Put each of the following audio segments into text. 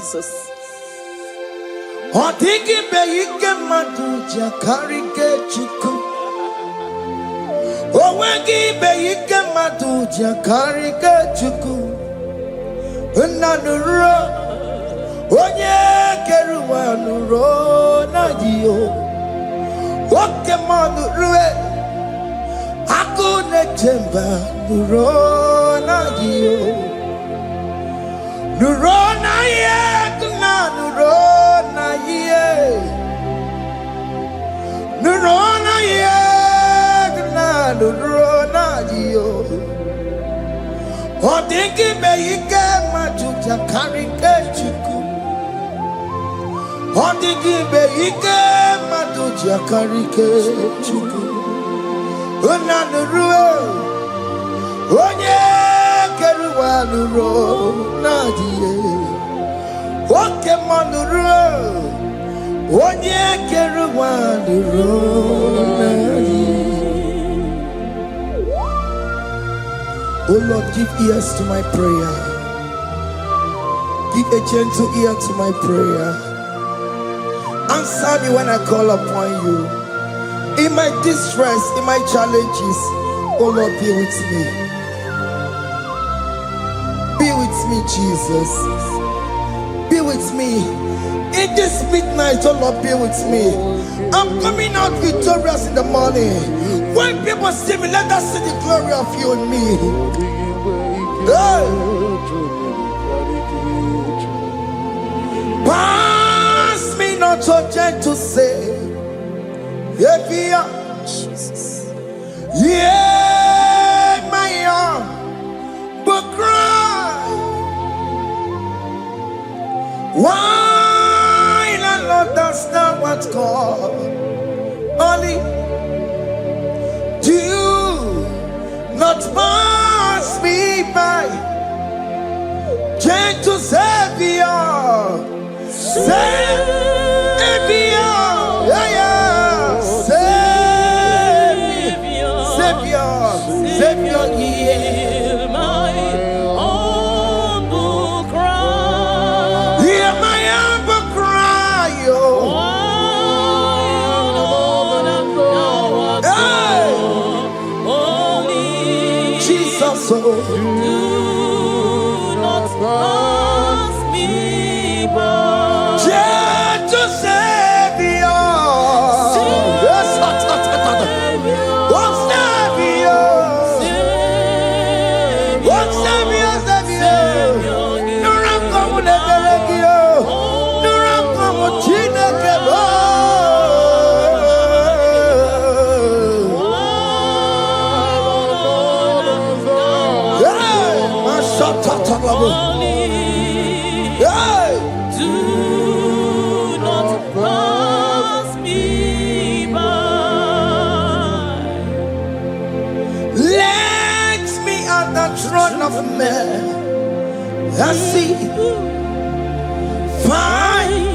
Jesus. Odigi beike maduja karike chiku. Owegi beike maduja karike chiku. Unanuro onye keruwa nuro na dio. Oke manurue akune chemba nuro na dio. Nuro na ye kuna nuro na ye. Nuro na ye kuna nuro na dio. Odingi beike majuja karike chiku. Odingi beike majuja karike chiku. Unanurue onye keruwa nuro na die. Oke manurue onye keruwa nuro na die. Oh Lord, give ears to my prayer. Give a gentle ear to my prayer. Answer me when I call upon you. In my distress, in my challenges, oh Lord, be with me. Be with me, Jesus. Be with me. In this midnight, oh Lord, be with me. I'm coming out victorious in the morning. When people see me, let us see the glory of you in me. Hey. Pass me not so gentle to say, Jesus. Yeah, my arm, but cry. Why not Lord, that's not what's called? Only do not pass me by. Gentle Savior, Savior, yeah, yeah. Savior, hear my humble cry. Hear my humble cry, oh. Jesus, oh. Do not pass me by. Gentle Savior. Do not pass me by. Let me at the throne of men. I see, find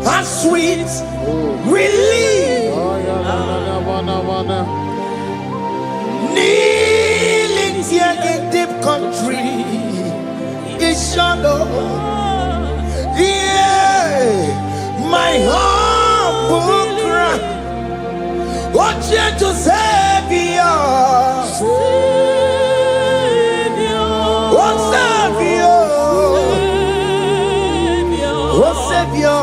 a sweet relief. Kneeling here in deep country. Shadow, yeah, my humble cry. What you to Savior? What Savior? What Savior?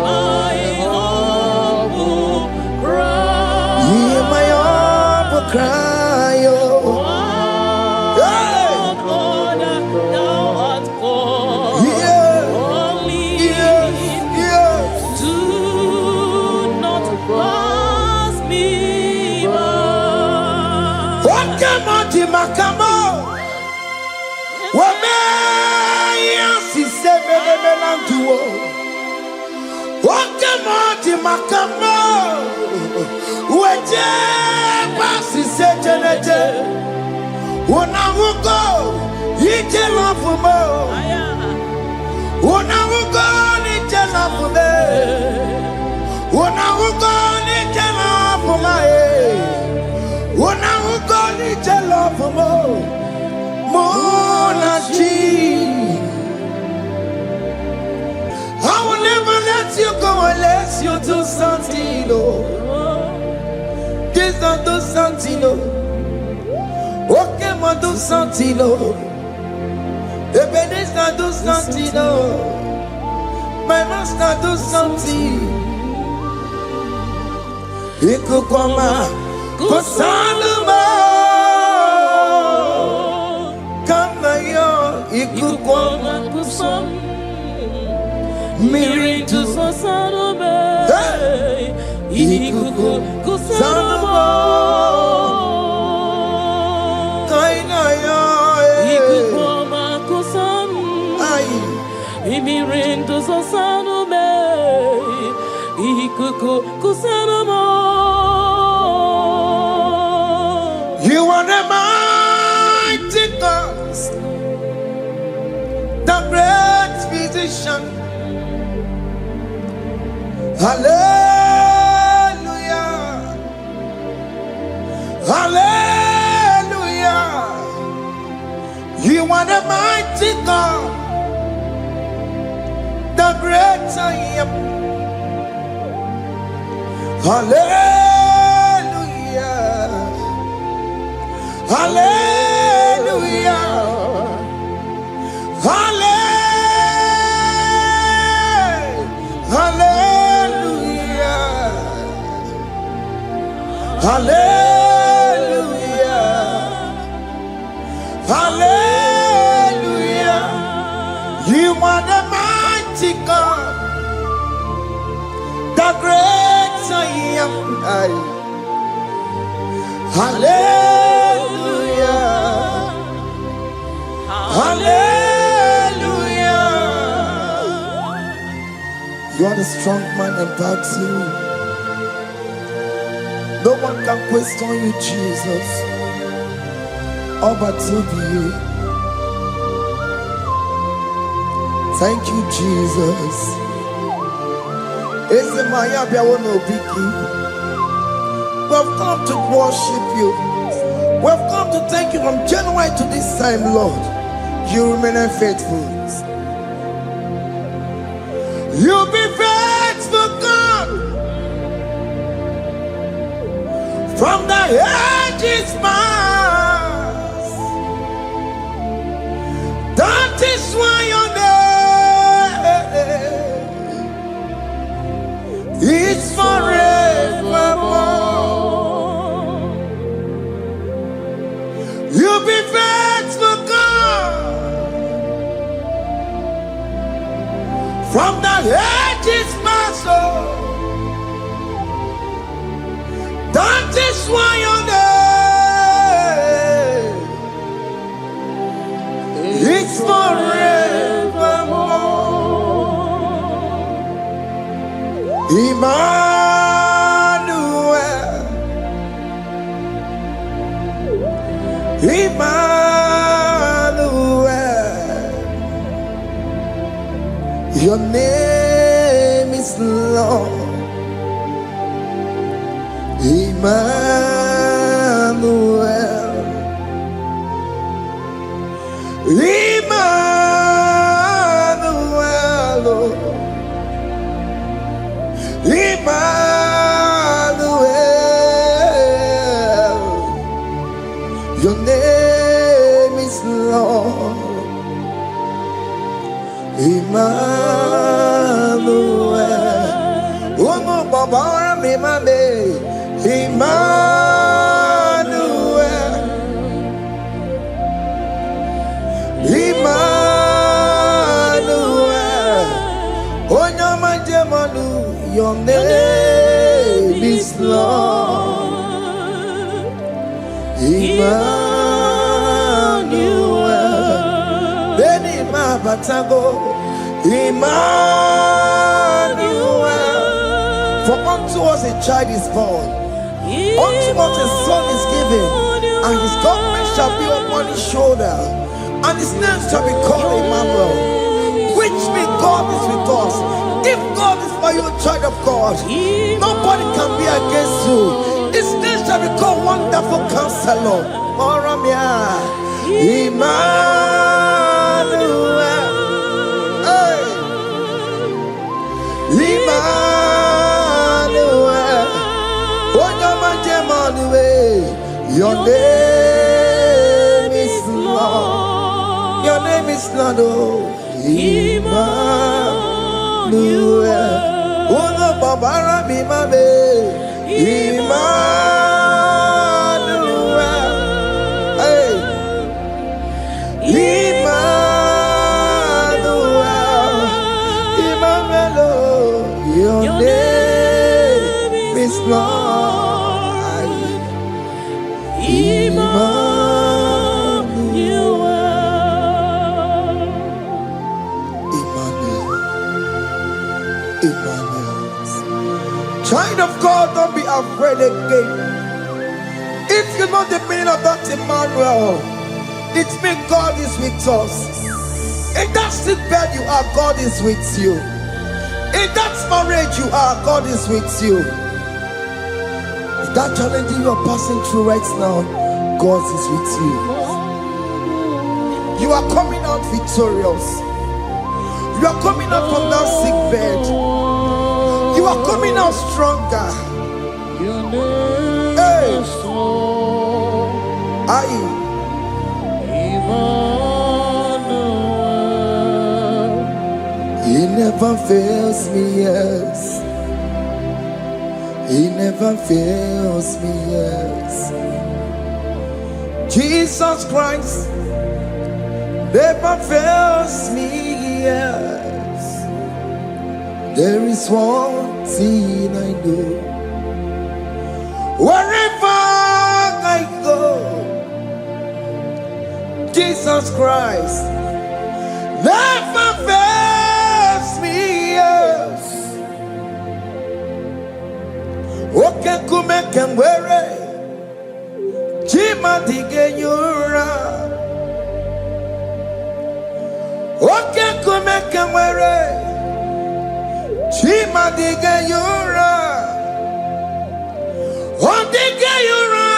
My humble cry. Hear my humble cry, oh. Makamo, Wamea, si sebe melantuo. Wakamo, Makamo, Weje, Pasi Sejenete, Wonawugo, Ije Lafumo, Wonawugo, Ije Lafume, Wonawugo, Ije Lafume. Mona G, Alessio do Santino. This not do Santino. Okay, ma do Santino. Ebenezer do Santino. My master do Santino. Ikukoma Kosanuma. Kama yo ikukoma kusam. Miri to Sasanuma. Ikuku Kusanuma. Kaina yo ikukoma kusam. Miri to Sasanuma. Ikuku Kusanuma. You are the mighty God, the great physician. Hallelujah, hallelujah. You are the mighty God, the great I am. Hallelujah, hallelujah, hallelujah, hallelujah, hallelujah. You are the mighty God, the great I am. Hallelujah, hallelujah. You are the strong man in battle. No one can question you, Jesus. All but to be you. Thank you, Jesus. Is the Maya Biawono Biki? We've come to worship you. We've come to thank you from January to this time, Lord. You remain faithful. You be faithful, God. From the ages past. That is why your name is forevermore. You be faithful, God. From the ages past, that is why your name is forevermore. Emmanuel, Emmanuel, your name is Lord. Emmanuel, Emmanuel, Emmanuel, your name is Lord. Emmanuel, oh no, Baba, me mame, Emmanuel, Emmanuel, oh no, my demonu, your name is Lord. Emmanuel, Beni Mabatago, Emmanuel, for unto us a child is born, unto us a son is given, and his government shall be upon his shoulder, and his name shall be called Emmanuel, which means God is with us. If God is for you, child of God, nobody can be against you. His name shall be called Wonderful Counselor. Moramia, Emmanuel, hey, Emmanuel. name is Lord. Your name is Lord. Oh, Emmanuel. Uno babara mi mabe. Emmanuel. Hey. Emmanuel. Emmanuel. Your name is Lord. Emmanuel. Emmanuel. Child of God, don't be afraid again. If you know the meaning of that Emmanuel, it means God is with us. In that sick bed you are, God is with you. In that marriage you are, God is with you. In that challenge you are passing through right now, God is with you. You are coming out victorious. You are coming out from that sick bed. You are coming out stronger. Hey. He never fails me, yes. He never fails me, yes. Jesus Christ never fails me, yes. There is one thing I know. Wherever I go, Jesus Christ never fails me, yes. Oke kumeke mwere Chima dige yura. Oke kumeke mwere Chima dige yura. Odige yura.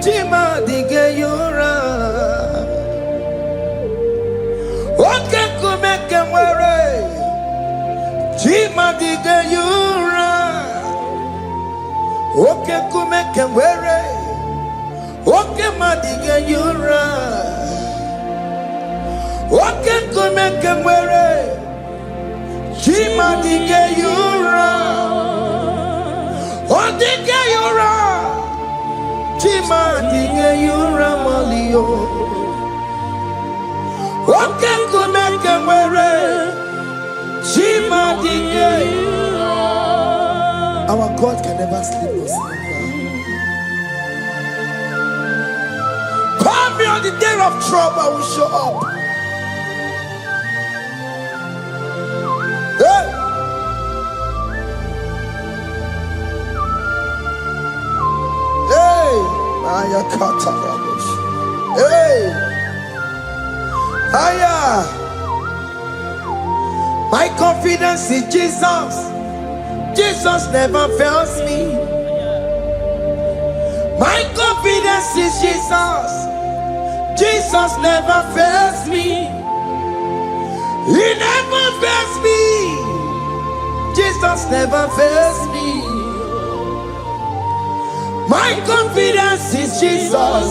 Chima dige yura. Oke kumeke mwere Chima dige yura. Oke kumeke mwere Oke madige yura. Oke kumeke mwere Chima dige yura. Odige yura. Chima dige yura malio. Oke kumeke mwere Chima dige yura. Our God can never sleep or slumber. Call me on the day of trouble, I will show up. Hey! Hey! Aya kata rabosh. Hey! Aya! My confidence in Jesus. Jesus never fails me. My confidence is Jesus. Jesus never fails me. He never fails me. Jesus never fails me. My confidence is Jesus.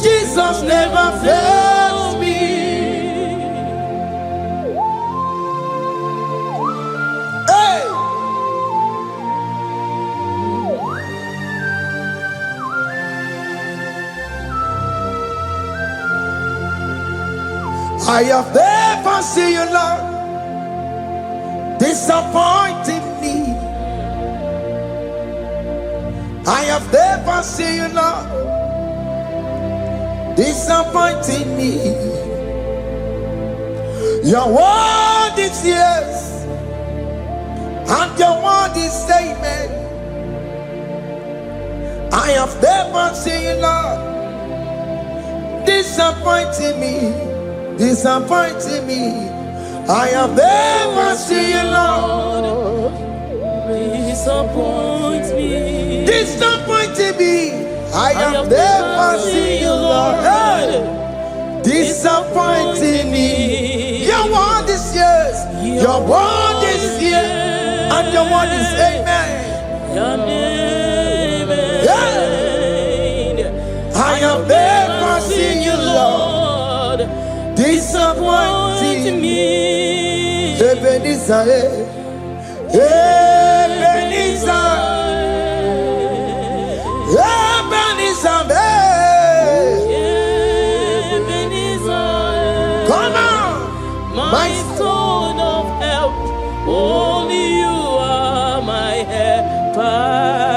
Jesus never fails me. I have never seen you, Lord, disappointing me. I have never seen you, Lord, disappointing me. Your word is yes, and your word is amen. I have never seen you, Lord, disappointing me. Disappointing me. I have never seen you, Lord, disappoint me. Disappointing me. I have never seen you, Lord, disappointing me. Your word is yes, your word is yes, and your word is amen. Your name is have never seen you, Lord, disappointing me. Ebenezer, Ebenezer, Ebenezer, Ebenezer. Come on, my stone of help. Only you are my helper.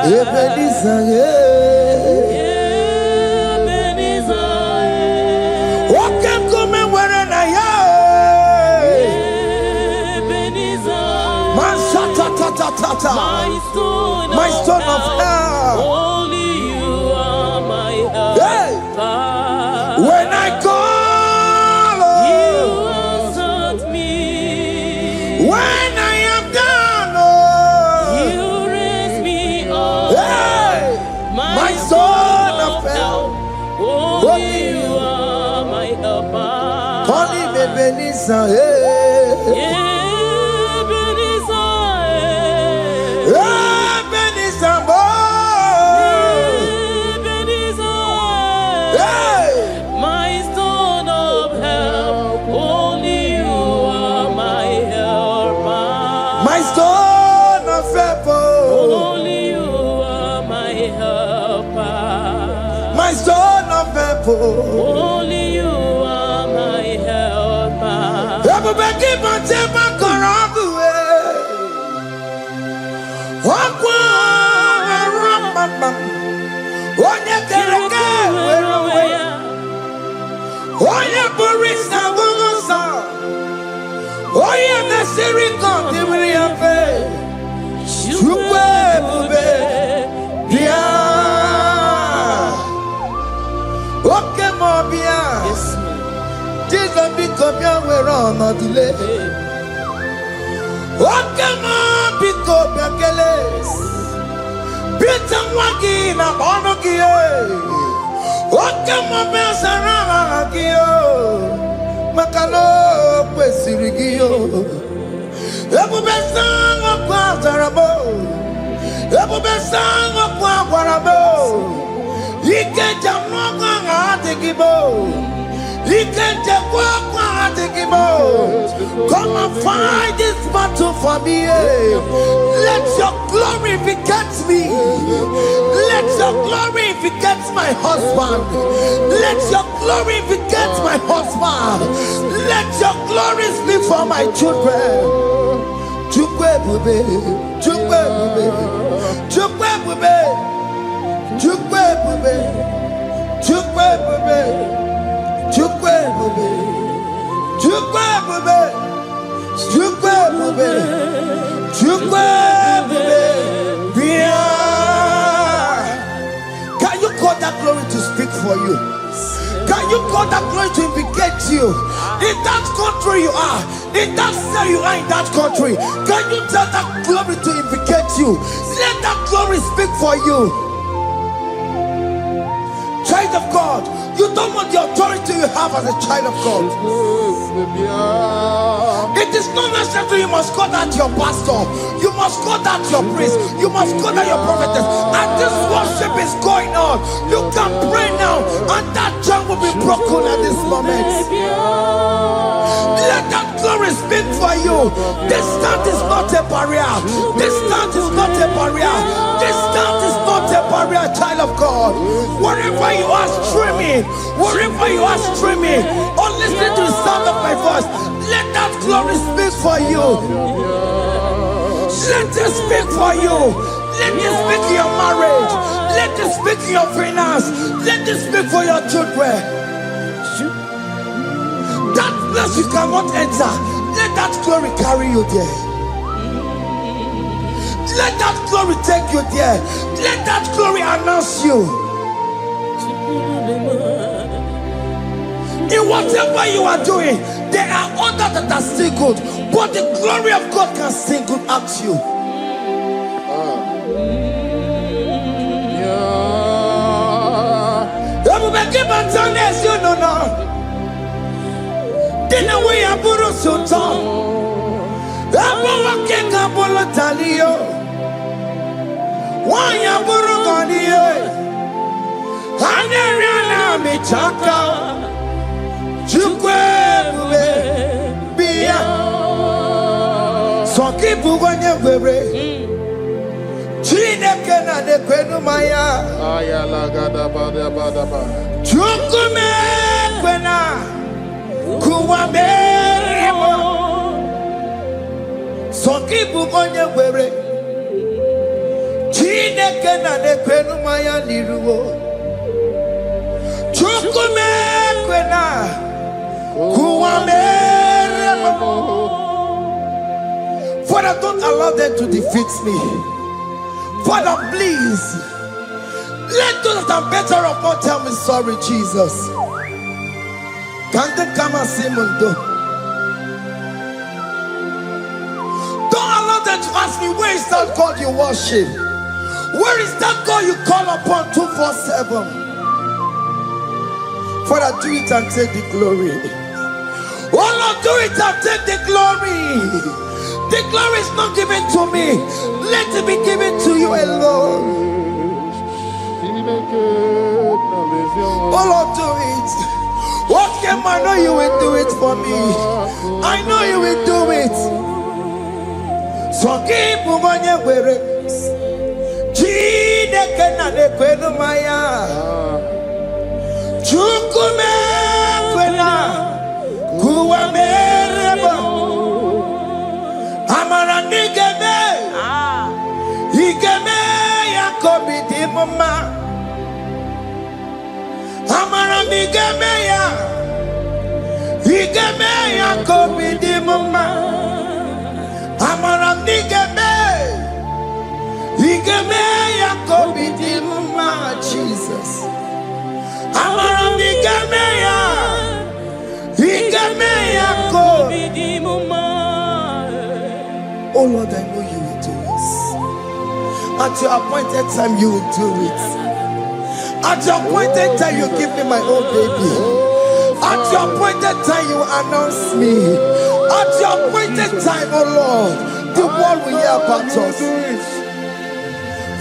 Ebenezer, Ebenezer. What can come and where I Ebenezer. My stone of help. Only you are my helper. Hey. When I call, you answered me. When I am down, you raise me up. Hey. My stone of help. Only you are my helper. Call him Ebenezer, my stone of help. Only you are my helper. My stone of help. Only you are my helper. Everybody but take my Korabu. Onye kereke were onwe ya. Onye bụrụ isi agụgụ nsọ. Onye mesịrị nke ọdịwere ya mfe. Chukwu ebube bịa. Oke ma ọ bịa. Jizọs biko bịa were ọnọdụ lee. Oke ma biko bịa kelee. Bita nwa gị na ọnụ gị. Oke ma bịa sara aha gị. Maka na o kwesịrị gị. Ebube sang ọkụ azara m. Ebube sang ọkụ agwara m. Ike njem n'ọkụ ahụ adịghị m. Ike nchekwa ọkụ ahụ adịghị m. Come and fight this battle for me. Let your glory beget me. Let your glory beget my husband. Let your glory beget my husband. Let your glory speak for my children. Chukwu ebube, Chukwu ebube, Chukwu ebube, Chukwu ebube, Chukwu ebube, Chukwu ebube, Chukwu ebube, Chukwu ebube, Chukwu ebube. Can you call that glory to speak for you? Can you call that glory to indicate you? In that country you are, in that cell you are in that country, can you tell that glory to indicate you? Let that glory speak for you. Child of God, you don't want the authority you have as a child of God. It is not necessary you must call that your pastor, you must call that your priest, you must call that your prophetess. And this worship is going on. You can pray now, and that chain will be broken at this moment. Let that glory speak for you. Distance is not a barrier. Distance is not a barrier. Distance is not a barrier, child of God. Wherever you are streaming, wherever you are streaming, or listening to the sound of my voice, let that glory speak for you. Let it speak for you. Let it speak in your marriage. Let it speak in your finance. Let it speak for your children. That place you cannot enter, let that glory carry you there. Let that glory take you there. Let that glory announce you. In whatever you are doing, there are others that are still good, but the glory of God can single out you. You know now. Dina we aburu sultan. Abo wake kabolo talio. Wanya buru ganiye. Aneriana michaka Chukwebube Bia Sokibu Wanye Webre Chineke na Nekwenu Maya Chukume Kwena Kuwamerimo Sokibu Wanye Webre Chineke na Nekwenu Maya Niruwo Chukume Kwena Kuwamerimo. Father, don't allow them to defeat me. Father, please let those that are better off not tell me sorry, Jesus. Can't they come and see Mundo? Don't allow them to ask me, where is that God you worship? Where is that God you call upon 247? Father, do it and take the glory. Oh Lord, do it and take the glory. The glory is not given to me. Let it be given to you alone. Oh Lord, do it. What can I know you will do it for me? I know you will do it. So keep moving where Chineke na Nekwenu Maya Chukume Kwena Kuwamerimo Amara nigeme Igeme Yakobi di mama Amara nigeme ya Igeme Yakobi di mama Amara nigeme Igeme Yakobi di mama Jesus Amara nigeme ya Igeme Yakobi di mama. Oh Lord, I know you will do it. At your appointed time, you will do it. At your appointed time, you give me my own baby. At your appointed time, you announce me. At your appointed time, oh Lord, the world will hear about us.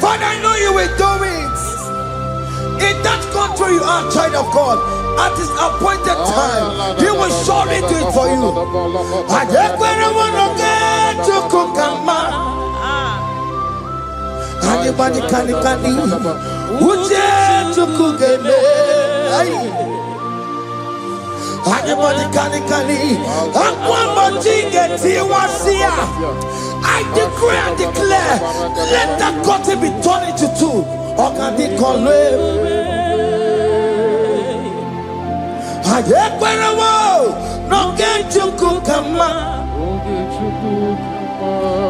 Father, I know you will do it. In that country, you are a child of God. At his appointed time, he will surely do it for you. Anybody can Uje tukugeme Anybody can I decree and declare, let that curtain be torn into two.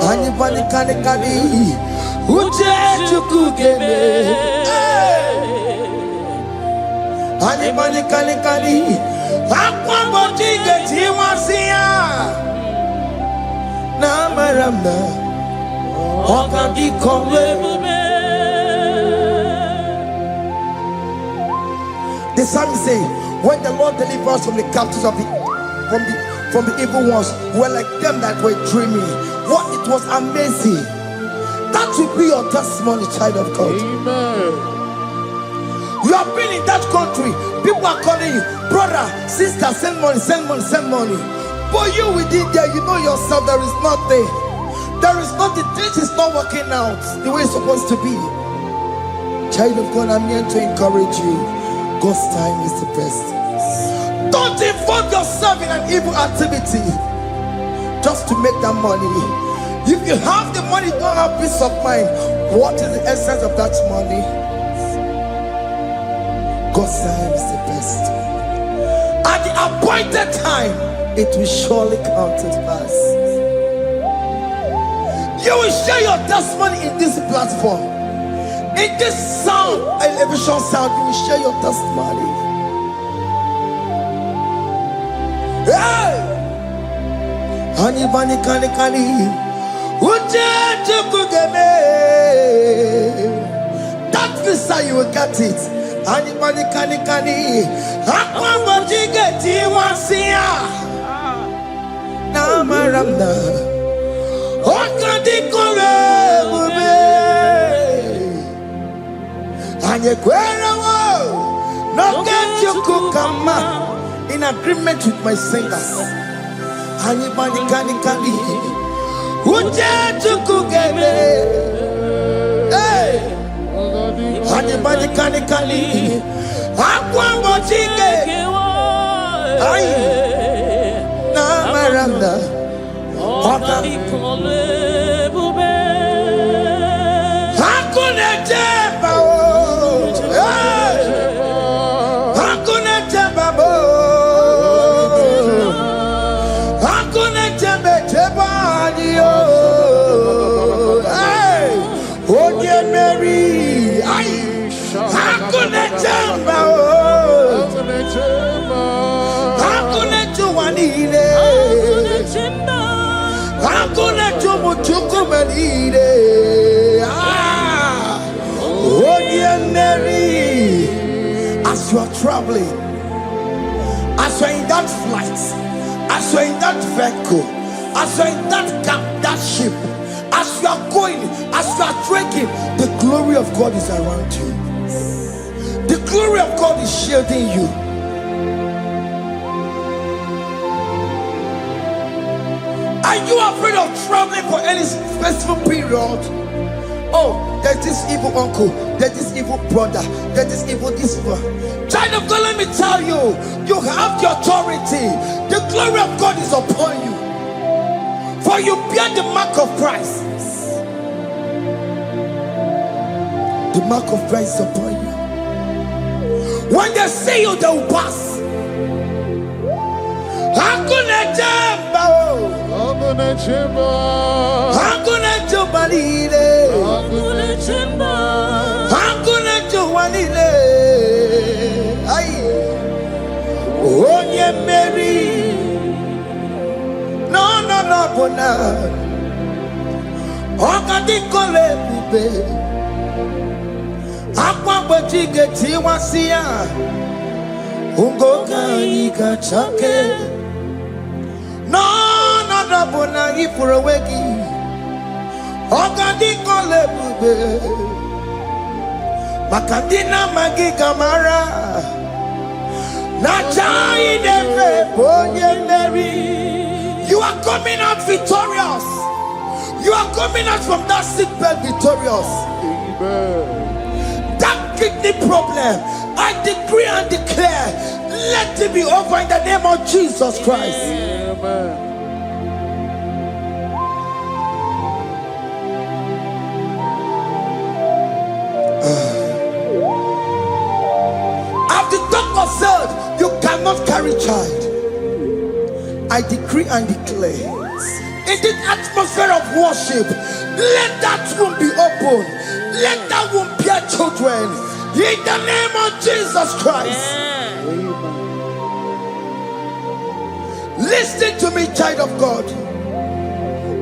Anybody can Uje tukugeme Anybody can The psalmist say, when the Lord delivers us from the captives of from the evil ones, we're like them that were dreaming. What it was amazing. That will be your testimony, child of God. Amen. You have been in that country. People are calling you, brother, sister, send money, send money, send money. But you within there, you know yourself, there is nothing. There is nothing. This is not working out the way it's supposed to be. Child of God, I'm here to encourage you. God's time is the best. Don't involve yourself in an evil activity just to make that money. If you have the money, don't have peace of mind. What is the essence of that money? God's time is the best. At the appointed time, it will surely come to pass. You will share your testimony in this platform. In this sound, elevation sound, you will share your testimony. Hey! Anybody can that visa, you will get it. Anybody can get it once here. Now Maramna and you No get you kukama. In agreement with my singers. Anybody can Uje tukugeme. Hey. Anybody can Aqua mochike. Ay. Na maranda. Oka. Hakuna jeba. Hakuna jeba. Hakuna jeba jeba. Hey. Oye Mary. Ay. Hakuna jeba. Hakuna juwanile. Hakuna jumuchukumelile. Oye Mary. As you are traveling, as you are in that flight, as you are in that vehicle, as you are in that cab, that ship, as you are going, as you are drinking, the glory of God is around you. The glory of God is shielding you. Are you afraid of traveling for any specific period? Oh, there's this evil uncle, there's this evil brother, there's this evil this one. Child of God, let me tell you, you have the authority. The glory of God is upon you. For you bear the mark of Christ. The mark of Christ is upon you. When they see you, they will pass. Hakuna jamba, hakuna jamba, hakuna jubalile, hakuna jamba, hakuna jubalile. Ay, Oye Mary, no bona. Oka di kole bube, akwa bojige tiwasia, ungoka ika chake. No bona ifurowegi, oka di kole bube, makadina magiga mara. You are coming out victorious. You are coming out from that sick bed victorious. Amen. That kidney problem, I decree and declare, let it be over in the name of Jesus Christ. Amen. As the doctor said, you cannot carry child. I decree and declare, in this atmosphere of worship, let that womb be open. Let that womb bear children. In the name of Jesus Christ. Amen. Listen to me, child of God.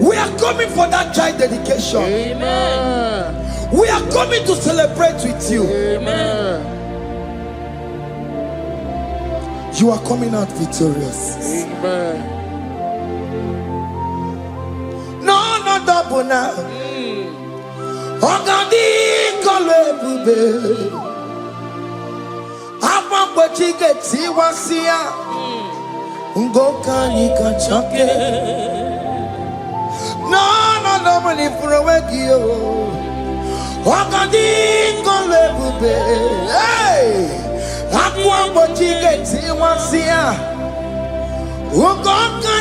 We are coming for that child dedication. Amen. We are coming to celebrate with you. Amen. You are coming out victorious. Amen. No double now. Ogadi kolebube. Apa bojige tiwasia. Ngoka nikachake. No money for a wegio. Ogadi kolebube. Hey. Aqua bojige tiwasia. Ngoka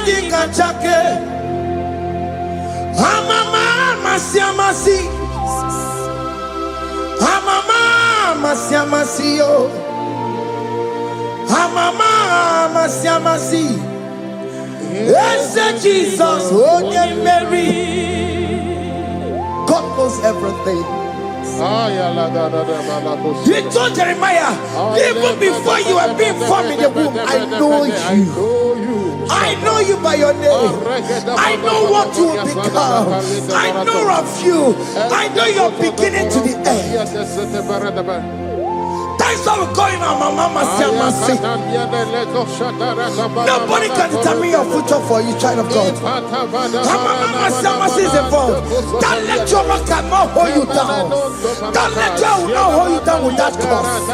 nikachake. Amama masiamasi. Amama masiamasi yo. Amama masiamasi. Yes, Jesus, oh yeah, Mary. God knows everything. He told Jeremiah, even before you were being formed in the womb, I know you. I know you by your name. I know what you will become. I know of you. I know your beginning to the end. That's how we're going on, Mama. Nobody can determine your future for you, child of God. Mama is involved. Don't let your rock not hold you down. Don't let your not hold you down with that cause.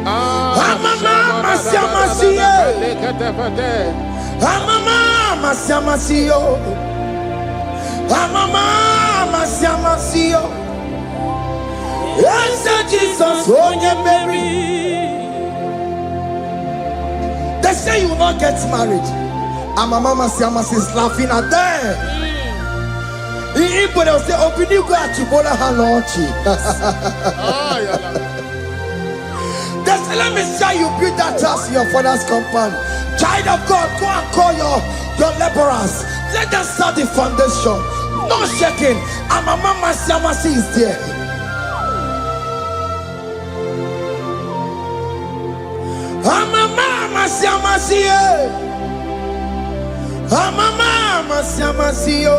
Amama siamasiye. Amama siamasiyo. Amama siamasiyo. Yes, Jesus, onye Mary. They say you will not get married. Amama siamasi is laughing at them. In Igbo, they will say, "Obini go achibola halochi." They say, "Let me say you build that house in your father's compound." Child of God, go and call your laborers. Let them start the foundation. No shaking. Amama siamasi is there. Amama siamasiye. Amama siamasiyo.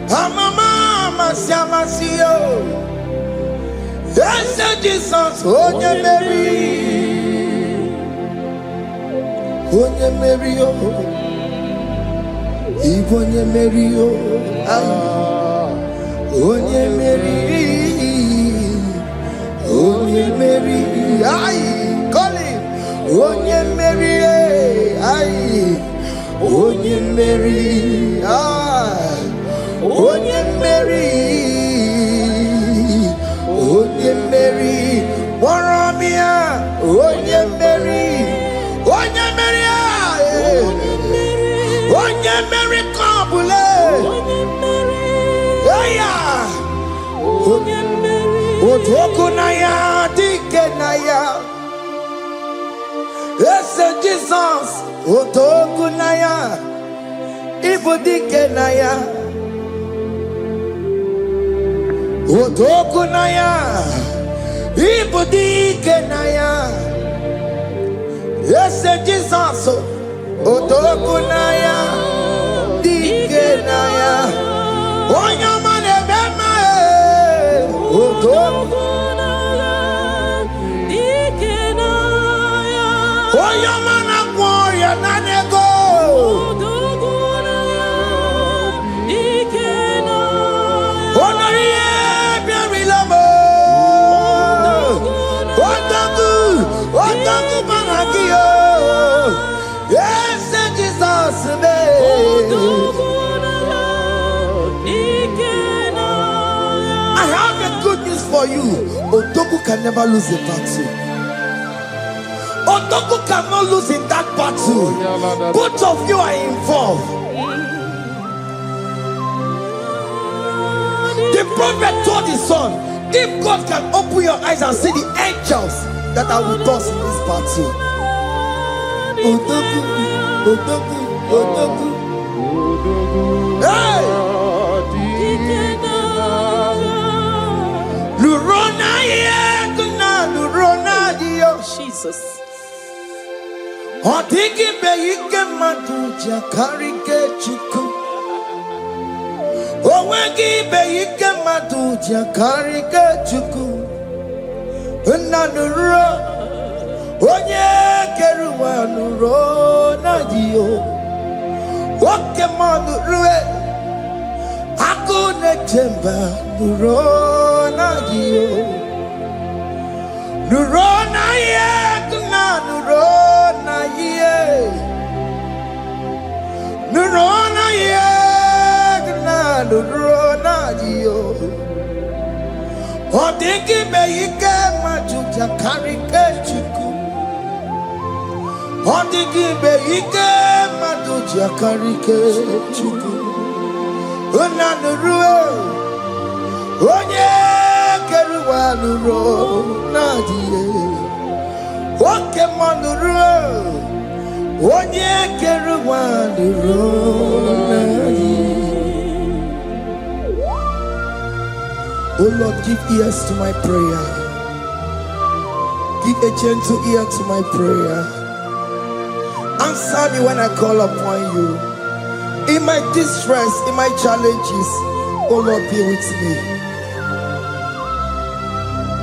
Amama siamasiyo. Yes, Jesus, onye Mary. Onye Mary, Igbo onye Mary, onye Mary, onye Mary, call him, onye Mary, onye Mary, onye Mary, onye Mary, Warramia, onye Mary, onye Mary, onye Mary, Kabule, onye Mary, Otoku naya, dike naya, yes, Jesus, Otoku naya, Ibu dike naya. Otoku naya, Ibu dike naya. Yes, Jesus. Otoku naya, dike naya. Onyama nebema, Otoku naya, dike naya. Onyama na gloria na nego. Otoku naya, dike naya. Onoye biari lamo. Otoku managiyo. Yes, Jesus, I have a good news for you. Otoku can never lose a battle. Otoku cannot lose in that battle. Both of you are involved. The prophet told his son, if God can open your eyes and see the angels that are with us in this battle. Otoku, Otoku, Otoku. Hey! Lurona yekuna, Lurona dio. Jesus. Otiki beyike maduja karike chuku. Owegi beyike maduja karike chuku. Unanuro. Onye keruwa nuro na dio. Oke manu rue. Akune chemba nuro na dio. Nuro na ye kuna nuro na ye. Nuro na ye kuna nuro na dio. Odiki beyike majuja karike chuku. Odigi beike maduja karike chuku. Unanurue onye keruwa nuro nadie. Oke manurue onye keruwa nuro nadie. Oh Lord, give ears to my prayer. Give a gentle ear to my prayer. Answer me when I call upon you. In my distress, in my challenges, oh Lord, be with me.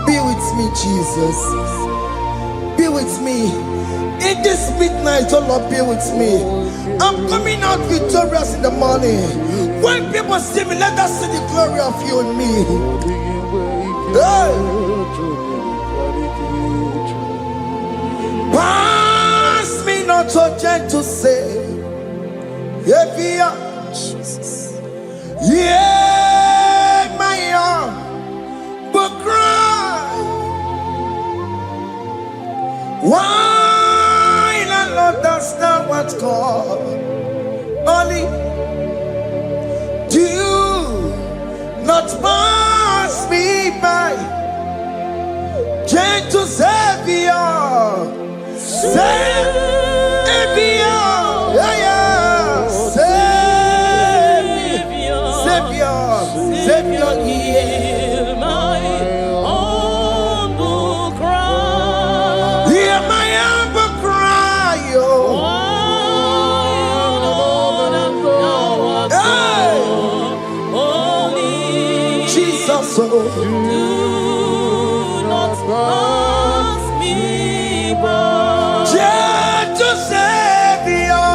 Be with me, Jesus. Be with me. In this midnight, oh Lord, be with me. I'm coming out victorious in the morning. When people see me, let us see the glory of you in me. Hey. gentle say, Jesus. yeah, my arm, but cry. Why not Lord, that's not what's called? Only do not pass me by, gentle Savior, Savior, yeah, yeah, Savior, Hear my humble cry. hear my humble cry, oh. Jesus, oh. Do not pass me by. Gentle Savior,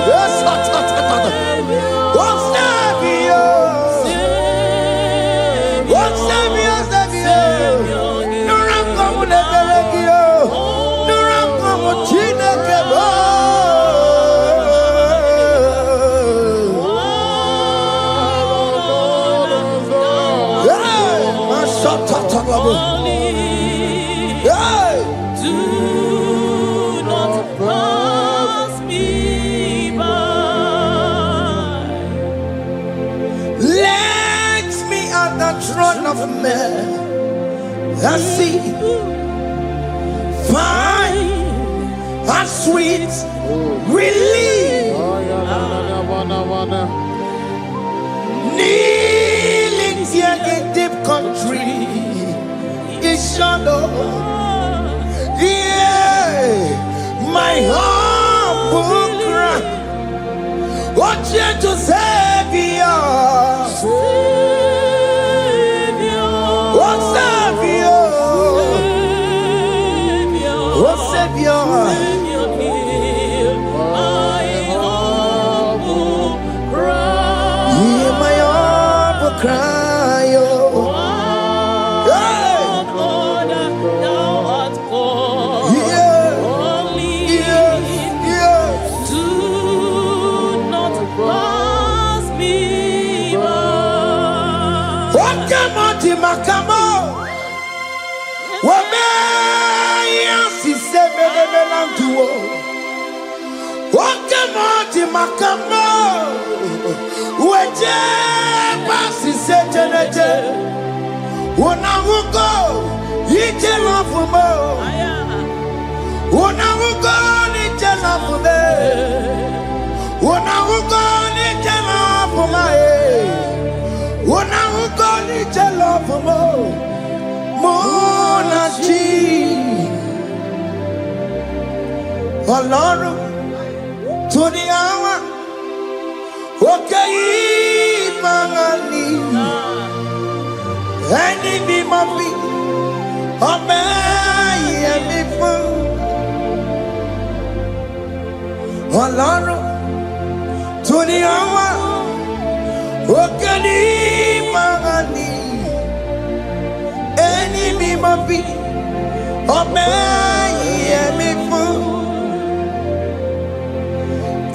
yes, oh Savior, oh Savior, Savior, no run come with the Belegio, no run come with Chinekebo. Hey, my shot, hey. Do not pass me by. Let me at the throne of men and see, find a sweet relief, kneeling here in deep country is shadow. Yeah, my humble cry, oh gentle Savior, oh Savior, oh Savior, Hear my humble cry. hear my humble cry, oh. Hey. Lord, thou art called. Yeah. Only Yes, yes. do not pass me by. Wakamati makamo, wameya siseme melantuo. Wakamati makamo, weje basi sejeneje. Unahuko ije lafumo, unahuko ije lafume, unahuko ije lafumae. Unahuko ije lafumo, monachi. Ọlọ́run tó ní àwa òkè yìí máa ní. Ẹni bí mo fi ọmọ ẹ̀yẹ mi fún. Ọlọ́run tó ní àwa òkè ní máa ní. Ẹni bí mo fi ọmọ ẹ̀yẹ mi fún.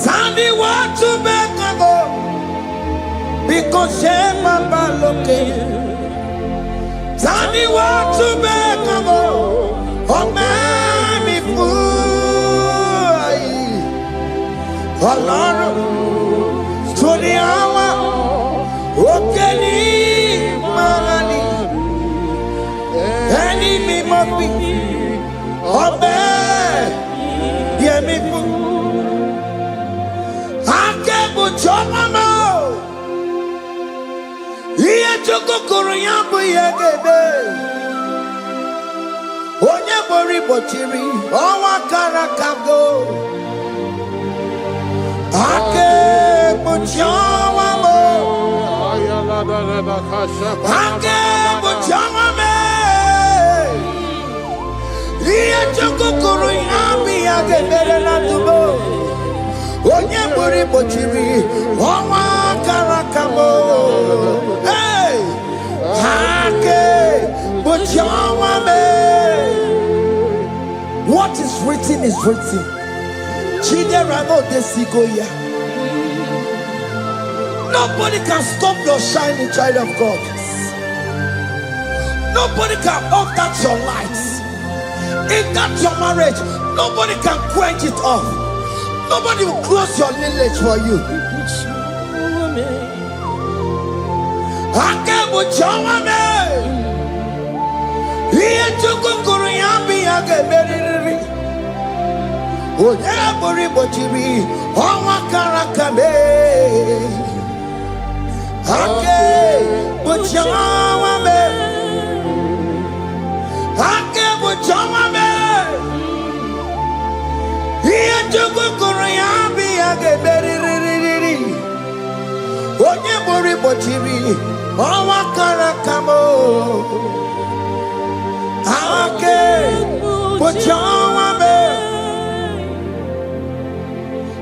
Tani wàá tún bẹ́ẹ̀ kan bọ̀ bí kò ṣe máa bá lókè. Tani wàá tún bẹ́ẹ̀ kan bọ̀ ọmọ mi fún. Ọlọ́run tó ní àwa òkè ní máa ní. Ẹni mímọ́ bí ọmọ yẹmi fún. Akẹ́bùjọ́ mọ́mọ́ iye chukukuru ya bụ ihe gebe. Onye gbori gbochiri ọnwa kara kago. Akẹ́bùjọ́ ọnwa mọ. Akẹ́bùjọ́ mọ́mọ́ iye chukukuru ya bụ ihe gebere na tubo. Onye gbori gbochiri ọnwa kara kago. Hey! Akẹ́bùjọ́ ọnwa me. What is written is written. Nobody can stop your shining, child of God. Nobody can off that your lights. In that your marriage, nobody can quench it off. Nobody will close your lineage for you.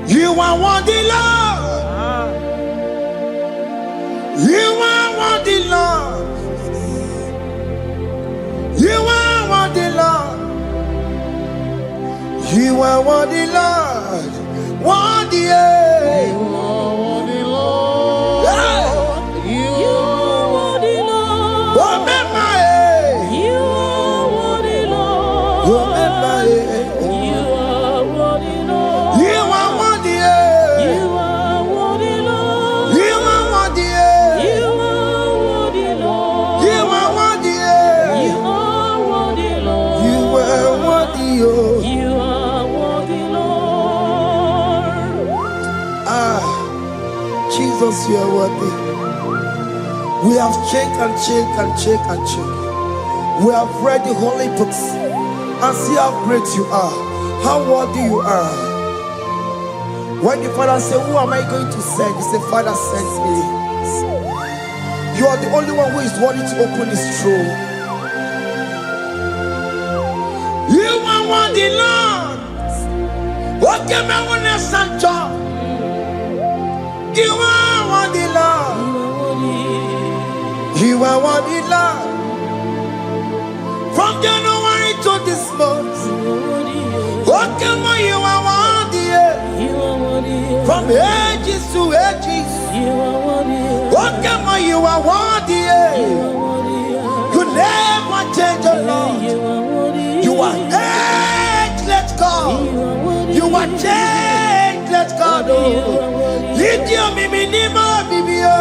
You are worthy, Lord. You are worthy, Lord. You are worthy, Lord. You are worthy, Lord. Worthy, You are worthy, Lord. You are worthy, Lord. Remember, You are worthy, Lord. remember, You are worthy, Lord. you are worthy, You are worthy, Lord. you are worthy, You are worthy, Lord. you are worthy, You are worthy, Lord. you are worthy, oh. You are worthy, Lord. Ah, Jesus, you are worthy. We have checked and checked and checked and checked. We have read the holy books and see how great you are, how worthy you are. When the Father said, "Who am I going to send?" He said, "Father, send me." You are the only one who is worthy to open his throne. You are worthy, Lord. Okay, my one is you are worthy, Lord. You are worthy, Lord. From January to this month, okay, my you are worthy. From ages to ages, okay, my you are worthy. You never change, oh Lord. You are ageless God. You are changeless God. Lift your minima bibio.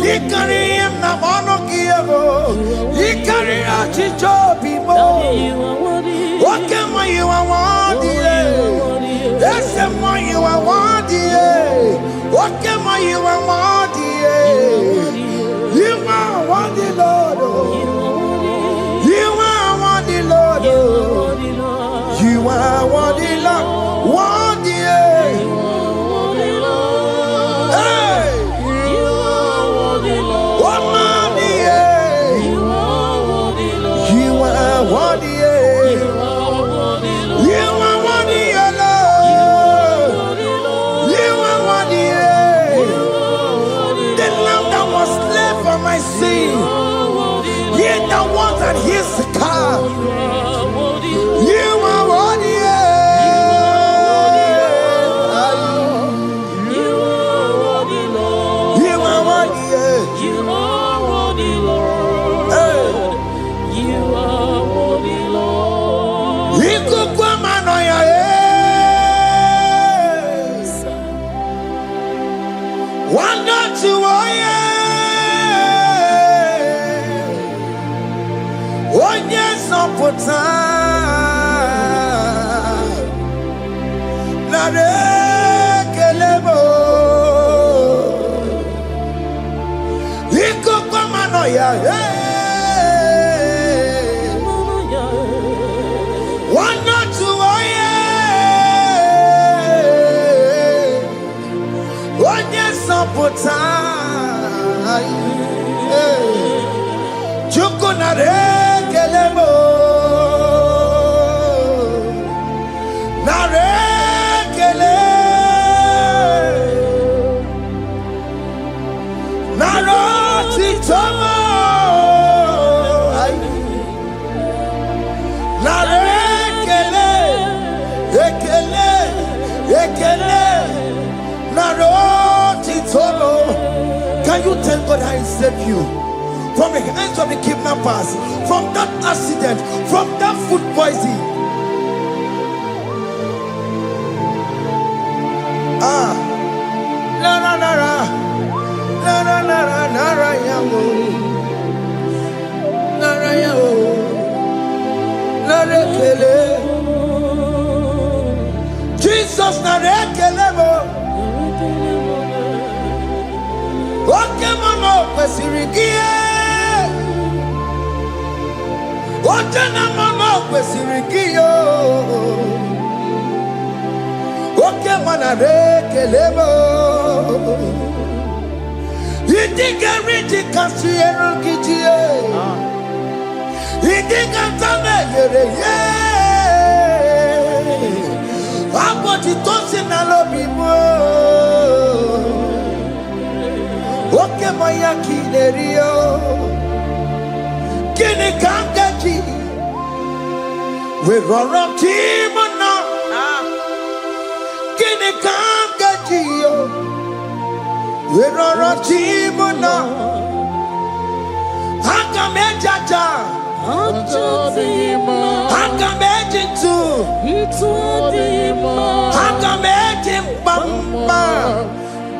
You carry him na monokio. You carry a chicho people. Okay, my you are worthy. Yes, my you are worthy. Okay, my you are worthy. You are worthy, Lord. You are worthy, Lord. You are worthy, Lord. Worthy. Hey. Worthy. You are worthy. You are worthy, Lord. You are worthy. The lamb that was slain for my sin. He that was and his car. You are worthy. You are worthy. You are worthy, Lord. Hey. You are worthy, Lord. Ikukwamanoya, wanda tuoye, onye sopota, narekelebo. Ikukwamanoya, wanda tuoye, onye sopota, Chuku narekelebo, narekele, narotitomo, narekele, ekele, Can you tell God how He saved you from the hands of the kidnappers, from that accident, from that food poisoning? Jesus narekelemo. Okemono kwesirigie. Otenamono kwesirigie. Okemana rekelemo. Idigariti kasiero kijie. Idigatame yere ye. Aboti tosi na lobi mo. Okemaya kinerio. Kini kangaji. We roro timona. Kini kangaji yo. We roro timona. Hakamejaja. Hakamejintu. Hakamejin bamba.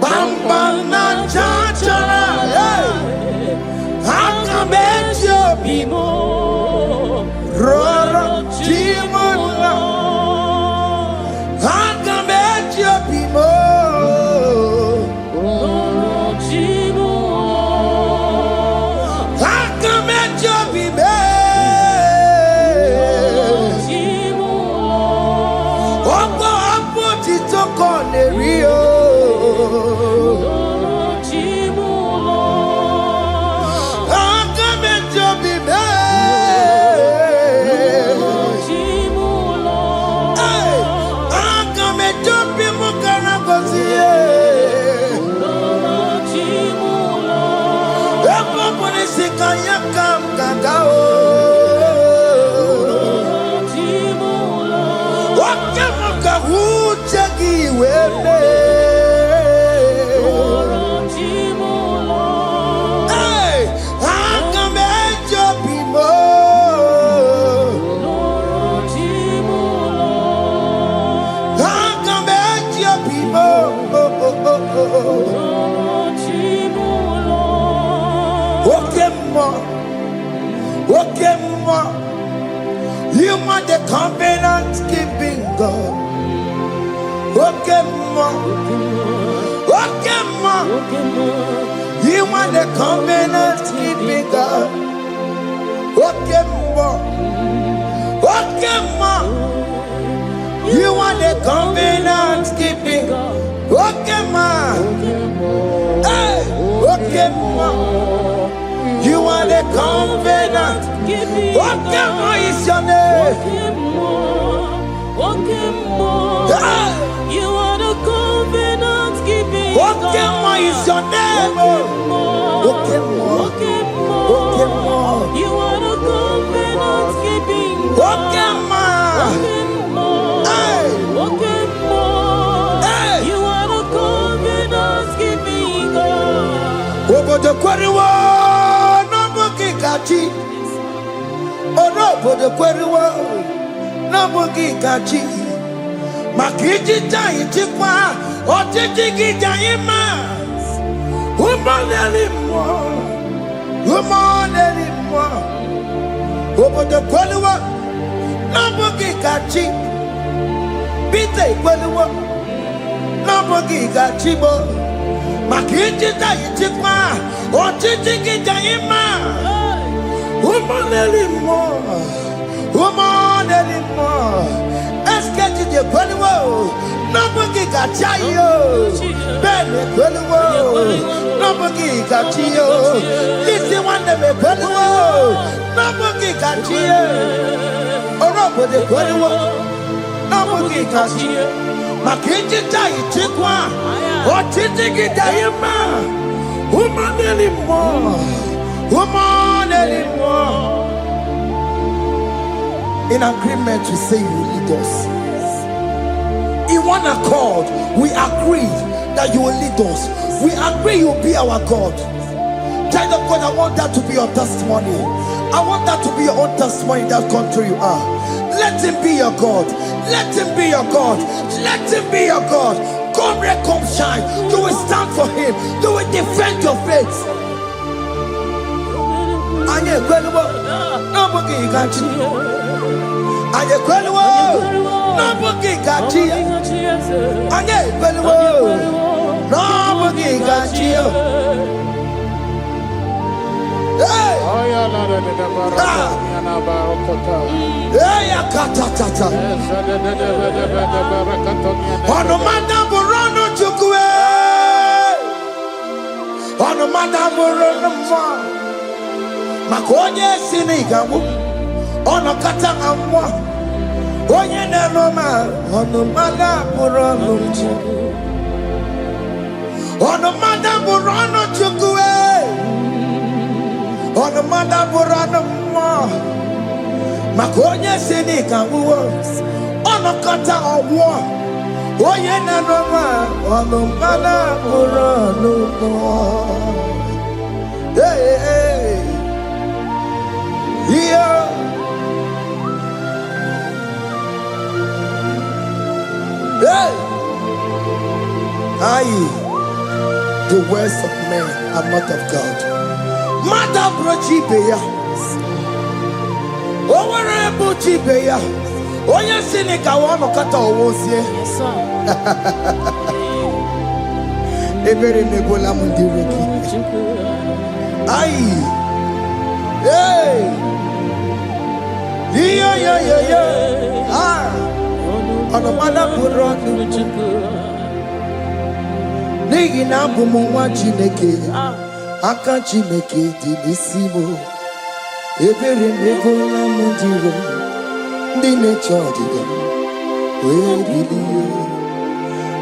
Bamba na chachara. Hakamejo bimo. Roro timona. Hakamejo bimo. You are the covenant keeping God. Okay, you are the covenant keeping God. Okay, you are the covenant keeping God. Okay, hey, okay, you are the covenant. Okemo is your name. You are the covenant keeping God. Okemo is your name. Okemo. You are the covenant keeping God. Okemo. You are the covenant keeping God. Obodo kwariwo no bukikachi. Obodo kwariwo no bukikachi. Makiji tayi chikwa otiji gijayi mas. Umoneli mo. Obodo kwariwo no bukikachi. Bite kwariwo no bukikachi bo. Makiji tayi chikwa otiji gijayi mas. Umoneli mo. Esketi de kweliwo, nobugi gachayo. Bene kweliwo, nobugi gachiyo. Lisi wande me kweliwo, nobugi gachiyo. Orobo de kweliwo, nobugi gachiyo. Makinji tayi chikwa, otiti gidayima. Umoneli mo. In agreement, we say you lead us. In one accord, we agreed that you will lead us. We agree you will be our God. Child of God, I want that to be your testimony. I want that to be your own testimony in that country you are. Let him be your God. Let him be your God. Let him be your God. Come rain, come shine. You will stand for him. You will defend your faith. Anye kwelwo, nobody gachi. Anye kwelwo, nobody gachi. Anye kwelwo, nobody gachi. Hey! Hey, katatata. Ono madam Borano chukwe. Ono madam Borano mwa. Makonye sinigamu. Ono katanga mwa. Onye nenoma. Ono madam Borano chukwe. Ono madam Borano chukwe. Ono madam Borano mwa. Makonye sinigamu. Ono kata omwa. Oye na noma, ono mana Borano mwa. Hey, hey, yeah. Hey, aye, the words of men are not of God. Mada brochi beya, owere brochi beya. Oye sinika wano kata owosie. Ebere nebola mundireki. Aye, hey, yeah. Ah, ono mana Borano. Nigi na bumu Chineke. Aka Chineke di nisimo. Ebere nebola mundireki. Dine chodiga, we biliye.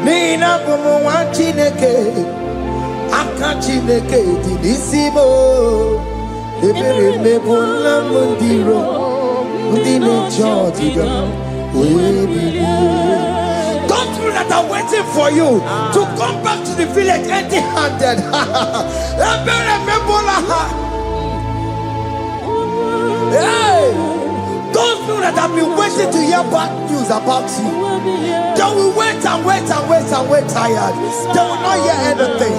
Nina bumu Chineke, aka Chineke di nisimo. Ebere nebola mundiro, dine chodiga, we biliye. Those people that are waiting for you to come back to the village empty-handed. Ebere nebola. Hey. Those people that have been waiting to hear bad news about you, they will wait and wait tired. They will not hear anything.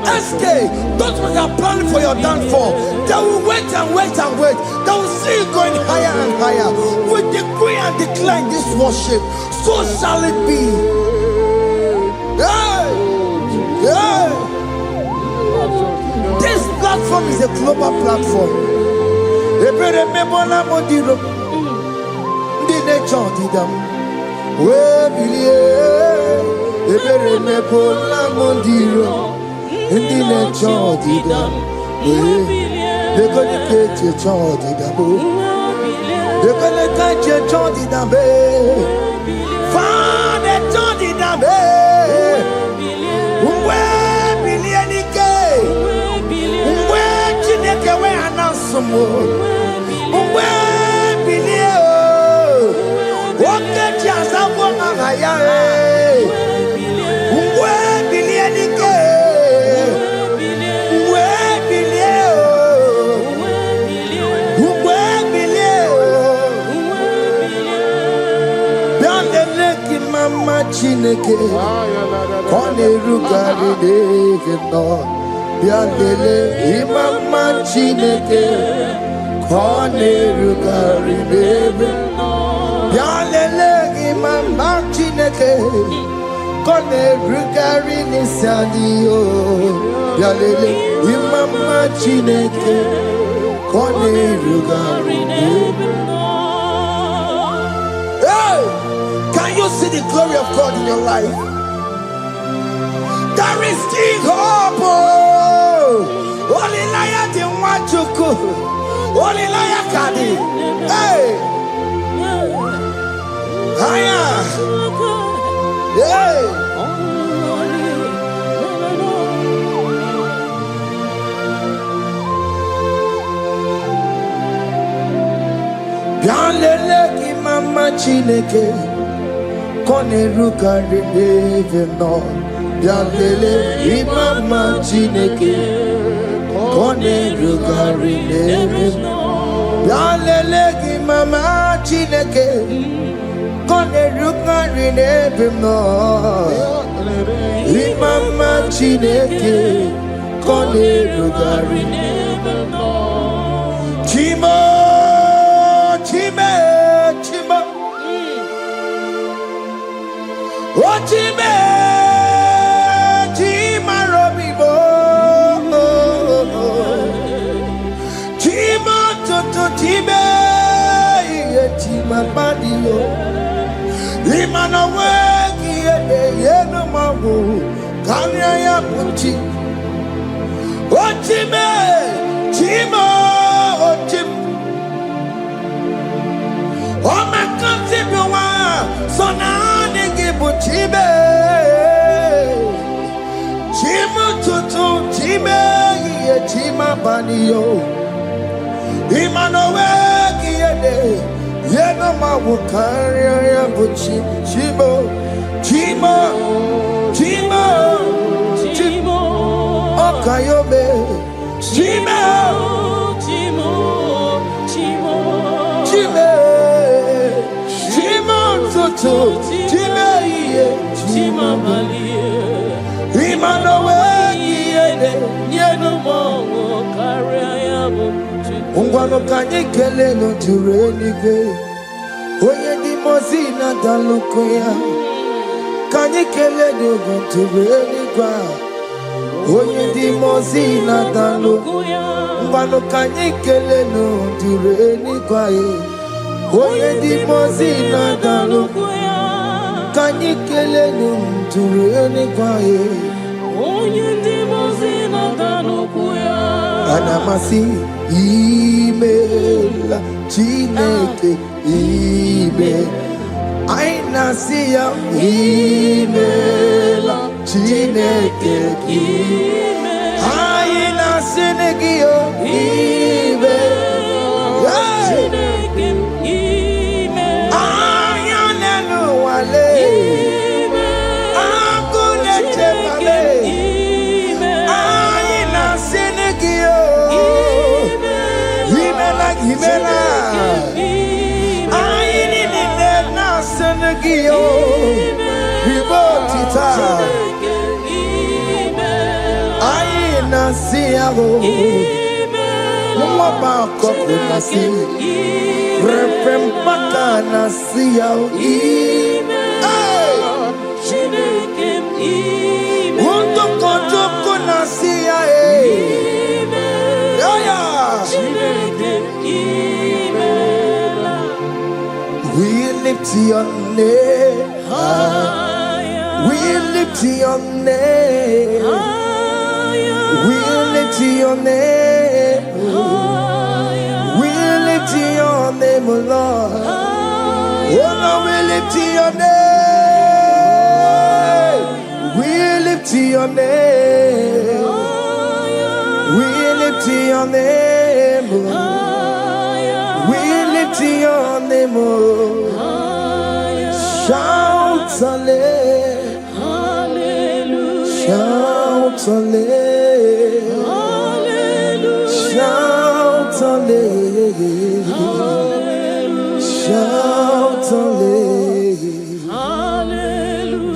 SK, those people that are planning for your downfall, they will wait and wait. They will see you going higher and higher. We decree and declare this worship, so shall it be. Yeah. This platform is a global platform. Ebere mebola modiro, dine chondidam, we bilie. Ebere mebola modiro, dine chondidam, we bilie. Dekone keche chondidam, dekone keche chondidam, fane chondidam, we bilie nike, we chineke we anasumo. Chineke, kone rugari devino, biandele imama Chineke, kone rugari devino, biandele imama Chineke, kone rugari nisadio, biandele imama Chineke, kone rugari devino. Can you see the glory of God in your life? There is still hope. Only liar didn't want to go. Only liar can. Hey, higher. Hey. Bianlele ki mama Chineke. Kone rugari devino, Bialele imama Chineke kone rugari nebim. Bialele imama Chineke kone rugari nebim no. Imama Chineke kone rugari nebim no. Chimo, chime, chimo. Oh chime. Time, Madio, Limana Wagi, Yenamabu, Kanya Puchi, Otime, Chimo, Otim, Oma Kantibuwa, Sonani Gibuchibe, Chimo Tutu, Time, Chima Banio. Imanowe kiyede yeno mawukari ya buchi chimo chimo chimo chimo okayobe chimo chimo chimo chimo chimo tutu chimo iye chimo balie Imanowe kiyede yeno mawukari ya buchi Ungwano kanye kele no turenike Oye di mozina dalukuya Kanye kele no turenikwa Oye di mozina dalukuya Ungwano kanye kele no turenikwa Oye di mozina dalukuya Kanye kele no turenikwa Oye di mozina dalukuya Anamasi email Chineke email Aina siya email Chineke email Aina sinegio email Chineke email Ayanenu wale email Akune chemale email Aina sinegio Himela, I need it now, Senegio, Ribotita, I Nasiago, Mama Coconasi, Repempaka Nasiao, Won't go to Conasia, we lift your name higher. We lift your name higher. We lift your name higher. We lift your name, Lord. Oh no, we lift your name. We lift your name. We lift your name, Lord. We lift your name, oh. Shout hallelujah, shout hallelujah, shout hallelujah, shout hallelujah,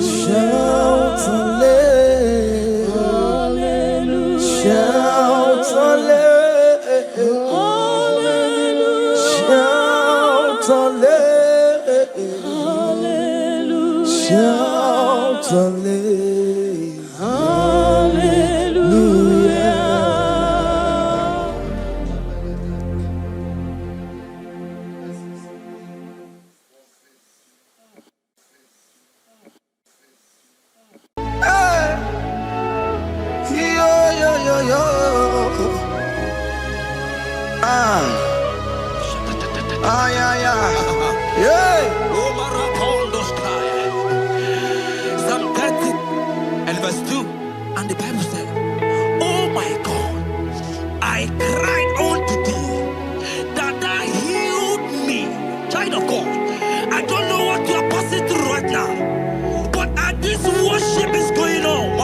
shout hallelujah, shout hallelujah. Shout hallelujah. Hey, yo, yo, yo, yo. Ah, yeah, yeah. Yeah. Psalm 30 and verse 2, and the Bible said, oh my God, I cried unto thee, that thou healed me. Child of God, I don't know what you are passing through right now, but as this worship is going on,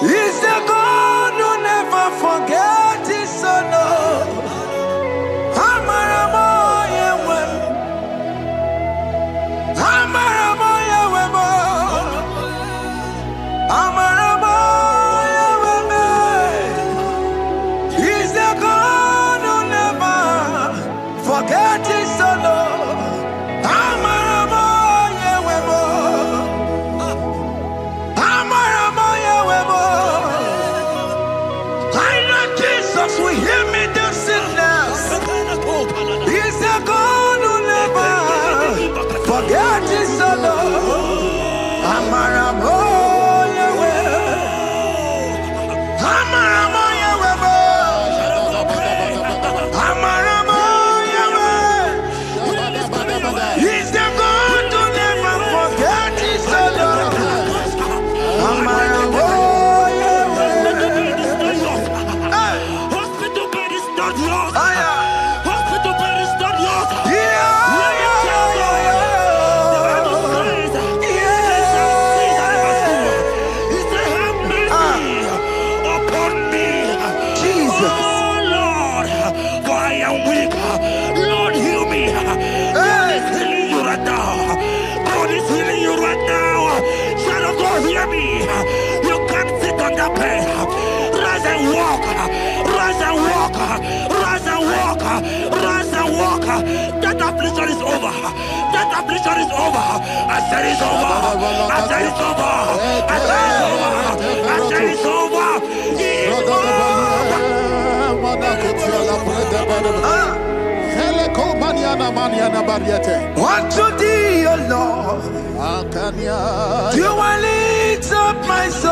He's the God who never forgets his son. He's the God who never forgets his son. Will hear me the sickness. He's the God who never forget his son. Amaramo Yahweh. Amaramo Yahweh. Amaramo Yahweh. He's the God who never forget his son. Amaramo. Hospital bed is not yours. Upon me, Jesus. Oh Lord, for I am weak. Lord, heal me. God is healing you right now. God is healing you right now. Child of God, hear me. You can't sit on that bed. Rise and walk. Rise and walk. Rise and walk. Rise and walk. That affliction is over. That affliction is over. I said it's over. I said it's over. I said it's over. I said it's over. Unto thee, O Lord, do I lift up my soul.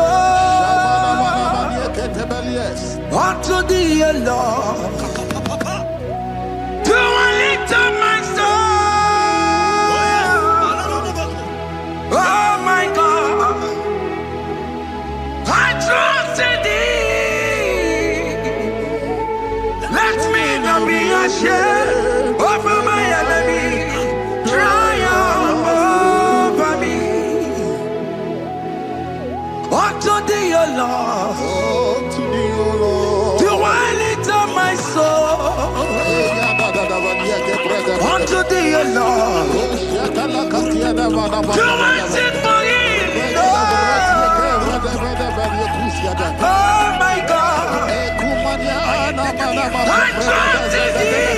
Unto thee, O Lord, do I lift up my soul. Oh my God, I trust in thee. Let me not be ashamed over my enemy. Triumph over me. Unto thee, O Lord, do I lift up my soul. Unto thee, O Lord, do I sing for him. Oh my God, I trust in thee.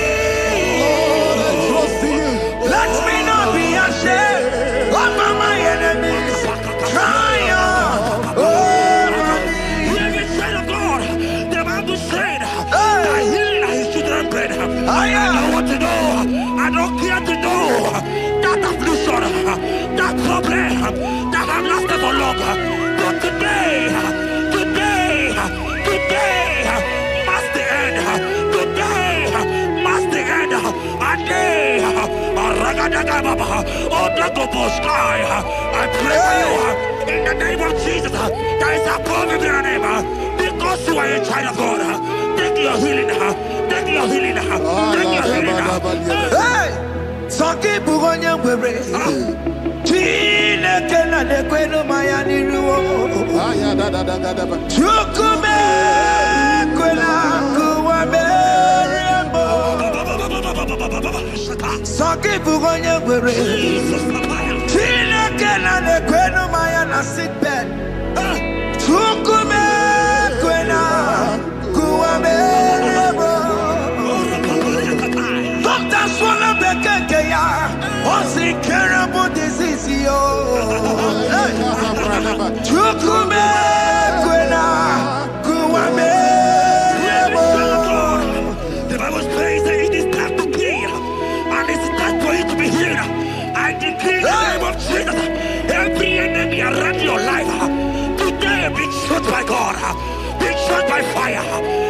Let me not be ashamed over my enemies. Triumph over me. Child of God, the Bible said that healing his children bread. I don't want to know. I don't care to know that affliction, that problem that have lasted for long. But today must the end. Today must the end. I pray for you in the name of Jesus. There is a problem in your name because you are a child of God. Take your healing. Take your healing. Take your healing. Hey, Saki Bugonya Were. Chile Kena de Queno Mayani Ruo. Chukume Quena Kuame. Saki Bugonya Were. Chile Kena de Queno Mayana sick bed. Chukume Quena Kuame. Doctors wanna be Kenya. What's the terrible disease? Chukume Kwena Kuame. The Bible says that it is time to kill and it is time for you to be healed. I decree in the name of Jesus, every enemy around your life today be shot by God, be shot by fire,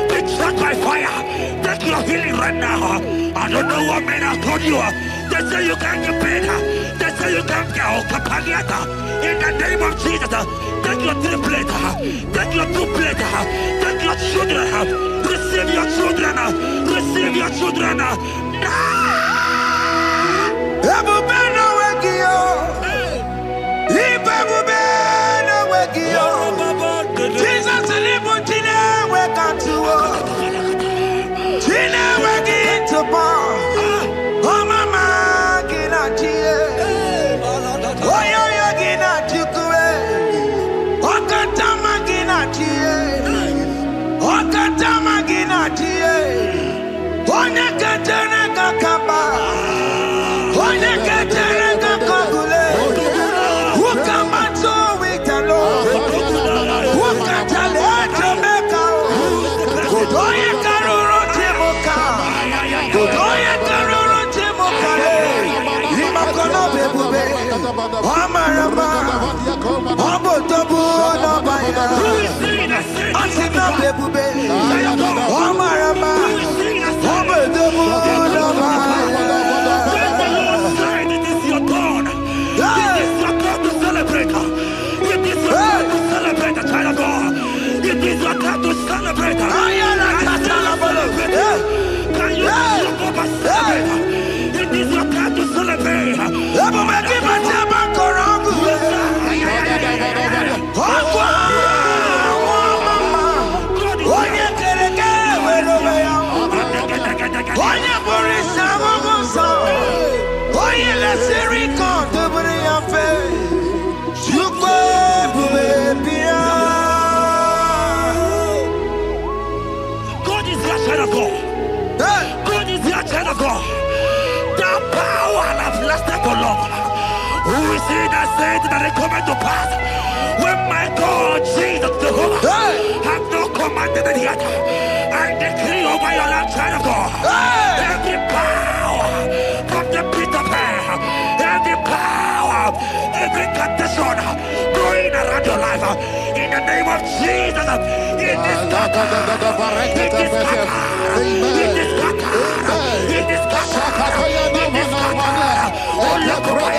be shot by fire. Take your healing right now. I don't know what men have told you. They say you can't get paid. They say you can't get Kapaniata. In the name of Jesus, take your triplet, take your duplet, take your children, receive your children, receive your children. Now! Ebubeno wegio. Ibebubeno wegio. Jesus libutine wekantuo. Tine wegi topa. Oh mama gina tie. Oh yo gina tikwe. Oh katama gina tie. Oh katama gina tie. Onye ketere kakaba. Onye ketere kakogule. Ukamato witalo. Ukatale Jamaica. Godoye karuro timoka. Godoye karuro timoka. Imakono bebube. Amarama. Obotobu no baya. Asina bebube. Amarama. Obotobu no baya. It is your turn. It is your turn to celebrate. It is your turn to celebrate, child of God. It is your turn to celebrate. Can you celebrate? It is your turn to celebrate. God is your child of God. God is your child of God. The power has lasted for long. Who is he that said that it coming to pass? When my God, Jesus Jehovah, have not commanded it yet, I decree over your life, child of God, every power from the pit of hell, every power, every condition going around your life, in the name of Jesus, it is scattered. It is scattered. It is scattered. It is scattered. It is scattered. Oh, look over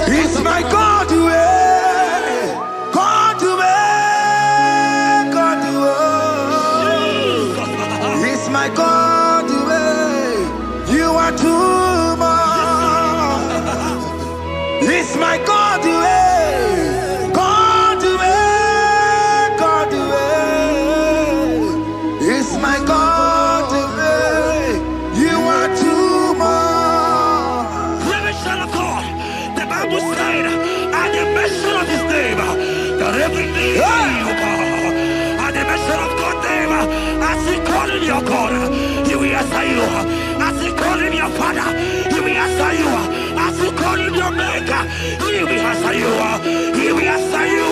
It's my God to God to God to It's my God to you are too much. It's my God to God to God to It's my God to you are too much. Revelation of God. The Bible said, at the mention of his name, that every knee will bow. At the mention of God's name, as he call him your God, he will answer you. As he call him your Father, he will answer you. As he call him your Maker, he will answer you. He will answer you.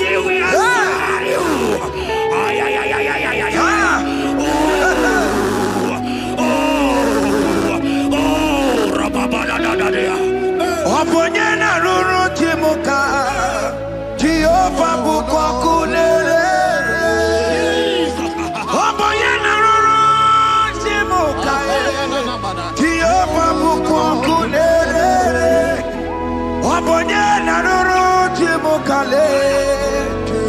He will answer you. Ay, ay, ay, ay, ay, ay, ay, ay. Oponyena ruru timuka Jehova bukwa kulele Oponyena ruru timuka Jehova bukwa kulele Oponyena ruru timuka le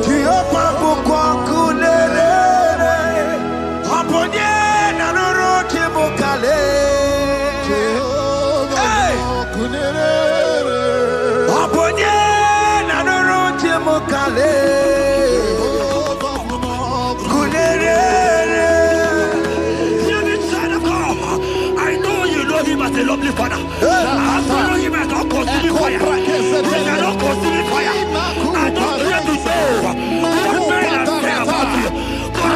Jehova bukwa kulele Oponyena ruru timuka le Oponye na nuru timukale Kunere. I know you know him as a lovely father. I follow him as a consuming fire. He cannot consuming fire. I don't care to know what men have said about you. But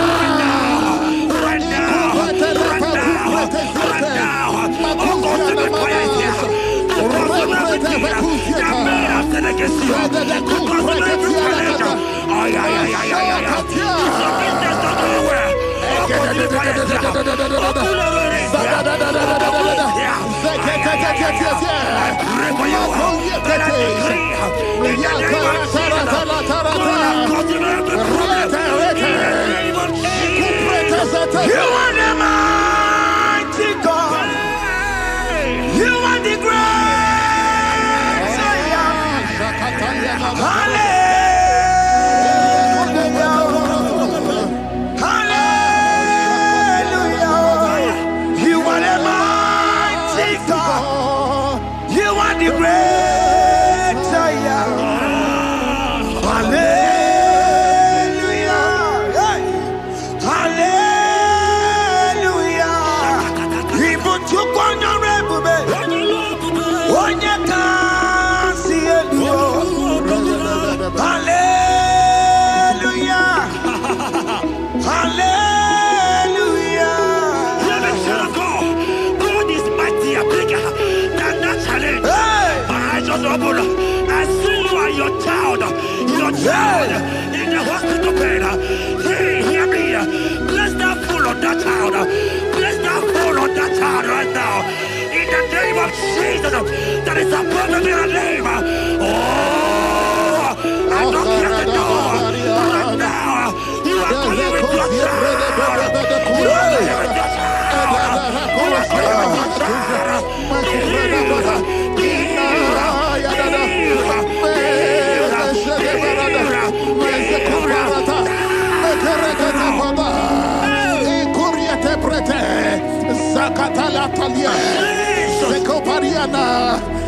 right now, oh, consuming fire is here. Everything that men have said against you, because of every challenge, it's your business not going well. You are the mighty God. You are the great I child in the hospital bed. Hey, hear me. Bless that fool on that child. Bless that fool on that child right now. In the name of Jesus, that is supposed to be a name. Oh, I knock at the door right now. You are going with your child. You are going with your child. You are going with your child.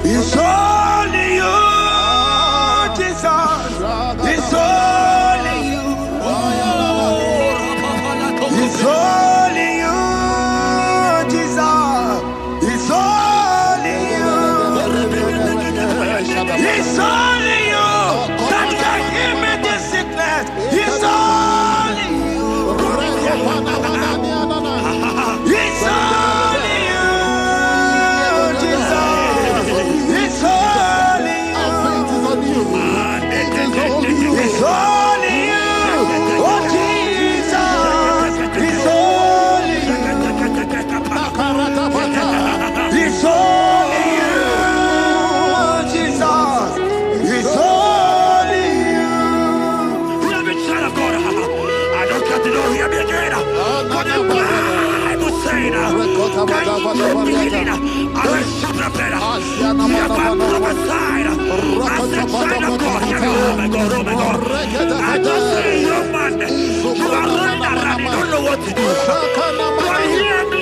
It's only you, Jesus. It's only you. It's only you, Jesus. It's only you. It's only you that can give me this sickness. It's only you. It's only you, Jesus. It's only you. It's only you. Oh, Jesus. It's only you. It's only you, Jesus. It's only you. Hear me, child of God. I don't got to know. Hear me again. For the Bible saying, I will shut up better. You have been prophesied as a child of God. Hear me. Oh my God, oh my God. I just see you, man. You are running around. You don't know what to do. But hear me.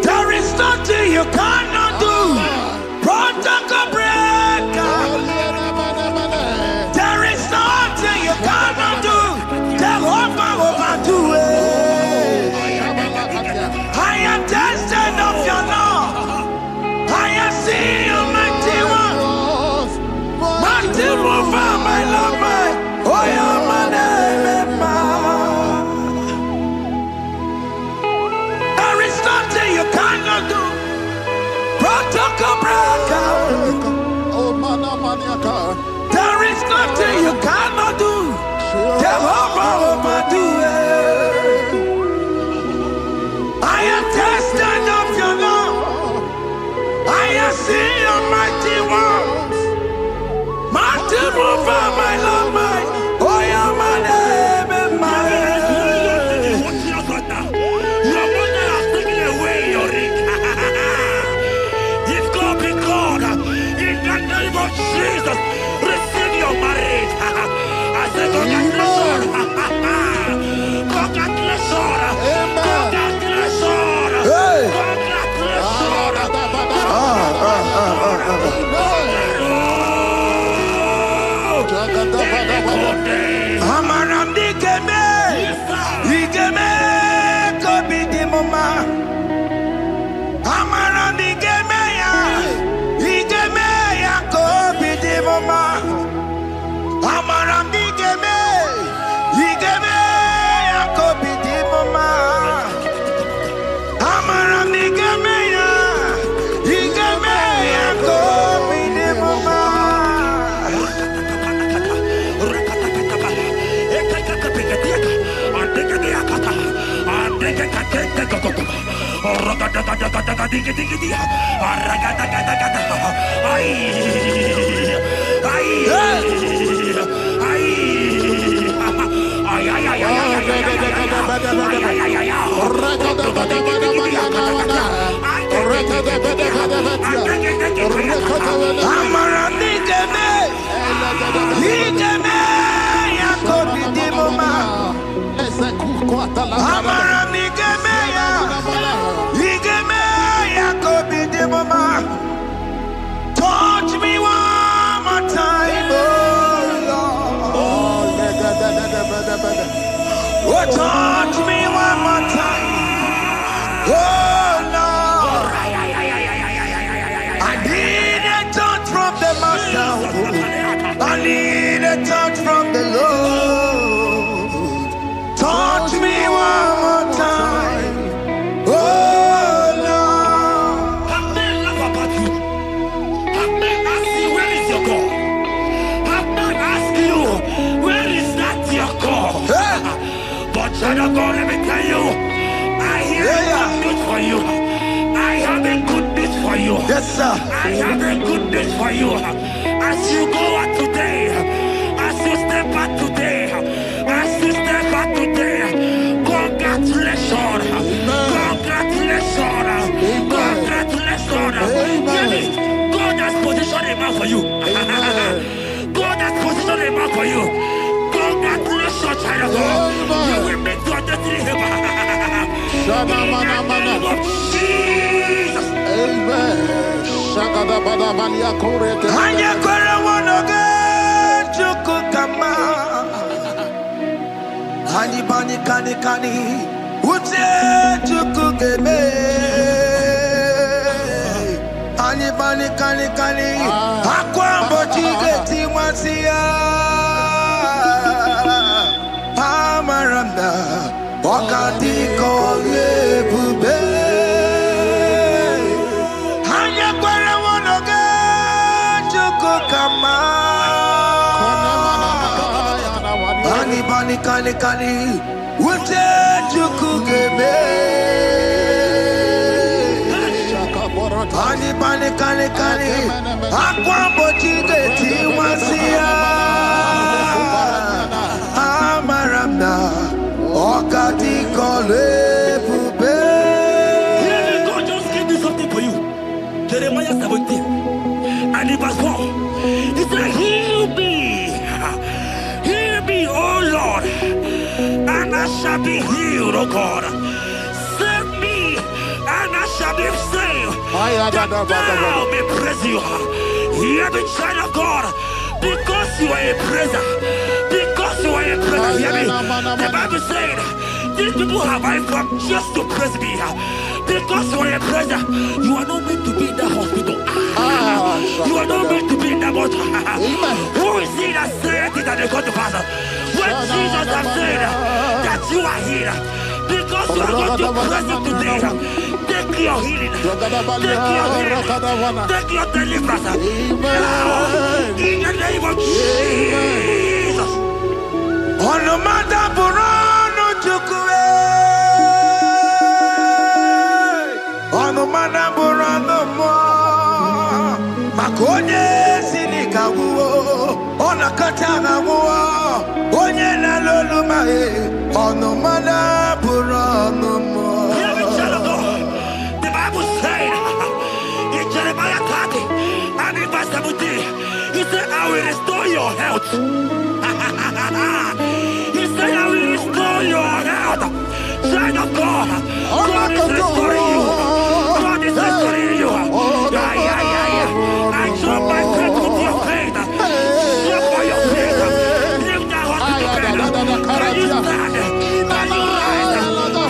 There is nothing you cannot do. Protocol breaker. There is nothing you cannot do. Jehovah overdo it. I am tested of your love. I have seen you mighty one. Mighty mover, my love, my. Oh, yeah, my name, there is nothing you cannot do. Protocol breaker. There is nothing you cannot do. Jehovah overdo it. I am tested of your love. I have seen your mighty ones. Mighty mover, my love, my. Oh, yeah, my name and my. Your mother has taken away your ring. If God be God, in the name of Jesus, receive your marriage. I say congratulations. Congratulations. Congratulations. Hey. Congratulations. Amaram dikeme, dikeme kobi di mama. Amaram dikeme ya kobi di mama. Amaram dikeme ya kobi di mama. Amaram dikeme ya kobi di mama. Touch me one more time, oh Lord. Oh Oh, touch me one more time. Oh, Lord. I need a touch from the Master. I need a touch from the Lord. Touch me one more time. Oh, Lord. Have men laugh about you? Have men ask you, where is your God? Have men ask you, where is that your God? Hey. But child of God, let me tell you, I hear good news for you. I have a good news for you. Yes, sir. I have a good news for you. As you go out today, as you step out today, as you step out today, congratulations. Congratulations. Congratulations. Hear me. God has positioned a man for you. God has positioned a man for you. Congratulations, child of God. You will make your destiny helper. In the name of Jesus. Amen. Hanya kwere wonoge chukukama. Hani bani kani kani ute chukugeme. Hani bani kani kani akwa mbochige timasia. Amaramda wakati kole bube. Hanya kwere wonoge chukukama. Bani bani kani kani ute chukugeme. Bani bani kani kani akwa mbochige timasia. Amaramda wakati kole bube. God just gave me something for you. Jeremiah 17 and in verse 4. He said, heal me, oh Lord, and I shall be healed, oh God. Save me, and I shall be saved, that thou may praise you. Hear me, child of God, because you are a praiser. Because you are a praiser, hear me. The Bible said, these people have I come just to praise me. Because you are a praiser, you are not meant to be in that hospital. You are not meant to be in that water. Who is he that said it and they come to pass? When Jesus has said that you are healed, because you are going to praise him today, take your healing, take your healing, take your deliverance. Now, in the name of Jesus. On the matter burano chukwe. On the matter burano mo. Makonye sinika wo. Ona katana wo. Onye na lolu mae. On the matter burano mo. Hear me, child of God. The Bible said in Jeremiah 30 and in verse 17, he said, I will restore your health. He said, I will restore your health. Child of God, God is restoring you. God is restoring you. I draw my faith with your faith. Show for your faith. Lift that hospital bed. Can you stand? Can you rise?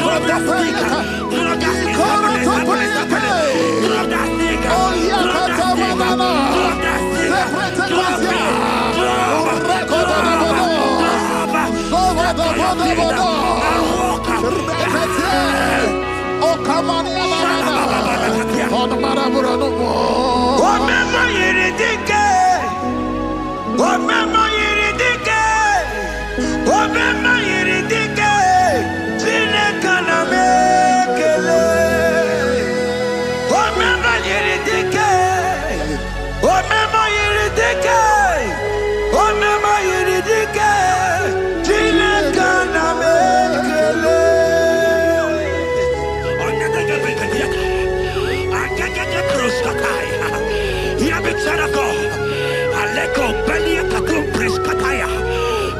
Drop that stick. Drop that stick. Drop that stick. Drop that stick. Drop that stick. Drop it.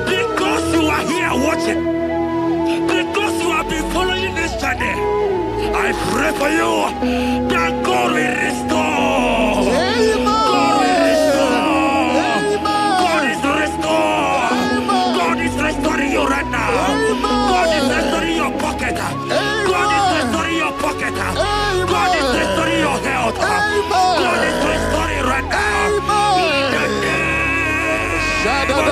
Because you are here watching, because you have been following this journey, I pray for you that God will restore. God will restore. God is restoring you right now. God is God is restoring your pocket. God is restoring your health. God is restoring right now. In the name of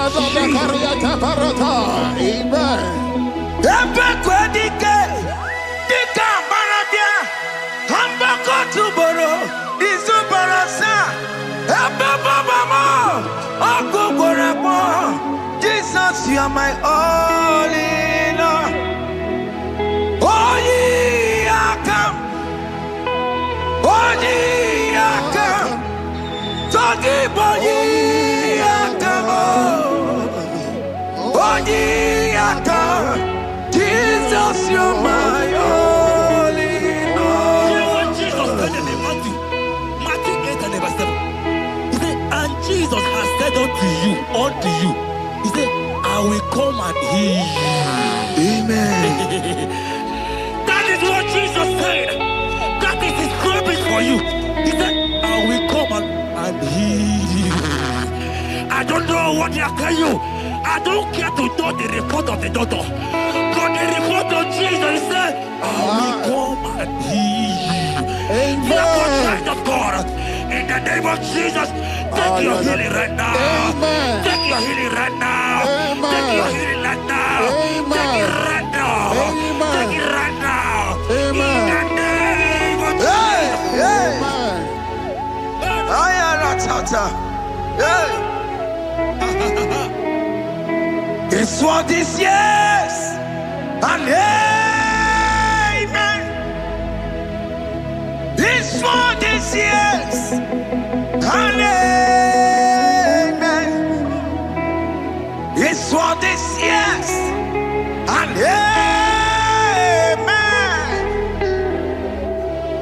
Jesus, you are my all in all. Oh, ye are come. Oh, ye are come. Talking about ye are come. Oh, ye are come. Jesus, you are my all in all. You know what Jesus said in Matthew 8 and verse 7? He said, and Jesus has said unto you, he said, I will come and heal you. Amen. That is what Jesus said. That is his promise for you. He said, I will come and heal you. I don't know what they are telling you. I don't care to know the report of the doctor. But the report of Jesus, he said, I will come and heal you. Therefore, child of God, in the name of Jesus, take your healing right now. Amen. Take your healing right now. Amen. Take your healing right now. Amen. Take it right now. Amen. Take it right now. Amen. In the name of Hey, hey. Amen. I am not tata. Hey. It's what this yes and amen. It's what this yes and amen. It's what this yes and amen.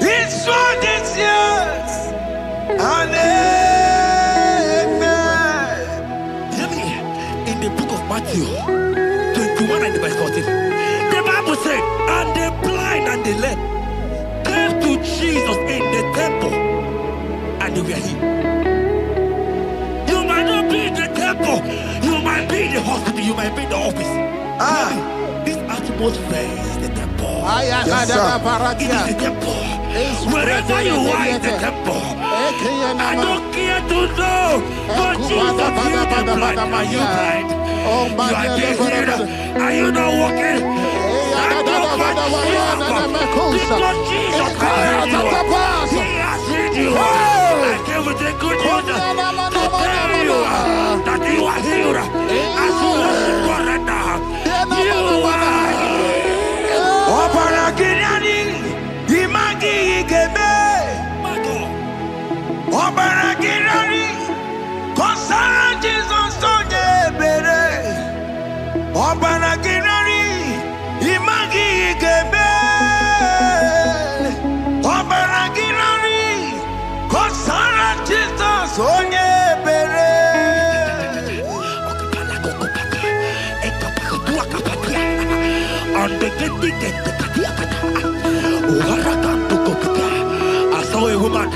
It's what this yes and amen. Hear me. In the book of Matthew 21 and verse 14, the Bible said, and the blind and the lame came to Jesus in the temple, and they were healed. You might not be in the temple, you might be in the hospital, you might be in the office. This atmosphere is the temple. Yes, sir. It is the temple. Wherever you are in the temple, I don't care to know, but Jesus healed the blind. Are you blind? You are being healed. Are you not walking? Stand up and walk. Because Jesus has healed you. He has healed you. I came with the good news to tell you that you are healed. As you worship God right now, you are healed. Obaragirani, imagi igebe. My God. Obaragirani, kosara Jesus onye ebere. Obaragirani, imagi igebe. Obaragirani, kosara Jesus onye ebere. I saw a woman.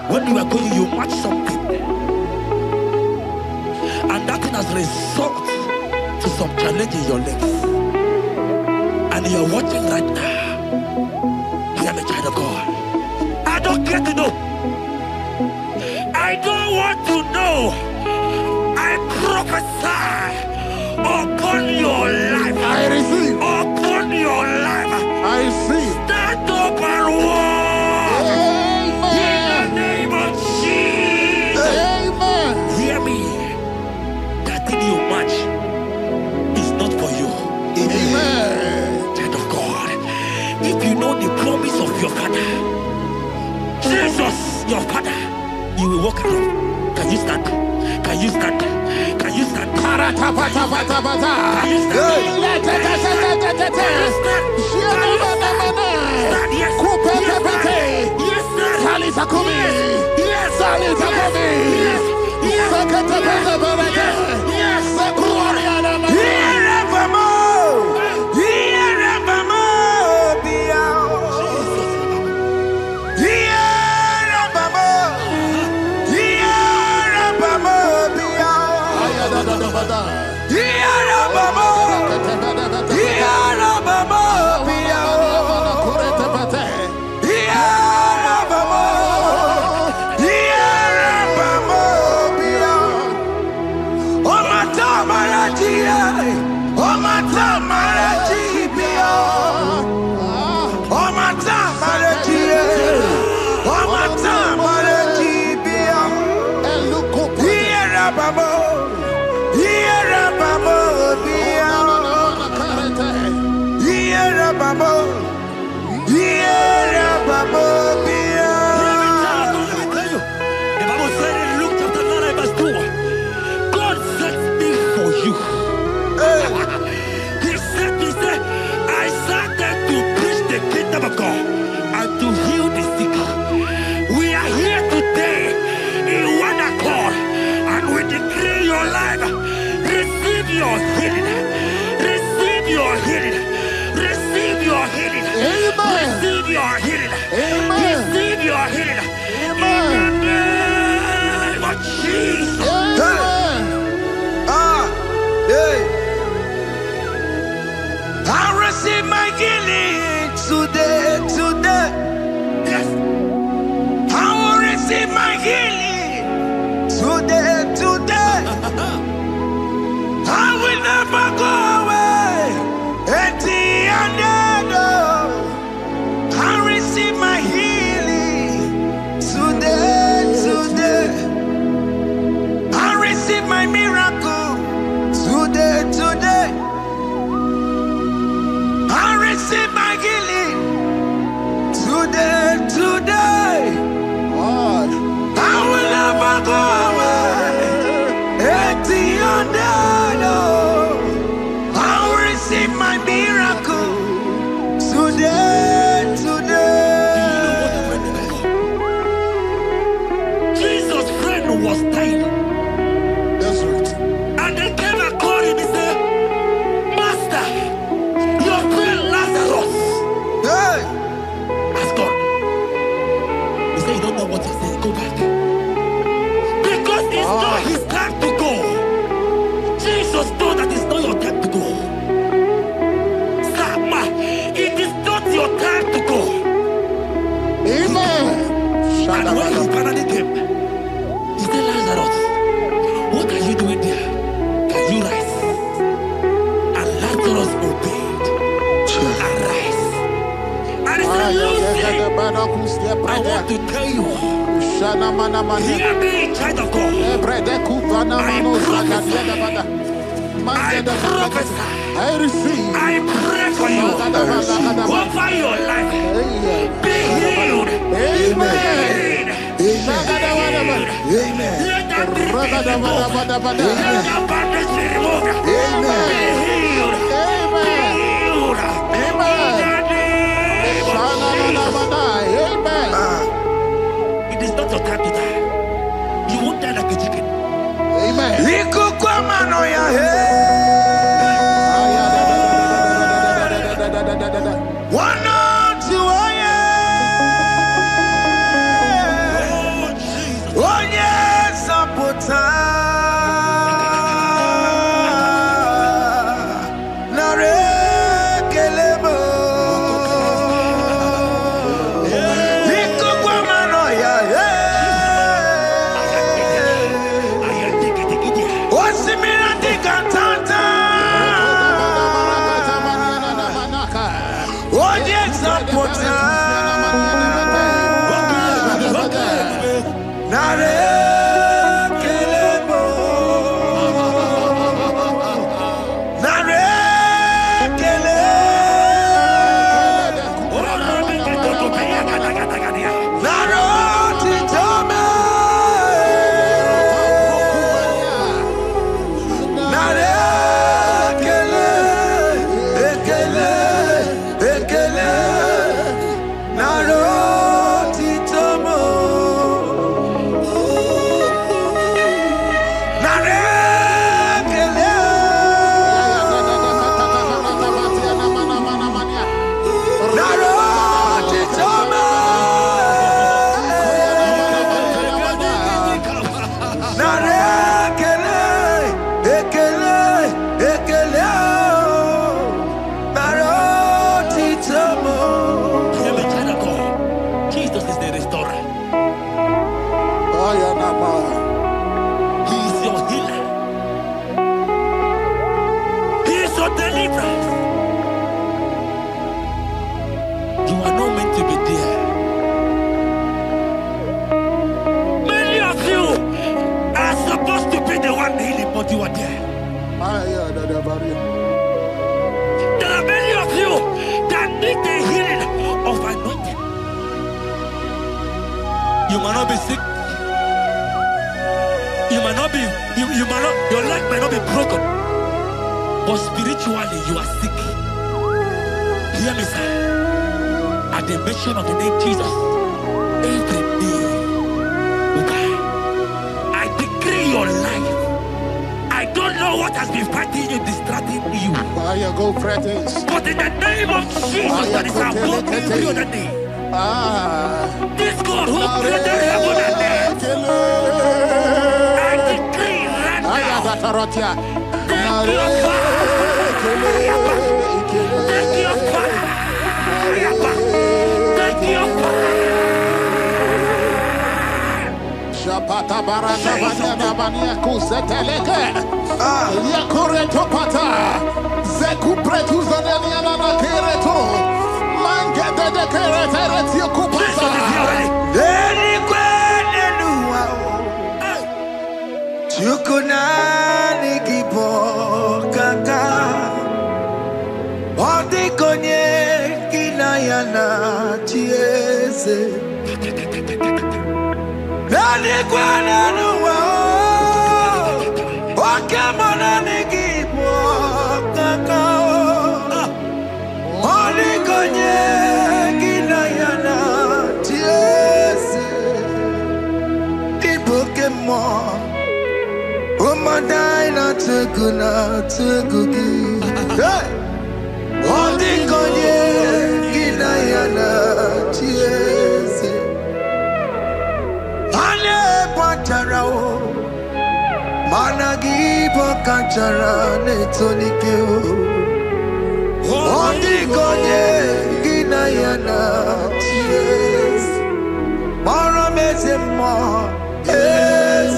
When you were going, you match something, and that thing has resulted to some challenge in your legs, and you're watching right now. Hear me, child of God. I don't care to know. I don't want to know. I prophesy upon your life. I receive. Upon your life. I receive. Stand up and walk. In the name of Jesus. Amen. Hear me. That thing you match is not for you. Amen. Child of God. If you know the promise of your father, Jesus, your father, you will walk around. Can you stand? Can you stand? Can you stand? Can you stand? Yeah. receive my healing today. Yes. I will receive my healing today. I will never go away empty-handed. I receive my healing today. I receive my miracle today. I receive my healing today. I will never go away empty-handed. I will receive my miracle today. Jesus' friend was dying. That's right. And they came and called him and said, Master, your friend Lazarus Hey. has gone. He said, you don't know what you're saying. Go back. Because it's not his time to go. Jesus knows that it's not your time to go. Sama, it is not your time to go. Amen. And when he finally came, he said, Lazarus, what are you doing there? Can you rise? And Lazarus obeyed and rise. And he said, Lucy, I want to tell you, hear me, child of God. I receive. I pray for you over your life. Be healed. Amen. Amen. Let that be removed. Let that bandage be removed. Be healed. Be healed. In the name of Jesus. It is not your time to die. You won't die like a chicken. Amen. You might not be sick. You might not be, your leg might not be broken. But spiritually, you are sick. Hear me, sir. At the mention of the name Jesus, every day will die. I decree your life. I don't know what has been fighting you, distracting you. But in the name of Jesus, that is above every other name. This God who created heaven and earth, I decree right now, take your fire, take your pata barata banya banya kuseteleke. Yakore topata. Zeku pretu zadania na kereto. Mangete de kerete kupasa. Deni kwene nuwa. Chukunani gibo kaka. Odi konye kinayana chiese. Deni kwene nuwa. Wakemona ni gibo kaka. Odi konye kinayana chiese. Ibokemo. Umadai na tegugi. Hey! Odi konye kinayana chiese. Ale patarao. Managi pokachara netonike o. Odi konye kinayana chiese. Mara mezemo. Yes.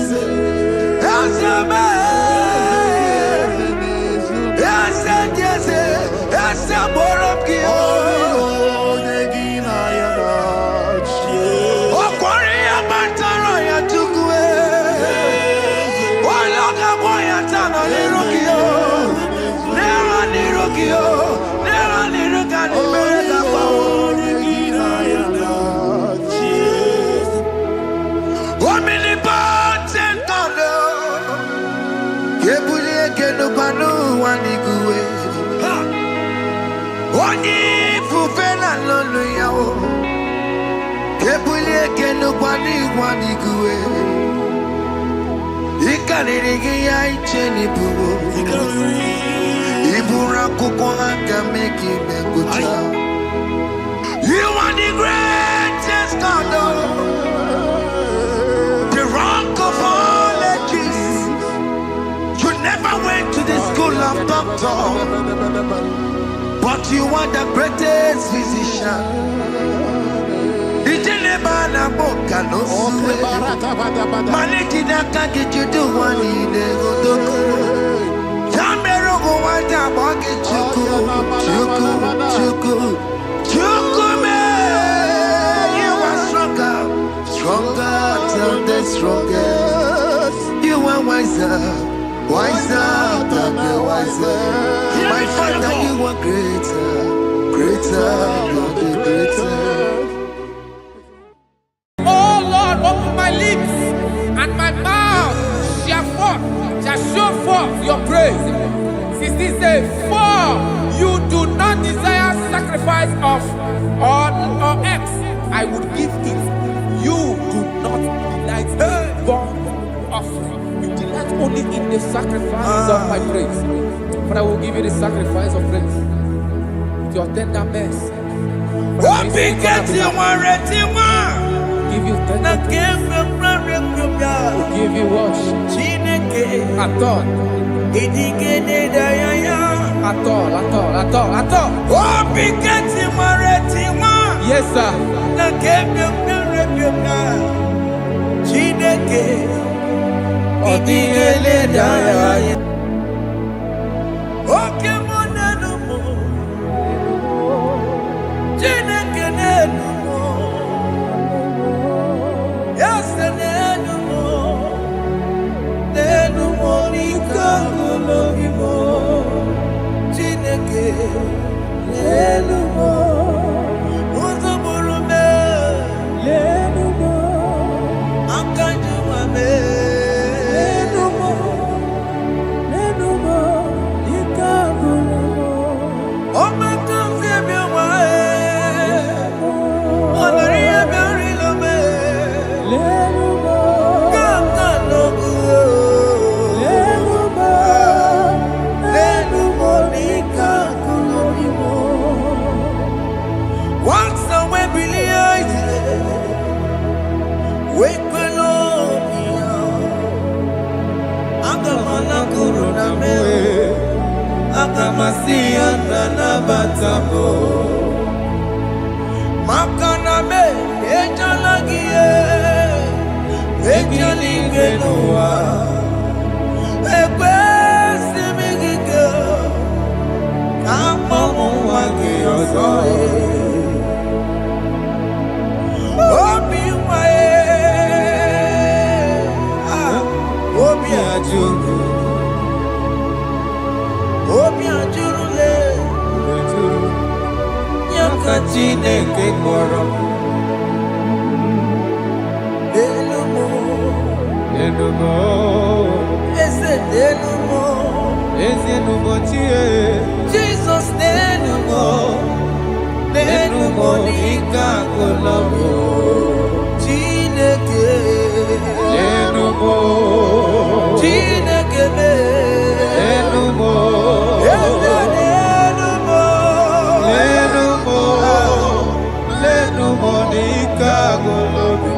Oni fufela lolo yao. Kebulie kenu wani guwe. Ikanirigi ya icheni buwo. Ibura kuko anga meki mekucha. You are the greatest God, the rock of all ages. You never went to the school of doctor, but you are the greatest physician. Ijelebana boka no suwe. Maliki naka get you do one in the godoko. Jamero go wanta boki chuku me. You are stronger than the strongest. You are wiser than the wiser. My Father, you are greater than the greatest. Oh Lord, open my lips and my mouth shall show forth your praise. 16 says, for you do not desire sacrifice of or X, I would give it. You do not delight in burnt offering. You delight only in the sacrifice of my praise. But I will give you the sacrifice of praise. With your tender mercy. Give you tender will give you worship. At all. Yes, sir. Makana me ejalagie, ejali Ekenua, Ekwesimigigo, Kamomu wagi osoe, Obi wae, Obi ajuru, Obi ajuru le, Yakachine ke koro. Enumo, Ezenumo, Jesus Nenumo, Nenumo Nika Kolomo, Chineke, Enumo, Chineke, Enumo, Ezenumo, Enumo, Enumo Nika Kolomo.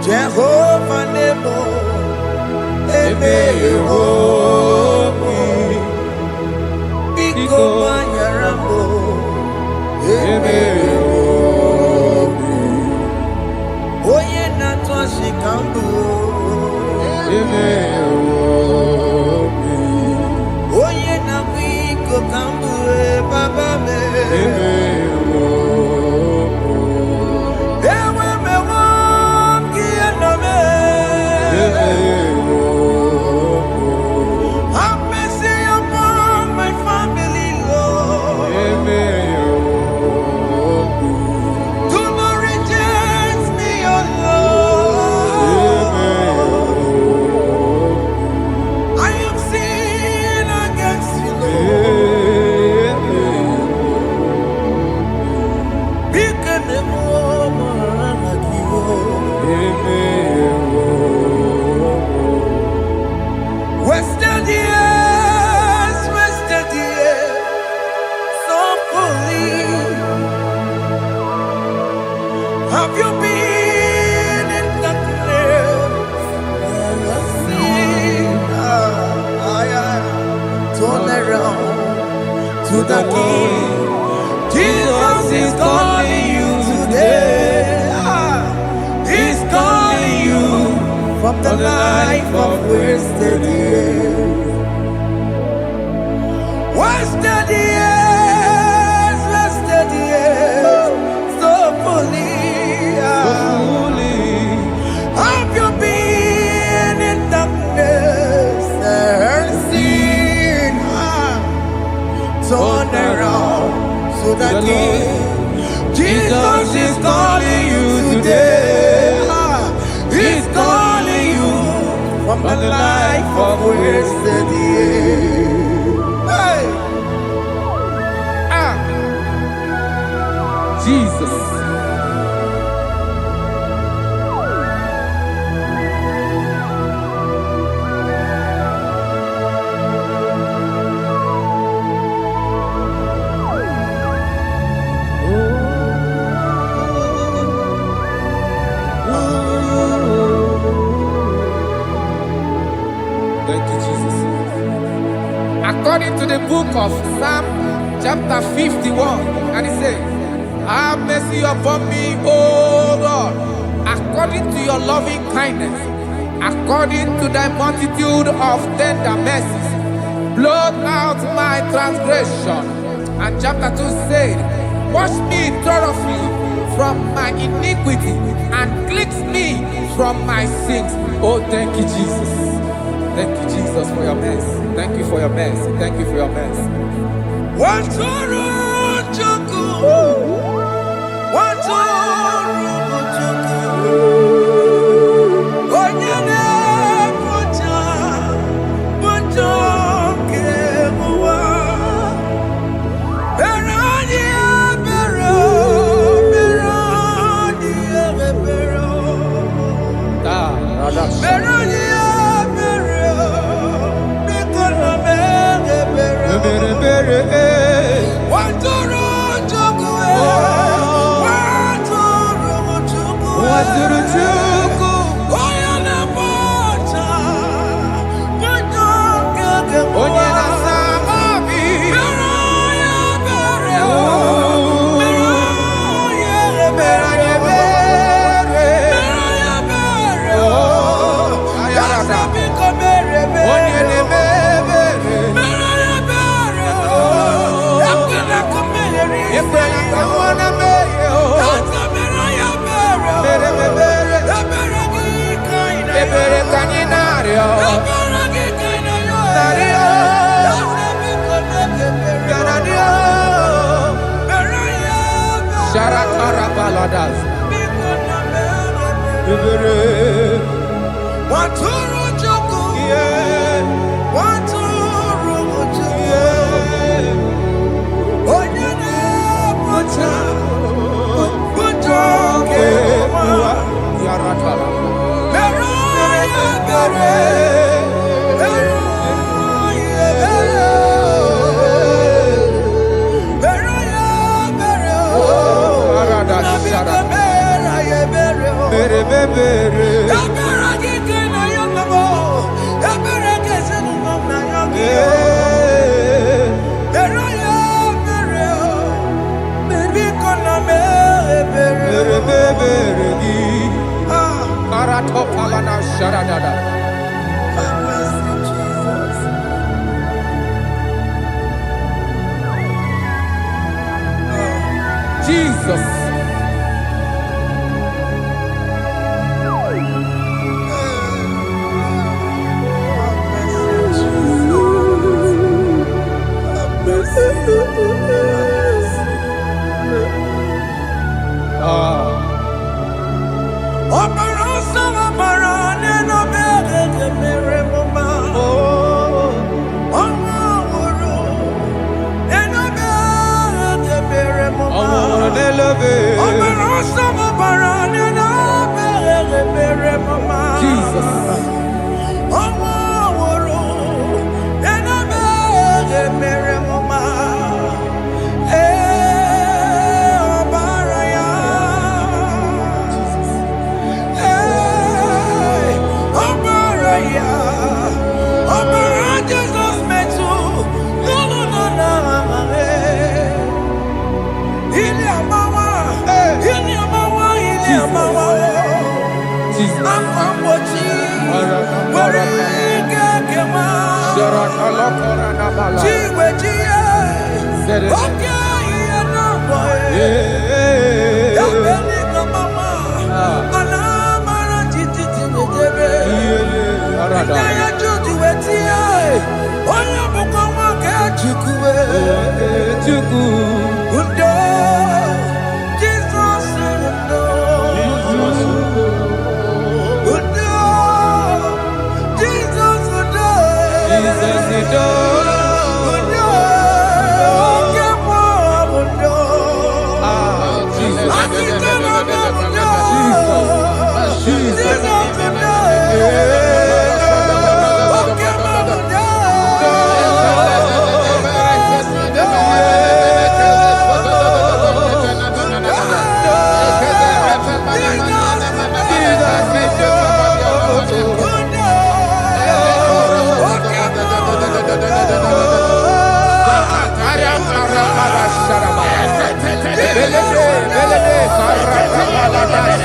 Jehovah Nebo, Biko Manyarambo, Oye Natwa Shikambu, Oye Namiko Kambu, Baba me. Have you been in darkness? Turn around to the King. Jesus is calling you today. He's calling you from the life of wasted years. Wasted years, wasted years, so fully. Have you been in darkness and seen? Turn around to the King. Jesus is calling you today. He's calling you from the life of wasted years. Hey! Jesus. Thank you, Jesus. According to the book of Psalm chapter 51, and it says, have mercy upon me, O God, according to your loving kindness, according to thy multitude of tender mercies, blot out my transgression. And chapter 2 said, wash me thoroughly from my iniquity and cleanse me from my sins. Oh, thank you, Jesus. Thank you, Jesus, for your mercy. Thank you for your mercy. Thank you for your mercy. Jesus.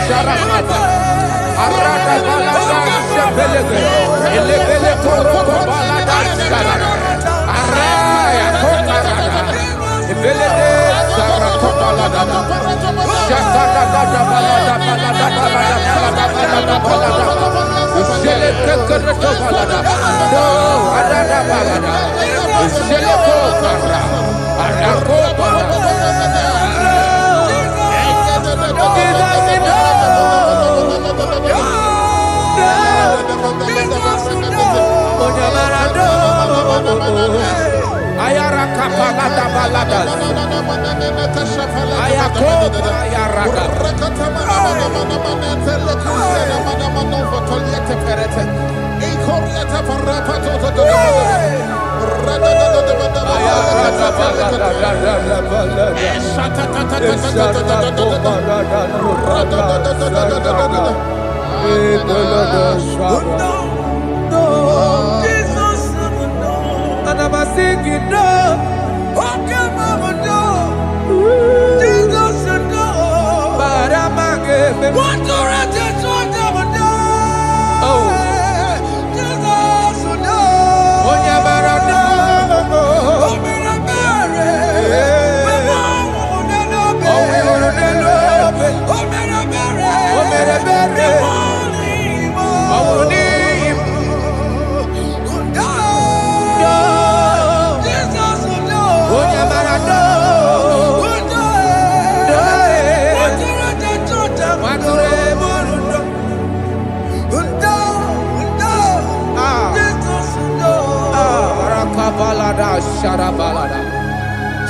Shut up. belege. Elebele koroko balada sharada. Araya kokarada. Ebelede sarako balada. Shakada balada balada balada balada balada. Ushele kekereto balada. No, adada balada. Ushele kokara. Arako balada. Ayara kapalada balada. Ayako ayaraga. And I'm singing no. Okay, mama, no. Jesus, no. But I'm again. What do I just want to do? Oh, Jesus, no. Oh, yeah, but I know. Oh, me, I'm married. Oh, we will love it. Oh, me, I'm married. Oh, me, I'm married. Oh, me,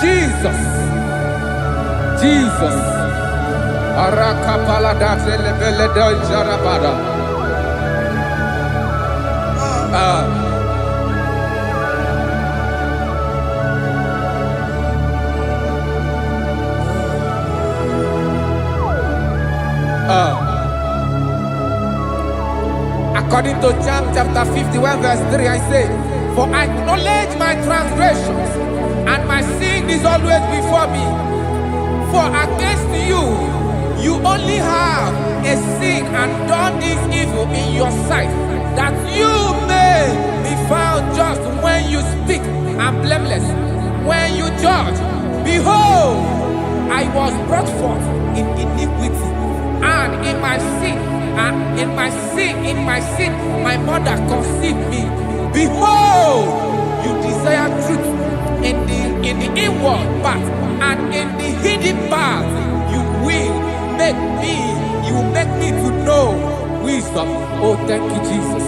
Jesus, Jesus, Arakapalada zelebeleda jarabada. According to John chapter 51 verse 3, I say, for I acknowledge my transgressions, and my sin is always before me. For against you, you only have a sin and done this evil in your sight, that you may be found just when you speak, and blameless when you judge. Behold, I was brought forth in iniquity, and in my sin, my mother conceived me. Behold, you desire truth in the inward part, and in the hidden part you will make me to know wisdom. Oh, thank you, Jesus.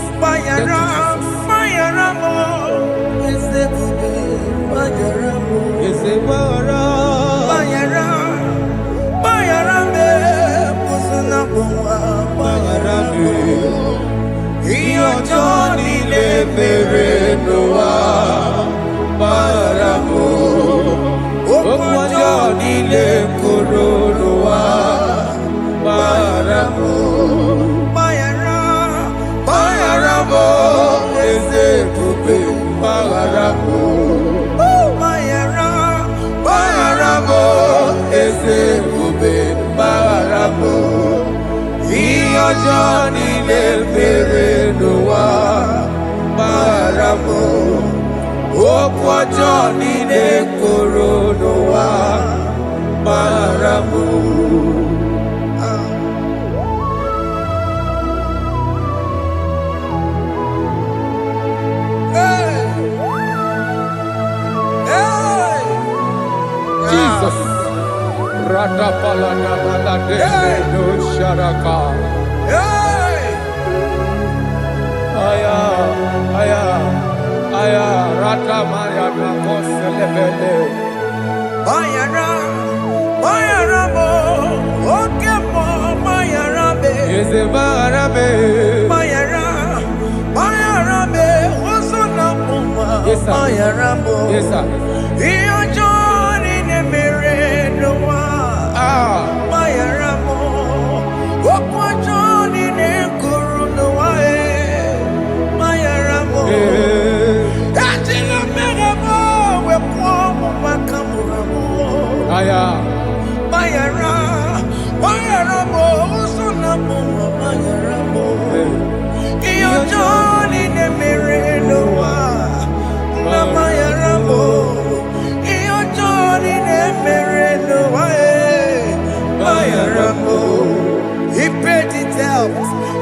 Johnny le mere noa baramo okwa Johnny le koro noa baramo. Jesus Rada palada balade no sharaka. Aya, rata maya na koselebele. Bayara mo, oke mo, bayara be. Eze bayara be. Bayara be, osona muma. Yes sir. Bayara mo. Yes sir. Iyo joni ne mere noa. Bayara mo, okwa joni ne kuru noa. Bayara mo. Aya, bayara mo, usuna mo, bayara mo. Iyo Johnny Nemerenoa, Mama Yaramo, Iyo Johnny Nemerenoa, Maya Rambo. He paid it out,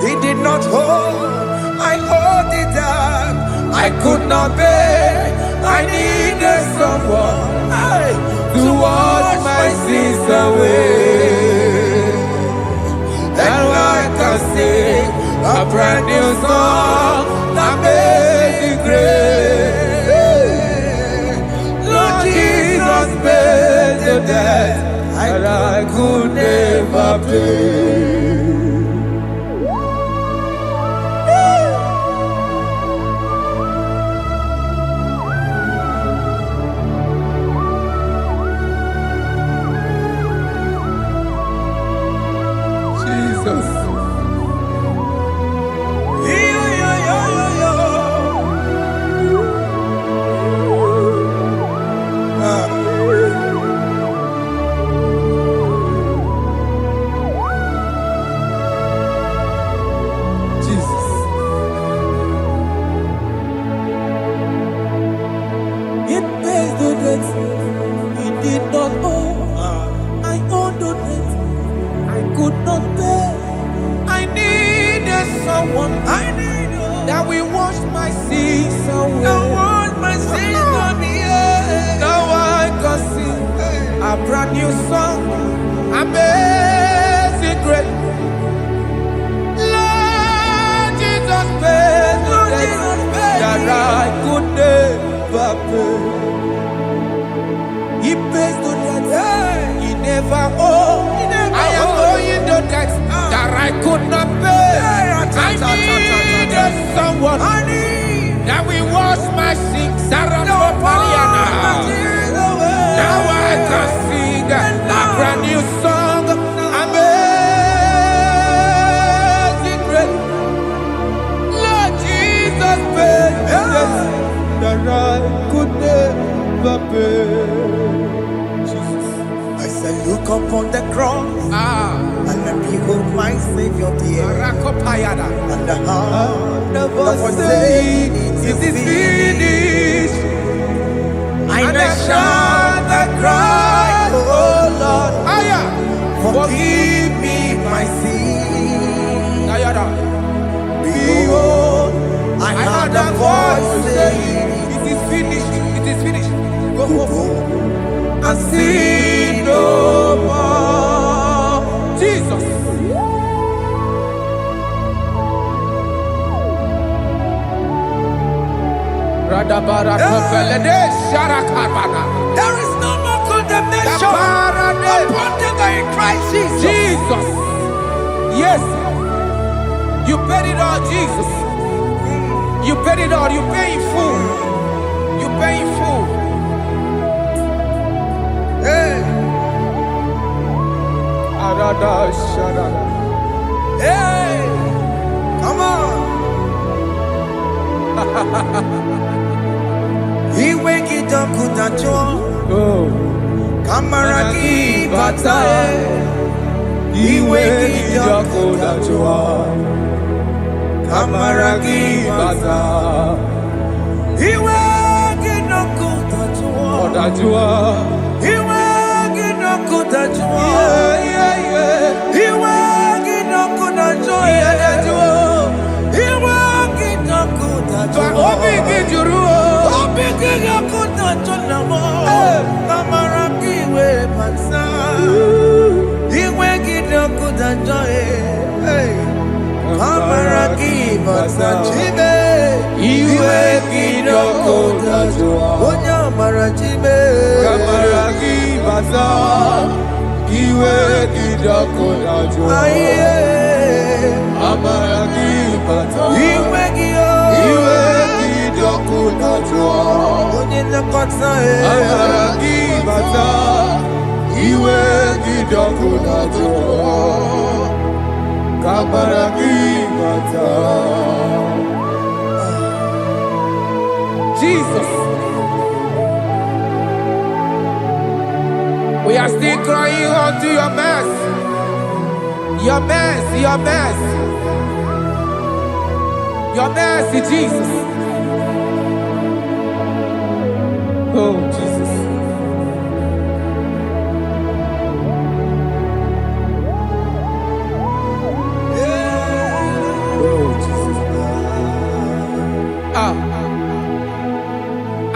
he did not hold. I owed it out, I could not pay. I needed someone to wash my sins away. And I can sing a brand new song that made me great. Lord Jesus paid the debt that I could never pay. Jesus. That will wash my sins away. Now I can sing a brand new song. Amazing grace. Lord Jesus paid the debt that I could never pay. He pays the debt he never owed. I am owing the debt that I could not pay. I needed someone that will wash my sins. Now I can sing a brand new song. Amazing grace. Lord Jesus paid the debt that I could never pay. Jesus. I said, look upon the cross. And behold my Savior dear. And the heart that was saying it is finished. And I shout and cry, oh Lord, forgive me my sin. Behold, I heard a voice saying, it is finished, it is finished. Go and sin no more. Jesus. There is no more condemnation upon them in Christ Jesus. Jesus. Yes. You paid it all, Jesus. You paid it all. You pay in full. You pay in full. Hey. Hey. Come on. He wake it up with a joy. Kamaraki batae. He wake it up with a joy. Kamaraki batae. He wake it up with a joy. He wake it up with a joy. He wake it up with a joy. He wake it up with a joy. Jesus. We are still crying unto your mercy. Your mercy, your mercy. Your mercy, Jesus. Oh, Jesus. Oh, Jesus.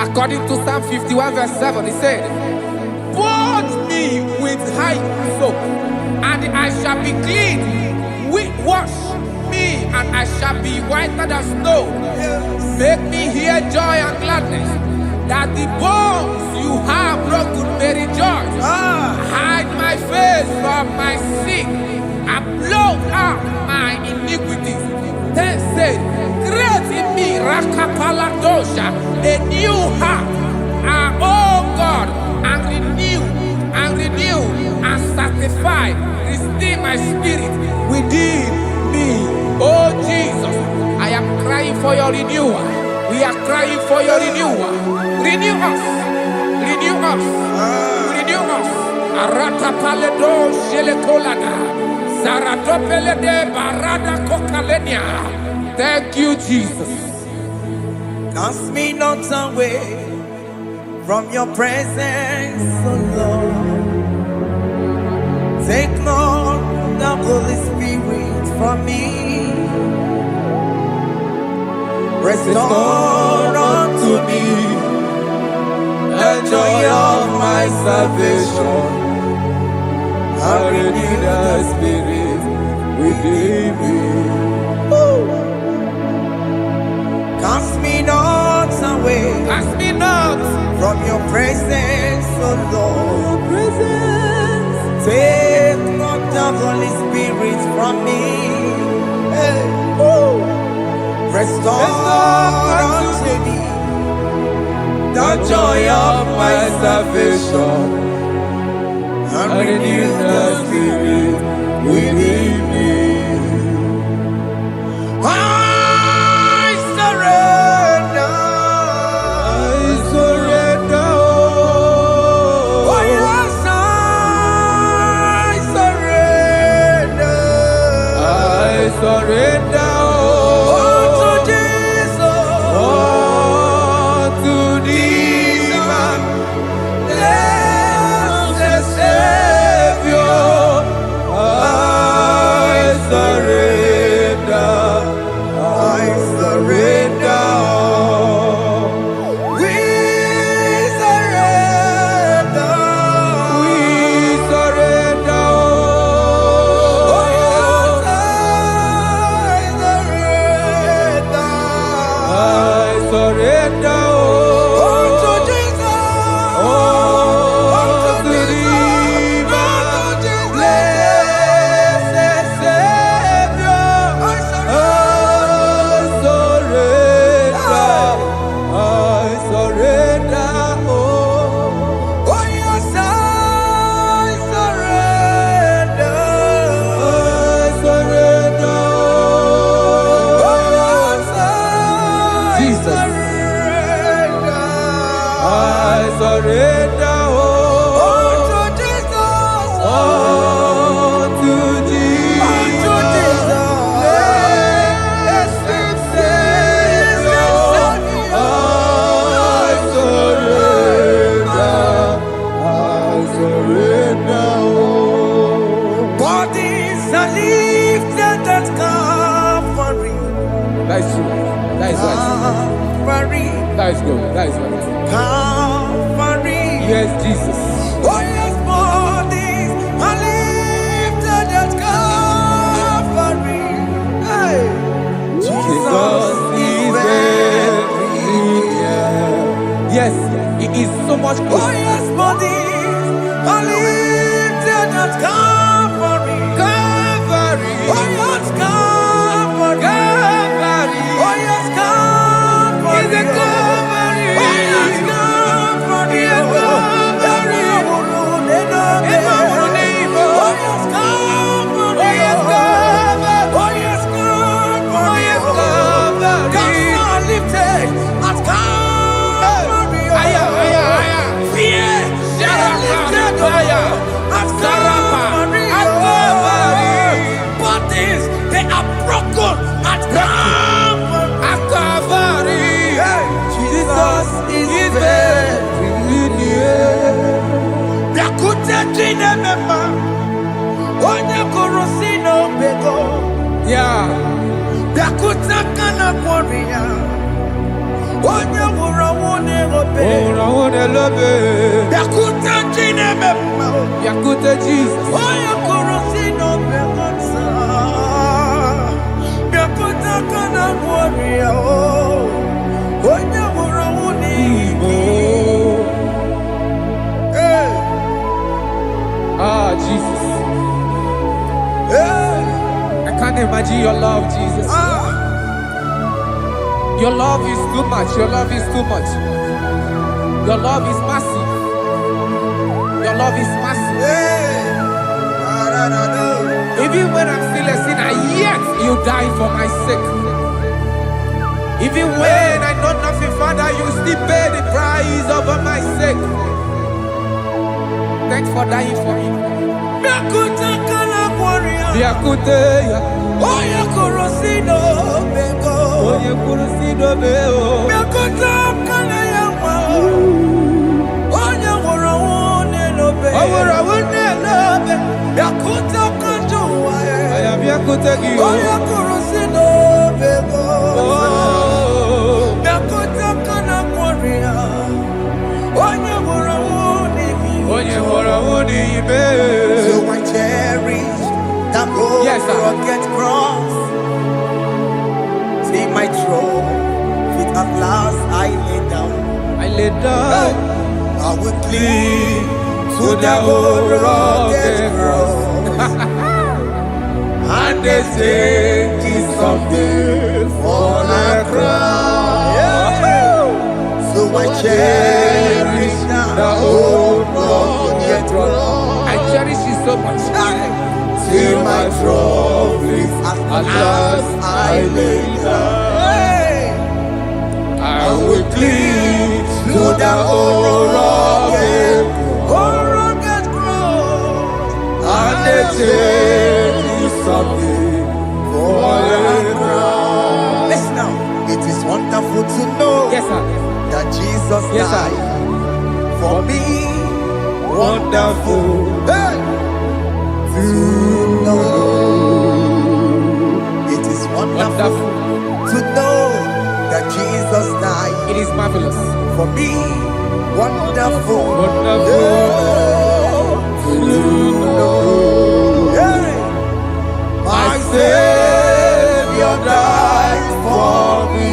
According to Psalm 51 verse 7, he said, "Wash me with hyssop, and I shall be clean. Wash me, and I shall be whiter than snow. Make me hear joy and gladness, that the bones you have broken may rejoice. Hide my face from my sin, and blot out my iniquities. Then say, create in me Rakapaladosha, a new heart, oh God, and renew, and sanctify, restore my spirit within me." Oh Jesus, I am crying for your renewal. We are crying for your renewal. Renew us, renew us, renew us. Arata paledo shelekolada, zaratopele de barada kokalenia. Thank you, Jesus. Cast me not away from your presence, oh Lord. Take not the Holy Spirit from me. Restore unto me the joy of my salvation, and renew the spirit within me. Cast me not away, Cast me not from your presence, oh Lord. Take not the Holy Spirit from me. Hey. Restore unto me the joy of my salvation, and renew the spirit within me. I surrender. I surrender. Oh yes, I surrender. I surrender. That is good. That is good. Calvary. Yes, Jesus. Oh yes, bodies are lifted at Calvary. Hey. Jesus is everywhere. Yes, it is so much good. Oh yes, bodies are lifted at Calvary. Calvary. Oh yes, Calvary. Calvary. Oh yes, Calvary. Is it Calvary? Oh yes, Calvary. Yes, Calvary. Oh yes, Calvary. Oh yes, Calvary. Oh yes, Calvary. Oh yes, Calvary. Cast are lifted at Calvary. Aya, aya, aya. Fear is lifted at Calvary. Chinemema, Onya Korosino Bego, Yeah. Dakuta Kana Korea, Onya Murawone Obe, Orawone lobe. Dakuta Chinemema, Yakute Jesus. Onya Korosino Bego, Dakuta Kana Korea, Onya Murawone Igbo. Ah, Jesus. I can't imagine your love, Jesus. Your love is too much. Your love is too much. Your love is massive. Your love is massive. Even when I'm still a sinner, yet you die for my sake. Even when I know nothing, Father, you still pay the price over my sake. Thanks for dying for me. Biakute, Oya Korosino Bego, Oye Kurusino Beo. Biakota Kana Yama, Oya Murawone Lobe, Orawone lobe. Biakota Kanjoa, Aya Biakute gi. Oya Korosino Bego, Oh. Biakota Kana Korea, Oya Murawone Oye Orawone ibe. So I cherish that old Yes, sir. rugged cross. See my throne, feet at last I lay down. I lay down I will cling to the old rugged cross. and they say it's something for the crown. So I cherish The old rugged cross. I cherish it so much. See my trophies at last I lay down. I will cling to the old rugged cross. and they say it's something for the crown. Listen now, it is wonderful to know Yes, sir. that Jesus Yes, sir. died for me. Wonderful. Hey! To know. It is wonderful to know that Jesus died It is marvelous. for me. Wonderful. Wonderful. To know. Hey! My Savior died for me.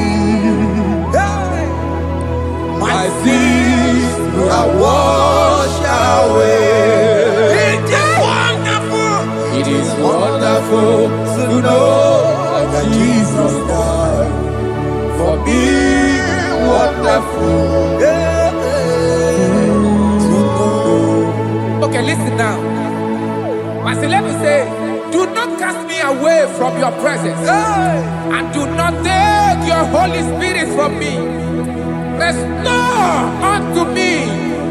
Hey! My sins are washed away. It is wonderful. It is wonderful to know that Jesus died for me. Wonderful. To know. Okay, listen now. As the level say, do not cast me away from your presence, Hey! and do not take your Holy Spirit from me. Restore unto me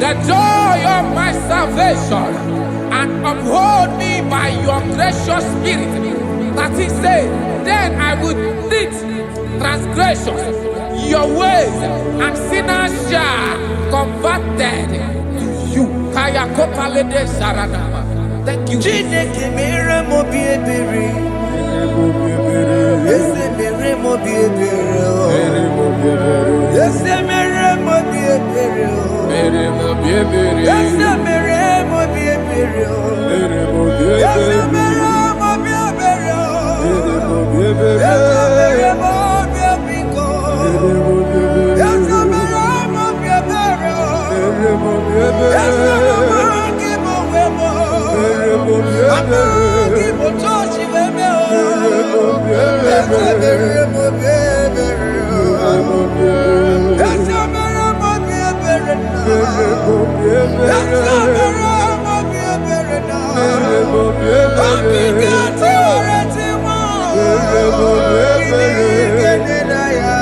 the joy of my salvation, and uphold me by your gracious spirit. That he said, then I will teach transgressions your ways, and sinners shall converted to you. Kaya kopalede saranama. Thank you. Chineke mere mo bi ebere. Ese mere mo bi ebere. Ese mere mo bi ebere. Ese mere mo bi ebere. Ese mere mo bi ebere. Ese mere mo bi ebere. Ese mere mo bi ebiko. Ese mere mo bi ebere. Ese mere mo ki mo wemo. Amagi mo chochi weme o. Ese mere mo bi ebere. Ese mere mo bi ebere na. Ese mere mo bi ebere na. Akike ti ore ti mo. Kini kene na ya.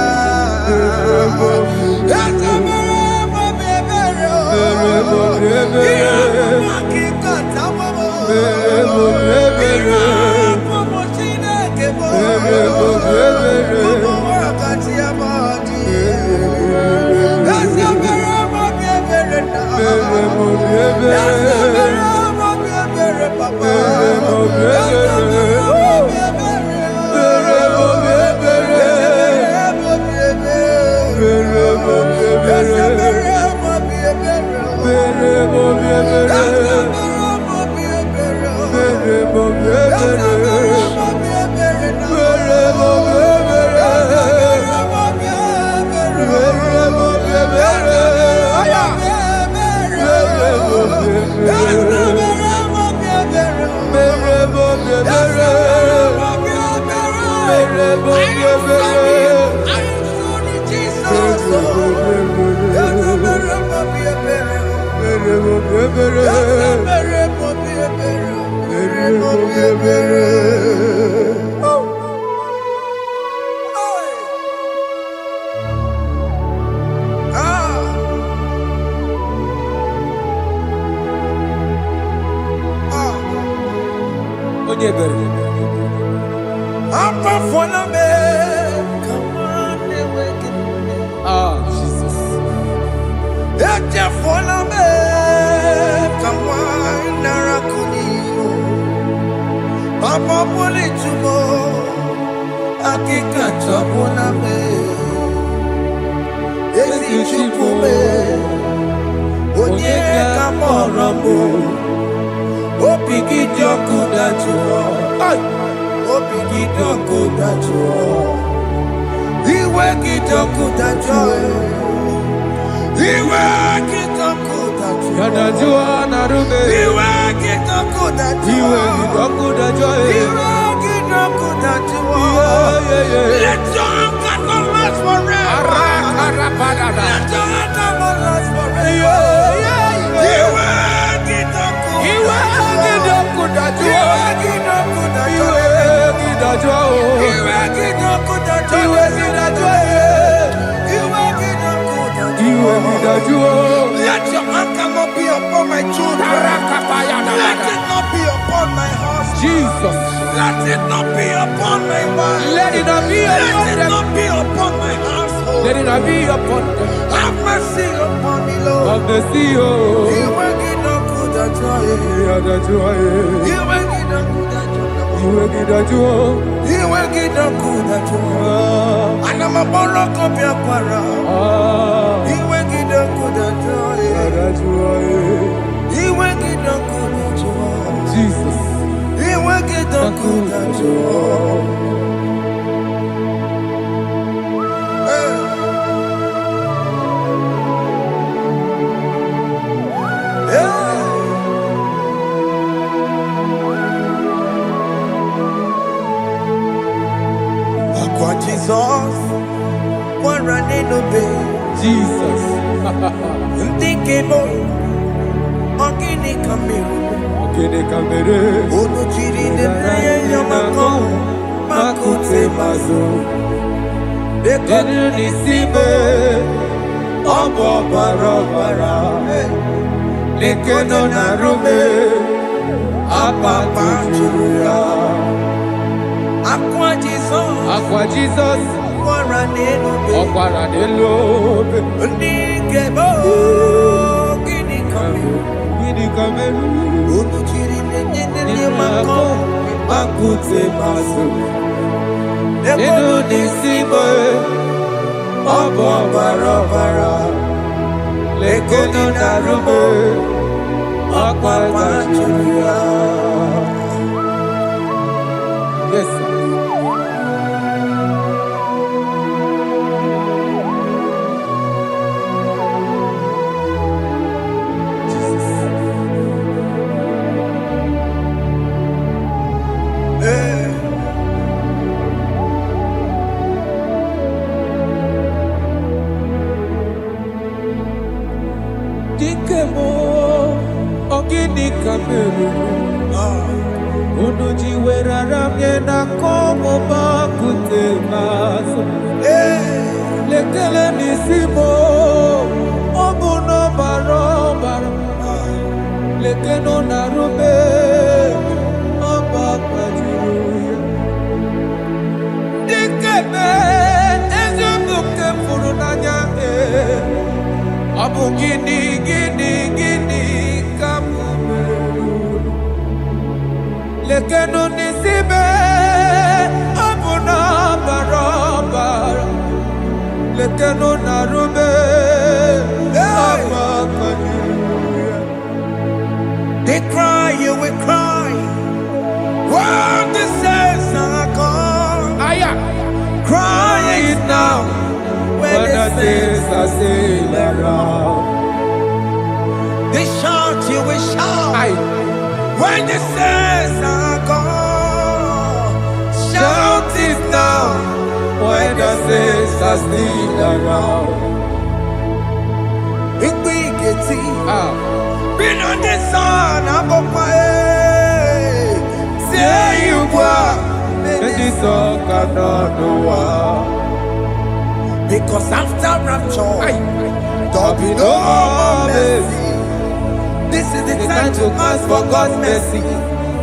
Ese mere mo bi ebere o. Iya mo kika ta mo mo. Iya mo mo Chineke mo. Jesus. Papa poli chumo, akika chapona me, esi chupume, onye kamoramo, opiki joko dachuo, opiki joko dachuo, iwe kijoko dachuo, iwe kijoko dachuo, Yadajua narume. iwe kijoko dachuo, Iwe kijoko dachuo. Let your anger not last forever. Let your anger not last forever. Let your anger not be upon my children. Let it not be upon my husband. Jesus. Let it not be upon my wife. Let it not be Let it upon them. not be upon my household. Let it not be upon them. Have mercy upon me, Lord. Of the CEO. You will get no good at all. You will get no good at all. You will get no good at all. And I'm a borrow of your para. You will get no good at all. You will get no good at all. Jesus. You will get no good at all. Jesus, we're running obey. Jesus. Thinking more, organic camera. Okene kamere. Ono chiri de naya yamako, makute mazo. Denu nisibe. Obo barabara. Lekeno narume. Apa chuya. Aqua Jesus, Aqua Jesus. we're running obey. Okwara delobe. Ndikebo, gini camera. Gini kamere. Ono chiri de naya yamako, makute mazo. Denu nisibe. Obo barabara. Lekeno narume. Apa chuya. Yes, sir. Dikemo, ogini kamere. Unuji werara mjena komo bakute maso. Lekele nisimo, obuno barobara. Lekeno narume, abakajiruya. Dikeme, ezubuke furunanya. Abu gini kamumeru. Lekeno nisibe, abu na barabara. Lekeno narume, abakajiruya. They cry, you will cry. When the saints are gone, cry it now. When the saints are still around, they shout, you will shout. When the saints are gone, shout it now. When the saints are still around. If we get it, the sun above my head. Say you were. And this song cannot know why. Because after rapture, Aye. there'll be no more mercy. This is the time to ask for God's mercy.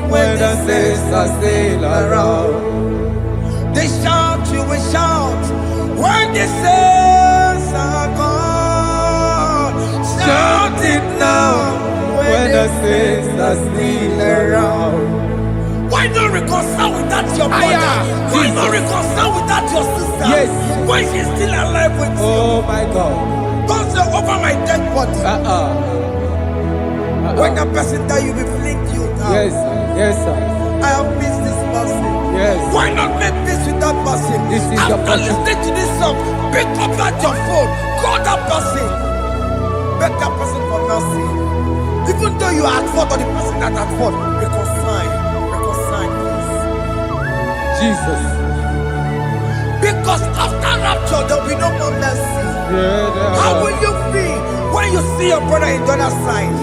When the saints are still around. They shout, you will shout. When the saints are gone, Shout it now. When the saints are still around. Why not reconcile with that your brother? Aya, Why Jesus. not reconcile with that your sister? Yes. When she's still alive with you? Oh my God. Don't say over my dead body. When that person die, you will blink you down. Yes, sir. Yes, sir. I have missed this person. Yes. Why not make peace with that person? This is your After person. listening to this song, pick up that your phone, call that person, beg that person for mercy. Even though you are at fault or the person that at fault, reconcile, please. Jesus. Because after rapture, there will be no more mercy. Yeah, How will you feel when you see your brother in the other side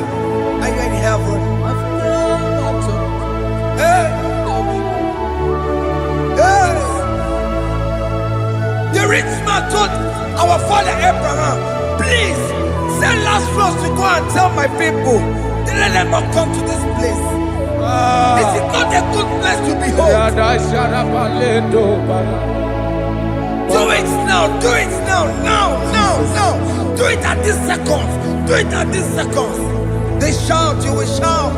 and you're in heaven? Hey. Hey. The rich man told our father Abraham, please send Lazarus to go and tell my people, let them not come to this place. This is not a good place to behold. Do it now, do it now. Do it at this second. Do it at this second. They shout, you will shout.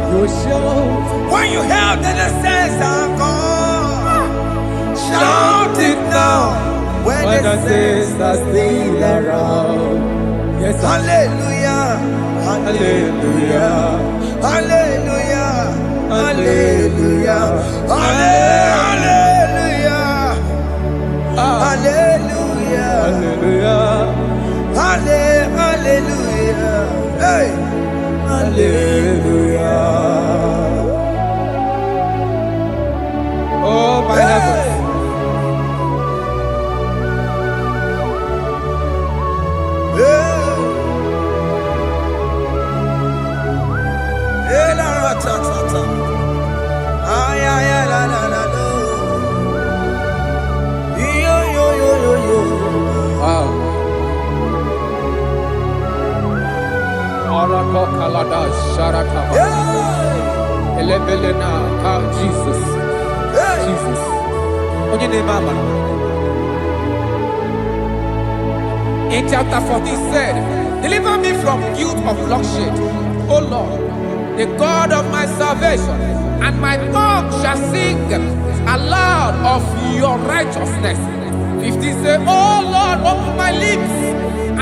When you hear that the saints are gone, shout it now. When the saints are still around. Yes, sir. Hallelujah, hallelujah, hallelujah, hallelujah, hallelujah, hallelujah, Hallelujah. hallelujah, hey, Hallelujah. Oh, my heavens. Wow. Arako kalada sharataba. Elebelena ka Jesus. Jesus. Onye na-eme amara. In chapter 14 said, deliver me from guilt of bloodshed, O Lord, the God of my salvation, and my tongue shall sing aloud of your righteousness. 15 say, O Lord, open my lips,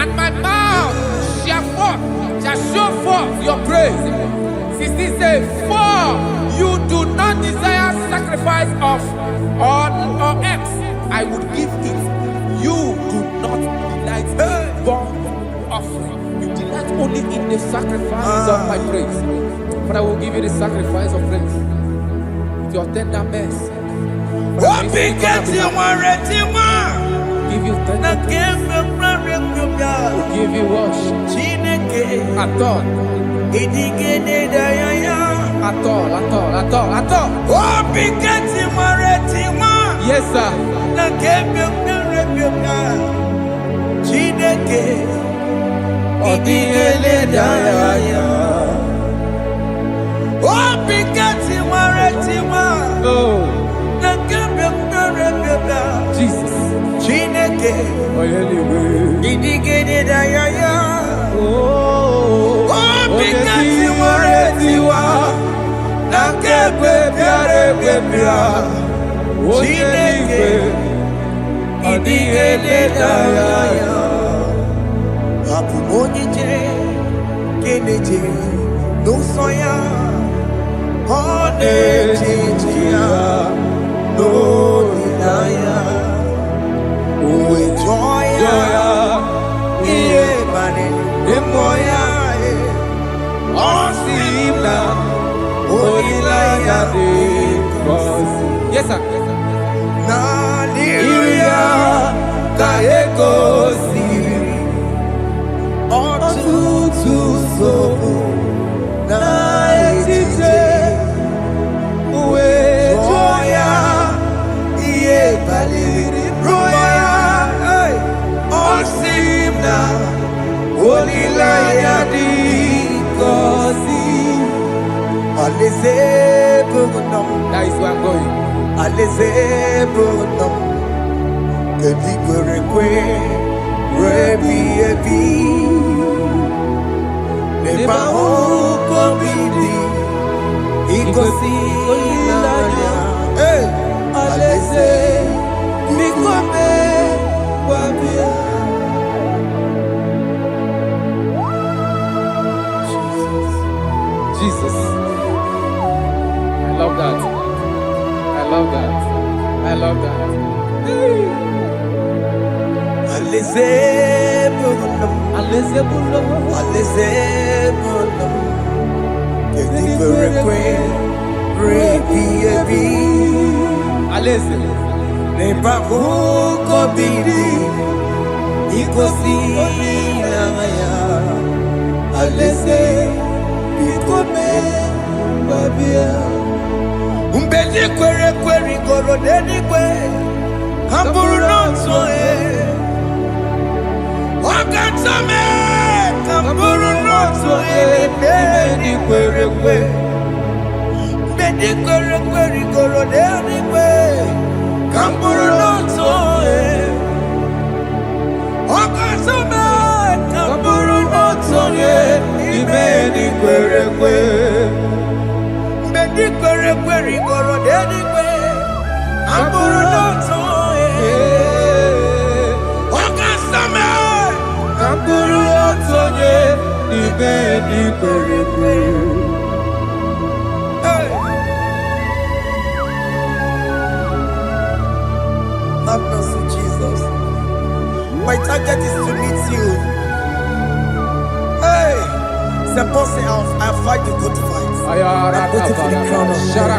and my mouth shall show forth your praise. 16 say, for you do not desire sacrifice of or eggs, I would give it. You do not delight in burnt offering. You delight only in the sacrifice of my praise. But I will give you the sacrifice of praise with your tender mercy. What begins you want Give you tender praise. Will give you worship. At all. At all. What begins you want Yes, sir. What begins you want Oh, Jesus. Oh, Yes, sir. Unto so Alize Bugunum. That is where I'm going. Alize Bugunum. Kedigwerekwe Rebi Ebi Neba Oko Bidi Ikosi Nanya. Hey, Alize Mikome Wabia. Jesus. I love that. I love that. I love that. Alize Bugunum. Alize Bugunum. Alize Bugunum. Kedigwerekwe Rebi Ebi Alize. Neba Oko Bidi Ikosi Nanya. Alize Mikome Babia. Umbedi kwere kwere goro dedi kwe. Kamburu nonso Wakatame Kamburu nonso Dedi kwere kwe. Umbedi kwere kwere goro dedi kwe. Kamburu nonso Wakatame Kamburu nonso Ibedi kwere kwe. Mbedi kwere kwere goro dedi kwe. Kamburu nonso Wakasame Kamburu nonso Ibedi kwere kwe. Have mercy, Jesus. My target is to meet you. Hey, c'est pensé I fight the good fight. I'm waiting for the crown of glory.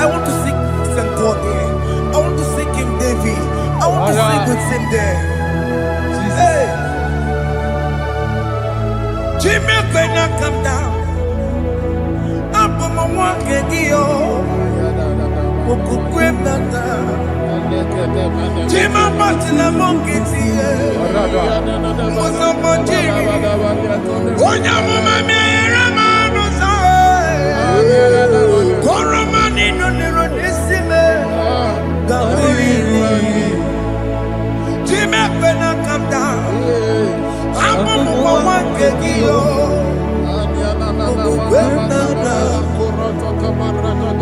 I want to seek St. God there. I want to seek King David. I want to sing with him there. Hey, Jimmy cannot come down. I'm on my walk again. Jima Martina Monkiti, Onya Mama Meramosa, Koromani no Nirodisime, Jima Pena come down, I'm on one Kegio,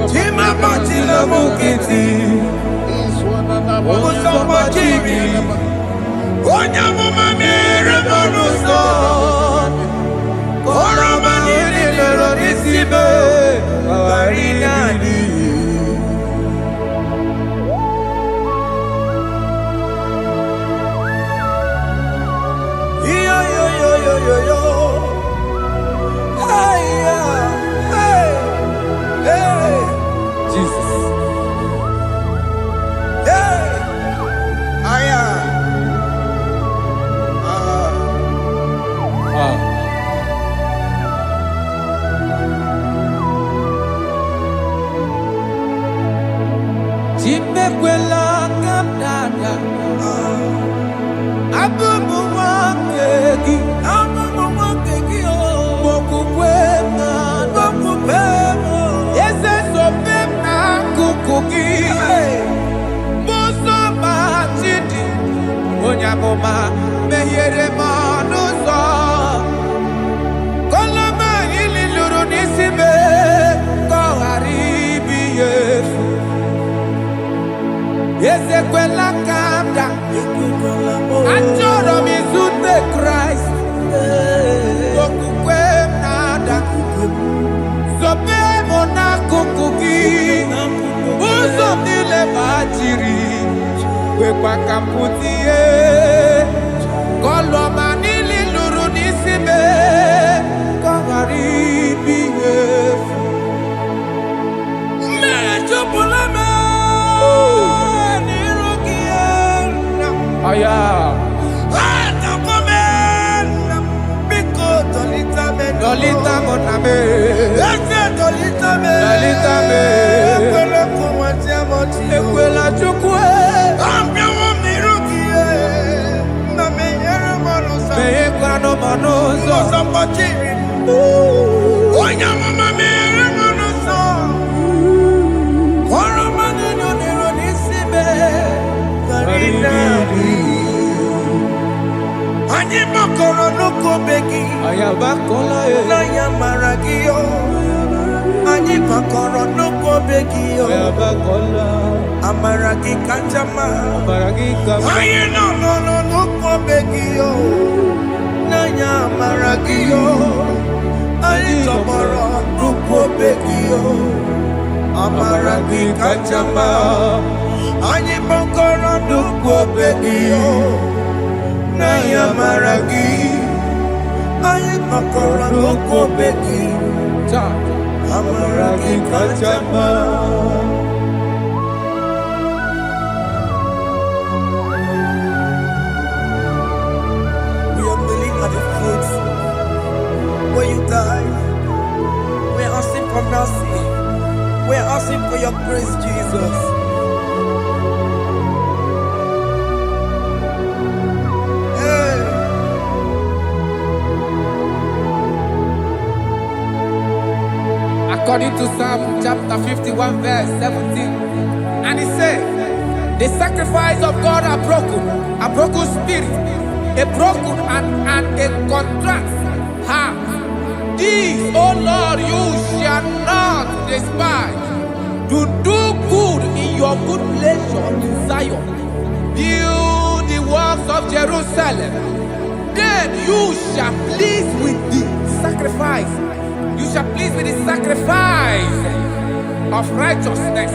Jima Martina Monkiti. Onya mama mere monuso Koromani nilero nisibe Awarinani Yo yo yo yo yo yo Hey hey hey Jesus. Jimekwela kamdada Abubu wakegi o Mokukwema Yese sopema kukuki Muso machidi Onyamoma mehiere manuso Koloma ili luru nisibe Koharibi Yesu Ezekwela kamda Achoro mizute Christ Okukwe nada Sope mona kukuki Uzo nile majiri Wekwa kamputie Koloma nili luru nisibe Koharibi Yesu Mejupulame Aya. Dolita moname. Dolita me. Ekwela chukwe. Meyekwano manozo. Onya mama mere begi. Ayabakola. Naya maragio. Ani pakoro nuko begi. Ayabakola. Amaragi kanjama. Amaragi kama. Aye no nuko begi. Naya maragio. Ani tomoro nuko begi. Amaragi kanjama. Ani pakoro nuko begi. Naya maragi. Aye makora nuko begi. Amaragi kanjama. We are kneeling at the foot where you died. We are asking for mercy. We are asking for your grace, Jesus. Hey. According to Psalm chapter 51 verse 17. And he said, the sacrifice of God are broken spirit, a broken and a contrite heart. These, O Lord, you shall not despise. To do good in your good pleasure in Zion. Build the works of Jerusalem. Then you shall please with the sacrifice. You shall please with the sacrifice of righteousness,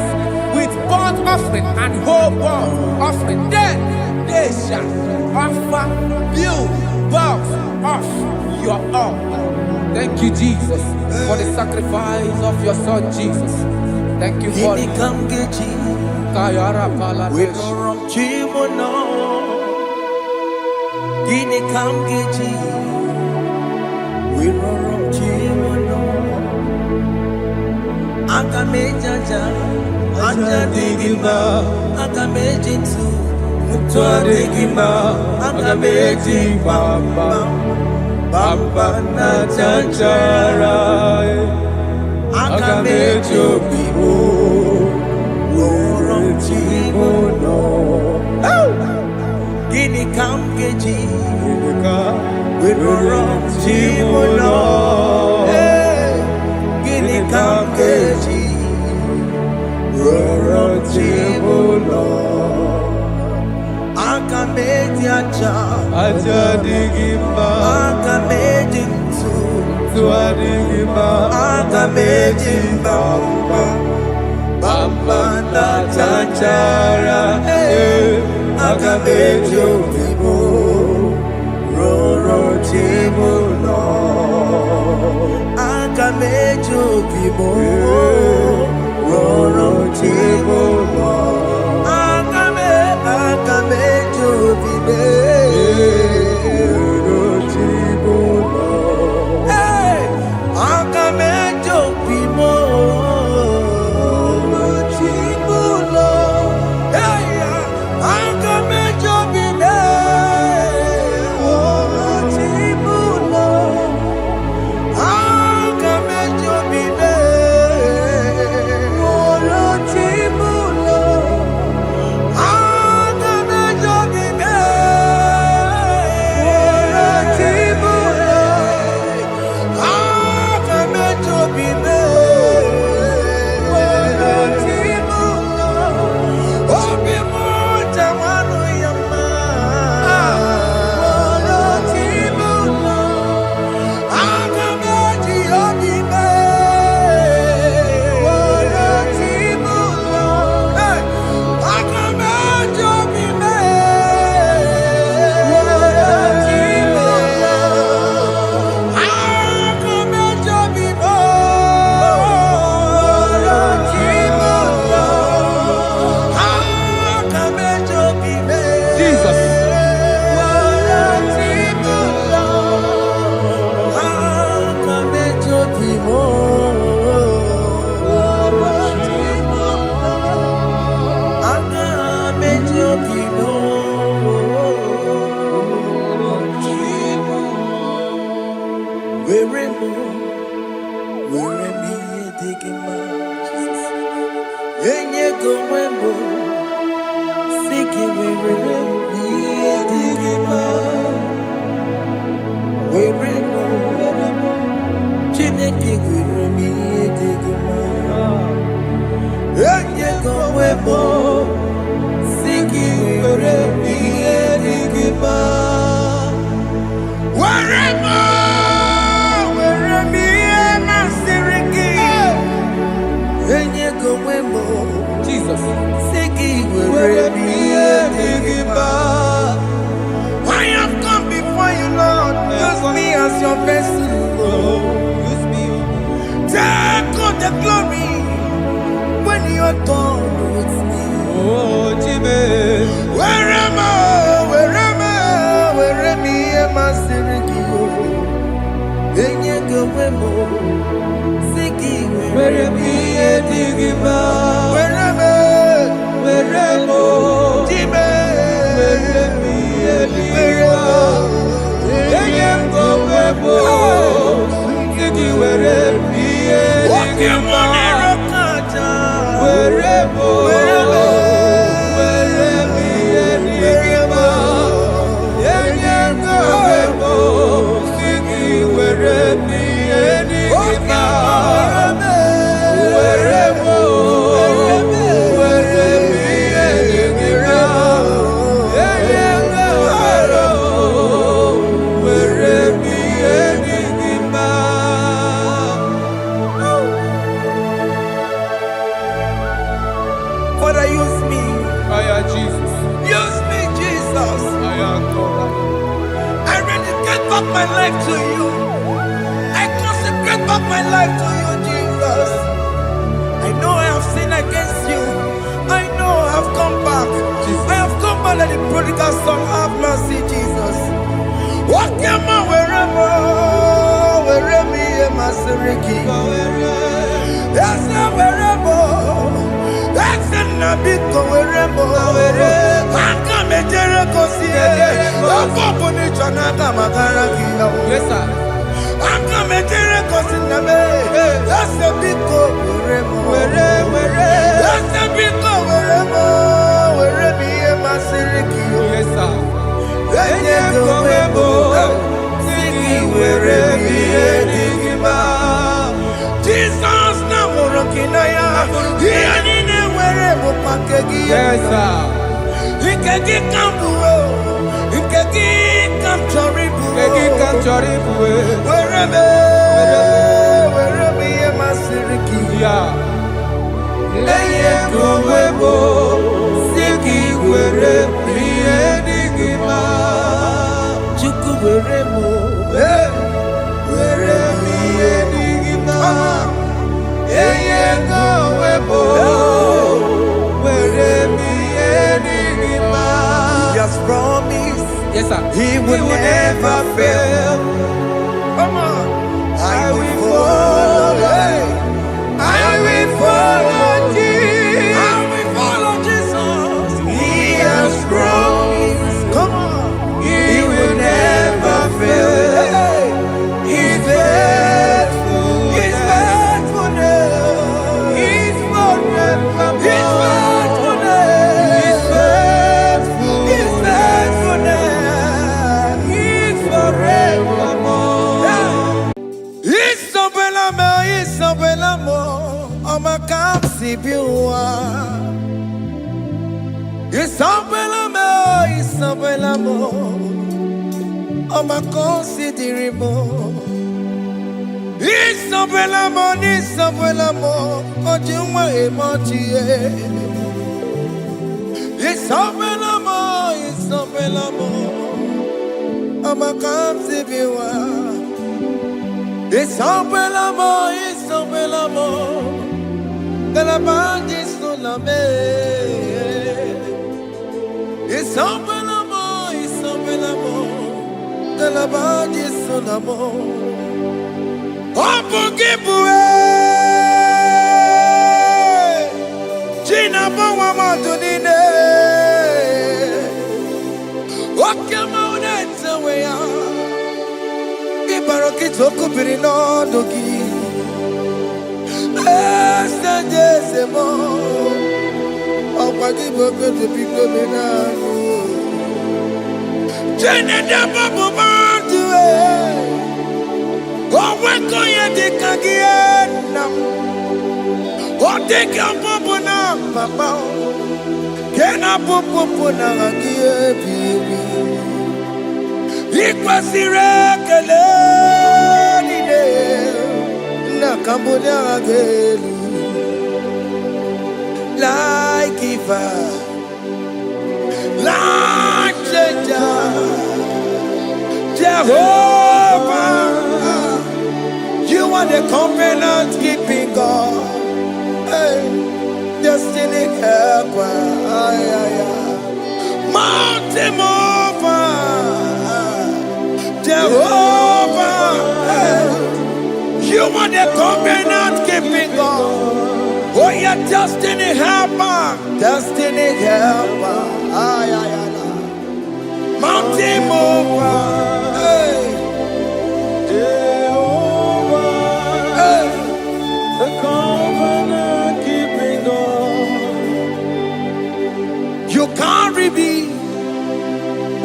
with burnt offering and whole burnt offering. Then they shall offer build works of your own. Thank you, Jesus, for the sacrifice of your Son, Jesus. Thank you for it. Kayara Pala. We don't wrong Chimono. Gini Kamgeji. We don't wrong Chimono. Akamejaja. Anja digima. Akamejinsu. Mutua digima. Akameji bamba. Bamba na chanchara. Akamejo bibo. Woro chimono. Gini kamgeji. Woro chimono. Gini kamgeji. Woro chimono. Akameji acha. Acha digima. Akameji ntu. Tua digima. Akameji bamba. Bamba na chanchara. Akamejo bibo. Roro chimono. Akamejo bibo. Roro chimono. Akamejo bibo. Roro chimono. Hey, Akamejo bibo. weremo, Chineke weremi edigma. Enye gowemo, sigi weremi edigma. Weremo, weremi emasiriki. Enye gowemo, Jesus. sigi weremi edigma. I have come before you, Lord. Use me as your vessel, Lord. Use me. Take all the glory when you are done with me. Oh, Jimmy. Where am I? Where am I? Siriki, Enye gowemo, sigi weremi edigma. Where am I? Jimmy, weremi edigma. Enye gowemo, sigi weremi edigma. Weremo, weremi edigma. Enye gowemo, sigi weremi edigma. Weremo, weremi edigma. Enye gowemo, weremi edigma. Father, use me. Aya Jesus, Use me, Jesus. aya God. I dedicate back my life to you. I consecrate back my life to you, Jesus. I know I have sinned against you. I know I have come back. I have come back like the prodigal son. Have mercy, Jesus. Walk your man wherever me and my Siriki. Yes, wherever. That's a nabiko wherever. I come a Jericho see. I'm going to Chanaka Makaraki. Yes, sir. I'm coming to in the bay. That's a big go wherever. That's a big go wherever me and my Siriki. Yes, sir. Enye gowemo, sigi weremi edigma. Jesus na morokinaya. Yanine weremo pakegi. Yes, sir. Ikegi kambuo. Ikegi kamchoribu. Egi kanchoribu. Weremi emasiriki. Yeah. Enye gowemo, sigi weremi edigma. Chuku weremo. Weremi edigma. Enye gowemo, weremi edigma. He has promised Yes, sir. he will never fail. Come on. I will follow. I will follow Jesus. I will follow Jesus. He has promised. Come on. He will never fail. He's faithful. His faithfulness. He's forevermore. His faithfulness. He's faithful. His faithfulness. He's forevermore. Isabelamo, Oma Kamsi Biwa. Isabelamo, Oma Kosi Dirimo. Isabelamo, Ojuma Emotie. Isabelamo, Oma Kamsi Biwa. Isabelamo, de la bande solame. Isabelamo, de la bande solamo. Opugibue, Gina Bawa Madunine. Okamaunete weya. Ibarokito kupirino dogi. Estadezemo. Opagi boke to pick up in a Jenna Babu Bantu. Oh, when go ye de kagiena. Oh, take your papa na papa. Kena papa na agie bibi. Ikwasire kele nide na kambonya agelu. Like giver, like changer, Jehovah, you are the covenant keeping God, hey, destiny helper, mountain mover, Jehovah, hey, you are the covenant keeping God. Oh, yeah, destiny helper, destiny helper, mountain mover, hey, Jehovah, hey, the covenant keeping God. You carry me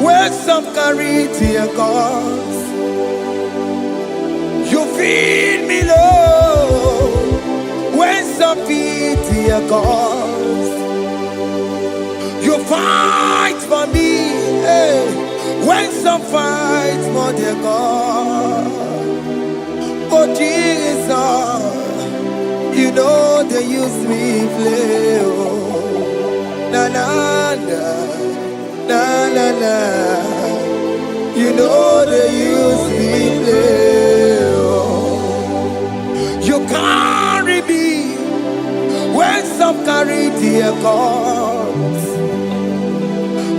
where some carry tear cause. You feed me, Lord, when some feed your cause. You fight for me, hey, when some fight for their God. Oh Jesus, you know they use me play. Oh, na na na, na na na. You know they use me play. Oh, you carry me when some carry their cause.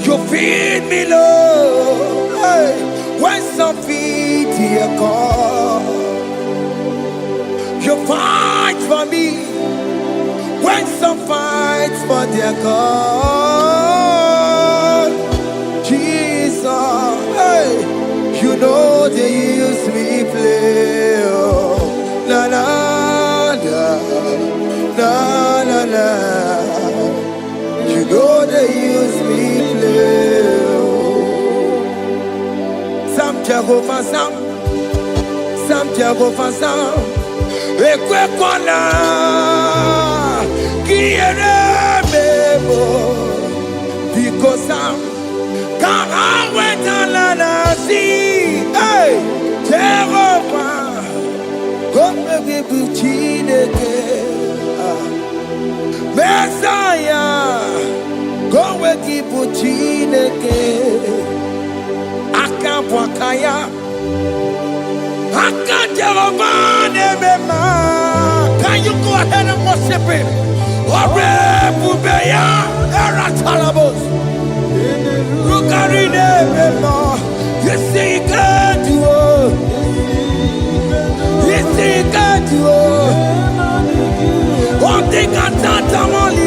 You feed me, Lord, hey, when some feed their cause. You fight for me when some fight for their God. Jesus, hey, you know they use me play. Oh, na na na. Na na na, you know they use me play. Some Jehovah, some Jehovah, some. Ekwe kwana, kiere mebo, because some can't wait to see. Hey, Jehovah, come me buchineke. Messiah, go with Chineke. Akabwakaya, Akajehovah Nebema. Can you go ahead and worship him? Ore Bubeya, Eratalabos. Rukarine Bema. You see, you can't do it. You see, you can't do it. One thing I thought I want you.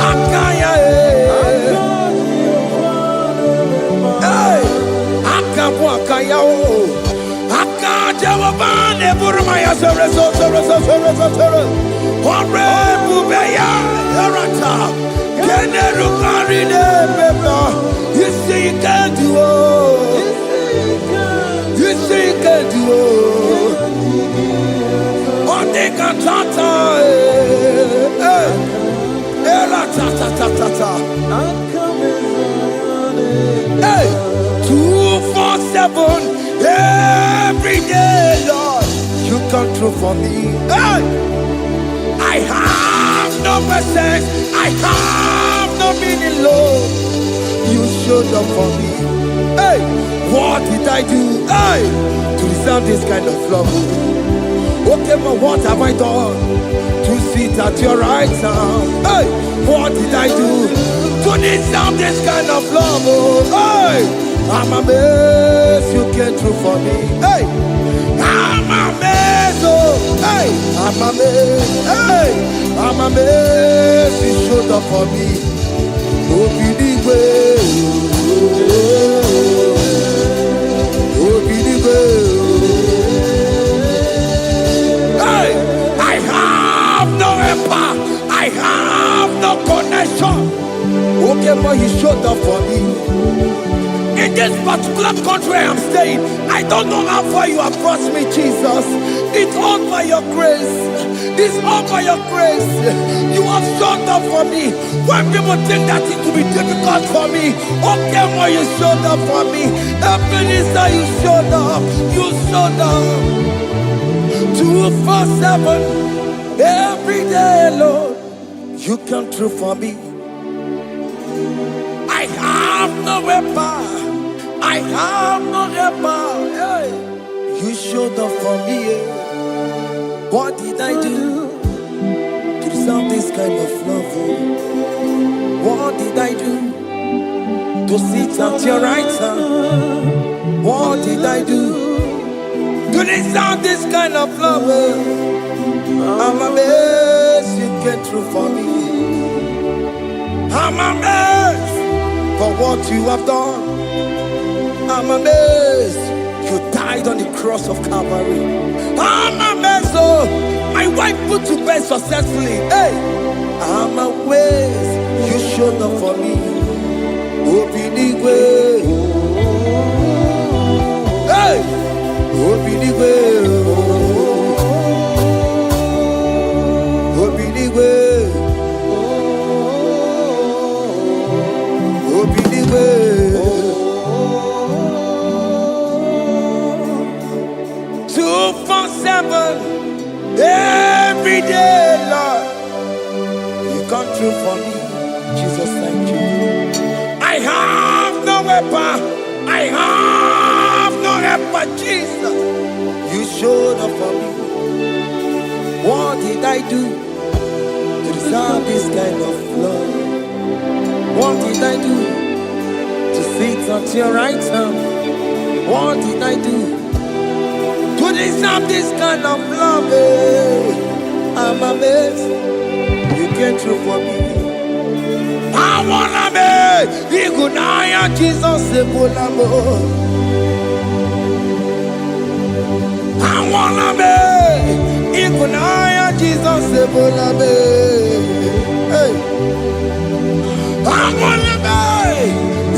Akaya, hey, Akabwakaya, Akajehovah Nebema, Sere. Ore Bubeya, Erata, Keneru Karine Bema. You see, you can't do it. You see, you can't do it. Tata, hey, 247 every day, Lord, you come through for me. Hey, I have no presence, I have no meaning, Lord. You showed up for me. Hey, what did I do? Hey, to deserve this kind of love? Okay, but what have I done to sit at your right hand? Hey, what did I do to deserve this kind of love? Oh, hey, I'm amazed you came through for me. Hey, I'm amazed. Oh, hey, I'm amazed. Hey, I'm amazed you showed up for me. Oh, believe it. Oh, believe it. I have no connection. Okay, but you showed up for me. in this particular country I am staying. I don't know how far you have brought me, Jesus. It's all by your grace. It's all by your grace. You have shown up for me. When people think that it will be difficult for me, okay, more you showed up for me. Ebenezer, you showed up. You showed up. 247 every day, Lord. You come through for me. I have no weapon. I have no weapon. Hey. You showed up for me. What did I do to deserve this kind of love? What did I do to sit at your right hand? What did I do to deserve this kind of love? I'm amazed you came through for me. I'm amazed for what you have done. I'm amazed you died on the cross of Calvary. I'm amazed, oh, my wife put to bed successfully. Hey, I'm amazed you showed up for me. Obinigwe, hey, Obinigwe, Obinigwe, Obinigwe. 247 every day, Lord. You come through for me, Jesus. Thank you. I have no weapon. I have no weapon, Jesus. You showed up for me. What did I do to deserve this kind of love? What did I do to sit at your right hand? What did I do to deserve this kind of love? I'm amazed you came through for me. I wanna be Igunaya Jesus Ebulamo. I wanna be Igunaya Jesus Ebulamo. Hey, I wanna be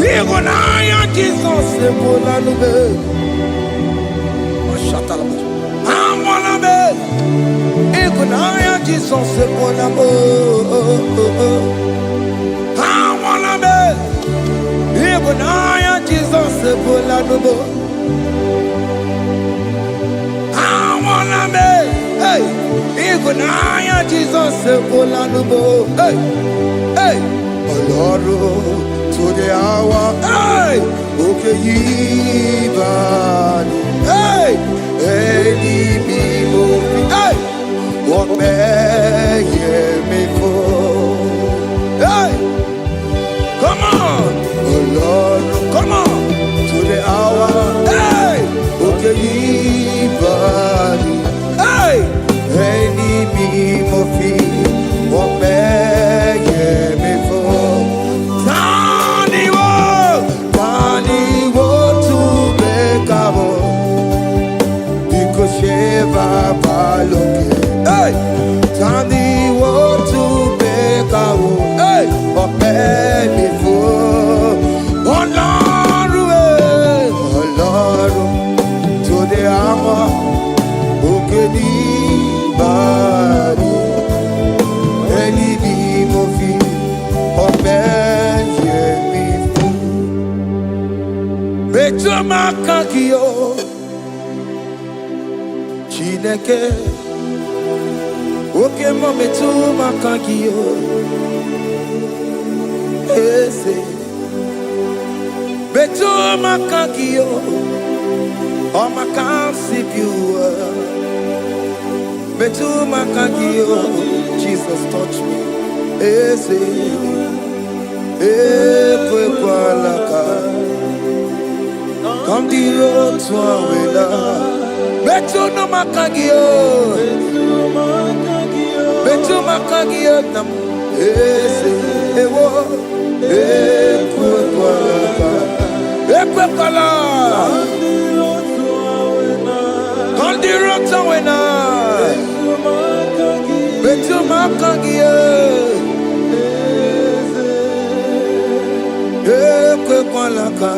Igunaya Jesus Ebulamo. I wanna be Igunaya Jesus Ebulamo. I wanna be Igunaya Jesus Ebulamo. I wanna be, hey, Igunaya Jesus Ebulamo. Hey, hey, Oloro to the hour. Hey, okay, Yibani. Hey, any people. Hey, what may me for? Hey, come on, oh Lord, come on to the hour. Hey, okay, body. Hey, any people feel what may me for? Tani wo to make up because Sheva Baloke. Hey, Tani wo to make up. Hey, what may me for? Oh Lord, to the hour. Okay, body. Any people feel what may me for? Betuma kakio Chineke. Okay, mom, betuma kakio. Ese betuma kakio. Oh, my can't see you. Betuma kakio. Jesus touch me. Ese come the road to Awela. Betuna makagio. Betuma kakio nam. Ese ewo. Ekwekala. On the road to Awela. Betuma kakio. Ekwekwalaka.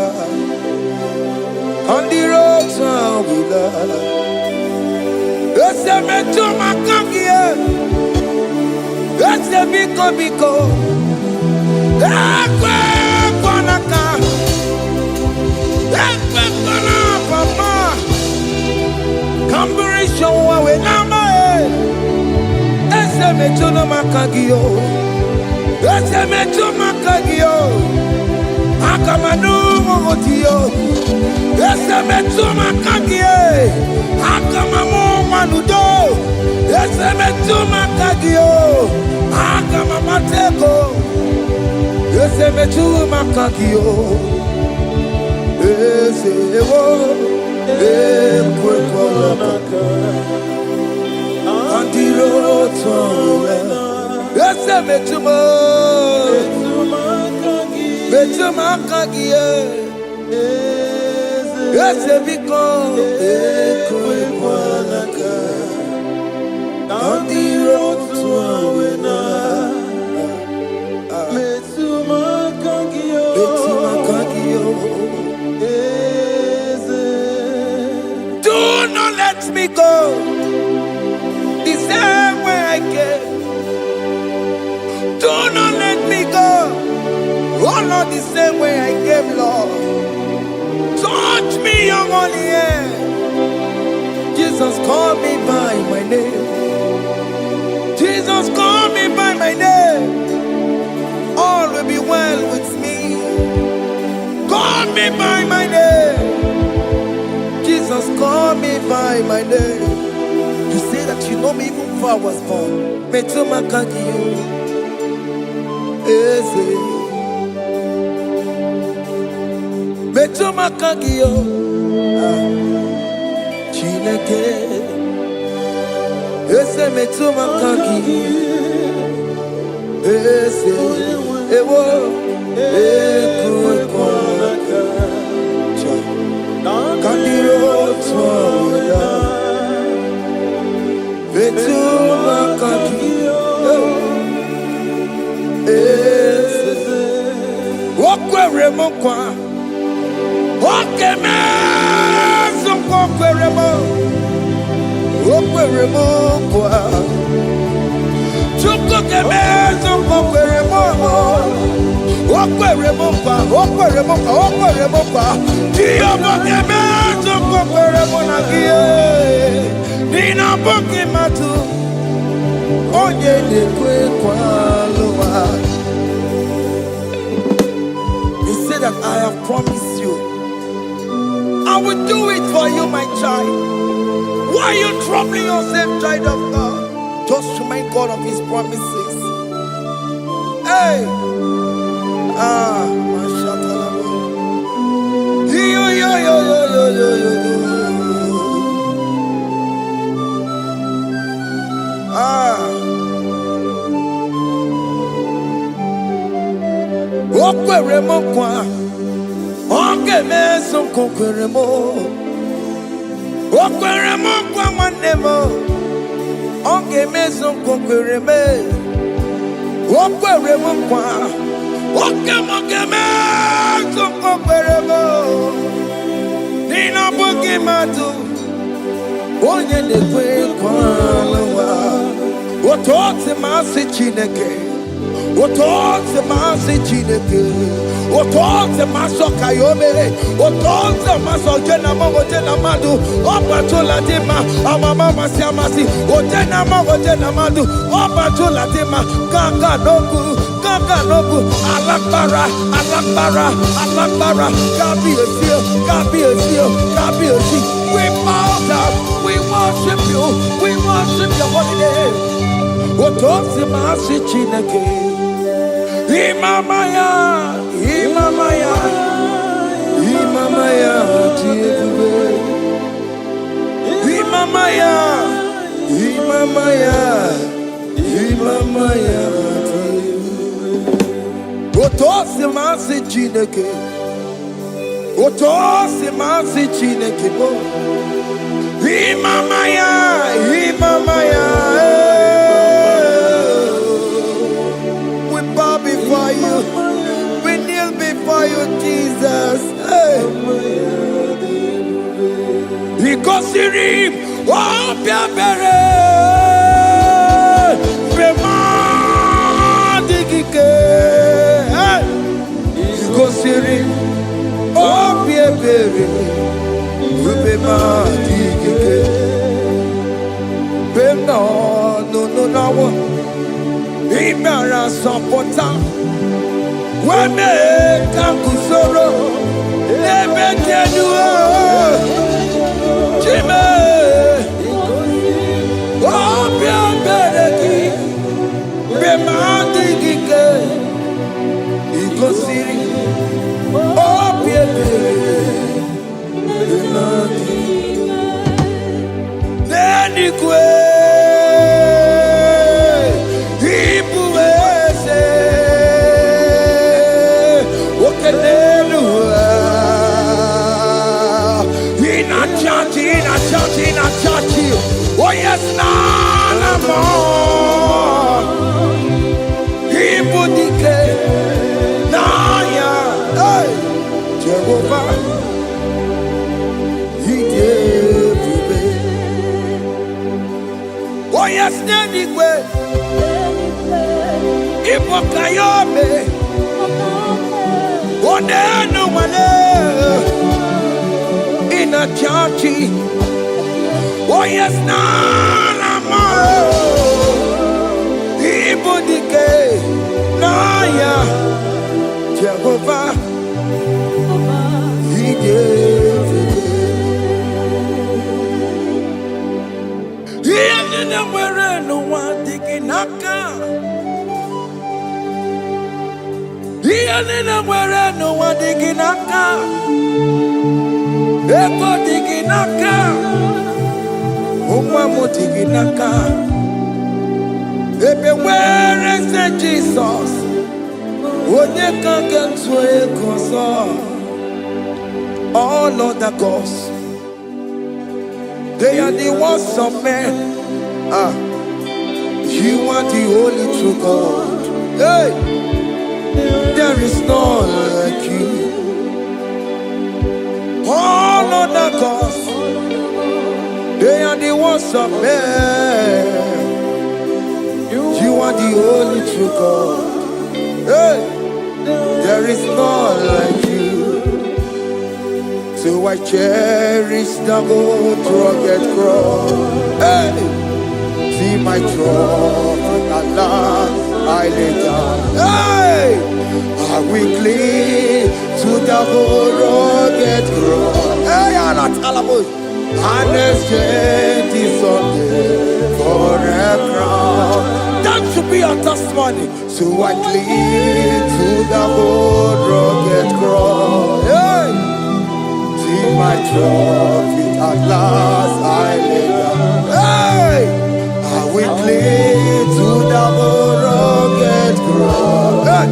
On the road to Awila. Ese me to makangie. Ese biko. Ekwe kwanaka. Ekwe kwana papa. Kamburisho wawe nama e. Ese me to no makagio. Ese me to makagio. Akamanu mogotiyo. Ese me to makagie. Akamamu manudo. Ese me to makagio. Akamamateko. Ese me to makagio. Ese wo. Ekwe kolaka. Antiro towe. Ese me to mo. Betumakagi. Ese biko. Ekwe kolaka. Antiro towe na. Betumakagi. Do not let me go the same way I came. Do not let me go. Oh Lord, the same way I came, Lord. Touch me, young only hand. Jesus, call me by my name. Jesus, call me by my name. All will be well with me. Call me by my name. Jesus, call me by my name. You say that you know me even before I was born. Metumakagio. Eze. Metumakagio. Chineke. Eze metumakagio. Eze. Ewo. Ekwe kolaka. Kandiro toya. Metumakagio. Eze. Okwere mokwa. Okeme zonkokwere mo. Okwere mokwa. Chukokeme zonkokwere mo. Okwere mokwa. Diyobokeme zonkokwere mo na gie. Nina boki matu. Onye dekwe kwa loa. He said that I have promised you. I will do it for you, my child. Why are you troubling yourself, child of God? Just remind God of His promises. Hey! Mashatalabo. Yo. Okwere mo kwa. Oke meso kokwere mo. Okwere mo kwa mwane mo. Oke meso kokwere me. Okwere mo kwa. Oke meso kokwere mo. Nina boki matu. Onye nekwe kwa lawa. Otote masi chineke. Otote masi chineke. Otote maso kayome. Otote maso jena madu. Opatola dima. Amama masi amasi. Ojena madu. Opatola dima. Kanga nogu. Alakbara. Gabi esio. We bow down. We worship you. We worship your holy name. Otote masi chineke. Imamaya, Otosi masi chineke bo. Imamaya. We bow before you. We kneel before you, Jesus. Hey. no, no. Ibara Sopota. When me come to sorrow, never can you. Jimmy. Oh, Bianchi. Bemandi Gike. Ikosiri. Oh, Bianchi. Nenikwe. Oh yes, nana mo. Ibudike naya, hey, Jehovah. Idebe. Oh yes, nenigwe. Ibokayobe. Oh nenu mane. Ina chachi. Oh yes, nana mo. Ibudike naya, Jehovah. Idebe. Yena were no one diginaka. Yena were no one diginaka. Eko diginaka. Uma motiginaka. Ebe where is Jesus? Onye can get to a console. All other gods, they are the works of men. You are the only true God. Hey, there is none like you. All other gods, they are the works of men. You are the only true God. Hey, there is none like you. So I cherish the good rugged cross. Hey, see my throne, Allah, I lay down. Hey, I will cling to the good rugged cross. Hey, Allah, and exchange this Sunday for a crown. That should be our testimony. So I cling to the good rugged cross. Hey, see my trophy at last I lay down. Hey, I will cling to the good rugged cross. Hey,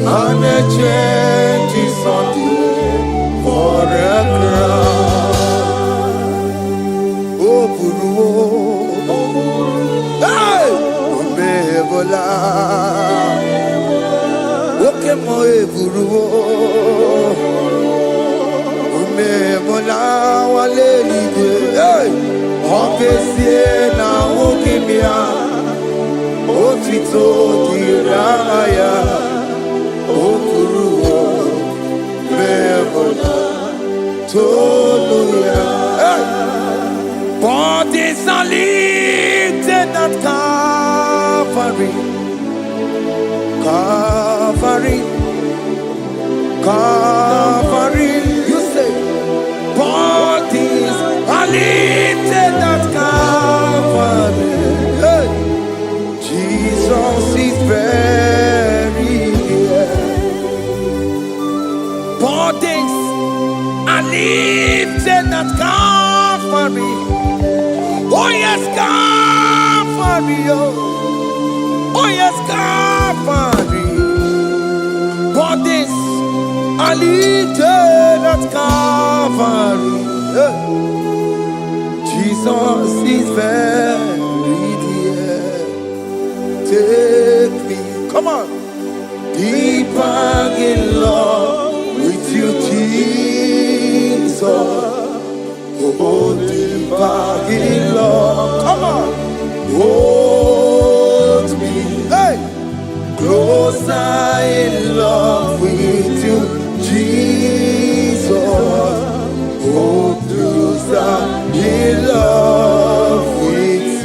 and exchange this Sunday for a crown. Hey, Bebola. Okay, my Buru. Bebola, wale ide. Hey, Opesie na okimia. Otito diraya. Buru. Bebola. Toluya. Hey. Bodies are lifted at Calvary, Calvary, Calvary. You say, bodies are lifted at Calvary. Hey. Jesus is buried here. Bodies are lifted at Calvary. Oh yes, Calvary, oh yes, Calvary. Bodies are lifted at Calvary. Jesus is buried here. Take me, come on, deeper in love with you, Jesus. Oh, deeper in love, come on, hold me, hey, closer in love with you, Jesus. Oh, closer in love with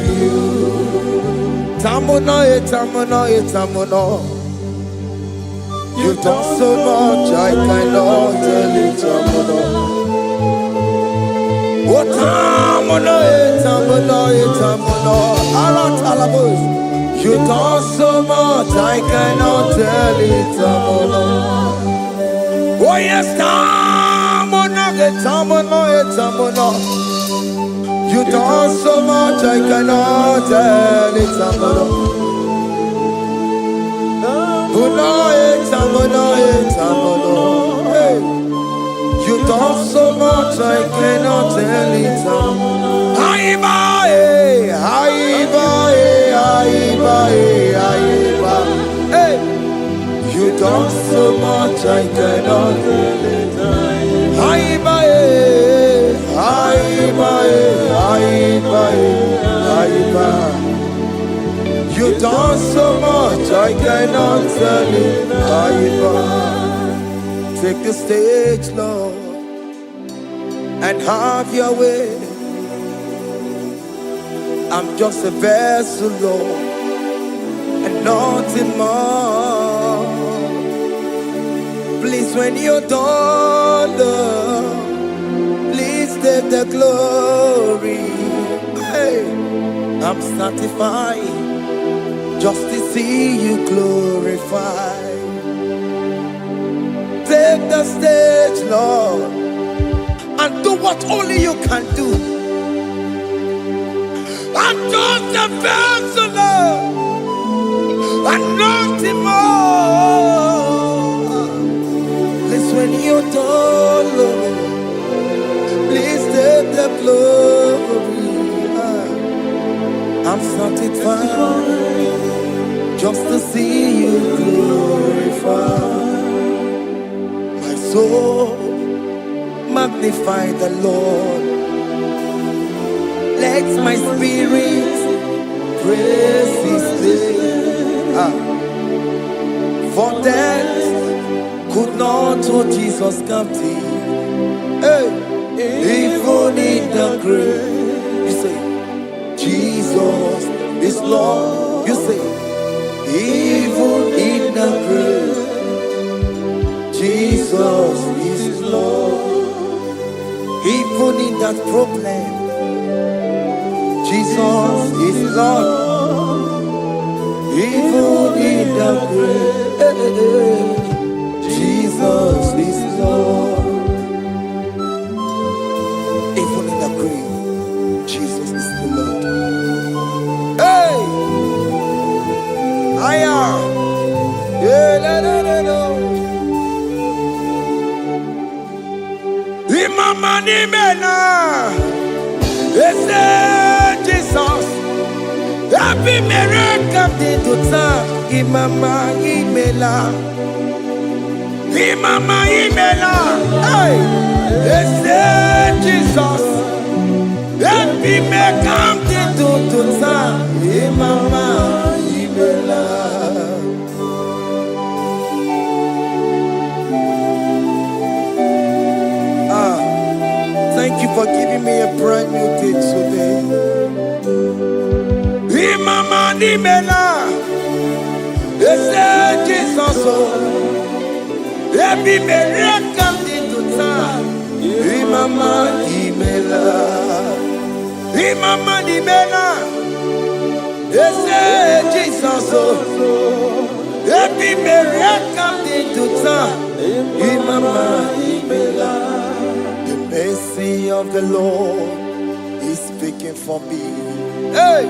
You've done so much, I cannot tell it. What you've done so much, I cannot tell it. Oh yes, you've done so much, I cannot tell it. Hey. You done so much, I cannot tell it. Hey. You done so much, I cannot tell it. You done so much, I cannot tell it. Take the stage, Lord, and have your way. I'm just a vessel, Lord, and nothing more. Please, when you're done, Lord, please take the glory. Hey, I'm satisfied just to see you glorified. Take the stage, Lord, and do what only you can do. I'm just a vessel, Lord, and nothing more. Please, when you're done, Lord, please take the glory. I'm satisfied just to see you glorified. My soul magnify the Lord. Let my spirit praise His name. For death could not hold Jesus captive. Hey, even in the grave, you say, Jesus is Lord. You say, even in the grave, Jesus is Lord. Even in that problem, Jesus is Lord. Even in the grave, Jesus is Lord. Even in the grave, Jesus is the Lord. Hey! I am. Imama ni mena, ese Jesus. Happy miracle de tuta. Imama imela, Imama imela. Hey, ese Jesus. Happy miracle de tuta. Imama imela. Thank you for giving me a brand new day today. Imama nimela, ese Jesus o, ebi miracle di tuta. Imama nimela, Imama nimela, ese Jesus o, ebi miracle di tuta. Imama nimela. The mercy of the Lord is speaking for me. Hey!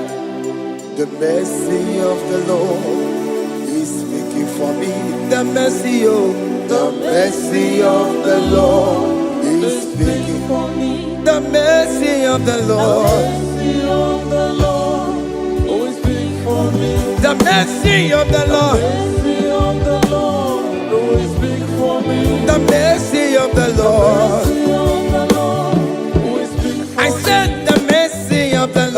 The mercy of the Lord is speaking for me. The mercy of the Lord is speaking for me. The mercy of the Lord always speak for me. The mercy of the Lord always speak for me. The mercy of the Lord. I said the mercy of the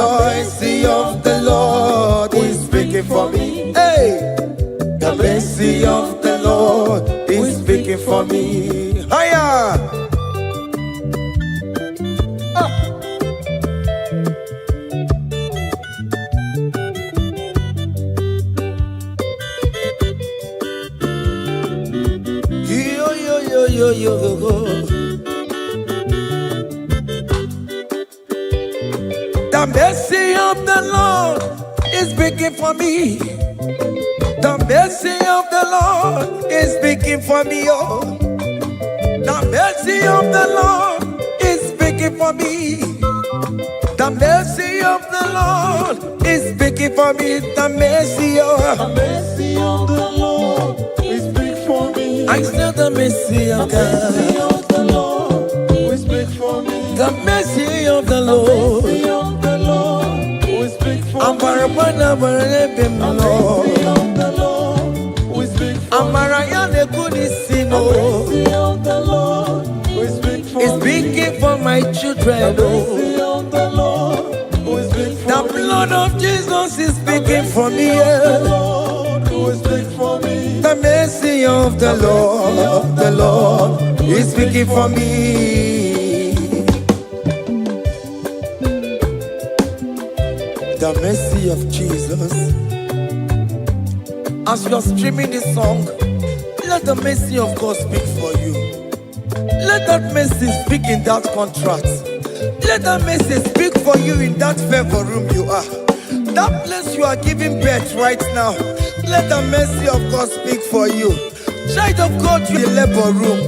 Lord is speaking for me. Hey, the mercy of the Lord is speaking for me. Hiya. The mercy of the Lord is speaking for me. The mercy of the Lord is speaking for me. Oh, the mercy of the Lord is speaking for me. The mercy of the Lord is speaking for me. The mercy of the Lord is speak for me. I said the mercy of God. The mercy of the Lord will speak for me. The mercy of the Lord. The mercy of the Lord will speak for me. The mercy of the Lord will speak for me. The mercy of the Lord will speak for me. It's speaking for my children. The mercy of the Lord will speak for me. The blood of Jesus is speaking for me. The Lord will speak for me. The mercy of the Lord is speaking for me. The mercy of Jesus. As you are streaming this song, let the mercy of God speak for you. Let that mercy speak in that contract. Let that mercy speak for you in that favor room you are. That place you are giving birth right now. Let the mercy of God speak for you. Child of God, you are in the labor room.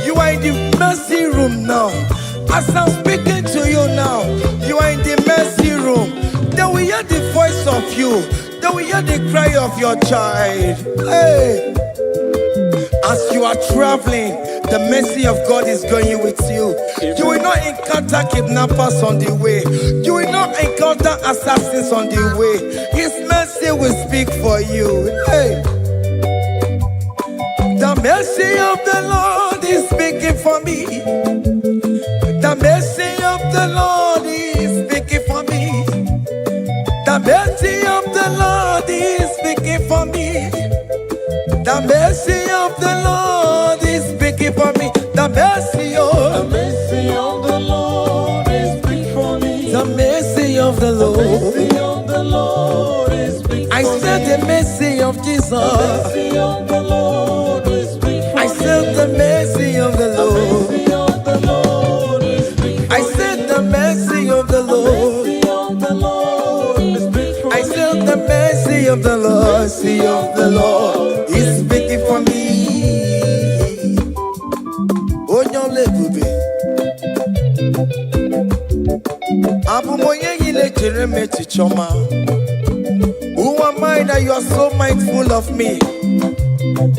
You are in the mercy room now. As I'm speaking to you now, you are in the mercy room. They will hear the voice of you. They will hear the cry of your child. Hey. As you are traveling, the mercy of God is going with you. You will not encounter kidnappers on the way. You will not encounter assassins on the way. His mercy will speak for you. Hey. The mercy of the Lord is speaking for me. The mercy of the Lord is speaking for me. The mercy of the Lord is speaking for me. The mercy of the Lord is speaking for me. The mercy of the Lord is speak for me. The mercy of the Lord. The mercy of the Lord is speak for me. I said the mercy of Jesus. The mercy of the Lord is speak for me. I said the mercy of the Lord. The mercy of the Lord is speak for me. I said the mercy of the Lord. The mercy of the Lord is speak for me. I said the mercy of the Lord. Mercy of the Lord is speaking for me. Oh, your baby. Who am I that you are so mindful of me?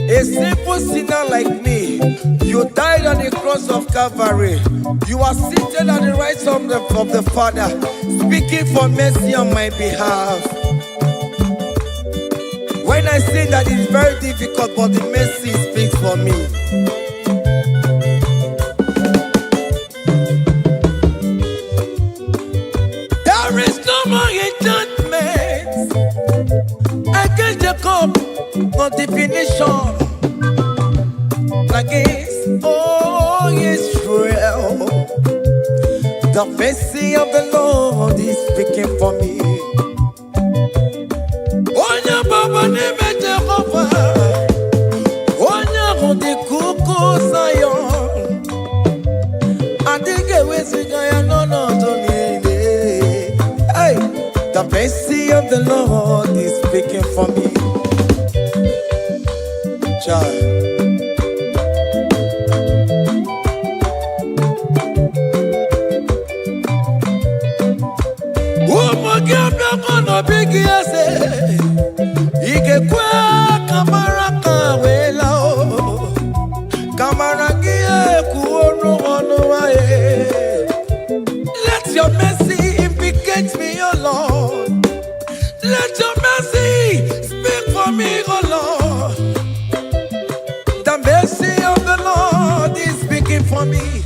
A simple sinner like me. You died on the cross of Calvary. You are seated at the right hand of the Father, speaking for mercy on my behalf. When I say that it's very difficult, but the mercy speaks for me. There is no more enchantment against Jacob, no definition against all Israel. The mercy of the Lord is speaking for me. Onya baba neme Jehovah, onya hundi kuku sayon. Adige wesigaya no zonile. Hey, the mercy of the Lord is speaking for me. Child. Big yes, Ike kwa kamara kawela o, kamara gie kuonu onu wae. Let your mercy implicate me, O Lord. Let your mercy speak for me, O Lord. The mercy of the Lord is speaking for me.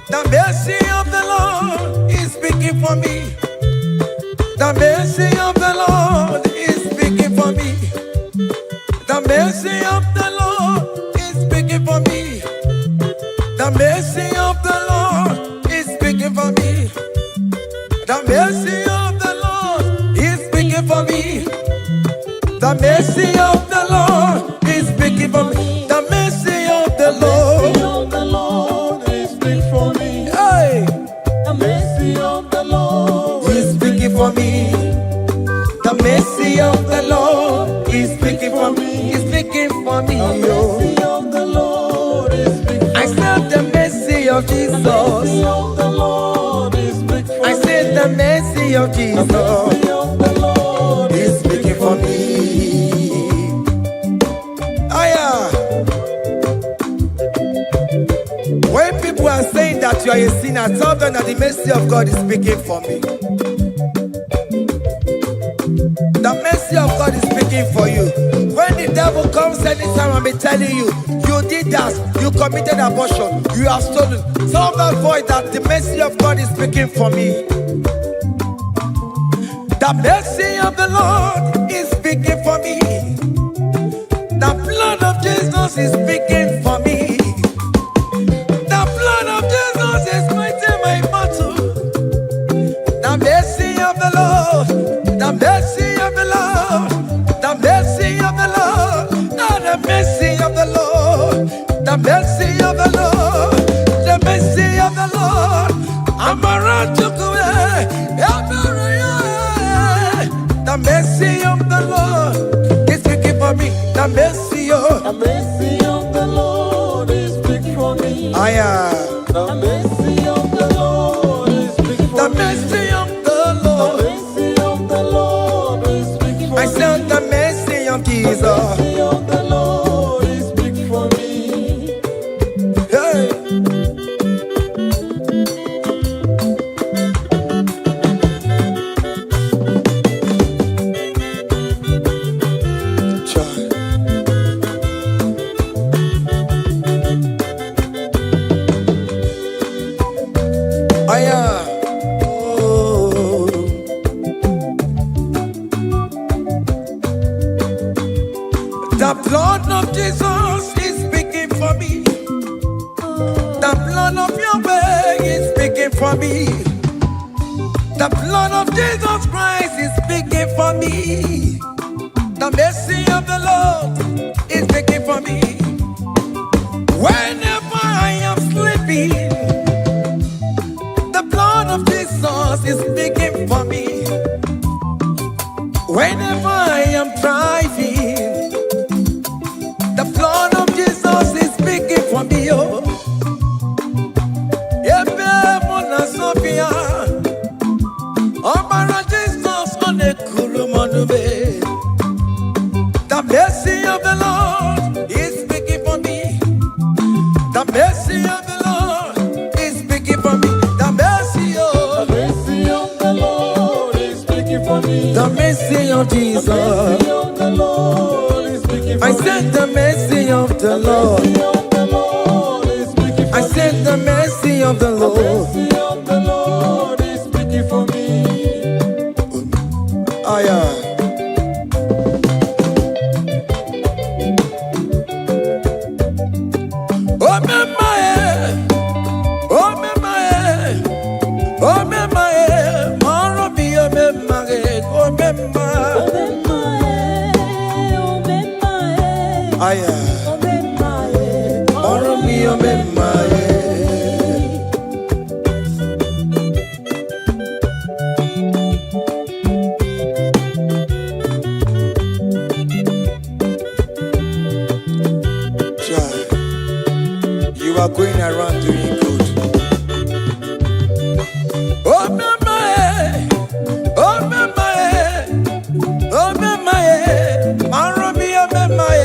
The mercy of the Lord is speaking for me. The mercy of the Lord is speaking for me. The mercy of the Lord is speaking for me. The mercy of the Lord is speaking for me. The mercy of the Lord is speaking for me. The mercy of the Lord is speaking for me. The mercy of the Lord. is speaking for me. The mercy of the Lord is speaking for me. I said the mercy of Jesus. The mercy of the Lord is speaking for me. I said the mercy of The Jesus mercy of the Lord is speaking for me. Aya. When people are saying that you are a sinner, tell them that the mercy of God is speaking for me. The mercy of God is speaking for you. When the devil comes anytime and be telling you, you did that, you committed abortion, you have stolen, tell that voice that the mercy of God is speaking for me. The mercy of the Lord is speaking for me. The blood of Jesus is speaking for me. The blood of Jesus is fighting my battle. The mercy of the Lord, the mercy of the Lord, the mercy of the Lord, the mercy of the Lord, the mercy of the Lord, the mercy of the Lord. I'm around to go away. The mercy of the Lord is speaking for me. The mercy of the Lord is speaking for me. I am. The mercy of the Lord is speaking for The me. mercy of the The Lord. mercy of the Lord is speaking for I me. said the mercy of The Jesus. mercy of the Lord is speaking for me. Hey. Child. I am. Oh. The blood of Jesus is speaking for me. The blood of Yahweh is speaking for me. The blood of Jesus Christ is speaking for me. The mercy of the Lord is speaking for me. Whenever I am sleeping, the blood of Jesus is speaking for me. Whenever I am driving, the blood of Jesus is speaking for me. Oh, Ebe Mona Sophia, Obara Jesus on a Kulumanube. The mercy of the Lord is speaking for me. The mercy of the Lord is speaking for me. The mercy The of mercy of the Lord is speaking for me. the mercy of The Jesus. mercy of the Lord is speaking for I me. said the mercy of the The Lord. mercy of the Lord is speaking for I me. said the mercy of the The Lord. mercy of the Lord is speaking for me. I am. Oh, me, my, oh, me, my, oh, me, my, Mara be oh, me, my, oh, me, my. I am. Mara be oh, me, my. Child, you are going around doing good. Oh, me, my, oh, me, my, oh, me, my, Mara be oh, me, my.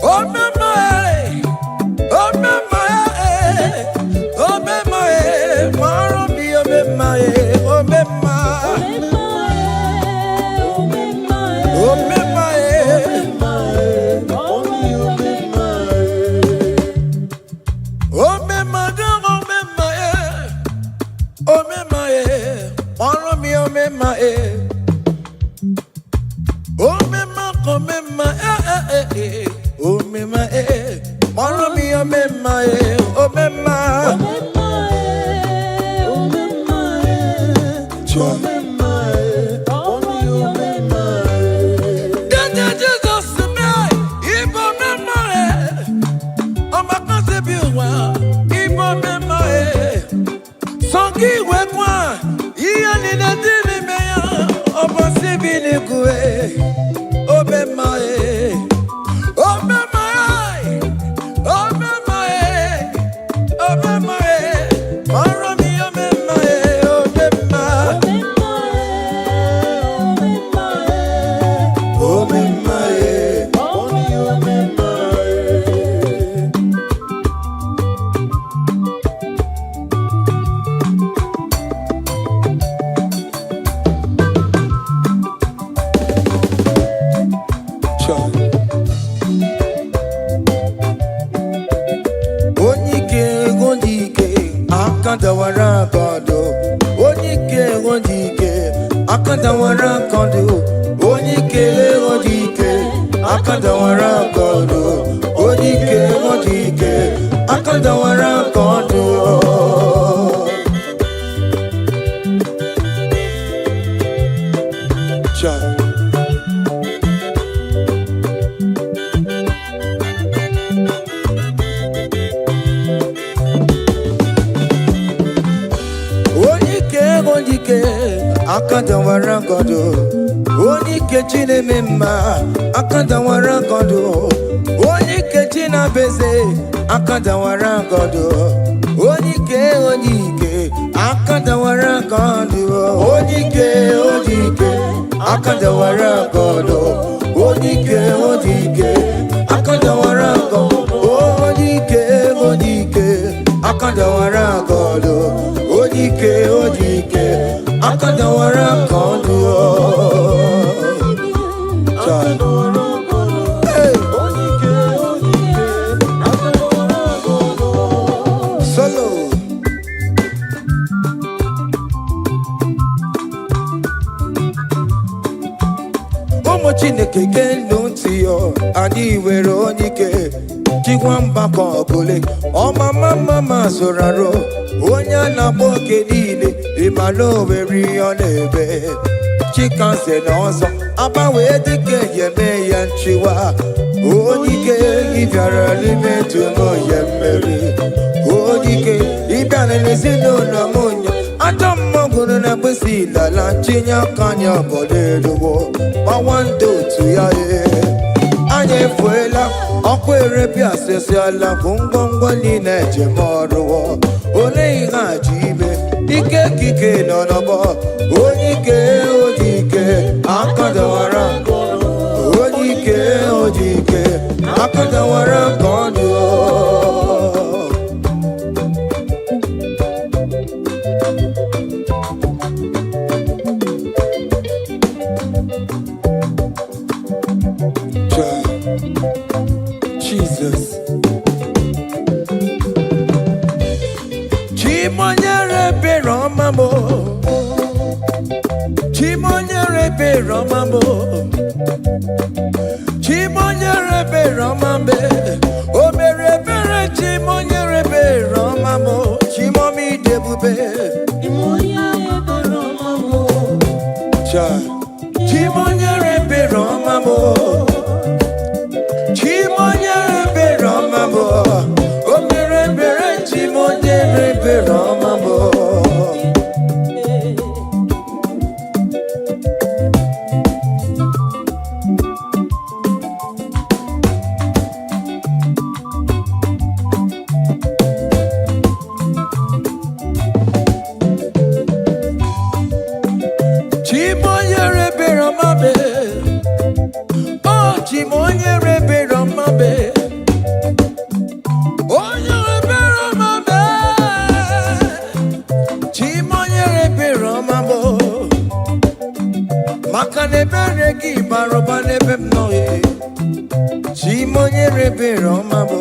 Oh, me, my, oh, me, my, oh, me, my, Mara be oh, me, my, oh, me, my, oh, me, my. Oh, me, madam, oh, me, my, oh, me, my, Mara be oh, me, my. Oh, me, ma, oh, me, my, oh, me, my, Mara be oh, me, my, oh, me, my. Child. akadawara kodo, onike odike, akadawara kodo, onike odike, akadawara kodo, onike odike, akadawara kodo. Akadawara kodo, onike chineme mma, akadawara kodo, onike chinabeze, akadawara kodo, onike odike, akadawara kodo, onike odike, akadawara kodo, onike odike, akadawara kodo, onike odike, akadawara kodo, onike odike, akadawara kodo. Hey. Solo. Omo Chineke genu ntị yo, anyị were onike chikwa mgbakọ ọbụla ọmama mama zụraro onye a na-akpọ oke niile ịmala oweri ọ na-ebe chikanse na ọzọ agbanwe dịka yeme ya nchiwa onike ịbịara n'ime tụmụ ya mmeri onike ịbịara n'ezinụlọ m onye ajọ mmọgwụrụ na mkpịsị lala chinye aka anya ọbọdọ eluwo gbawa ndị otu ya anyị efuela ọkụ erepịa asịsịala bụ ngwongwo niile ejem ọrụwo ole ihe a ji ime ike kike nọ n'ọgbọ onye ike odike akadawara onye ike odike akadawara ka ọ dị Jesus. Chimonyere Romambo, Chimonyere Romambo, Chimonyere Romambe, Omere Bere Chimonyere Romambo, Chimomi Debube, Chimonyere Romambo. Chimonyere Romambo, Omere Bere Chimonyere Romambo. Chimonyere Romambe, oh Chimonyere Romambe, oh Romambe, Chimonyere Romambo, Makane Bereki Barobane Bemnoe, Chimonyere Romambo,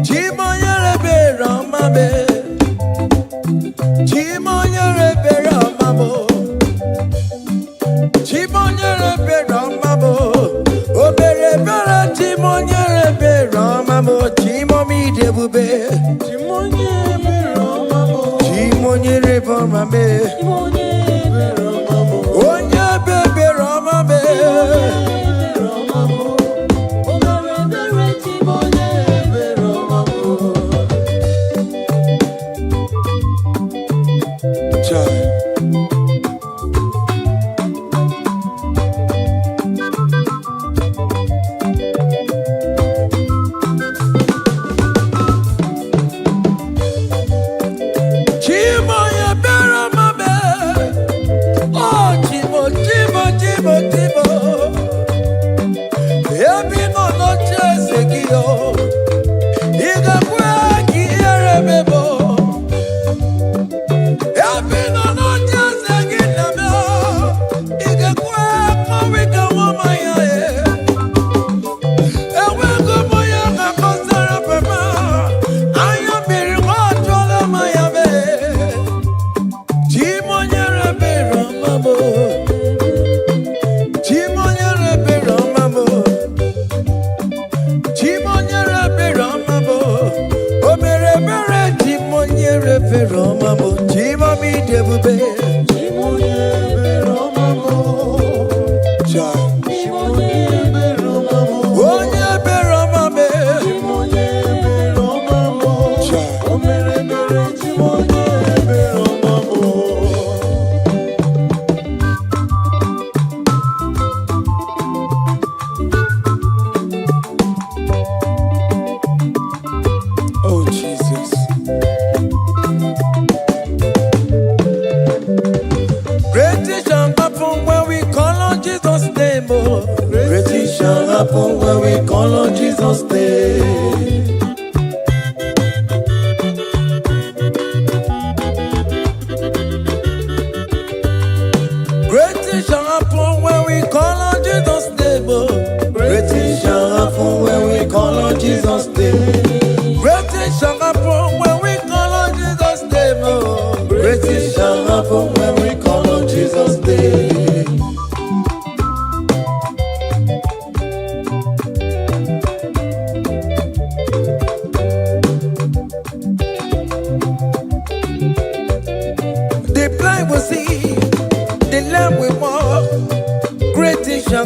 Chimonyere Romambe, Chimonyere Romambo, Chimonyere Romambo, Obere Bera Chimonyere Romambo, Chimomi Debube, Chimonyere Romambo, Chimonyere Romambe, Onya Bebe Romambe, Obere Bera Chimonyere Romambo.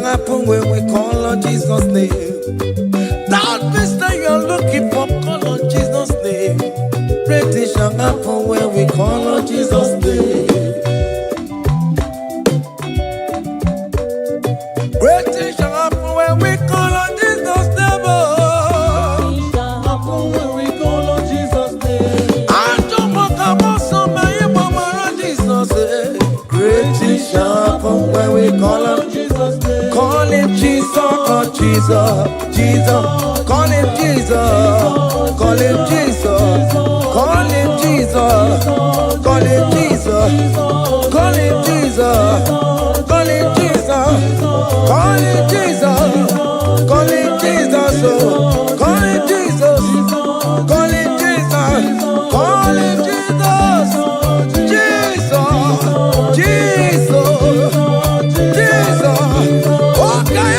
shall happen when we call on Jesus' name. That mystery you're looking for, call on Jesus' name. Great things shall happen when we call on Jesus' name. Great things shall happen when we call on Jesus' name. Happen when we call on Jesus' name. I don't want to want somebody on Jesus' name. Great things shall happen when we call on Jesus' name. Call him Jesus, oh Jesus, Jesus. Call him Jesus, call him Jesus, call him Jesus, call him Jesus, call him Jesus, call him Jesus, call him Jesus, call him Jesus, call him Jesus, call him Jesus, call him Jesus, Jesus, Jesus. Okay,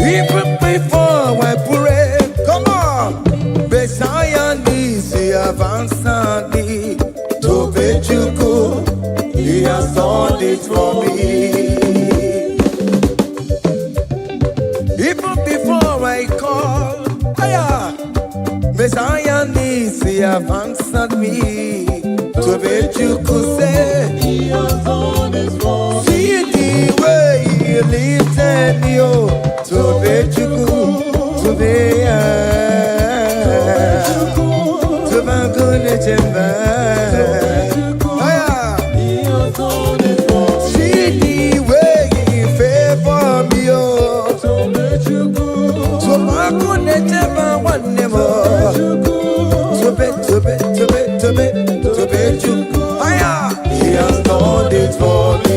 even before I pray, come on, Messiah needs to have answered me. To Bejuku, he has done it for me. Even before I call, Messiah needs to have answered me. To Bejuku say, He has done it for me. see the way he lifted me, oh, to Bejuku, to be to my goodness and He has done it for me. see the way he favor me, oh, To let you go. to my goodness and one more. To be Bejuku, he has done it for me.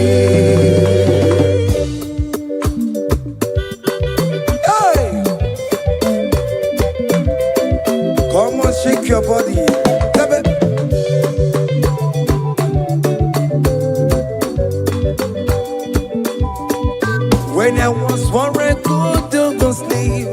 Come on, shake your body. When I was worried, good to go sleep,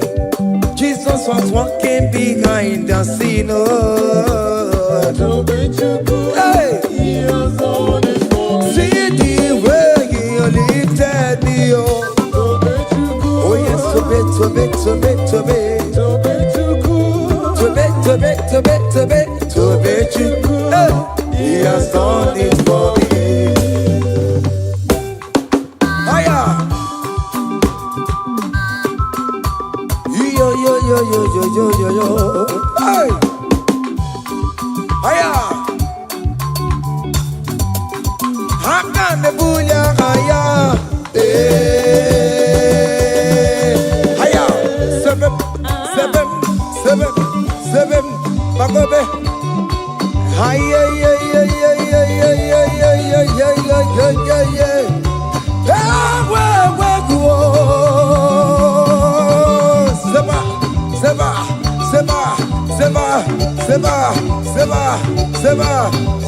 Jesus was walking behind the scene. Oh. To let you go. Hey. He has done it for me. See the way he lifted me. Oh, To let you go. oh yes, to be. To let you go. To bet you, he has done it for me. Hiya! Yo. Hey! Hiya! Haka me bunya hiya! Hiya! Seven, Bagobe. Hiya, yeah.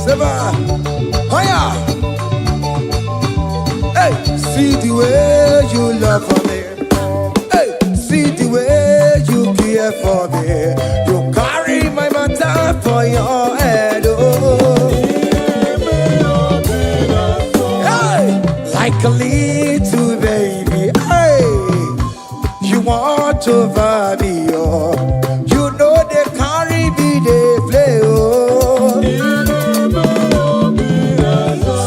Seba. Hiya! Hey, see the way you love for me. Hey, see the way you care for me. You carry my matter for your head. Oh. Hey, like a little baby. Hey, you want over me. Oh. You know they carry me, they play. Oh.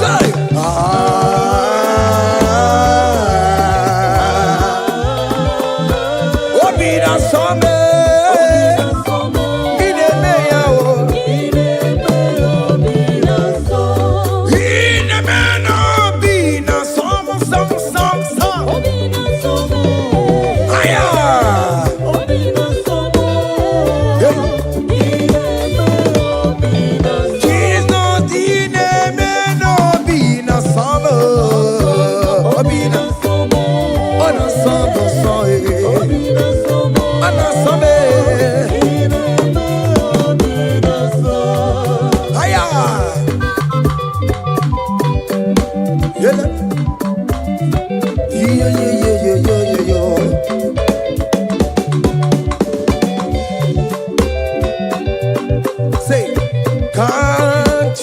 Say,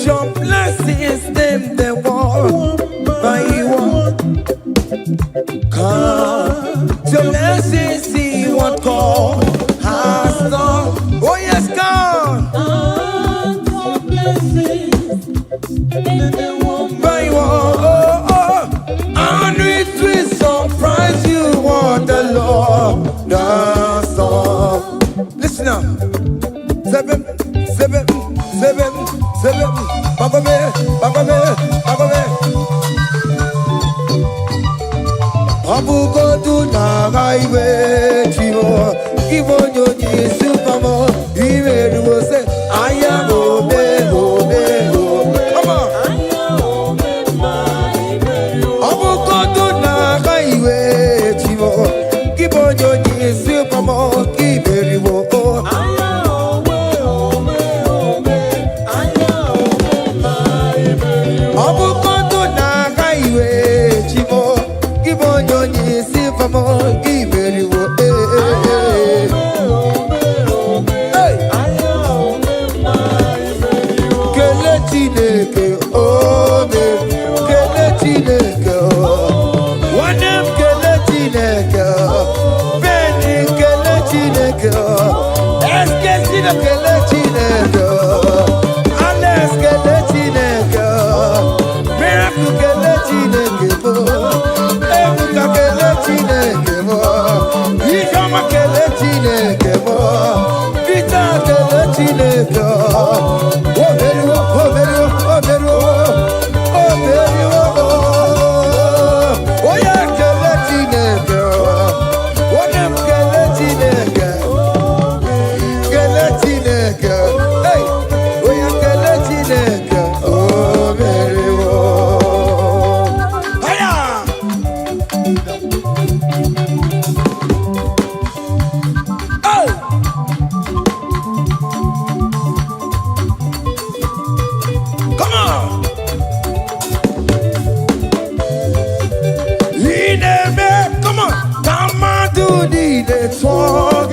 your blessings, them the one by one. Come, your blessings, see what God has done. Oh yes, God. By one, and it will surprise you what the Lord does done. Listen now. Seven. Bagome. Abugo do na highway chivo. Ibo nyonyi supamo. Ibe do say aya obe. Come on. Abugo do na highway chivo. Ibo nyonyi supamo. Ibe do Abukondo na kaiwe chibo Kibonyo nyisi famo Kiberiwo Kele chineke ome Kele chineke Wanem kele chineke Beni kele chineke Eske sino kele chineke Ales kele chineke Miracle kele chineke bo Ebuka kele chineke bo Ikama kele chineke bo Vita kele chineke Oberu Oya kele chineke Onem kele chineke Kele chineke Hey Oya kele chineke Oberu Aya Oh Come on Come on Come on do the talk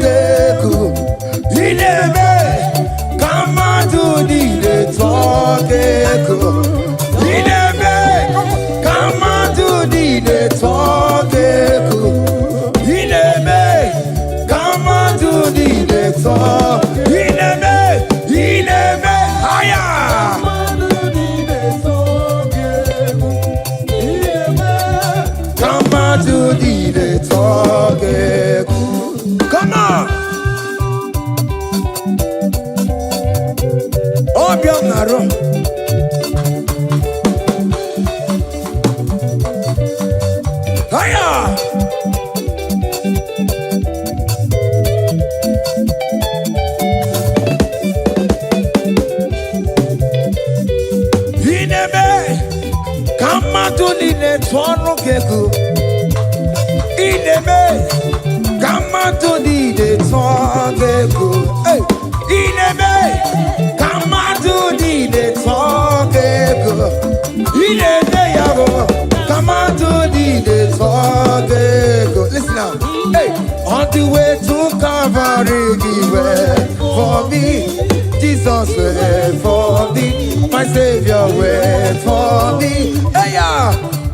Come on do the talk Come on do the talk Come on do the talk Higher Come on do the talk Come on Obianaro Higher Come on to the network Come on to the network Hey Come on to the network Come on to the network Listen now Hey On the way to Calvary He went for me Jesus went for me My Savior went for me Hey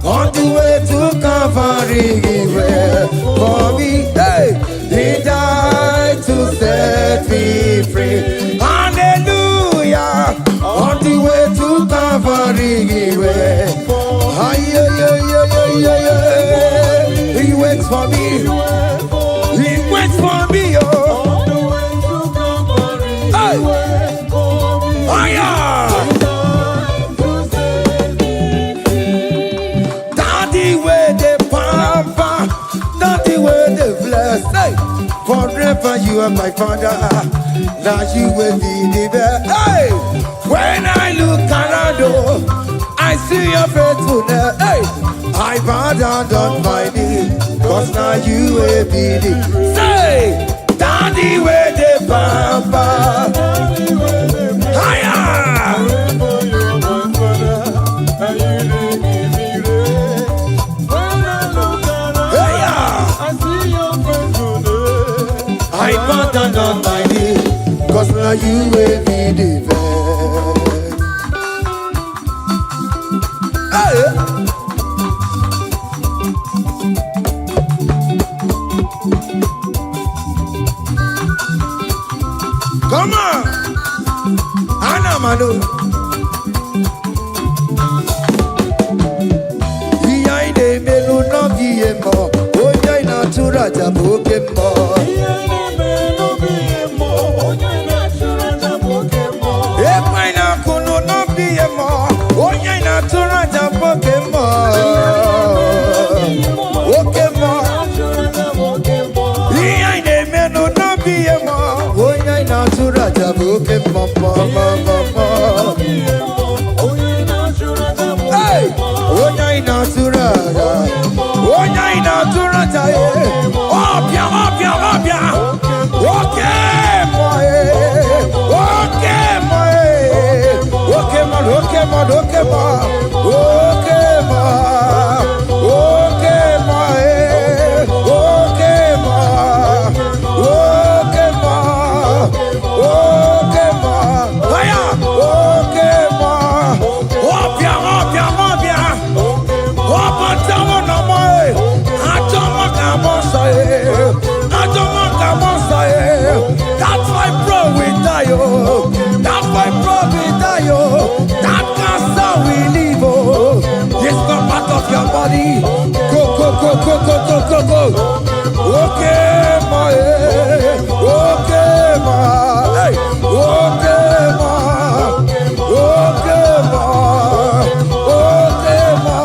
On the way to Calvary He went for me Hey He died to set me free Hallelujah On the way to Calvary He went He waits for me He waits for me Hey Daddy where the pamper Daddy where the bless Hey Forever you are my father Now you will be the best Hey When I look around I see your faithfulness Hey I bow down on my knees Cause now you will be the Say Daddy where the pamper Higher I bow down on my knees Cause now you will be the best Hey. Come on. Anna Manu. Iya ide melu no giemo. Oya ina tura jaboke mo. Iya ide melu giemo. Oya ina tura jaboke mo. E paina kunu no giemo. Oya ina tura jaboke mo. Oke mo. Iya ide melu no giemo. Oya ina tura jaboke mo mo mo mo. Hey, oya ina tura. Oya ina tura jaye. Opia, opia, opia. Okay, boy. Okay, boy. Okay, man. Okay, man. Okay, man. Okay, man. Okay, boy. Okay, man. Okay, man. Okay, man. Hiya. Okay, man. Opia, opia, opia. Opa, tamo na mãe. Atoma camoça, atoma camoça. That's why bro we die, oh. That's why bro we die, oh. That cancer we live, oh. This not part of your body. Go, go, go, go, go, go, go, go. Okay, my, okay, my, hey, okay, my, okay, my, okay, my.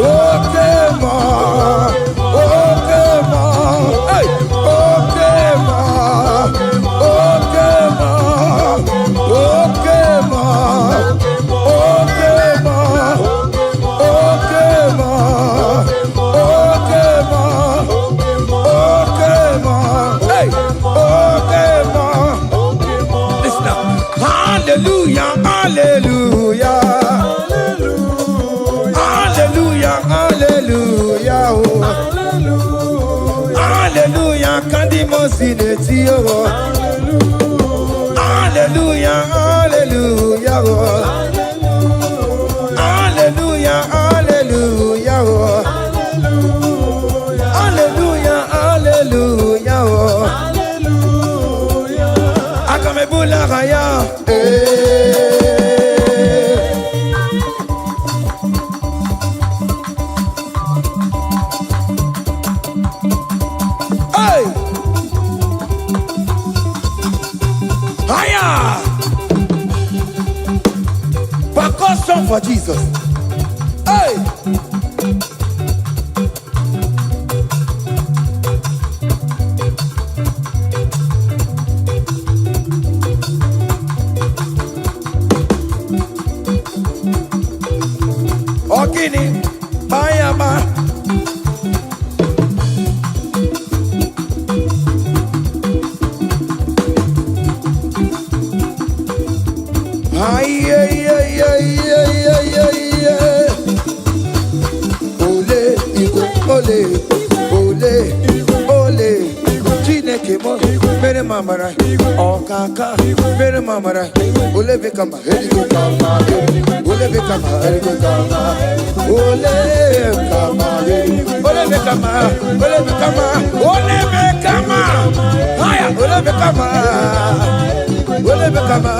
Okay, ma. Okay, ma. Hey. Okay, ma. Okay, ma. Okay, ma. Okay, ma. Okay, ma. Okay, ma. Okay, ma. Hey. Okay, ma. Listen now. Hallelujah. Hallelujah. Hallelujah, hallelujah, oh. Hallelujah, kandi mosineti, oh. Hallelujah, hallelujah, oh. Hallelujah, hallelujah, oh. Hallelujah, hallelujah, oh. Akamebula raya, percussion for Jesus. Hey! Ogini, Bayama. Ay, ay, ay, ay, ay, ay, ay, ay. Ole, Igbo, ole, ole, ole. Chineke mo, mere mamara. Okaka, mere mamara. Ole bekama, heligo kama, ole bekama, heligo kama. Ole bekama, ole bekama, ole bekama, ole bekama. Haya, ole bekama, ole bekama.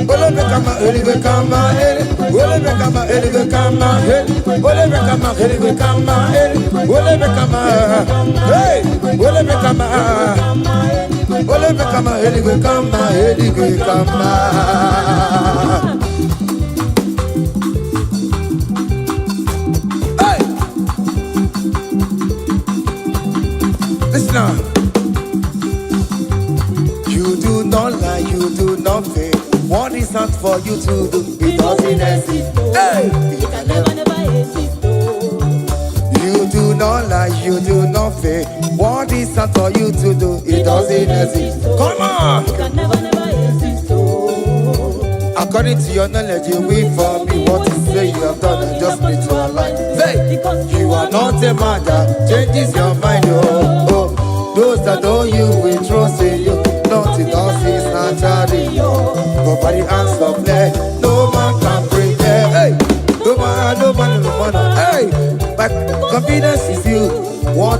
Ole bekama, ele bekama, ele. Ole bekama, ele bekama, ele. Ole bekama, ele bekama, ele. Ole bekama, hey. Ole bekama, ole bekama, ele bekama, ele bekama. Hey. Listen now. You do not lie, you do not fail. What is not for you to do? It doesn't exist. Hey! It can never exist. You do not lie, you do not fail. What is not for you to do? It doesn't exist. Come on! It can never exist. According to your knowledge, you will for me. What you say you have done, I just need to align. Hey! You are not a man that changes your mind, oh, oh. Those that know you will trust in you. Nothing else is naturally. But by the hands of flesh, no man can bring them. Hey!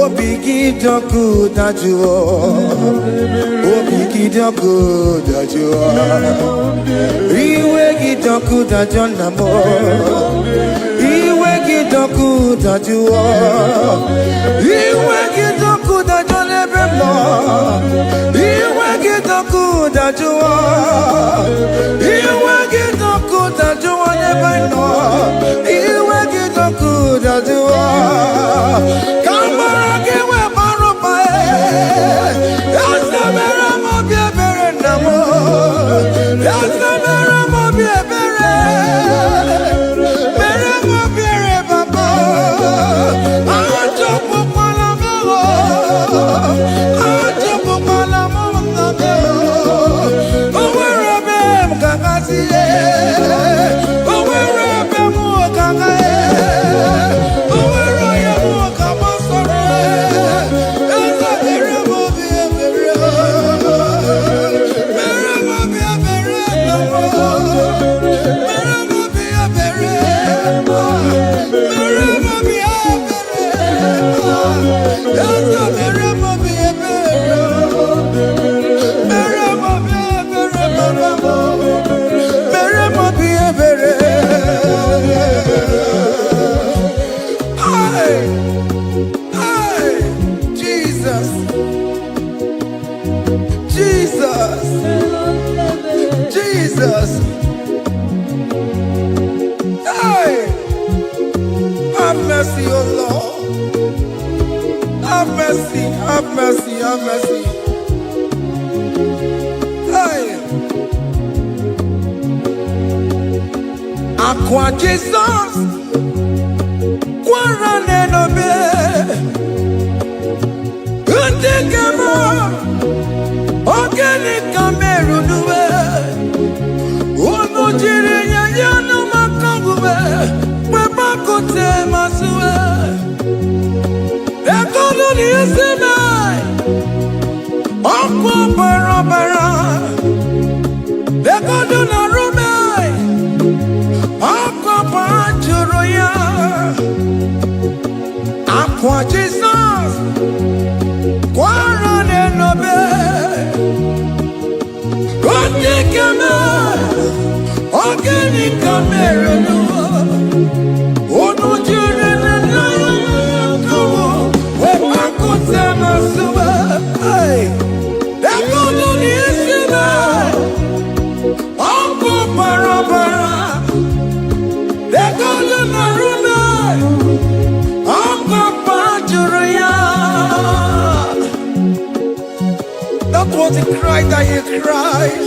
Obi gidoku dajuo. Obi gidoku dajuo. Iwe gidoku dajonamo. Iwe gidoku dajuo. Iwe gidoku dajonebemo. Iwe gidoku dajuo. Iwe gidoku dajuo nebeno. Iwe gidoku dajuo. Kamara giwe marupa Yasamera mo biebere namo. Yasamera mo biebere. Mere mo biere baba. Ajo pupala mo. Ajo pupala mo namo. Owere mkakasiye. Owere mu kakaye. Owere ya mu kamasore. Yasamera mo biebere. Mere mo biebere namo. Mere mo biebere. Mere mo biebere. Yasamera mo biebere. Mere mo biebere baba. Mere mo biebere. Hey, hey, Jesus, Jesus, Jesus. Hey, have mercy, oh Lord. Have mercy, have mercy, have mercy. Hey, Aqua Jesus, Quarane no be. Undekemo, organic cameru nuwe. Unujiri nyanyanu makangube. Papa kote masuwe. Ekono ni esime. Okwa barabara. Ekono na rume. Okwa panchuru ya. Aqua Jesus, Quarane no be. Undekemo, organic cameru nuwe. Unujiri nyanyanu Papa kote masuwe. Hey, ekono ni esime. Okwa barabara. Ekono na rume. Okwa panchuru. That was the cry that he cried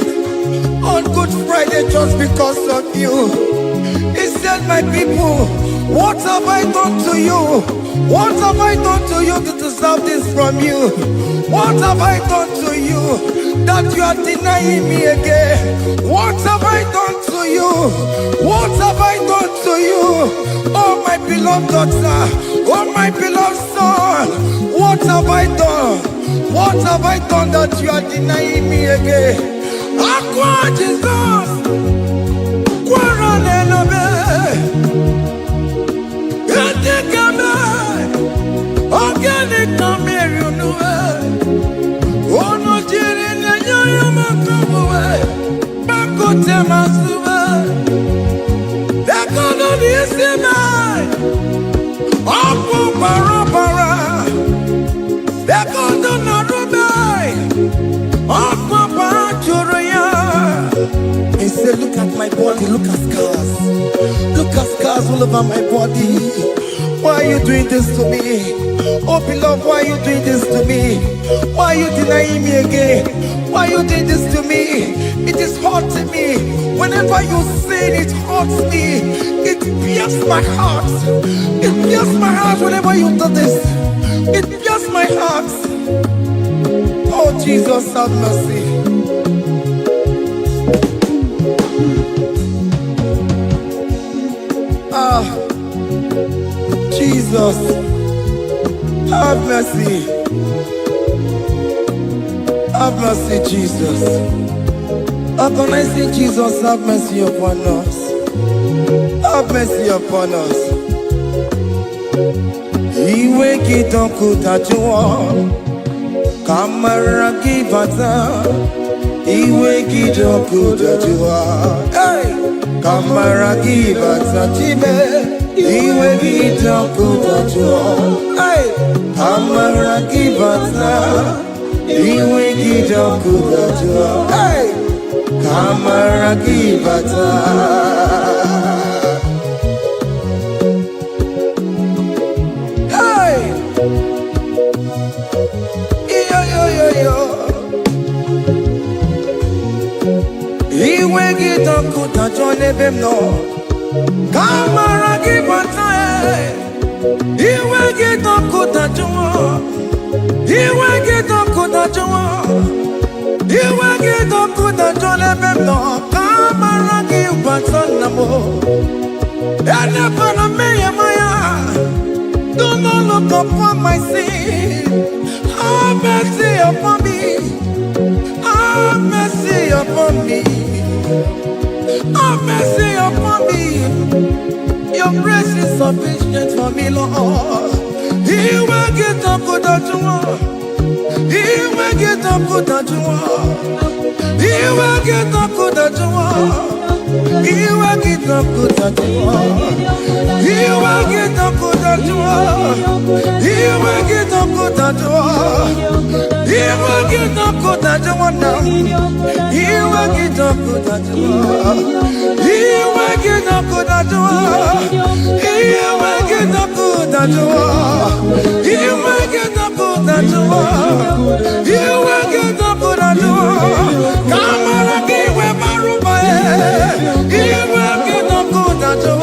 on Good Friday just because of you. He said, my people, what have I done to you? What have I done to you to deserve this from you? What have I done to you that you are denying me again? What have I done to you? What have I done to you? Oh, my beloved daughter, oh, my beloved son, what have I done? What have I done that you are denying me again? Aqua Jesus, Quarane no be. Etekame, organic cameru nuwe. Onojiri nyanyayo makabuwe. Bakote masuwe. Ekono ni esime. Okwa barabara. Ekono na rume. Okwa panchuru ya. He said, look at my body, look at scars. Look at scars all over my body. Why are you doing this to me? Oh beloved, why are you doing this to me? Why are you denying me again? Why are you doing this to me? It is hurting me. Whenever you sin, it hurts me. It pierces my heart. It pierces my heart whenever you do this. It pierces my heart. Oh Jesus, have mercy. Jesus, have mercy. Have mercy, Jesus. Agonizing Jesus, have mercy upon us. Have mercy upon us. iwe kitoko tajua, kamara kibata, iwe kitoko tajua, hey, kamara kibata chibe, iwe kitoko tajua, hey, kamara kibata, iwe kitoko tajua, hey, kamara kibata. Iwe gito jone bemno, kamara gibata. Iwe gito jwa, iwe gito jwa, iwe gito jone bemno, kamara gibata namo. Ene pana meya maya, do not look upon my sin. Have mercy upon me. Have mercy upon me. Have mercy upon me. Your grace is sufficient for me, Lord. He will get up good at you. He will get up good at you. He will get up good at you. He will get up good at you. He will get up good at you. He will get up good at you. He will get up good at you now. He will get up good at you. He will get up good at you. He will get up good at you. He will get up good at you. He will get up good at you. Come on, give me my room. He will get up good at you.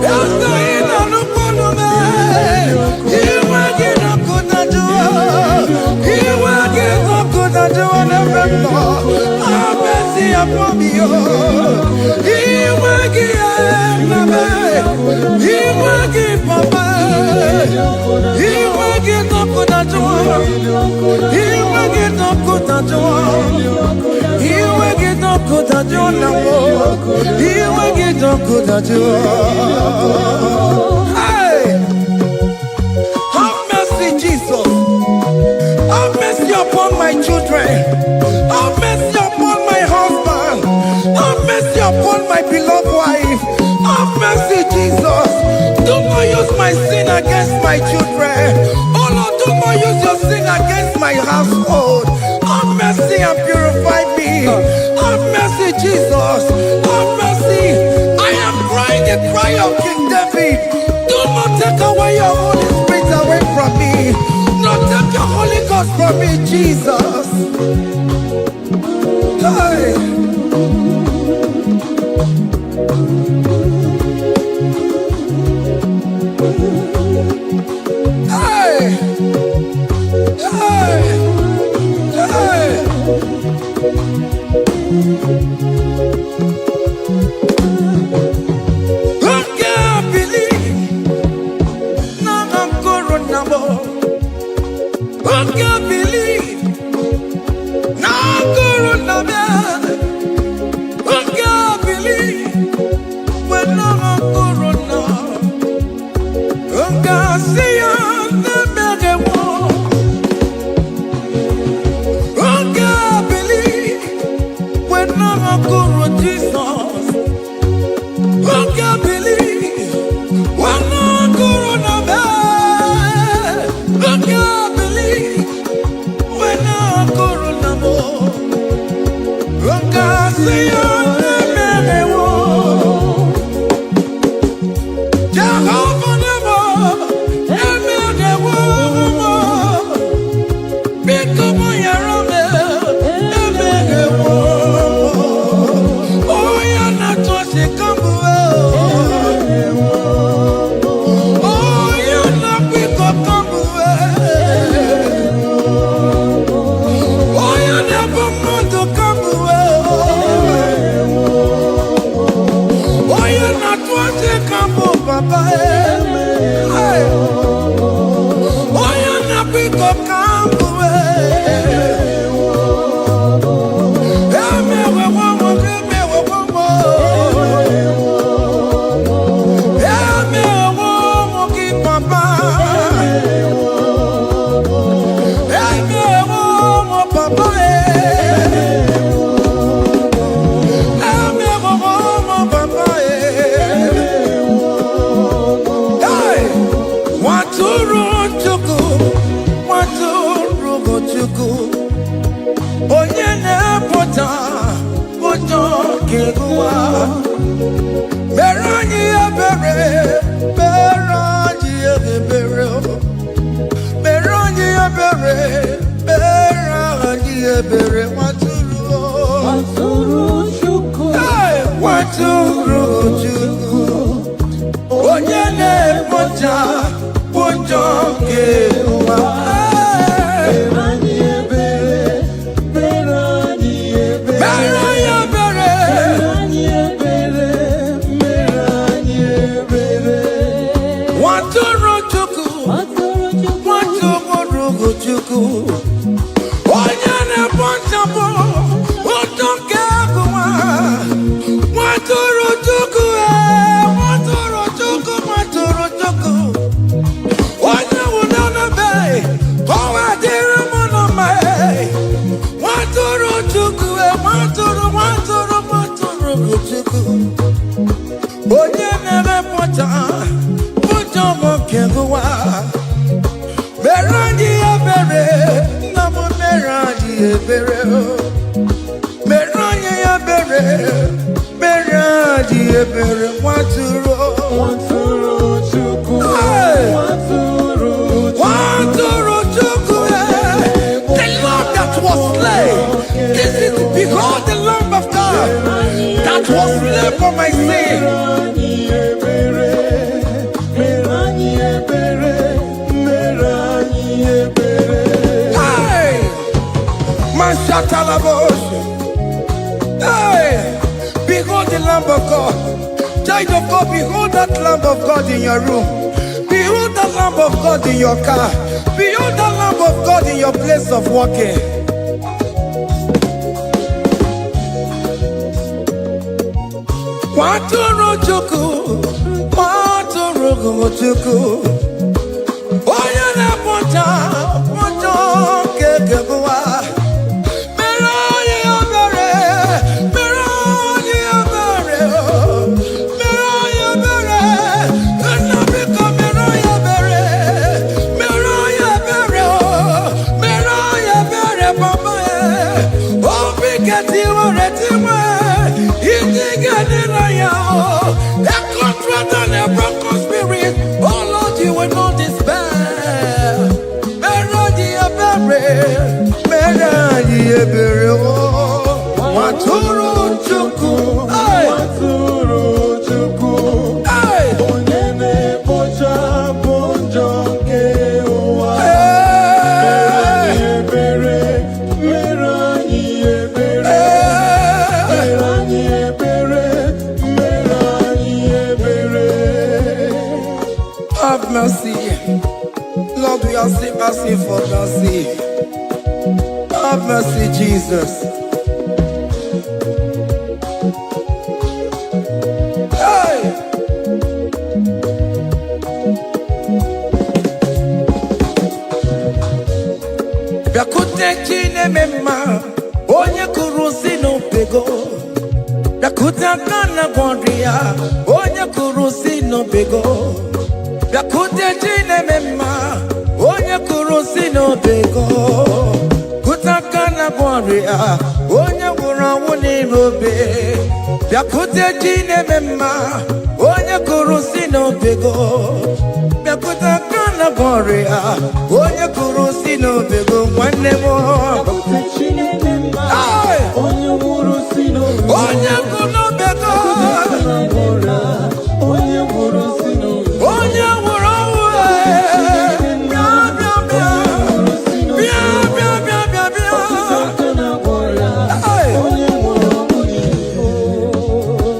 That's the end of the problem. He will get up good at you. He will get up good at you. Have mercy upon me. He will give He will give Papa. He will get up good at you. He will get up good at you. He will get up good at you now. He will get up good at you. Hey, have mercy, Jesus. Have mercy upon my children. Have mercy upon my husband. Have mercy upon my beloved wife. Have mercy, Jesus. Do not use my sin against my children. Oh Lord, do not use your sin against my household. Have mercy and purify me. Have mercy, Jesus. Have mercy. I am crying the cry of King David. Do not take away your Holy Spirit away from me. Not take your Holy Ghost from me, Jesus. Hey. Hey. Hey. Hey. I can't believe now I'm corona. I can't believe now I'm corona. I can't believe when I'm corona. I can't see you. Jesus, who can believe when no corona man? Who can believe when no corona more? Who can see your name? Jehovah never, become your own. Chukwu onye na-apụta ụjọ nke ụwa mere anyị ebere mere anyị ebere mere anyị ebere mere anyị ebere Nwatụrụ Chukwu nwatụrụ Chukwu onye na-apụta ụjọ nke ụwa mere anyị ebere mere anyị ebere mere anyị ebere mere anyị ebere nwatụrụ Chukwu nwatụrụ Chukwu onye na-ekpochapụ ụjọ nke ụwa nwatụrụ Chukwu nwatụrụ Chukwu nwatụrụ Chukwu onye nwụrụ n'ebe ọwa dịrị mụ na mma nwatụrụ Chukwu nwatụrụ Chukwu onye na-emepụta ụjọ nke ụwa mere anyị ebere nna m mere anyị ebere mere anyị ebere mere anyị ebere nwatụrụ Chukwu nwatụrụ Chukwu the Lamb that was slain. This is behold the Lamb of God that was slain for my sin. Hey, Mashatalabosh. Hey, behold the Lamb of God. Child of God, behold that Lamb of God in your room. Behold that Lamb of God in your car. Behold that Lamb of God in your place of working. Nwatụrụ Chukwu nwatụrụ Chukwu onye na-apụta ụjọ nke ụwa mere anyị ebere mere anyị ebere mere anyị ebere nna biko mere anyị ebere mere anyị ebere mere anyị ebere papa obi ga-etiwere tiwe iji ga-adịrị ya a contrite and a broken spirit oh Lord you will not despair mere anyị ebere nwatụrụ Chukwu onye na-ekpochapụ njọ nke ụwa mere anyị ebere mere anyị ebere mere anyị ebere have mercy Lord we are still asking for mercy have mercy Jesus hey bịakute Chineke mma onye kụrụ si n'obego bịakute aka na gwọrọ ya onye kụrụ si n'obego bịakute Chineke mma onye kụrụ si n'obego kute aka na gwọrọ ya onye gwụrụ ọnwụ n'ime obe bịakute Chineke mma onye kụrụ si n'obego bịakute aka na gwọrọ ya onye kụrụ si n'obego nwanne m onye nwụrụ si onye kụrụ n'obego onye nwụrụ si onye nwụrụ ọnwụ bịa bịa bịa bịa bịa Hey!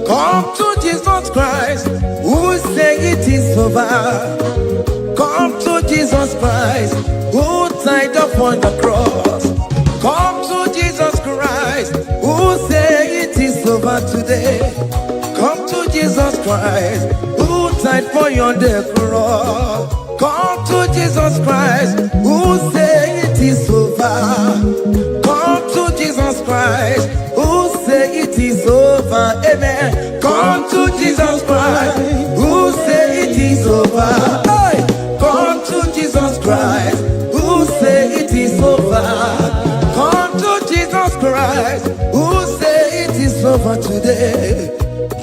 Come to Jesus Christ who say it is over. Come to Jesus Christ who died upon the cross. Come to Jesus Christ who say it is over today. Come to Jesus Christ who died for you on the cross. Come to Jesus Christ who say it is over. Come to Jesus Christ who say it is over. Amen. Come to Jesus Christ who say it is over. Hey! Come to Jesus Christ who say it is over. over today.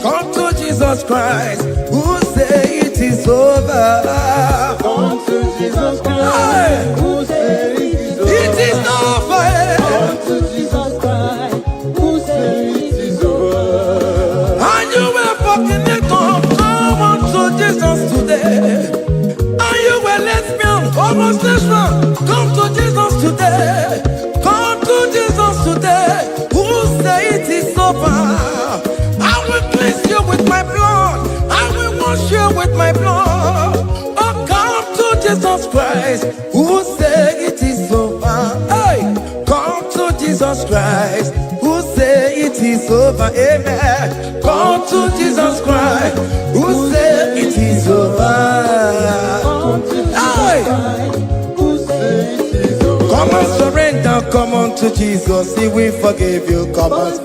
Come to Jesus Christ, who say it is over. Come to Jesus Christ, who say It is over. Come to Jesus Christ, who say it is over. And you were fucking it up. Come on to Jesus today. And you were lesbian, homosexual. Come to Jesus today. Come to Jesus today. Who say it is over? I will cleanse you with my blood. I will wash you with my blood. Oh, come to Jesus Christ. Who say it is over? Hey, come to Jesus Christ. Who say it is over? Amen. Come to Jesus Christ. Who say it is over? Come to Jesus Hey. Christ, who say it is over. Come and surrender, come on to Jesus, He will forgive you. Come on,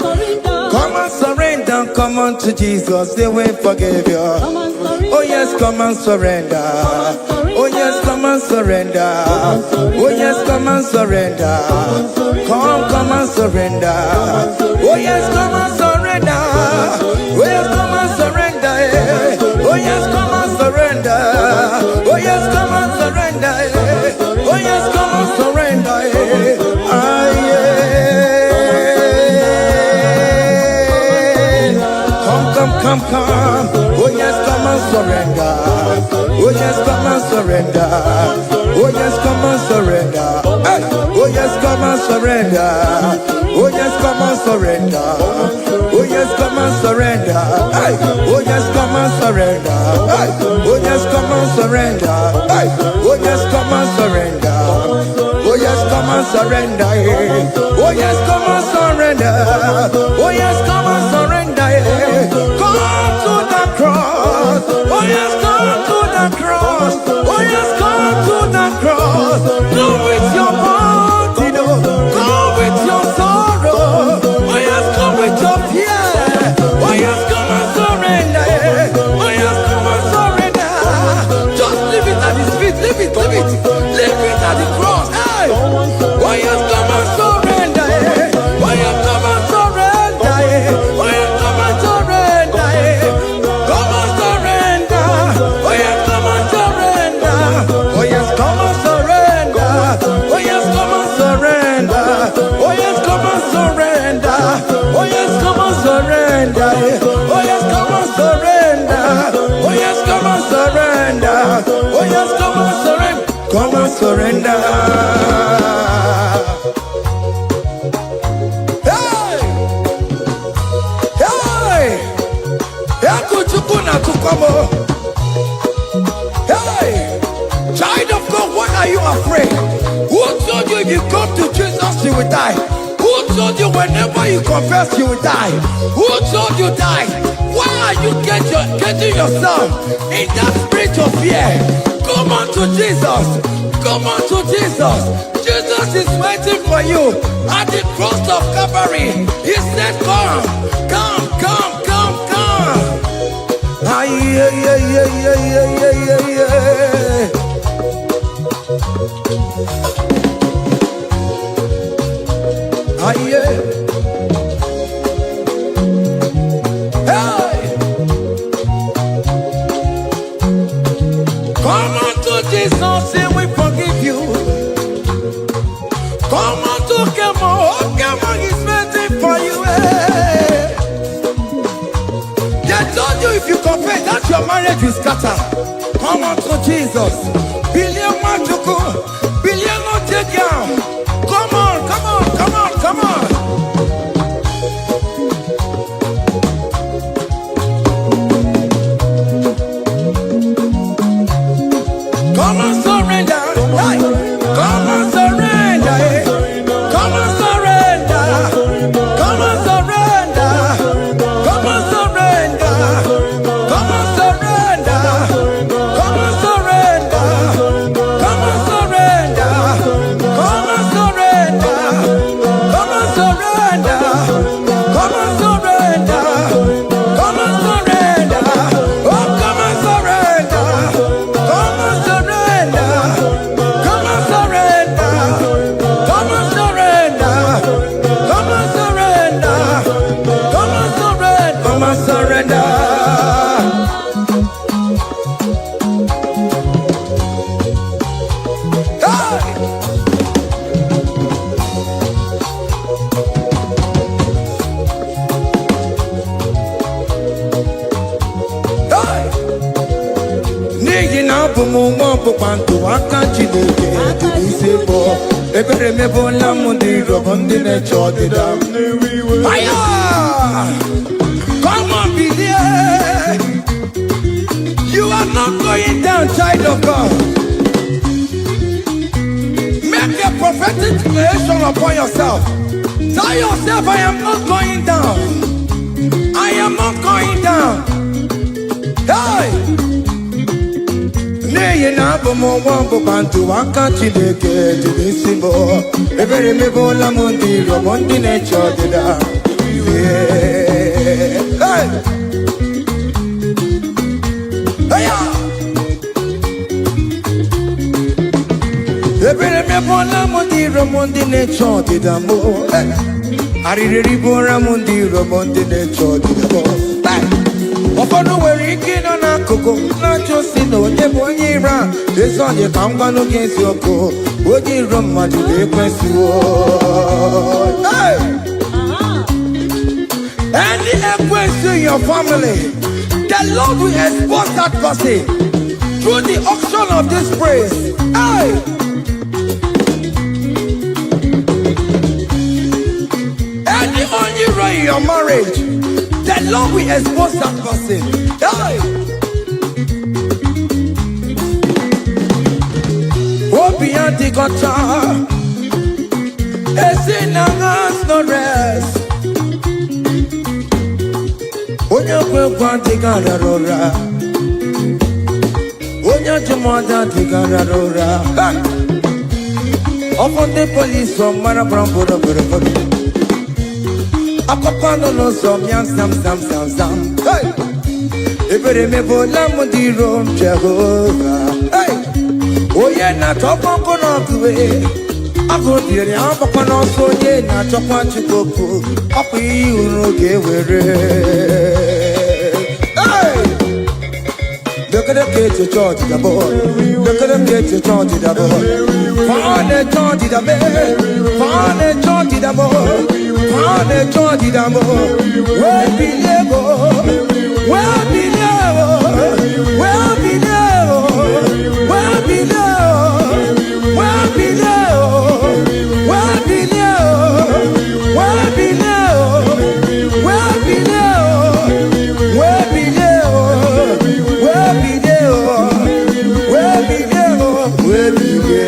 come and surrender, come on to Jesus, He will forgive you. Oh yes, come and surrender. Oh yes, come and surrender. Oh yes, come and surrender. Come and surrender. Oh yes, come and surrender. Oh yes, come and surrender. Oh yes, come and surrender. Oh yes, come and surrender. Oh yes, come and surrender. Ah, yeah. Come. Oh yes, come and surrender. Oh yes, come and surrender. Oh yes, come and surrender. Hey. Oh yes, come and surrender. Oh yes, come and surrender. Oh yes, come and surrender. Hey. Oh yes, come and surrender. Hey. Oh yes, come and surrender. Hey. Oh yes, come and surrender. Oh yes, come and surrender. Oh yes, come and surrender. Oh yes, come and surrender. Come to the cross. Oh yes, come to the cross. Oh yes, come to the cross. Come with your body, no. Come with your sorrow. Oh yes, come with your fear. Oh yes, come and surrender. Oh yes, come and surrender. Just leave it at His feet. Leave it. Leave it at the cross. Hey. Oh yes, come and surrender. Oh yes, come and surrender. Oh yes, come and surrender. Come and surrender. Oh yes, come and surrender. Oh yes, come and surrender. Oh yes, come and surrender. Oh yes, come and surrender. Oh yes, come and surrender. Oh yes, come and surrender. Oh yes, come and surrender. Oh yes, come and surrender. Come and surrender. Hey! Hey! Yakuchukuna tukwamo. Hey! Child of God, why are you afraid? Who told you if you come to Jesus you will die? Who told you whenever you confess you will die? Who told you die? Why are you getting yourself in that spirit of fear? Come on to Jesus. Come on to Jesus. Jesus is waiting for you at the cross of Calvary. He said, come. Ah, yeah. Ah, yeah. Hey! Come on to Jesus, He will forgive you. Come on to Kemo, is waiting for you. Hey. They told you if you confess that your marriage will scatter. Come on to Jesus. Billion Machuku, billion no take down. Come on. Come and surrender. Hey. Come and surrender. Hey. Come and surrender. Come and surrender. Come and surrender. Come and surrender. Come and surrender. Come and surrender. na-abụ m nwa ọbụkwa ntụ aka Chineke dị n'isi bụ ebere mebola m ndị iro bụ ndị na-eche ọdịda fire. Come on, believe you are not going down, child of God. Make a prophetic declaration upon yourself. Tell yourself, I am not going down. I am not going down. Hey! Nay, na bo mo wambo bantu waka Chineke dị n'isi bụ ebere mebola m ndị iro bụ ndị na-eche ọdịda. Hey! Ebere mebola m ndị iro bụ ndị na-eche ọdịda m. Arịrịrị bụra m ndị iro bụ ndị na-eche ọdịda m. Ụfọdụ nwere ike ịnọ n'akụkụ na-achọ si na onye bụ onye iro a. Ezi onye ka m gwanụ gị eziokwu, onye iro mmadụ na-ekwesị. Any equation in your family, the Lord will expose that person through the auction of this praise. Hey! Any hero in your marriage, the Lord will expose that person. Hey! Obian the gotcha, in no rest. Onye kwekwa dịgara ụra, onye jụmọda dịgara ụra. Ọkụ ndị polisi ọmara bramboro bere akọkọ nọ n'ụzọ mịa zam. Ebere mebola m ndị iro m Jehova. Onye na-achọkwa nkụ n'ọgụwe agụ dịrị agbakwa n'ọsọ, onye na-achọkwa Chukwu ọkụ iyi uru ga-ewere. Look at the kids, you're charged the boy. Look at the kids, you're charged the boy. Find the charge the man. Find the charge the boy. Find the charge the boy. Where be level? Where be level? Where be level? Where be level? Where be level? Where be level? Where be level? Where be level? Where be level?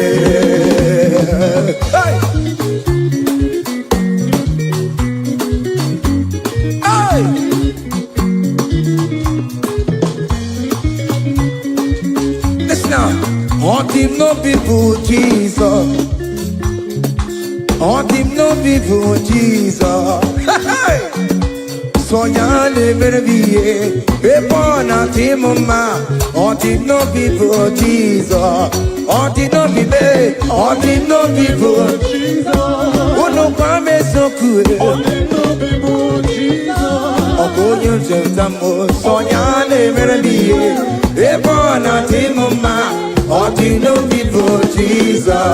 Listen now, on him no people Jesus, on him no people Jesus. Sonya le mervie, pepona timoma, on him no people Jesus, on him no be, on him no people Jesus. Uno kwame so cool, on him no people Jesus. Ogonyo jentamo, sonya le mervie, pepona timoma, on him no people Jesus.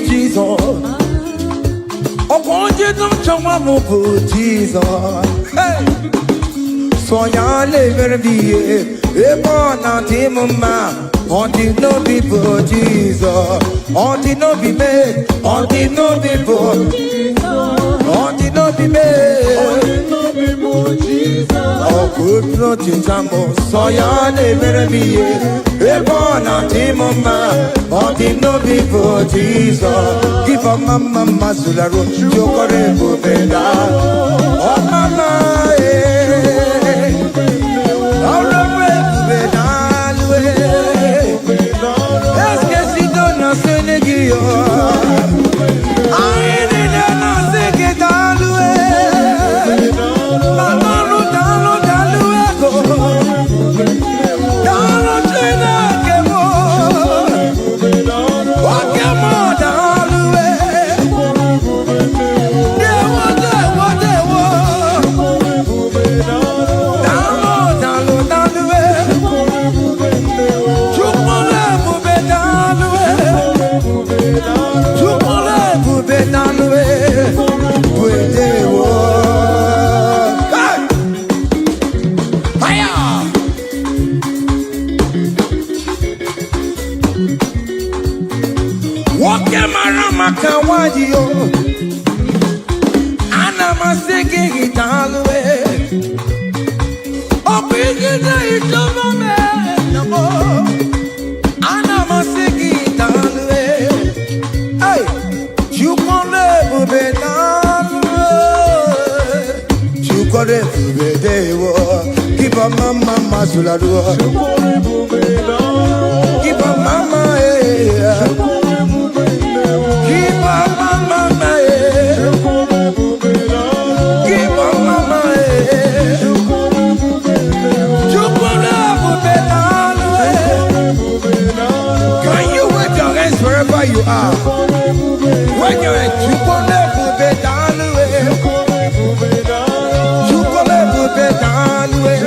Jesus, oh, won't you don't show up Jesus? Hey, so ya live be a born out him, ma. Until no people Jesus, until no be made, until no people, until no be made. Oh, good Lord, Jambo, so ya live be a born out him, ma. Until no people Jesus, give up Mama Masula, Jokorebo Benda, oh Mama, Makawadio, Anna Masiki Italwe, Opigina Italme, Anna Masiki Italwe, hey, you can live with you can live with keep a mama Masulado, keep a mama, wherever you are, when you're at you gonna move it down the way. You gonna move it down the way.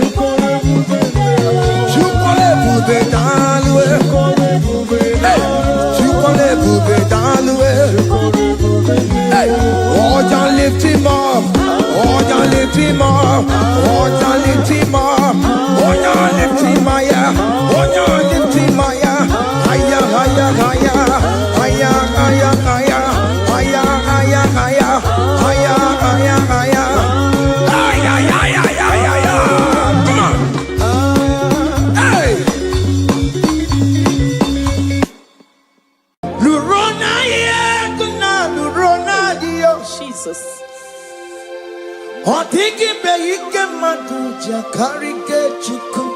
You gonna move it down the way. Hey, you gonna move it down the way. Hey, oh, you lift him up. Oh, you lift him up. Oh, you lift him up. Oh, you lift him higher. Oh, you lift him higher. Higher, higher, higher. Jesus. Otiki beike matuja karike chuku.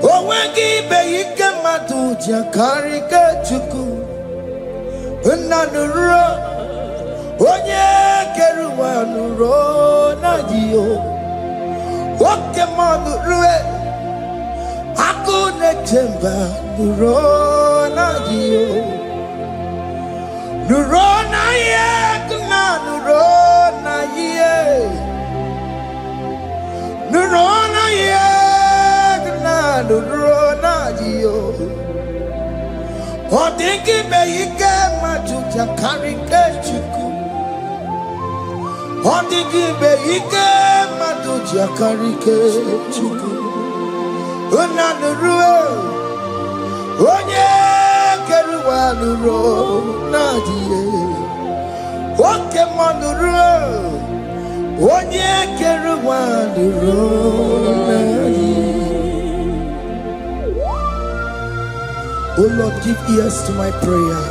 Owengi beike matuja karike chuku. Unanuro onye keruwa nuro nadio. Oke manurue akune temba nuro nadio. Nuro na ye kuna nuro na ye. Nuro na ye kuna nuro na yo. Odingi beike majuja karike chuku. Odingi beike majuja karike chuku. Una nuro onye keruwa nuro nadie. Oke manuro onye keruwa nuro nadie. Oh Lord, give ears to my prayer.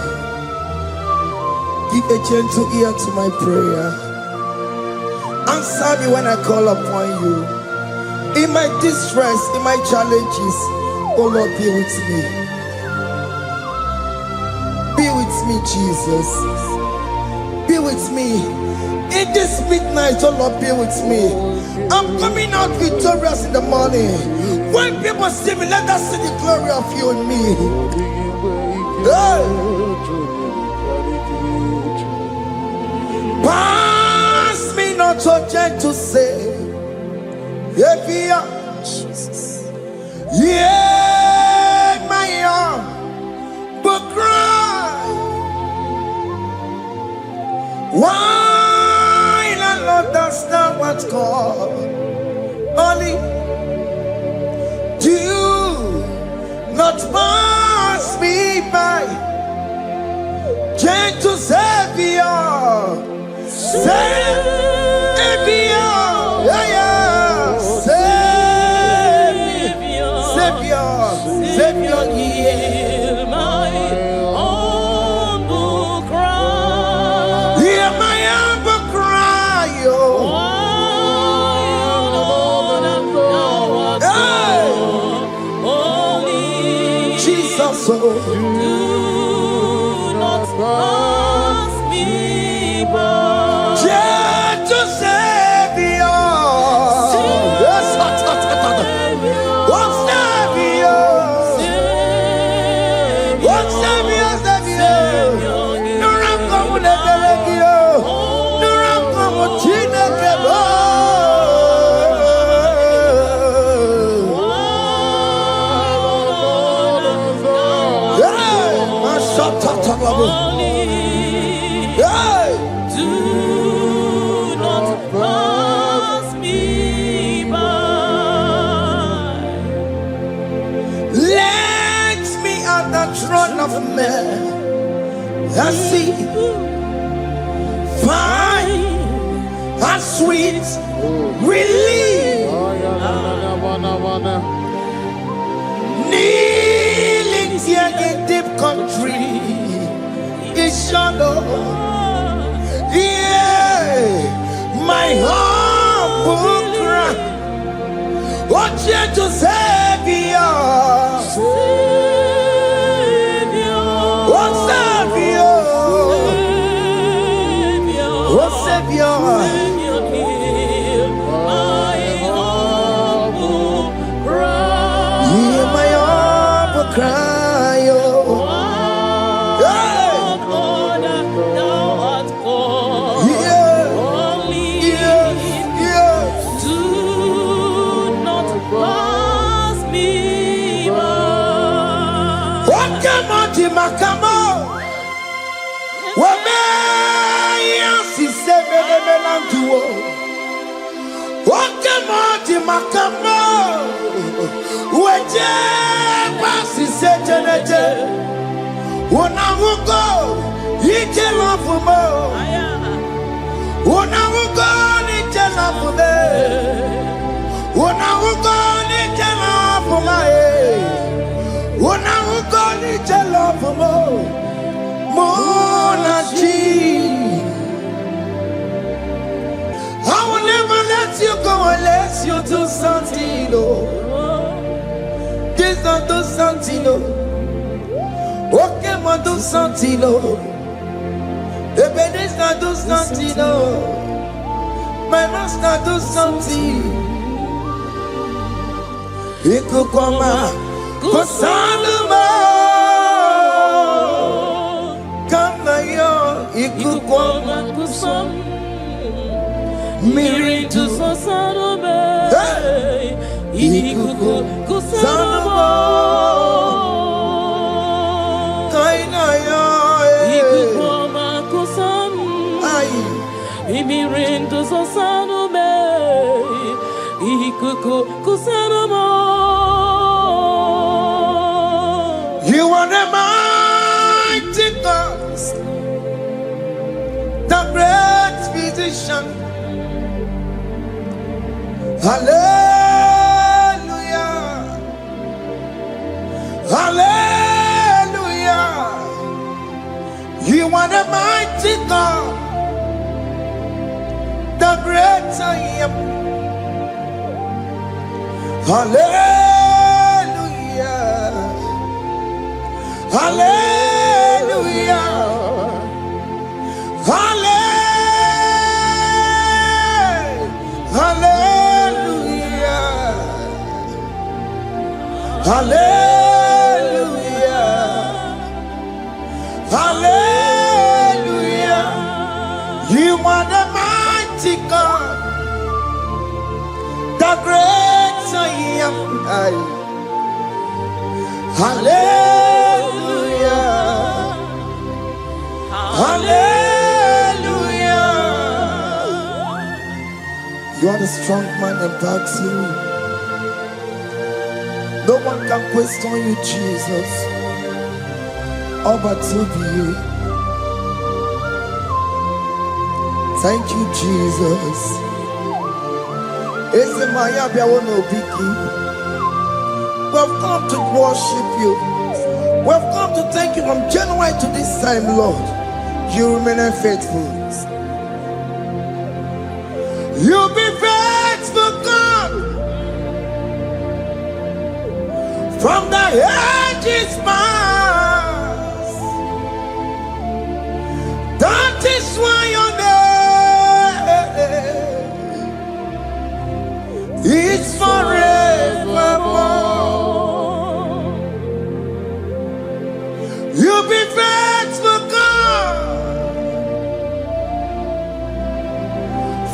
Give a gentle ear to my prayer. Answer me when I call upon you. In my distress, in my challenges, oh Lord, be with me. Be with me, Jesus. Be with me. In this midnight, oh Lord, be with me. I'm coming out victorious in the morning. When people see me, let us see the glory of you in me. Hey. Pass me not so gentle to say, yeah, Jesus. Yeah, my arm, but cry. Why the Lord does not what's called only. Do not pass me by, gentle Savior, Savior, yeah, Savior, Hear my humble cry. Hear my humble cry, oh. Jesus, oh. Do not pass me by. Gentle Savior. Yes, what's Savior? What's Savior? No ram come the Delegio. No ram come China Kebo. Do not pass me by. Let me at the throne of men I see fine and sweet relief. Kneeling here in deep country is shallow. Yeah, my humble cry. What you to Savior? What Savior? What Savior? Hear my humble cry, oh. Makamo, Wameya si sebe melantuo. Wakamo makamo, Weje pasi sejeneje. Unamugo ije lafumo. Unamugo ije lafume. Unamugo ije lafume. Unamugo ije lafumo. Monachi, I will never let you go unless you do something, oh. Just don't do something, oh. Okay, man, do something, oh. Ebenezer, do something, oh. My master, do something. Ikukoma, Kosanuma. Ikukoma kusam miri tu sosanobe ikuku kusanobo kaina ya ikukoma kusam miri tu sosanobe ikuku kusanobo. You are the mighty God, the great physician. Hallelujah, hallelujah. You are the mighty God, the great I am. Hallelujah, hallelujah. Hallelujah, hallelujah. You are the mighty God, the great I am. Hallelujah, hallelujah. You are the strong man in battle. No one can question you, Jesus. All but to you. Thank you, Jesus. We've come to worship you. We've come to thank you from January to this time, Lord. You remain faithful. You be faithful, God. From the ages past, that is why your name is forevermore. You be faithful, God.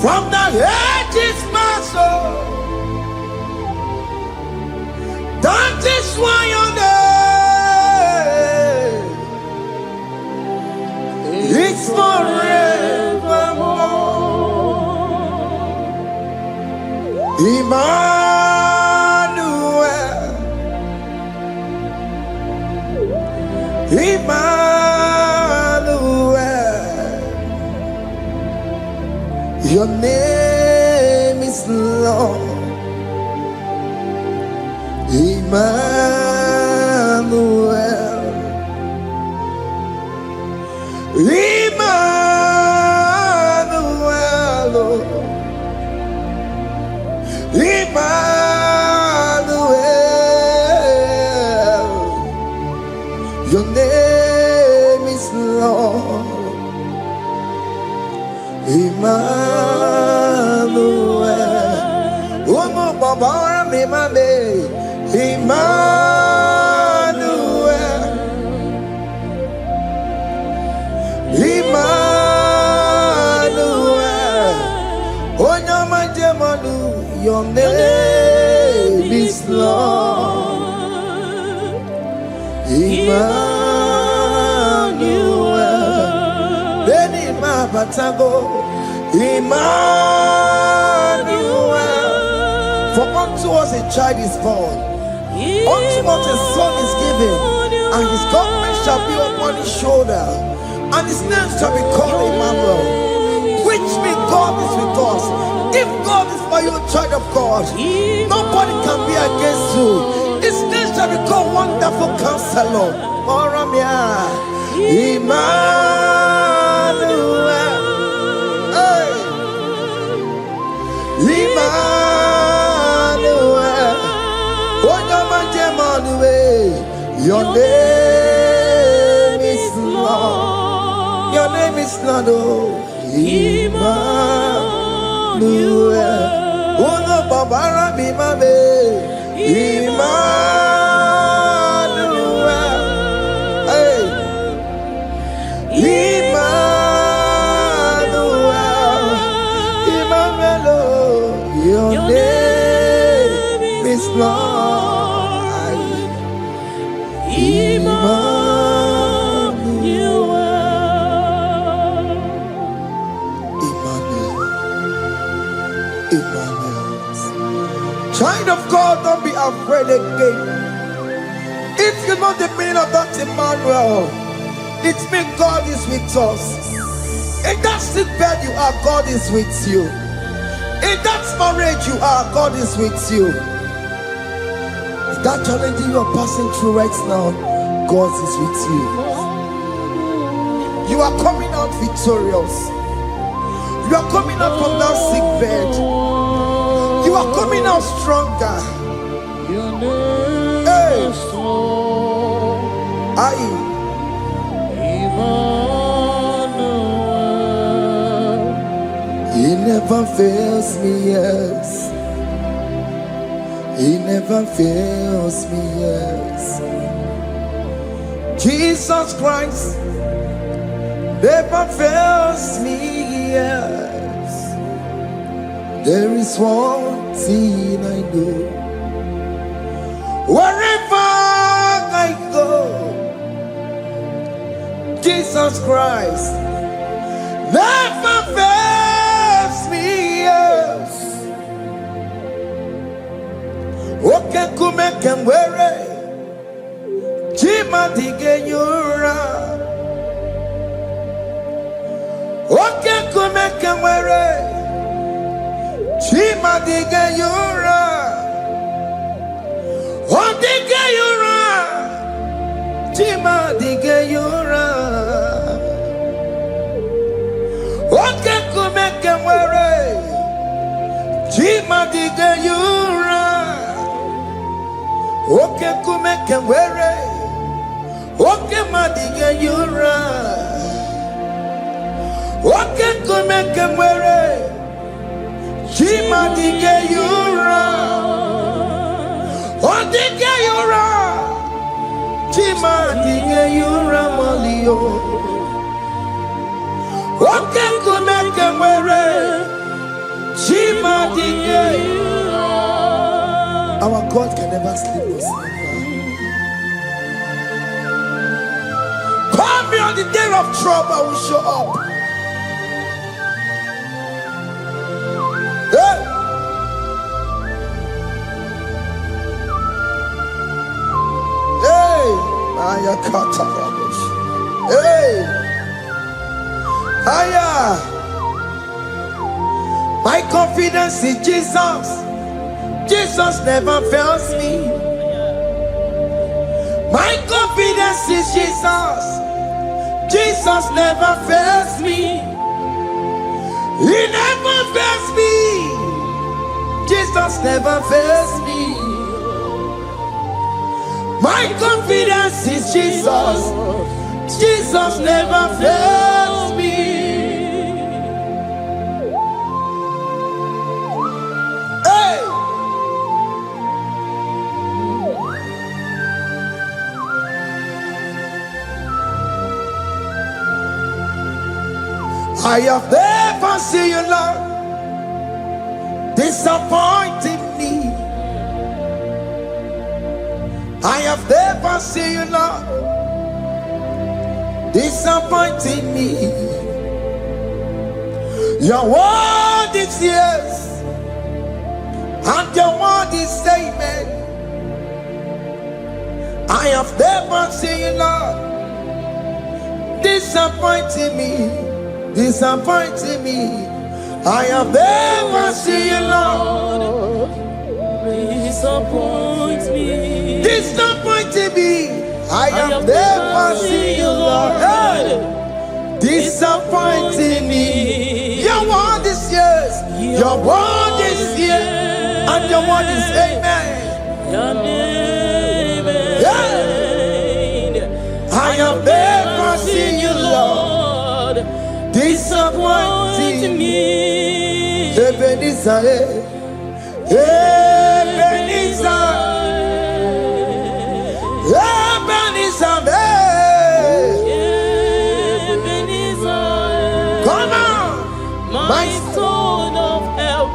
From the ages past, that is why your name is forevermore. Emmanuel, Your name is Lord. Emmanuel. Emmanuel. Emmanuel. Your name is Lord. Emmanuel. Umo babara mi mame. Emmanuel. Emmanuel. Onyama jemanu. Your name is Lord. Emmanuel. Beni ma batago. Emmanuel. For unto us a child is born, unto us a son is given, and his government shall be upon his shoulder, and his name shall be called Emmanuel, which means God is with us. If God is for you, child of God, nobody can be against you. His name shall be called Wonderful Counselor. Moramia. Emmanuel. Hey. Emmanuel. Your name is Lord. Your name is Lord. Emmanuel. Uno babara bimame. Emmanuel. Hey. Emmanuel. Emmanuel. Your name is Lord. Emmanuel. Child of God, don't be afraid again. If you know the meaning of that Emmanuel, it means God is with us. In that sick bed you are, God is with you. In that marriage you are, God is with you. In that challenge you are passing through right now, God is with you. You are coming out victorious. You are coming out from that sick bed. You are coming out stronger. Hey. He never fails me, yes. He never fails me, yes. Jesus Christ never fails me, yes. There is one thing I know. Wherever I go, Jesus Christ never fails me, yes. Okay, come and wear it. Jima dige yura. Okay, come and wear it. Jima dige yura. Oh, dige yura. Jima dige yura. Okay, come and wear it. Jima dige yura. Okay, come and wear it. Okay, madiga yura. Okay, come and wear it. Jima diga yura. Oh, diga yura. Jima diga yura malio. Okay, come and wear it. Jima diga yura. Our God can never sleep or slumber. Call me on the day of trouble, I will show up. Hey! Hey! Maya kata rabosh. Hey! Aya! My confidence in Jesus. Jesus never fails me. My confidence is Jesus. Jesus never fails me. He never fails me. Jesus never fails me. My confidence is Jesus. Jesus never fails me. I have never seen you, Lord, disappointing me. I have never seen you, Lord, disappointing me. Your word is yes, and your word is amen. I have never seen you, Lord, disappointing me. Disappointing me. I have never seen you, Lord, disappoint me. disappointing me. I have never seen you, Lord, disappointing me. Your word is yes, your word is yes, and your word is amen. I have never seen you, Lord, disappointing me. Ebenezer, Ebenezer, Ebenezer, Ebenezer, come on, my stone of help.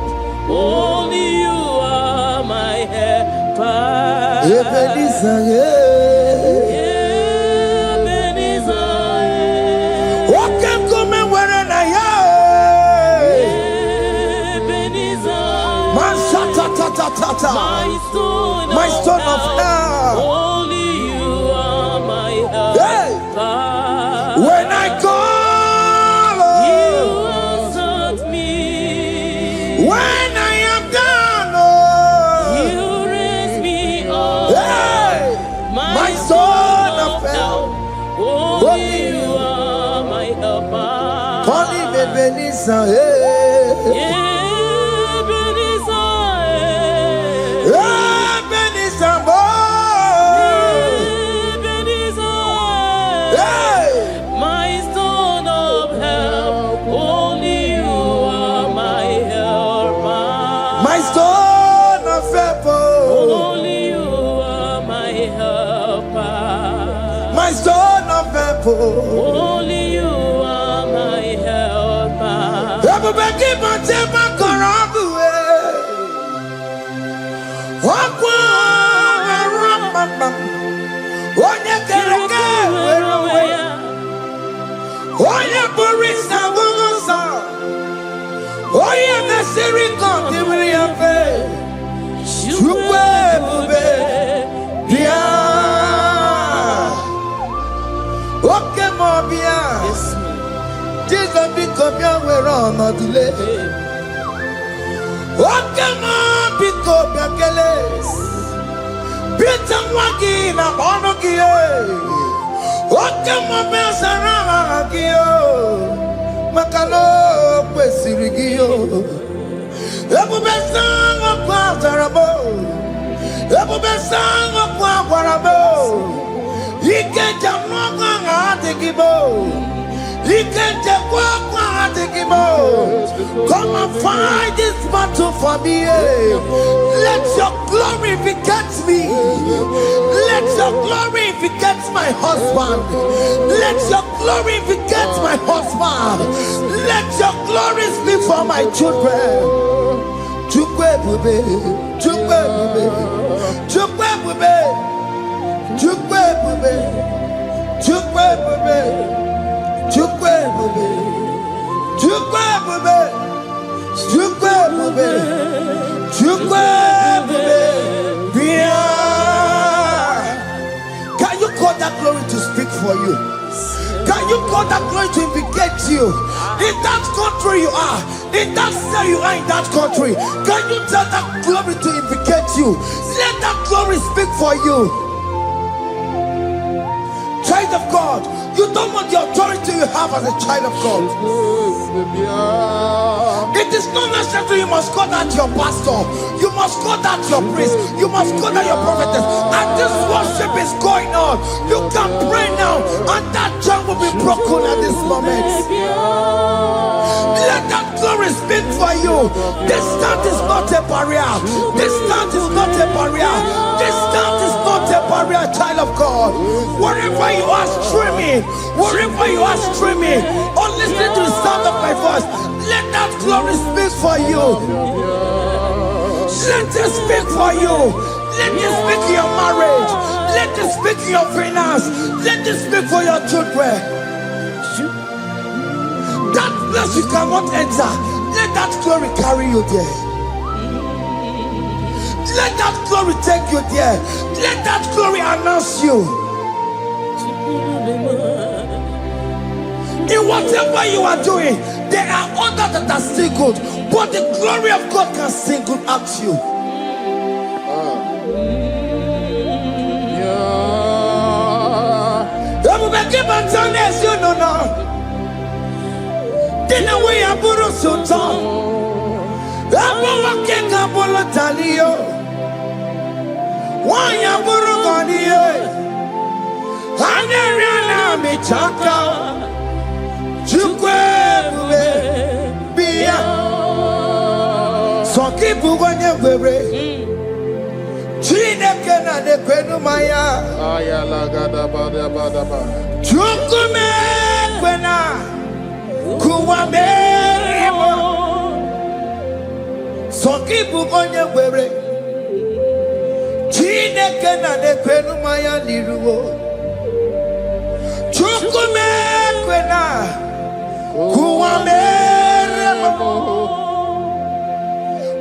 Only you are my helper. Ebenezer, what can come and where I am? My stone of help. Only you are my help. Hey. When I call, you answered me. When I am down, you raise me up. hey. My stone of help. Only you are my helper. Call him Ebenezer, my stone of help. Only you are my helper. my stone of help, Only you are my helper. my stone of help. Only you are my helper. Everybody but take my corrupt Jesus become your way on the delay. What come on, pick up your keles. Beat and walking up on the gear. What come on, Bessaragio? Macalo, Pessirigio. Ebu Bessang of Quatarabo. Ebu Bessang of Quatarabo. He can't jump on the Gibo. He can't take walk on the Gibo. Come and fight this battle for me. Let your glory beget me. Let your glory beget my husband. Let your glory beget my husband. Let your glory speak for my children. Chukwe bube, chukwe bube, chukwe bube, chukwe bube, chukwe bube. Chukwe bube, chukwe bube, chukwe bube, chukwe bube, can you call that glory to speak for you? Can you call that glory to vindicate you? In that country you are, in that cell you are in that country, can you tell that glory to vindicate you? Let that glory speak for you. Child of God, you don't want the authority you have as a child of God. It is not necessary you must call that your pastor, you must call that your priest, you must call that your prophetess. And this worship is going on. You can pray now, and that chain will be broken at this moment. Let that glory speak for you. Distance is not a barrier. Distance is not a barrier. Distance is not a barrier, child of God. Wherever you are streaming, wherever you are streaming, or listening to the sound of my voice, let that glory speak for you. Let it speak for you. Let it speak in your marriage. Let it speak in your finance. Let it speak for your children. That place you cannot enter, let that glory carry you there. Let that glory take you there. Let that glory announce you. In whatever you are doing, there are others that are still good, but the glory of God can single out you. You know now. Dina we aburo sultan. Abo wake kabolo talio. Wanya aburo ganiye. Haneriana michaka. Chukwe bube biya. Soki buganye bebe. Chine kena de kwenu maya. Ayala gada bada bada ba. Chukume kwena. Kuwamerimo Sokibu konye were Chineke na nekwenu maya liruwo Chukume kwena Kuwamerimo.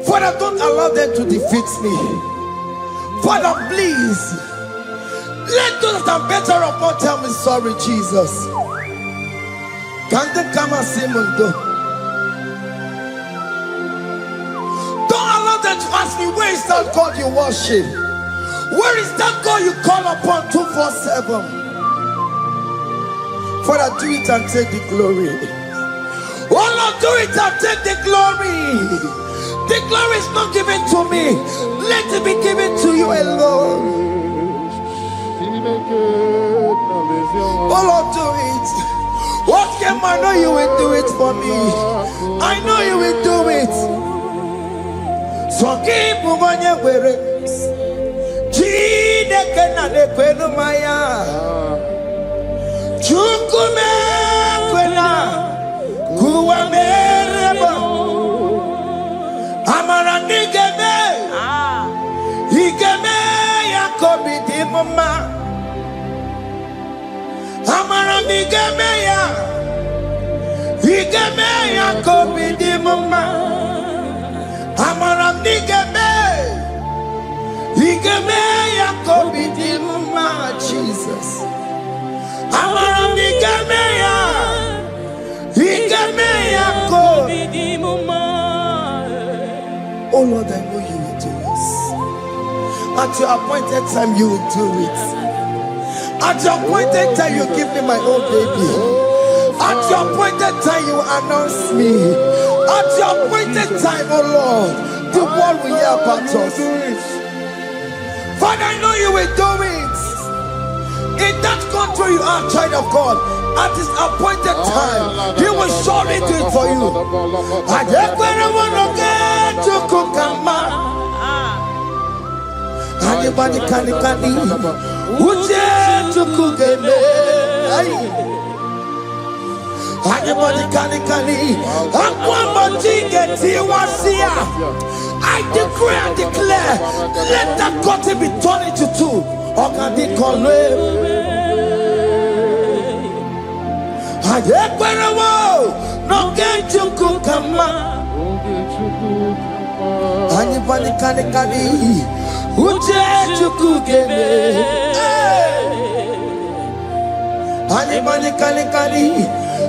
Father, don't allow them to defeat me. Father, please let those that are better off not tell me sorry, Jesus. Can't they come and see Mundo? Don't allow them to ask me, where is that God you worship? Where is that God you call upon 247? Father, do it and take the glory. Oh Lord, do it and take the glory. The glory is not given to me. Let it be given to you alone. Oh Lord, do it. What can I know you will do it for me? I know you will do it. So keep moving where Chineke na nekwenu maya. Chukume kwena kuwamerebo. Amara nigeme. Igeme yakobi di mama. Amara migeme ya. Igeme yakobi di mama. Amara migeme. Igeme yakobi di mama. Jesus. Amara migeme ya. Igeme yakobi di mama. Oh Lord, I know you will do this. At your appointed time, you will do it. At your appointed time, you give me my own baby. At your appointed time, you announce me. At your appointed time, oh Lord, the world will hear about us. Father, I know you will do it. In that country you are, child of God, at his appointed time, he will surely do it for you. I just want to get to Kukama. Anybody can Uche to Kugeme. Anybody can I decree and declare, let that curtain be turned into two. No get to Kukama. Anybody can Uche to Kugeme. Anybody kali.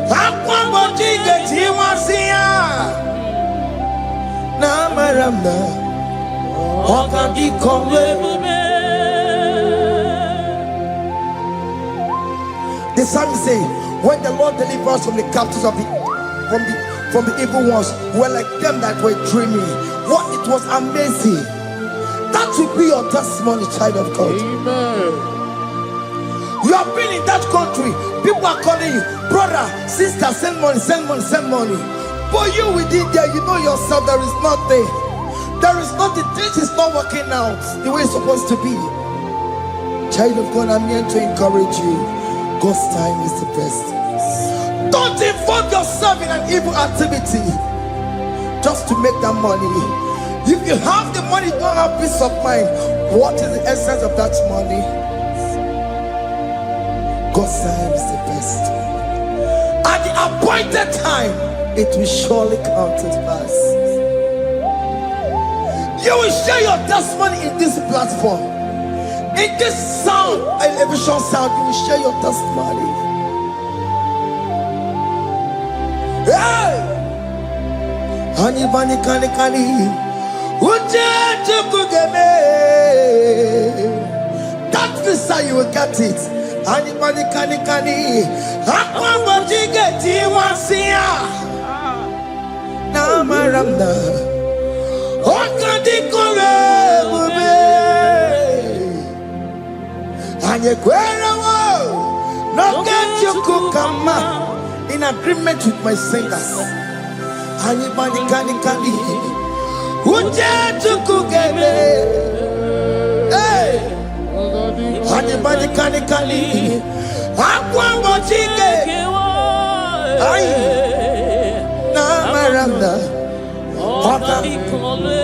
Aqua bojiga tiwasia. Na maramna. Oga di kome. The psalmist say, when the Lord delivers us from the captives of from the evil ones, we're like them that were dreaming. What it was amazing. That will be your testimony, child of God. Amen. You have been in that country. People are calling you, brother, sister, send money, send money, send money. But you within there, you know yourself, there is nothing. There is nothing. This is not working out the way it's supposed to be. Child of God, I'm here to encourage you. God's time is the best. Don't involve yourself in an evil activity just to make that money. If you have the money, you don't have peace of mind. What is the essence of that money? God's time is the best. At the appointed time, it will surely come to pass. You will share your testimony in this platform. In this sound, elevation sound, you will share your testimony. Hey! Anybody kali. That visa, you will get it. Anybody kali. Aqua bojiga tiwasia. Na maramna. Oga di kome. No get you kukama in agreement with my singers. Anybody kali. Uje tukugeme. Hey. Anybody kali. Aqua bojiga. Ay. Na maranda. Oga di kome.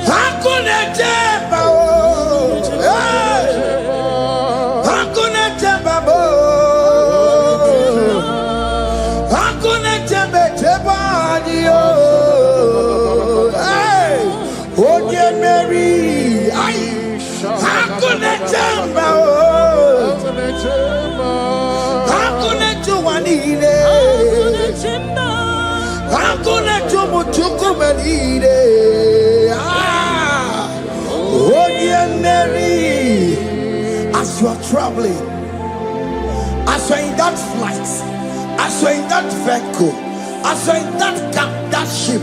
Hakuna jeba. As you are traveling, as you are in that flight, as you are in that vehicle, as you are in that ship,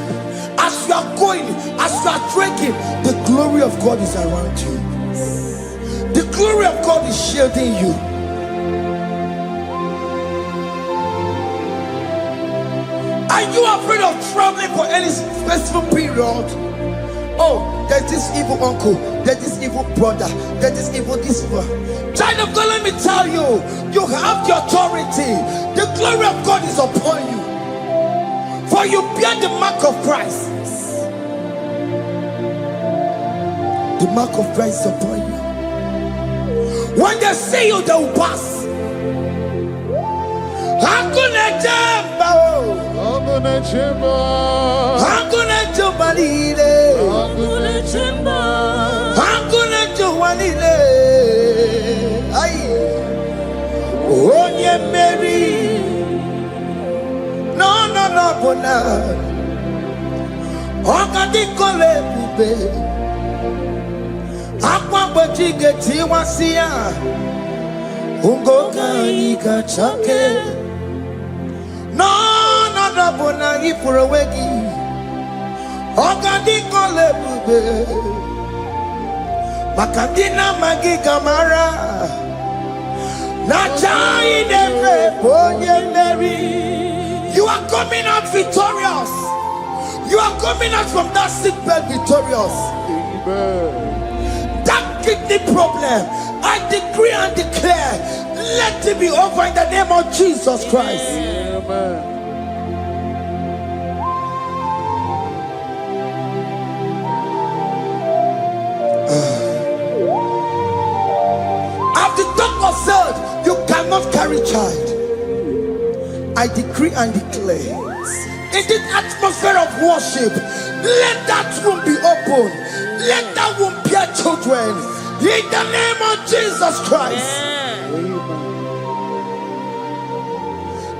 as you are going, as you are drinking, the glory of God is around you. The glory of God is shielding you. Are you afraid of traveling for any specific period? Oh, there's this evil uncle, there's this evil brother, there's this evil this one. Child of God, let me tell you, you have the authority. The glory of God is upon you. For you bear the mark of Christ. The mark of Christ is upon you. When they see you, they will pass. Hakuna jumalile. Ay, onye Mary. No, bona. Oga di kole bube. Aqua bojiga tiwasia. Ungoka nika chake. No, bona ifurowegi. Oga di kole bube. Makadina magiga mara. Nachai neve ponye Mary. You are coming out victorious. You are coming out from that sick bed victorious. Amen. That kidney problem, I decree and declare, let it be over in the name of Jesus Christ. Amen. After the doctor said you cannot carry child, I decree and declare, in this atmosphere of worship, let that room be open. Let that womb bear children. In the name of Jesus Christ.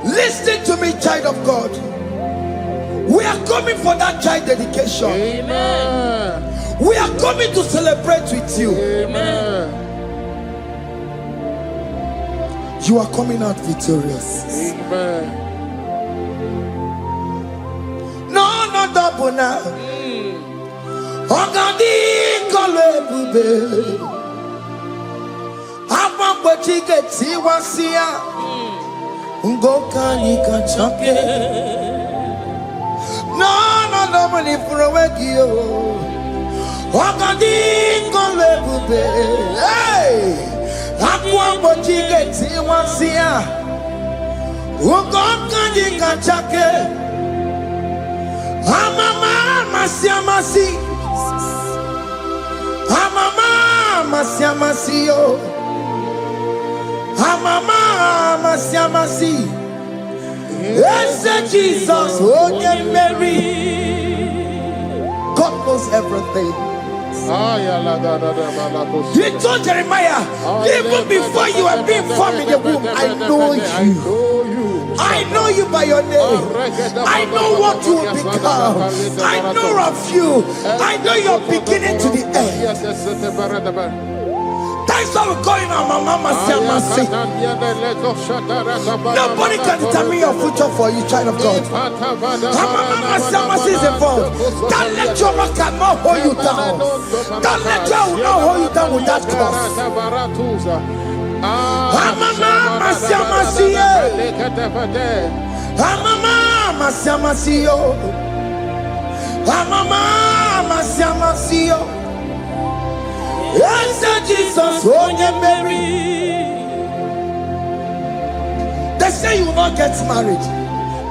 Listen to me, child of God. We are coming for that child dedication. Amen. We are coming to celebrate with you. Amen. You are coming out victorious. Amen. No, no double now. Ogadi kolebube. Apa bojigeti wasia. Ngoka nikachake. No, no double ifurowegio. Ogadi kolebube. Hey! Akwa bojigeti wasia. Ngoka nikachake. Amama masiamasi. Amama masiamasi yo. Amama masiamasi. Yes, Jesus, oh yeah, Mary. God knows everything. He told Jeremiah, even before you were being formed in the womb, I know you. I know you by your name. I know what you will become. I know of you. I know your beginning to the end. That's how we're going on, Mama Siamasi. Nobody can determine your future for you, child of God. Mama Siamasi is involved. That lecturer cannot hold you down. That lecturer will not hold you down with that cross. Mama Siamasi. Mama Siamasi. Mama Siamasi. Yes, Jesus, oh yeah, Mary. They say you will not get married.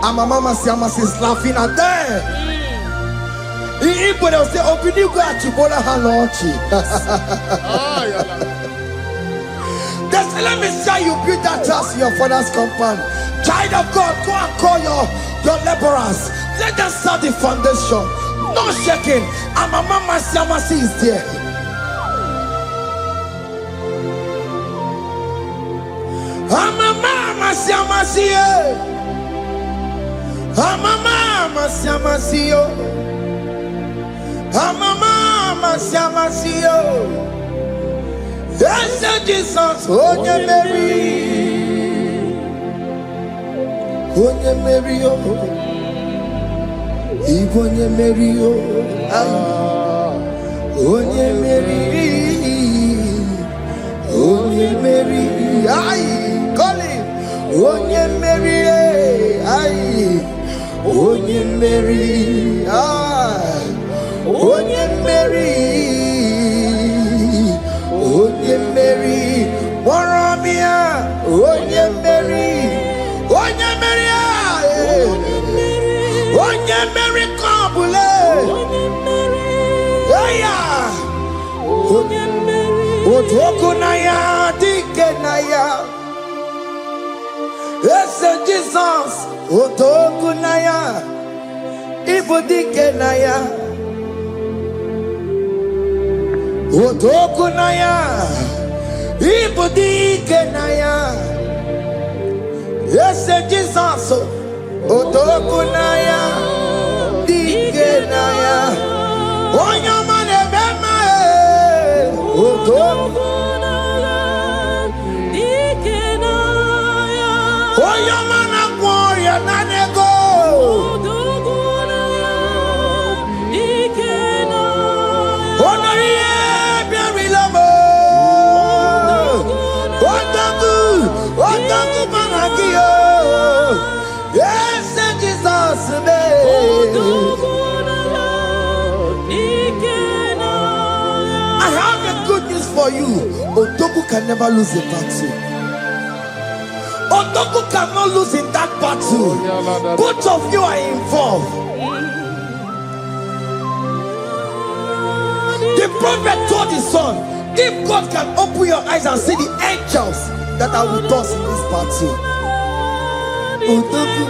And my mama Siamasi is laughing at them. In Igbo, they'll say, open you go at Chibola Halochi. They say, let me see you build that house in your father's compound. Child of God, go and call your laborers. Let them start the foundation. No shaking. And my mama Siamasi is there. Mama Siamasi, Mama Siamasi, Mama Siamasi. Yes, Jesus, oh yeah, Mary, oh yeah, Mary, oh yeah, Mary, oh yeah, Mary, oh yeah, Mary, aye. Onye Mary, aye. Onye Mary, aye. Onye Mary, Onye Mary, Waramia, Onye Mary, Onye Mary, aye. Onye Mary, Kabule, Aya, Onye Mary, Otokunaya, Dikenaya. Yes, Jesus, Otokunaya, Ibudikenaya, Otokunaya, Ibudikenaya. Yes, Jesus, Otokunaya, Dikenaya. Onyamane bema, Otokunaya, Dikenaya. Oyamana gloria nanego. Onoye biarilamo. Otaku managio. Yes, Jesus me. I have a good news for you. Otaku can never lose a battle. Otoku cannot lose in that battle. Both of you are involved. The prophet told his son, if God can open your eyes and see the angels that are with us in this battle. Otoku,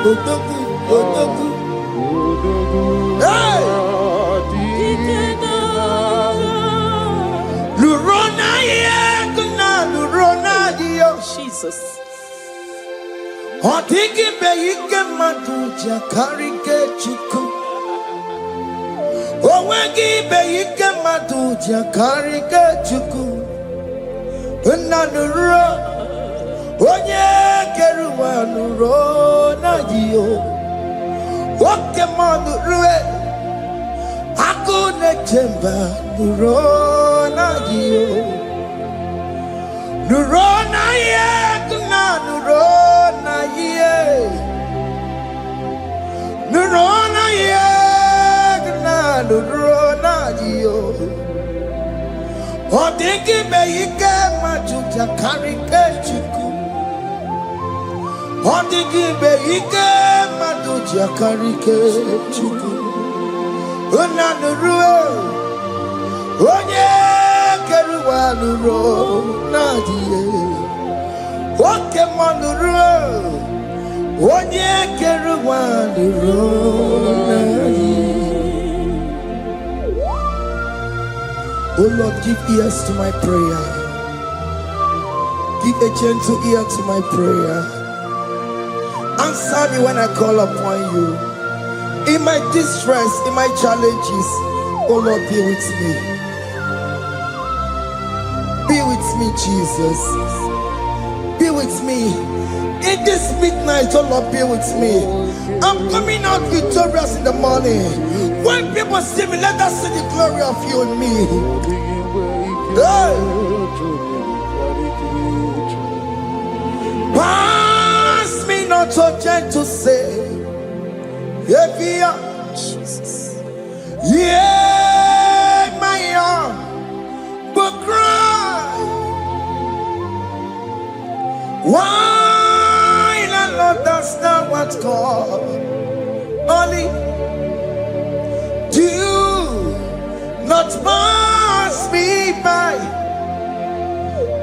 Otoku, Otoku. Hey! Lurona ye, kuna lurona ye. Jesus. Odigi be ike madu jakarike chiku. Owegi be ike madu jakarike chiku. Unanuro onye keruwa nuro na yo. Woke manu ruwe akune chemba nuro na yo. Nuro na ye kuna nuro na ye. Nuro na ye kuna nuro na yo. Odigi be ike majuja karike chiku. Odigi be ike majuja karike chiku. Una nuro onye keruwa nuro na ye. Woke manuro onye keruwa nuro na ye. Oh Lord, give ears to my prayer. Give a gentle ear to my prayer. Answer me when I call upon you. In my distress, in my challenges, oh Lord, be with me. Be with me, Jesus. Be with me. In this midnight, oh Lord, be with me. I'm coming out victorious in the morning. When people see me, let us see the glory of you in me. Hey. Pass me not so gentle say, Jesus. Yeah, my arm, but cry. Why not understand what's called? Only do not pass me by.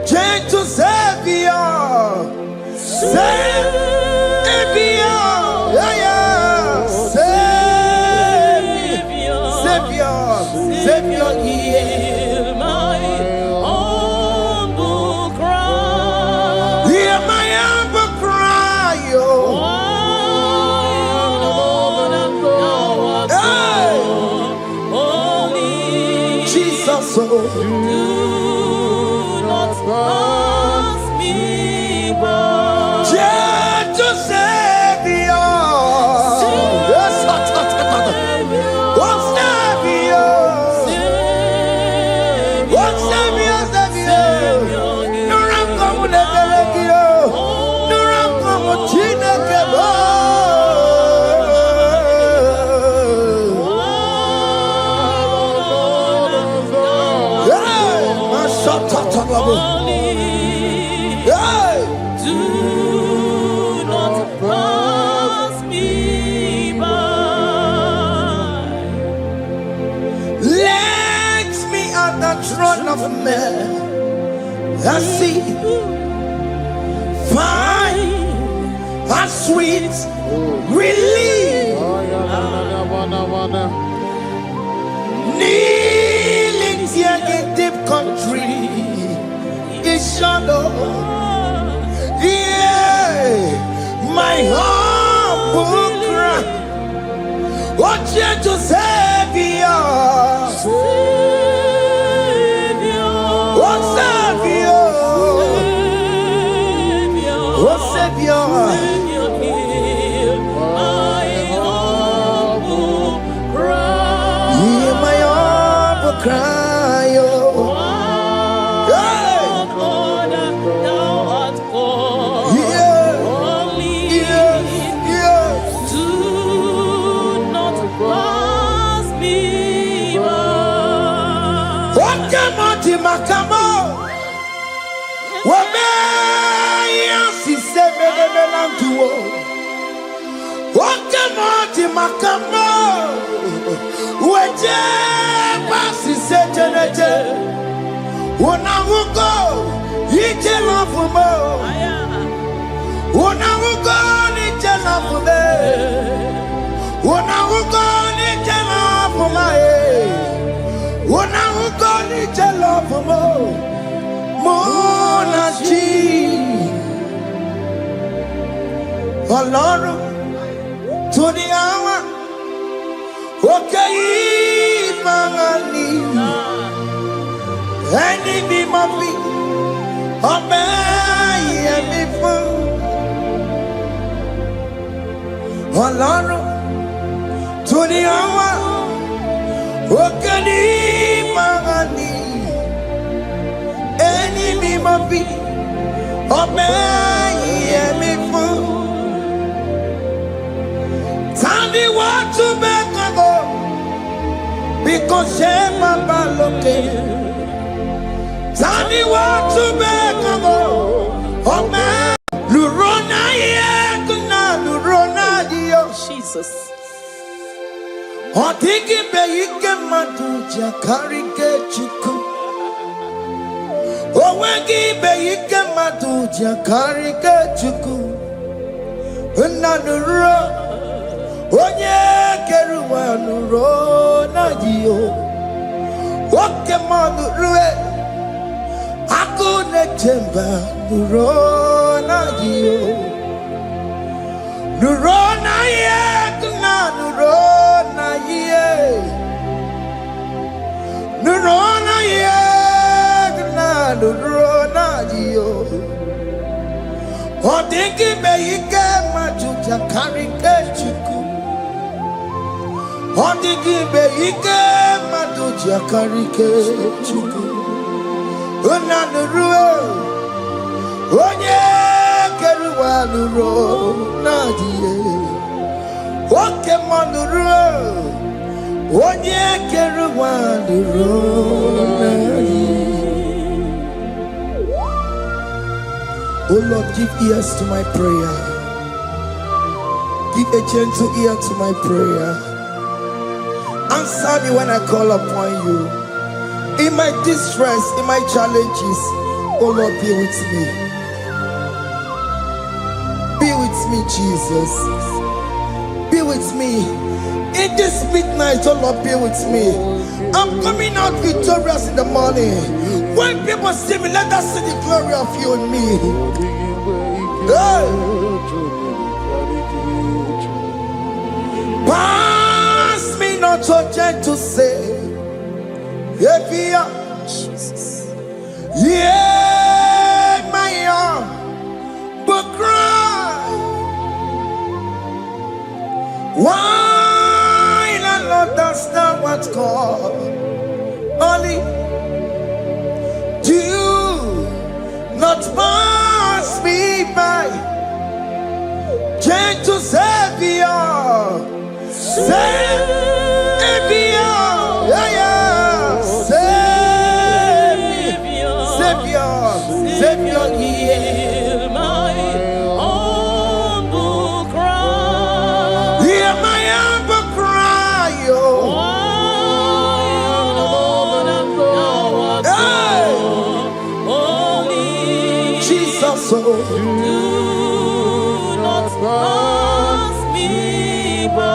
Gentle Savior, Savior, yeah, yeah. Savior, hear my humble cry. Hear my humble cry, oh. Jesus, oh. Do not pass me by. Gentle Savior, yes, what's Savior? What's Savior? No ram come the Belegio, no ram come China Kebo. Do not pass me by. Let me at the throne of men. I see, fine, and sweet relief. Kneeling here in deep country is shadow. Yeah, my humble cry. What gentle Savior, what Savior, what Savior, Hear my humble cry. hear my humble cry, oh. Makamo, Wabeya si sebe de belantuo. Wakamo makamo, Weje basi sejeneje. Unamugo, ije lafumo. Unamugo ije lafume. Unamugo ije lafume. Unamugo ije lafumo. Monachi, Ọlọ́run tó ní àwa òkè ìmọ̀rànì ẹni mímọ́ fi ọbẹ̀ yẹmi fún. Ọlọ́run tó ní àwa òkè ìmọ̀rànì ẹni mímọ́ fi ọbẹ̀ yẹmi fún. Tani wọ́n tún bẹ́ẹ̀ kọ́kọ́ bí kò ṣe máa bá lókè. Tani wọ́n tún bẹ́ẹ̀ kọ́kọ́ ọmọ lùrọ̀ náà yẹ kúnà lùrọ̀ náà yíyọ. Jesus. Ọ̀dígì bẹ̀yì kẹ́ máa dùn jà kárí kẹ́ chukwu. Òwe gị bẹ̀yì kẹ́ máa dùn jà kárí kẹ́ chukwu. Nna lùrọ̀. Onye keruwa nuro na jiyo oke manu rue akune chemba nuro na jiyo nuro na ye kuna nuro na ye nuro na ye kuna nuro na jiyo odingi meyike majuja karike chuku. Odigi beike maduji akarike chuku. Unanurue onye keruwa nuro nadiye. Oke manurue onye keruwa nuro nadiye. Oh Lord, give ears to my prayer. Give a gentle ear to my prayer. Answer me when I call upon you. In my distress, in my challenges, oh Lord, be with me. Be with me, Jesus. Be with me. In this midnight, oh Lord, be with me. I'm coming out victorious in the morning. When people see me, let us see the glory of you in me. Hey. Not so gentle say, if you are Jesus, yeah, my arm, but cry. Why not understand what's called? Only do not pass me by, gentle Savior. Savior, yeah, yeah. Savior, hear my humble cry. Hear my humble cry, oh. Only Jesus, oh. Do not pass me by.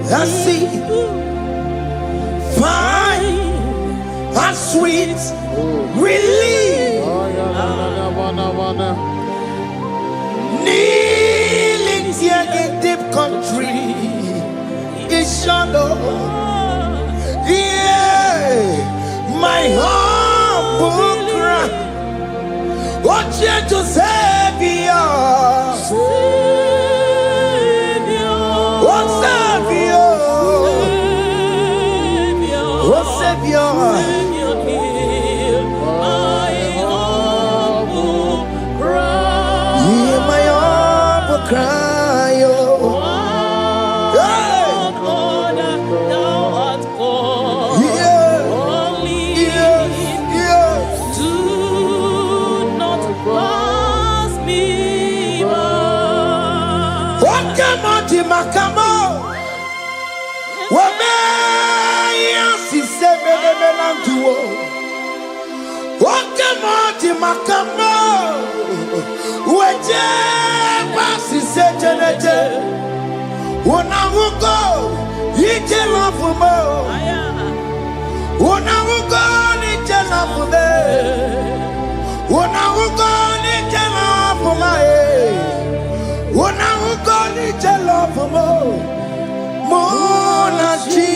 I see fine and sweet relief. Kneeling here in deep country is shadow. Yeah, my humble cry. What you to Savior? Savior, hear my humble cry. Hear my humble cry, oh. Lord, makamo. Wameya si sebele melanduo. Okemoti makamo. Weje basi sejeneje. Unawugo ije lafumo. Unawugo ije lafume. Unawugo ije lafume. Unawugo ije lafumo. Monachi,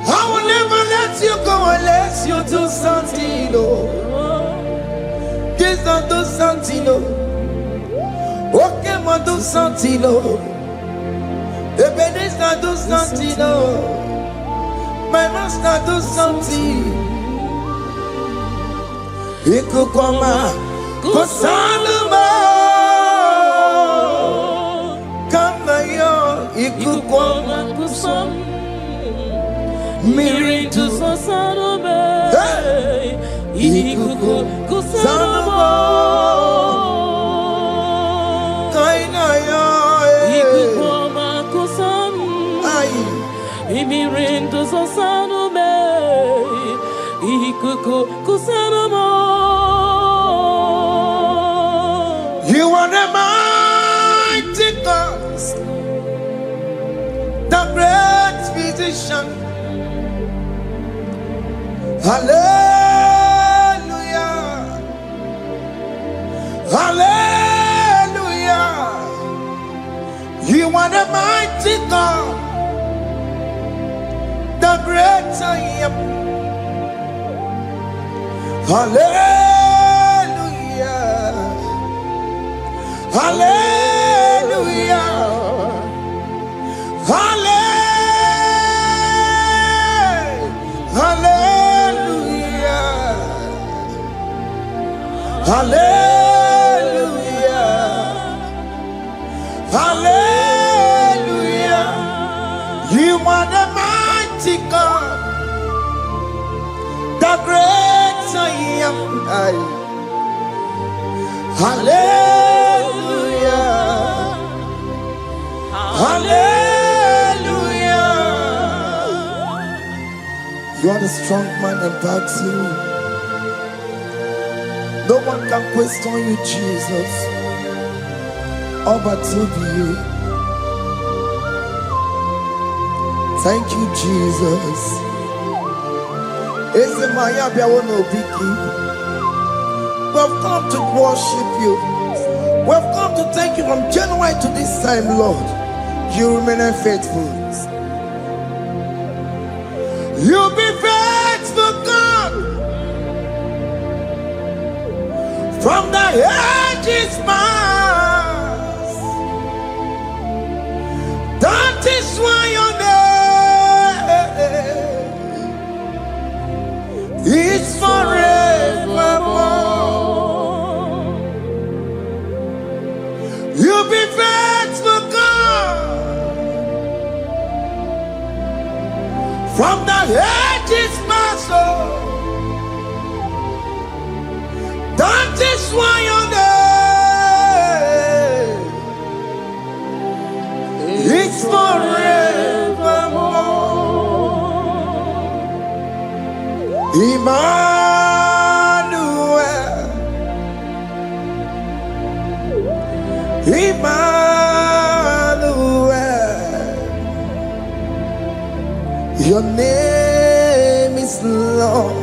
I will never let you go unless you do something. Just don't do something. Okay, ma do something. Ebenezer do something. My master do something. Ikukoma, kosanuma. Ikukoma kusam Miri tu sasarume Ikuku kusarumo Kaina yo Ikukoma kusam Miri tu sasarume Ikuku kusarumo. You are the mighty God, the great physician. Hallelujah. Hallelujah. You are the mighty God, the great I am. Hallelujah. Hallelujah. Hallelujah. Hallelujah. Hallelujah. You are the mighty God, the great I am. Hallelujah. Hallelujah. You are the strong man in battle. No one can question you, Jesus. All but to be you. Thank you, Jesus. We've come to worship you. We've come to thank you from January to this time, Lord. You remain faithful. You be faithful, God. From the ages past. That is why your name is forevermore. You be faithful, God. From the ages past, that is why your name is forevermore. Emmanuel, Emmanuel, your name is Lord.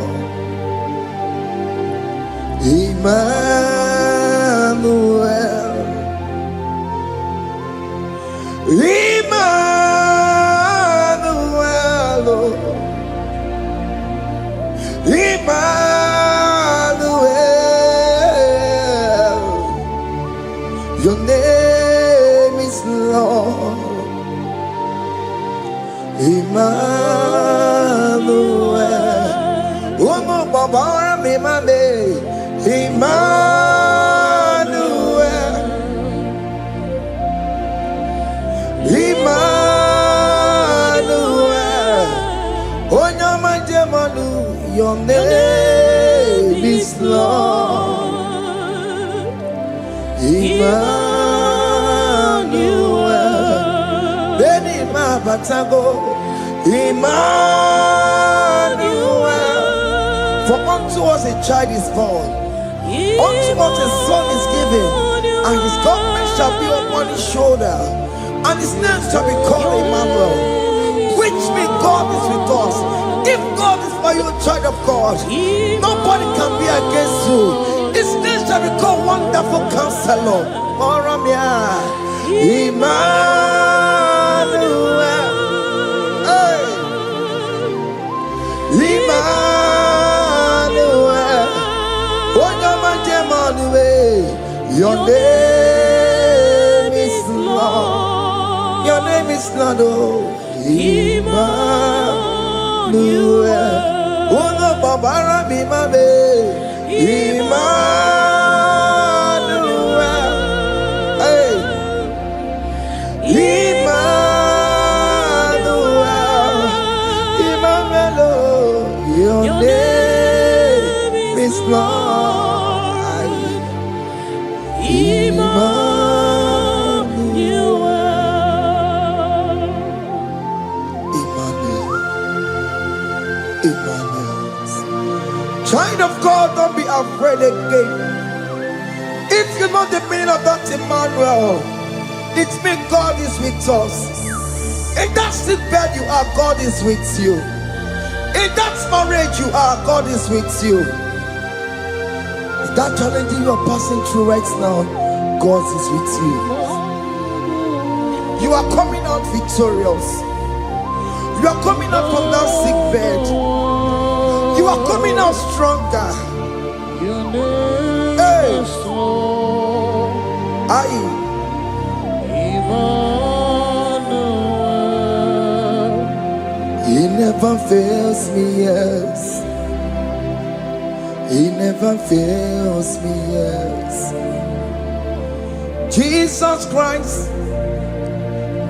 Emmanuel, Emmanuel, Emmanuel, your name is Lord. Emmanuel, oh no, Baba, me mame. Emmanuel, Emmanuel, oh no, my demonu, your name is Lord. Emmanuel. batago, Emmanuel. For unto us a child is born, unto us a son is given, and his government shall be upon his shoulder, and his name shall be called Emmanuel, which means God is with us. If God is for you, child of God, nobody can be against you. His name shall be called Wonderful Counselor, Emmanuel. Hey. Emmanuel. Your name is Lord. Your name is Lord. Emmanuel. Uno babara bimabe. Emmanuel. Hey. Emmanuel. Emmanuel. Your name is Lord. Emmanuel. Child of God, don't be afraid again. If you know the meaning of that Emmanuel, it means God is with us. In that sick bed you are, God is with you. In that marriage you are, God is with you. In that challenge you are passing through right now, God is with you. You are coming out victorious. You are coming out from that sick bed. You are coming out stronger. Hey. He never fails me, yes. He never fails me, yes. Jesus Christ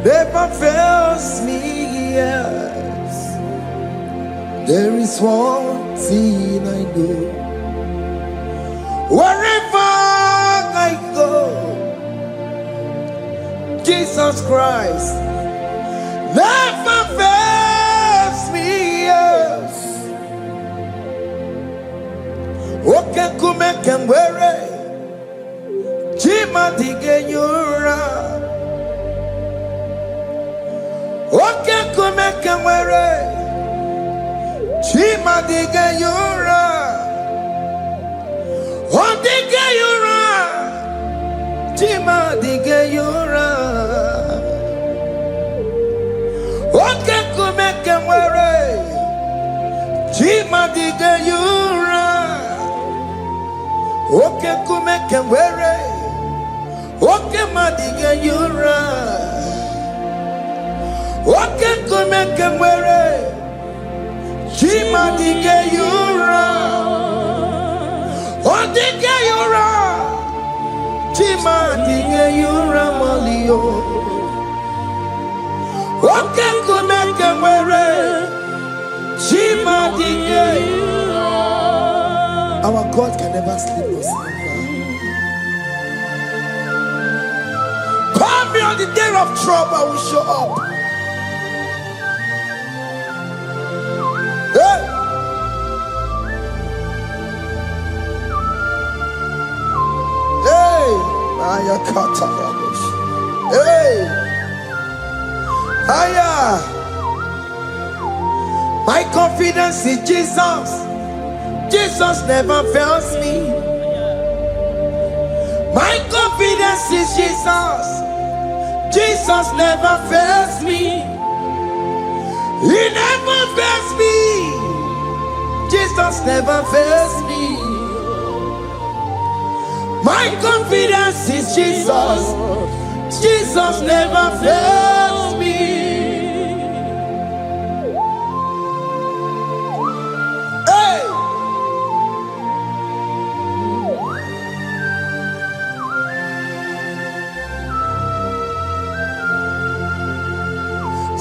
never fails me, yes. There is one thing I know. Wherever I go, Jesus Christ never fails me, yes. Oke kume kemwere, Jima dige yura. Oke kume kemwere, Jima dige yura. Odige yura, Jima dige yura. Oke kume kemwere, Jima dige yura. Oke kume kemwere, oke madige yura. Oke kume kemwere, Jima dige yura. Odige yura, Jima dige yura malio. Oke kume kemwere, Jima dige yura. Our God can never sleep nor slumber. Call me on the day of trouble, I will show up. Hey! Hey! Hey! Aya! My confidence in Jesus. Jesus never fails me. My confidence is Jesus. Jesus never fails me. He never fails me. Jesus never fails me. My confidence is Jesus. Jesus never fails me.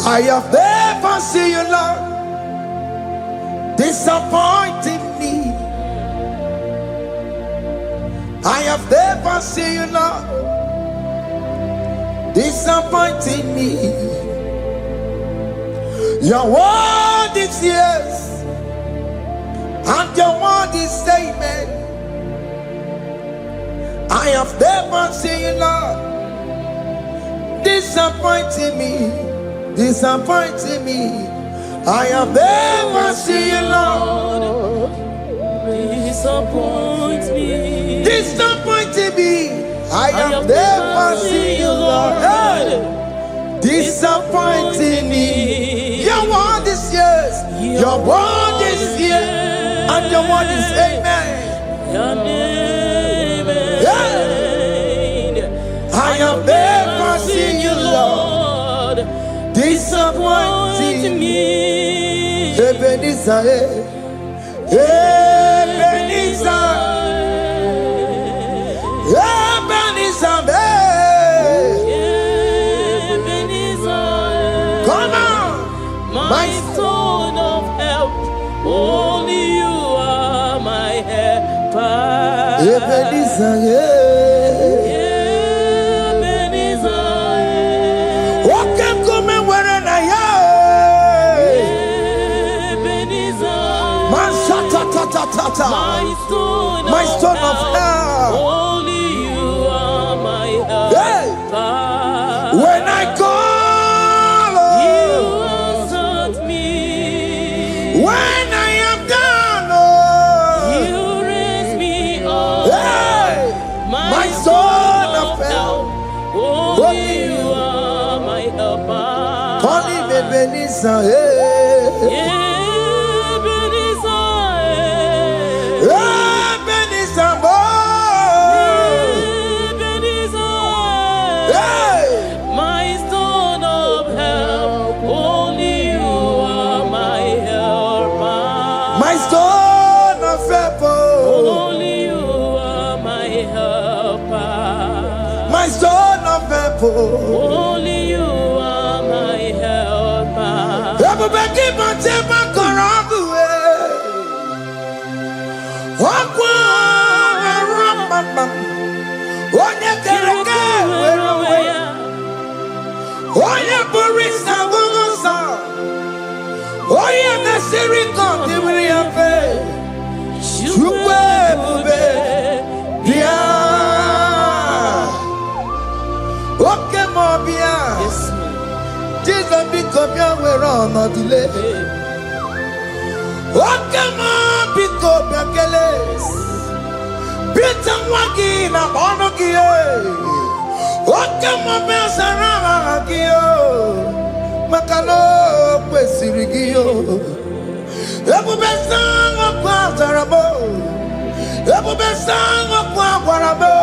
I have never seen you, Lord, disappointing me. I have never seen you, Lord, disappointing me. Your word is yes, and your word is amen. I have never seen you, Lord, disappointing me. I have never seen you, Lord, disappointing me. I have never seen you, Lord, disappointing me. Your word is yes, your word is yes, and your word is amen. I have never seen you, Lord, disappointing me. Ebenezer, Ebenezer, Ebenezer, come on, my stone of help. Only you are my helper. Ebenezer, what can come and where I am? My stone of help. Only you are my helper. When I call, you answered me. When I am down, you raise me up. My stone of help. Only you are my helper. Call him Ebenezer, my stone of help. Only you are my helper. my stone of help. Only you are my helper. My stone of help. Only you are my helper. Everybody keep on taking my Jesus become your way on the delay. What come on, pick up your keles. Beat and waggy na bonoki. What come on, Bessarama Gio. Macano, Pessirigio. Ebu Bessang of Quatarabo. Ebu Bessang of Quatarabo.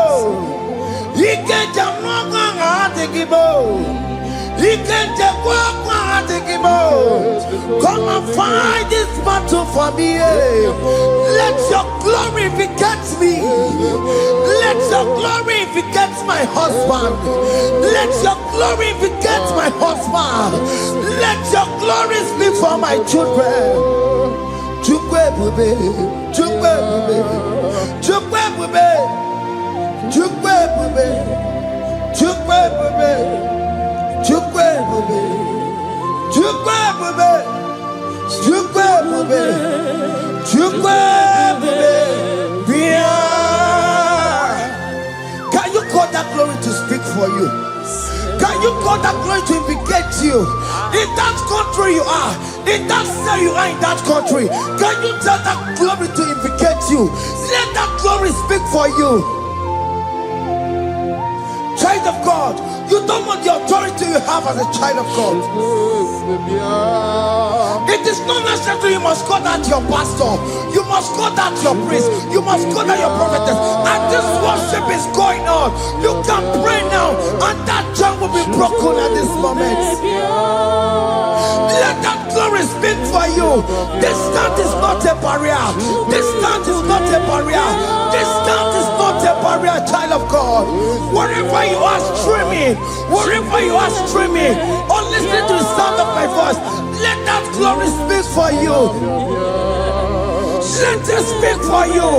He can't jump on Atigibo. He can't jump on Atigibo. Come and fight this battle for me. Let your glory beget me. Let your glory beget my husband. Let your glory beget my husband. Let your glory speak for my children. Chukwe bube, chukwe bube, chukwe bube, chukwe bube, chukwe bube, chukwe bube, chukwe bube, chukwe bube, chukwe bube. Can you call that glory to speak for you? Can you call that glory to indicate you? In that country you are, in that cell you are in that country, can you tell that glory to indicate you? Let that glory speak for you. Child of God, you don't want the authority you have as a child of God. It is not necessary you must call that your pastor, you must call that your priest, you must call that your prophetess. And this worship is going on. You can pray now, and that chain will be broken at this moment. Let that glory speak for you. Distance is not a barrier. Distance is not a barrier. Distance is not a barrier, child of God. Wherever you are streaming, wherever you are streaming, or listening to the sound of my voice, let that glory speak for you. Let it speak for you.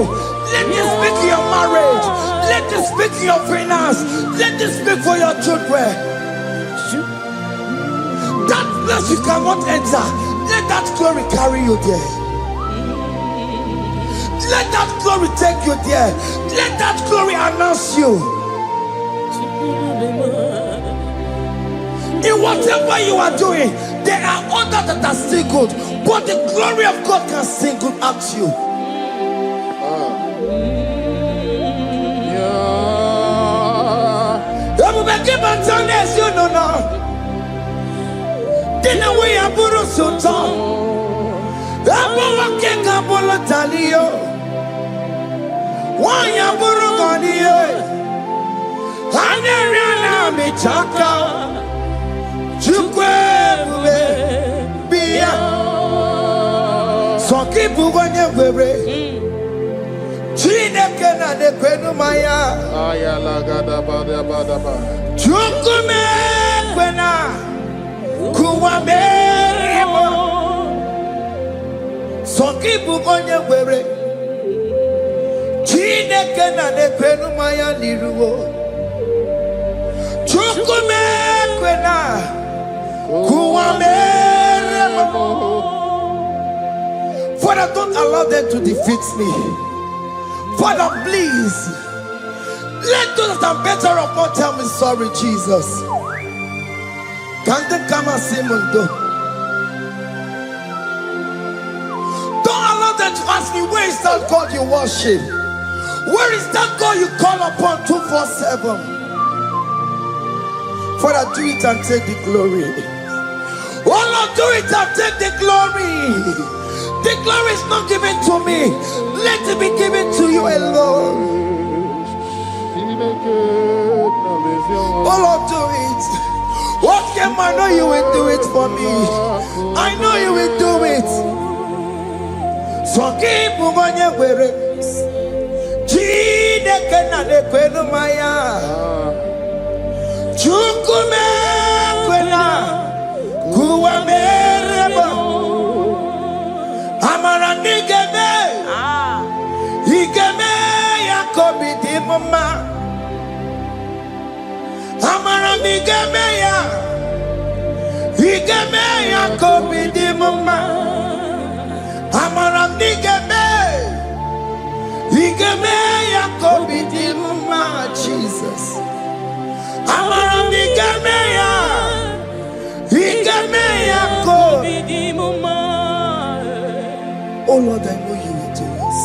Let it speak in your marriage. Let it speak in your finance. Let it speak for your children. That place you cannot enter, let that glory carry you there. Let that glory take you there. Let that glory announce you. In whatever you are doing, there are others that are still good, but the glory of God can single out you. You know now. Dina we aburu sultan. Abu wakeka bolo talio. Wanya buru goniye. Aneriana michaka. Chukwe bube biya. Soki buganye bebe. Chineke na de kwenu maya. Ayala gada bada bada ba. Chukume kwena. Kuwameremo Soki bugonye were Chineke na nekwenu maya liruwo Chukume kwena Kuwameremo. Father, don't allow them to defeat me. Father, please let those that are better off not tell me sorry, Jesus. Can't they come and see Mundo? Don't allow them to ask me, where is that God you worship? Where is that God you call upon 247? Father, do it and take the glory. Oh Lord, do it and take the glory. The glory is not given to me. Let it be given to you alone. Oh Lord, do it. What can I know you will do it for me? I know you will do it. So keep moving where Chineke na de kwenu maya. Chukume kwena kuwamerebo. Amara nigeme. Igeme yakobi di mama. Amara migemeya, igemeya kobi di mama. Amara migeme, igemeya kobi di mama. Jesus. Amara migemeya, igemeya kobi di mama. Oh Lord, I know you will do this.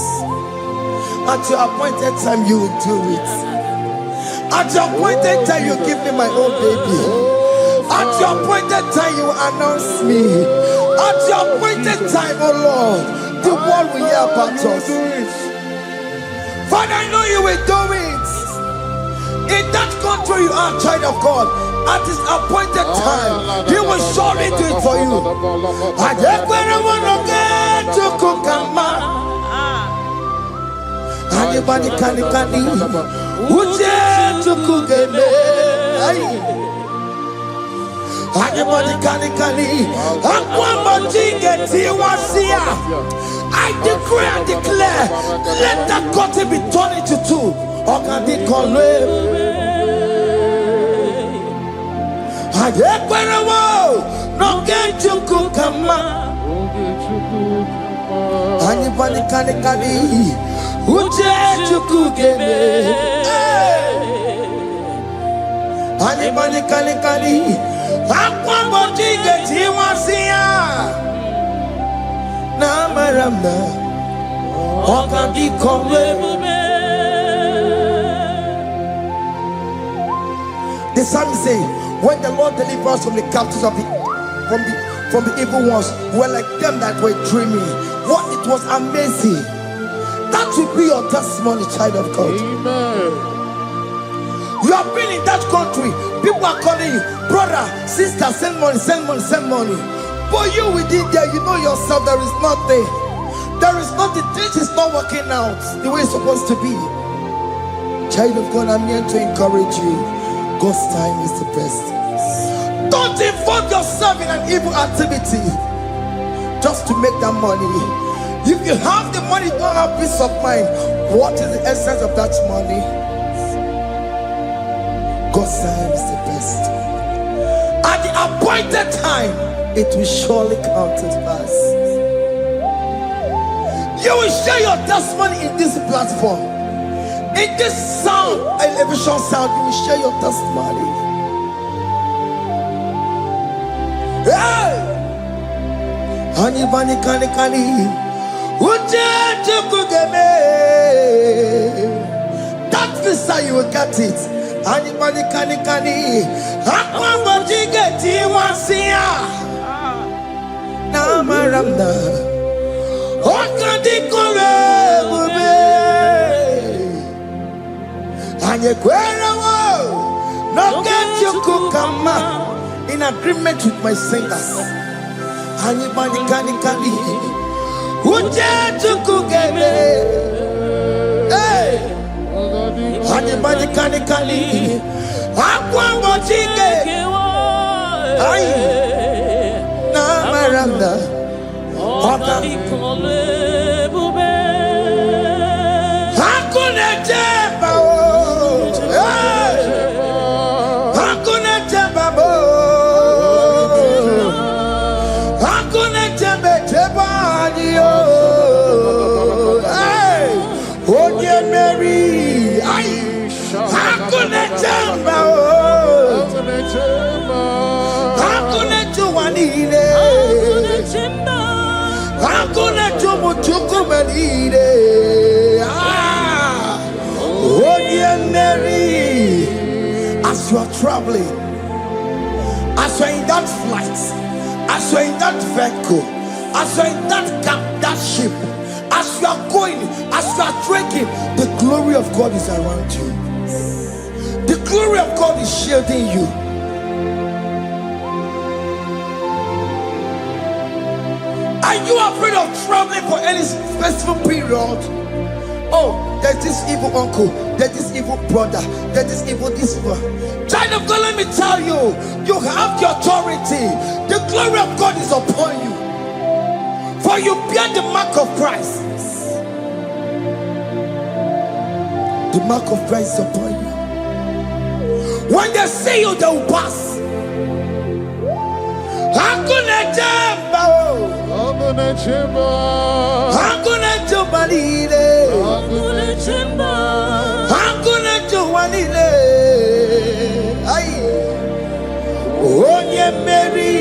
At your appointed time, you will do it. At your appointed time, you give me my own baby. At your appointed time, you announce me. At your appointed time, oh Lord, the world will hear about us. Father, I know you will do it. In that country, you are a child of God. At his appointed time, he will surely do it for you. I just want to get to Kukama. Anybody can Uje tukugeme, anybody kani, akwamba jinge tiwasia. I decree and declare, let that curtain be torn into two. Okadi kolwe, ayekwerawo, noge chukukama. Anybody kani. Uje chukugeme, anybody kani, akwamba jinge tiwasia. Na maramna, okadi kolwe. The psalmist say, when the Lord delivers us from the captives of from the evil ones, we're like them that were dreaming. What it was amazing. That will be your testimony, child of God. Amen. You have been in that country. People are calling you, brother, sister, send money, send money, send money. But you within there, you know yourself, there is nothing. There is nothing. This is not working out the way it's supposed to be. Child of God, I'm here to encourage you. God's time is the best. Don't involve yourself in an evil activity just to make that money. If you have the money, don't have peace of mind. What is the essence of that money? God's time is the best. At the appointed time, it will surely come to pass. You will share your testimony in this platform. In this sound, elevation sound, you will share your testimony. Hey! Anybody can that visa you will get it. Anybody can get it once here. Now Maramda. And you no get you come in agreement with my singers. Anybody can hey, anybody can na Miranda as you are traveling, as you are in that flight, as you are in that vehicle, as you are in that camp, that ship, as you are going, as you are trekking, the glory of God is around you. The glory of God is shielding you. Are you afraid of traveling for any specific period? Oh, there's this evil uncle, there's this evil brother, there's this evil this one. Child of God, let me tell you, you have the authority. The glory of God is upon you. For you bear the mark of Christ. The mark of Christ is upon you. When they see you, they will pass. Hakuna jamba, hakuna jamba, hakuna jamba lile, hakuna jamba, hakuna jamba lile. Ay, onye Mary,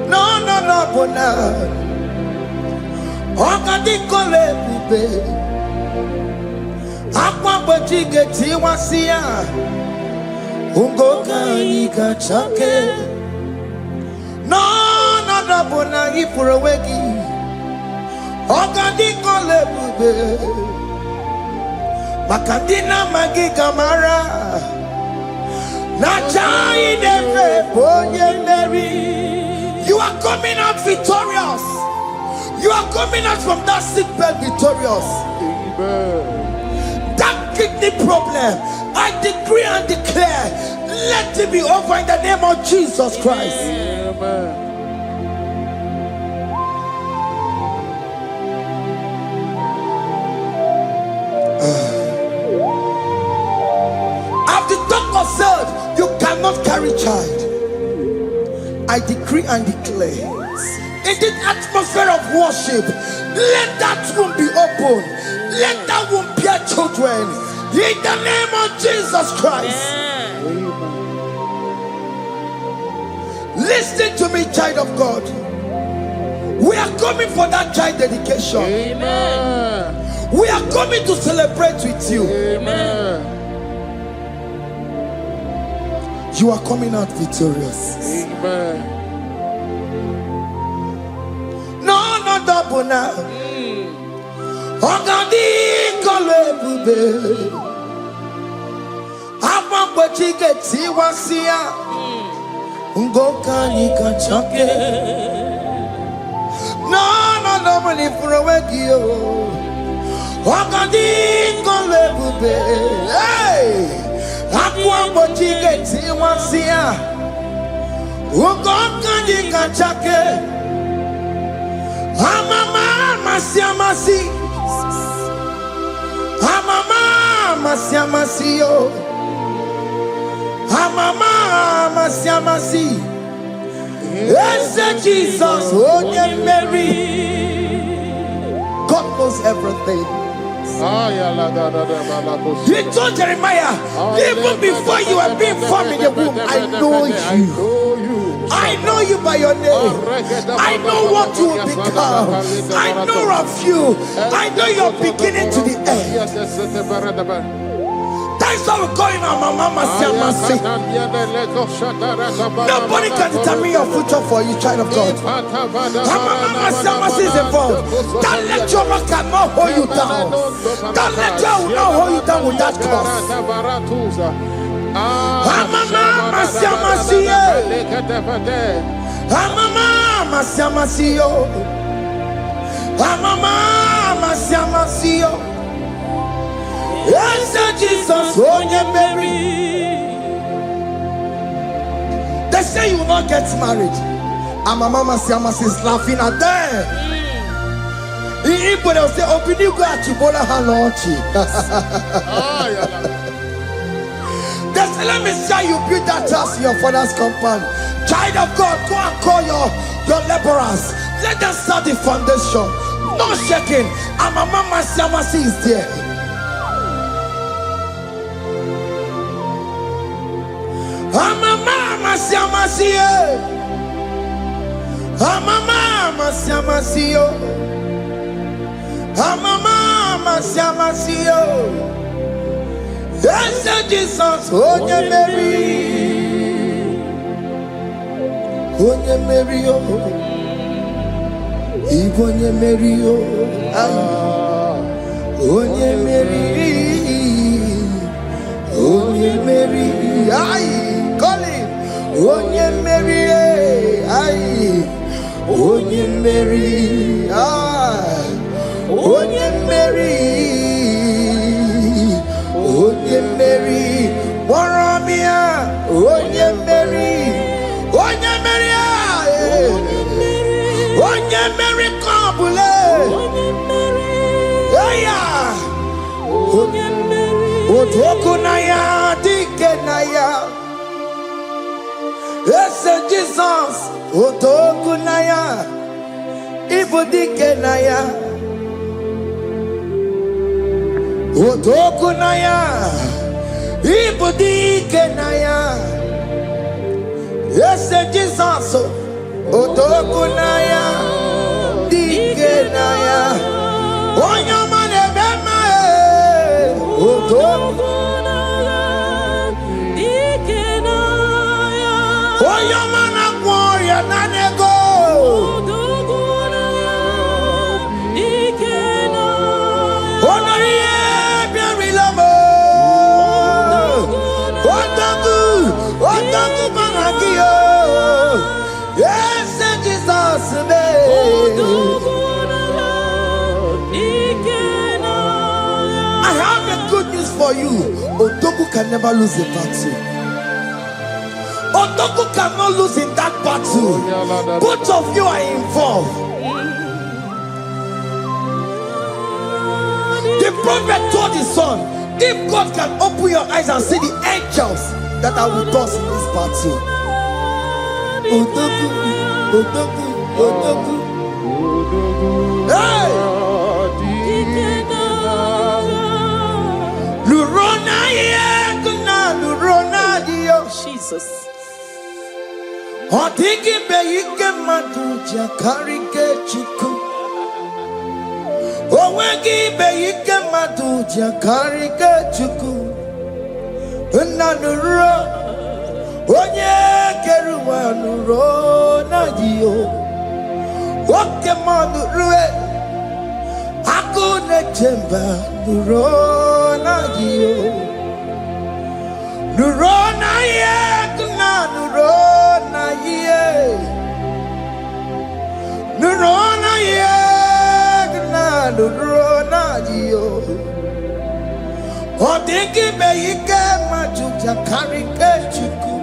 no bona, okadi kole bube, akwa bojige tiwasia, ungoka ikachake. No, bona ifurowegi. Ogadi kole bube. Makadina magi kamara. Na chai deve bonye Mary. You are coming out victorious. You are coming out from that sick bed victorious. Amen. That kidney problem, I decree and declare, let it be over in the name of Jesus Christ. Amen. As the doctor said, you cannot carry child. I decree and declare, in this atmosphere of worship, let that womb be open. Let that womb bear children. In the name of Jesus Christ. Amen. Listen to me, child of God. We are coming for that child dedication. Amen. We are coming to celebrate with you. Amen. You are coming out victorious. Amen. No, not double now. Ogadi kole bube. Apa bojige tiwasia. Ungoka nikachake. No money for a wegio. Ogadi kole bube. Hey, apa bojige tiwasia. Ungoka nikachake. Amama masiamasi. Amama masiamasio. Amama masiamasi. Yes, Jesus, oh yeah, Mary. God knows everything. He told Jeremiah, even before you were being formed in the womb, I know you. I know you by your name. I know what you will become. I know of you. I know your beginning to the end. That's how we're going on, Mama Siamasi. Nobody can determine your future for you, child of God. Mama Siamasi is involved. Don't let your man cannot hold you down. Don't let your will not hold you down with that cause. Mama Siamasi. Mama Siamasi. Mama Siamasi. Yes, Jesus, oh yeah, Mary. They say you will not get married. And my mama Siamas is laughing at them. In Igbo, they'll say, open you go at Chibola Hanochi. They say, let me see how you build that house in your father's compound. Child of God, go and call your laborers. Let them start the foundation. No shaking. And my mama Siamas is there. Mama Siamasi, Mama Siamasi, Mama Siamasi. Yes, Jesus, oh yeah, Mary, oh yeah, Mary, oh, Igbo yeah, Mary, oh yeah, Mary, oh yeah, Mary, aye, call him. Onye Mary, aye. Onye Mary, aye. Onye Mary, Onye Mary, Waramia, Onye Mary, Onye Mary, aye. Onye Mary, Kabule, Aya, Onye Mary, Otokunaya, Dikenaya. Yes, Jesus, Otokunaya, Ibudikenaya, Otokunaya, Ibudikenaya. Yes, Jesus, Otokunaya, Dikenaya. Onyamane bema, Otokunaya. Oh, your man, I'm warrior, Nanego. Oh, no, yeah, very love. Oh, Tangu, Managio. Yes, Jesus, I have a good news for you. Otoku can never lose a battle. Otoku cannot lose in that battle. Both of you are involved. The prophet told his son, if God can open your eyes and see the angels that are with us in this battle. Otoku, Otoku, Otoku. Hey! Jesus. Otiki beike maduja karike chuku. Owegi beike maduja karike chuku. Nanuro onye keruwa nuro na dio. Oke manurue akune chemba nuro na dio. Nurona ye, nurona ye, nurona ye, nurona yo. Odiki beike majuja karike chuku.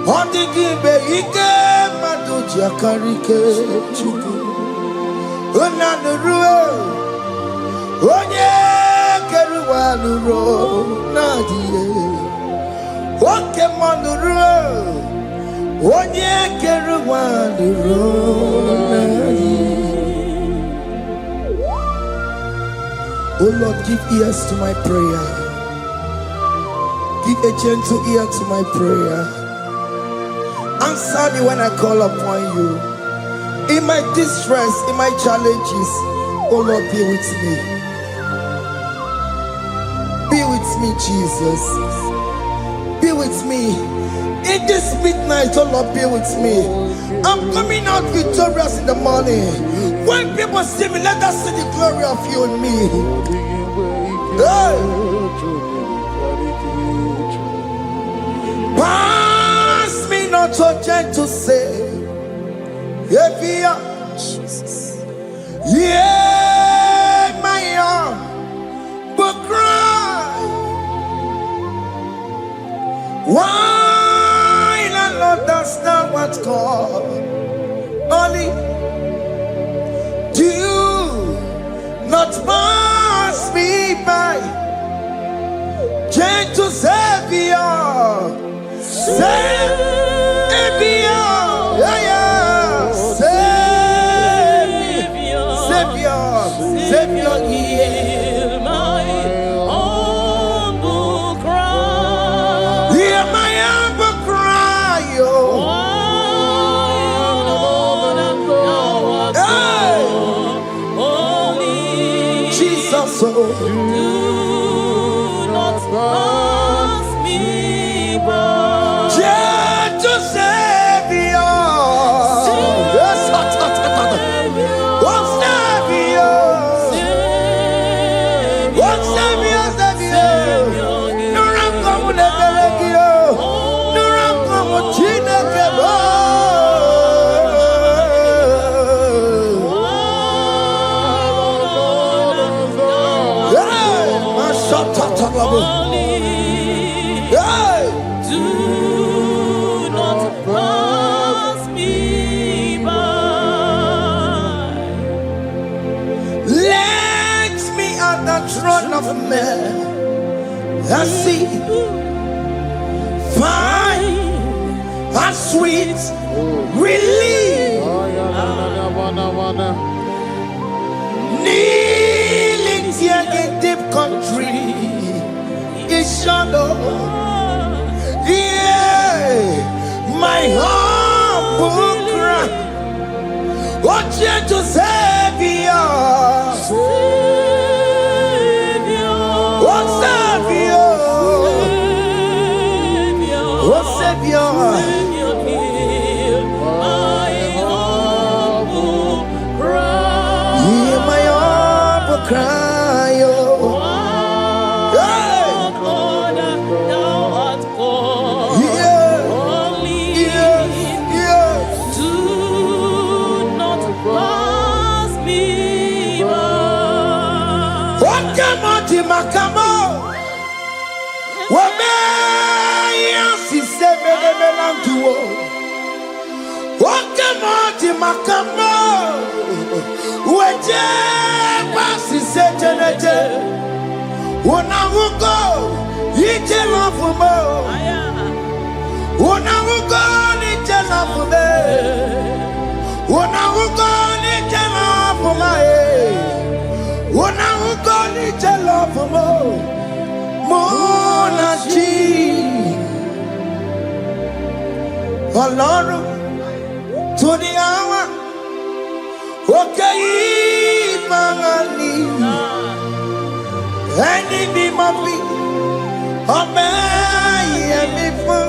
Odiki beike majuja karike chuku. Una nurue, onye. Nuro nadie, oke manuro, Onye kere wadi ronayi. Oh Lord, give ears to my prayer. Give a gentle ear to my prayer. Answer me when I call upon you. In my distress, in my challenges, oh Lord, be with me. Be with me, Jesus. Be with me. In this midnight, oh Lord, be with me. I'm coming out victorious in the morning. When people see me, let us see the glory of you in me. Hey. Pass me not so gentle say, Evia, Jesus. Yeah, my arm, but cry. Why the Lord does not what call? Only do not pass me by, gentle Savior, Savior, yeah, yeah, Savior, Savior, Savior, hear my humble cry. Hear my humble cry, oh. Jesus, oh. Do not pass me by. Gentle Savior. Yes, oh, Savior. Oh, Savior, Savior. No run come with the Belegio. No run come with Chinekebo. Hey, my shot at the level. Hey. Do not pass me by. Let me at the throne of men. I see, find a sweet relief. Kneeling here in deep country is shadow. Yeah, my humble cry. What you to Savior? What Savior? What Savior? Hear my humble cry, oh. Hey. Yeah. Yes. Yes. Do not pass me by. Wakamati makamo. Wameya sisebele melanduo. Wakamati makamo. Weje pasi sejeneje. Unawuko ije lafumo. Unawuko ije lafume. Unawuko ije lafume. Unawuko ije lafumo. Monachi Ọlọ́run tó ní àwọn òkè yìí máa ní ẹni mímọ́ bí ọmọ ẹ̀yẹ̀mí fún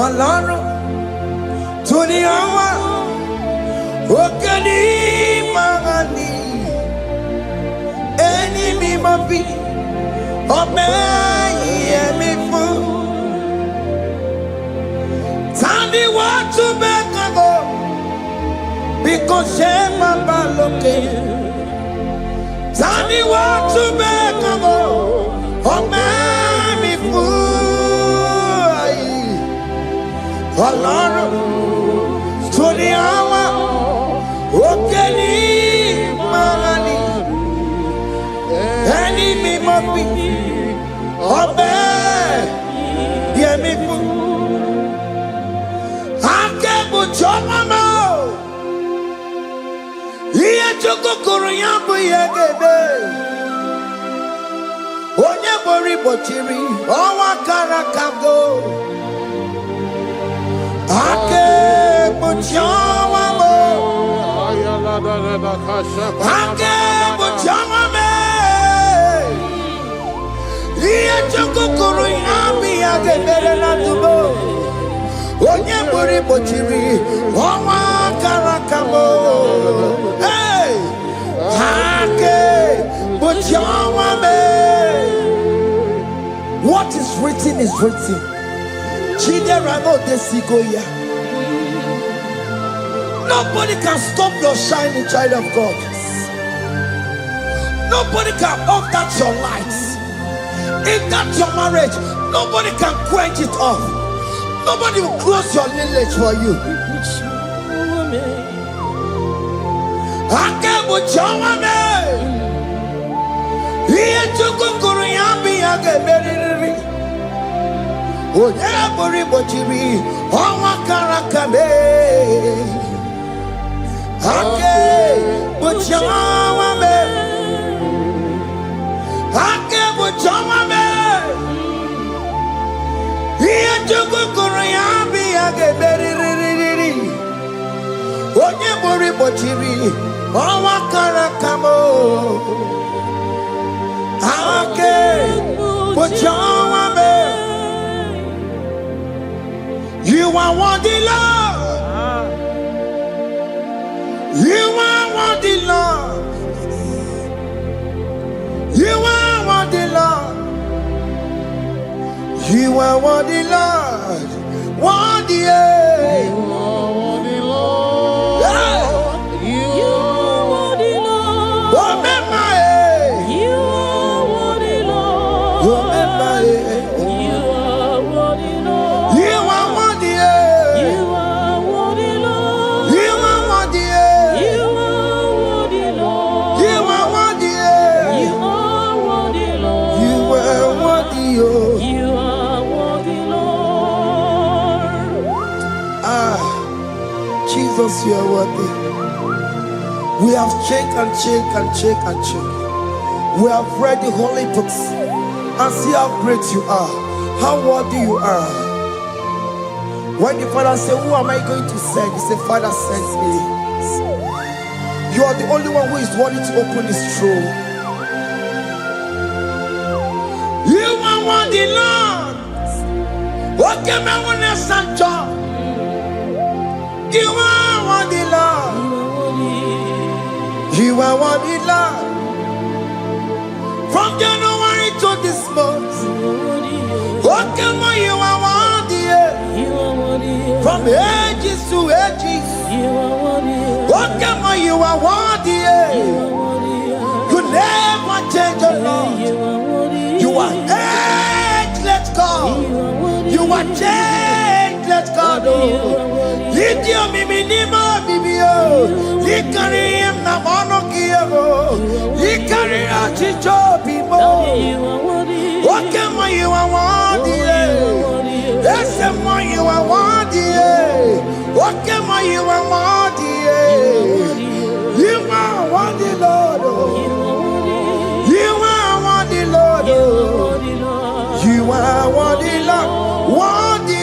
Ọlọ́run tó ní àwọn òkè yìí máa ní ẹni mímọ́ bí ọmọ ẹ̀yẹ̀mí fún. Tani wọ́n tún bẹ́ẹ̀ kan bọ̀ bí kò ṣe máa bá lókè. Tani wọ́n tún bẹ́ẹ̀ kan bọ̀ ọmọ mi fún ayé. Ọlọ́run tó ní àwọn òkè ní máa ní ẹni mímọ́ bí ọmọ ẹ̀yẹ̀mí. meaningful. Akebo chomama. Iye choko koronyambo yegebe. Onye bori bochiri. Owa karakago. Akebo chomama. Akebo chomama. Iye choko koronyambo yegebe na tubo. Onye bori bochiri. Owa karakamo. Hey! What is written is written. Nobody can stop your shining, child of God. Nobody can off that your lights. If that's your marriage, nobody can quench it off. Nobody will close your lineage for you. Akebo chawame. Iye chuku kuruyambi ageberiri. Oye bori bochiri. Owa karakame. Akebo chawame. Akebo chawame. Iye chuku kuruyambi ageberiri. Oye bori bochiri. Owa karakamo. Ake bochawame. You are worthy, Lord. You are worthy, Lord. You are worthy, Lord. You are worthy, Lord. Worthy, Jesus, you are worthy. We have checked and checked and checked and checked. We have read the holy books and see how great you are, how worthy you are. When the Father said, who am I going to send? He said, Father, send me. You are the only one who is worthy to open this throne. You are worthy, Lord. What can I want to send? You are worthy, Lord. You are worthy, Lord. From January to this month, what can you are worthy? From ages to ages, what can you are worthy? You never change, Lord. You are ageless God. You are changeless God. Litio miminimo bibio, likari him na monokio, likari achicho bibo. What can you are worthy? That's the one you are worthy. What can you are worthy? You are worthy, Lord. You are worthy, Lord. You are worthy, Lord. Worthy.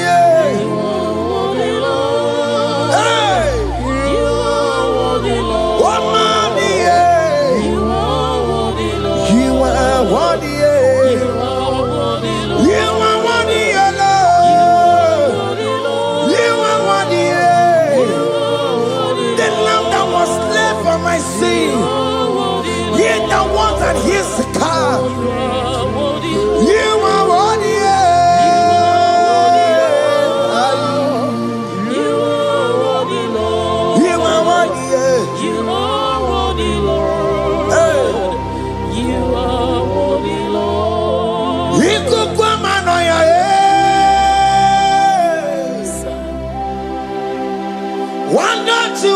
Here's the car. You are worthy. You are worthy. You are worthy, Lord. You are worthy. You are worthy, Lord. You are worthy, Lord. You could come on your head. One not to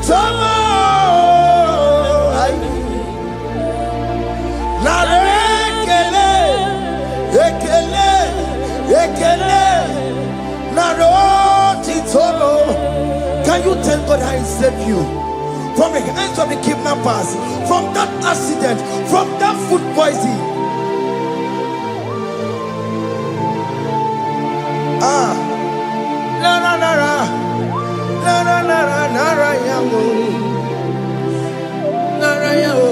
Tomo. Nare ekele, ekele, ekele. Naro titomo. Can you tell God I save you from the hands of the kidnappers, from that accident, from that food poisoning? Nara nara, nara nara nara yamu, nara yamu,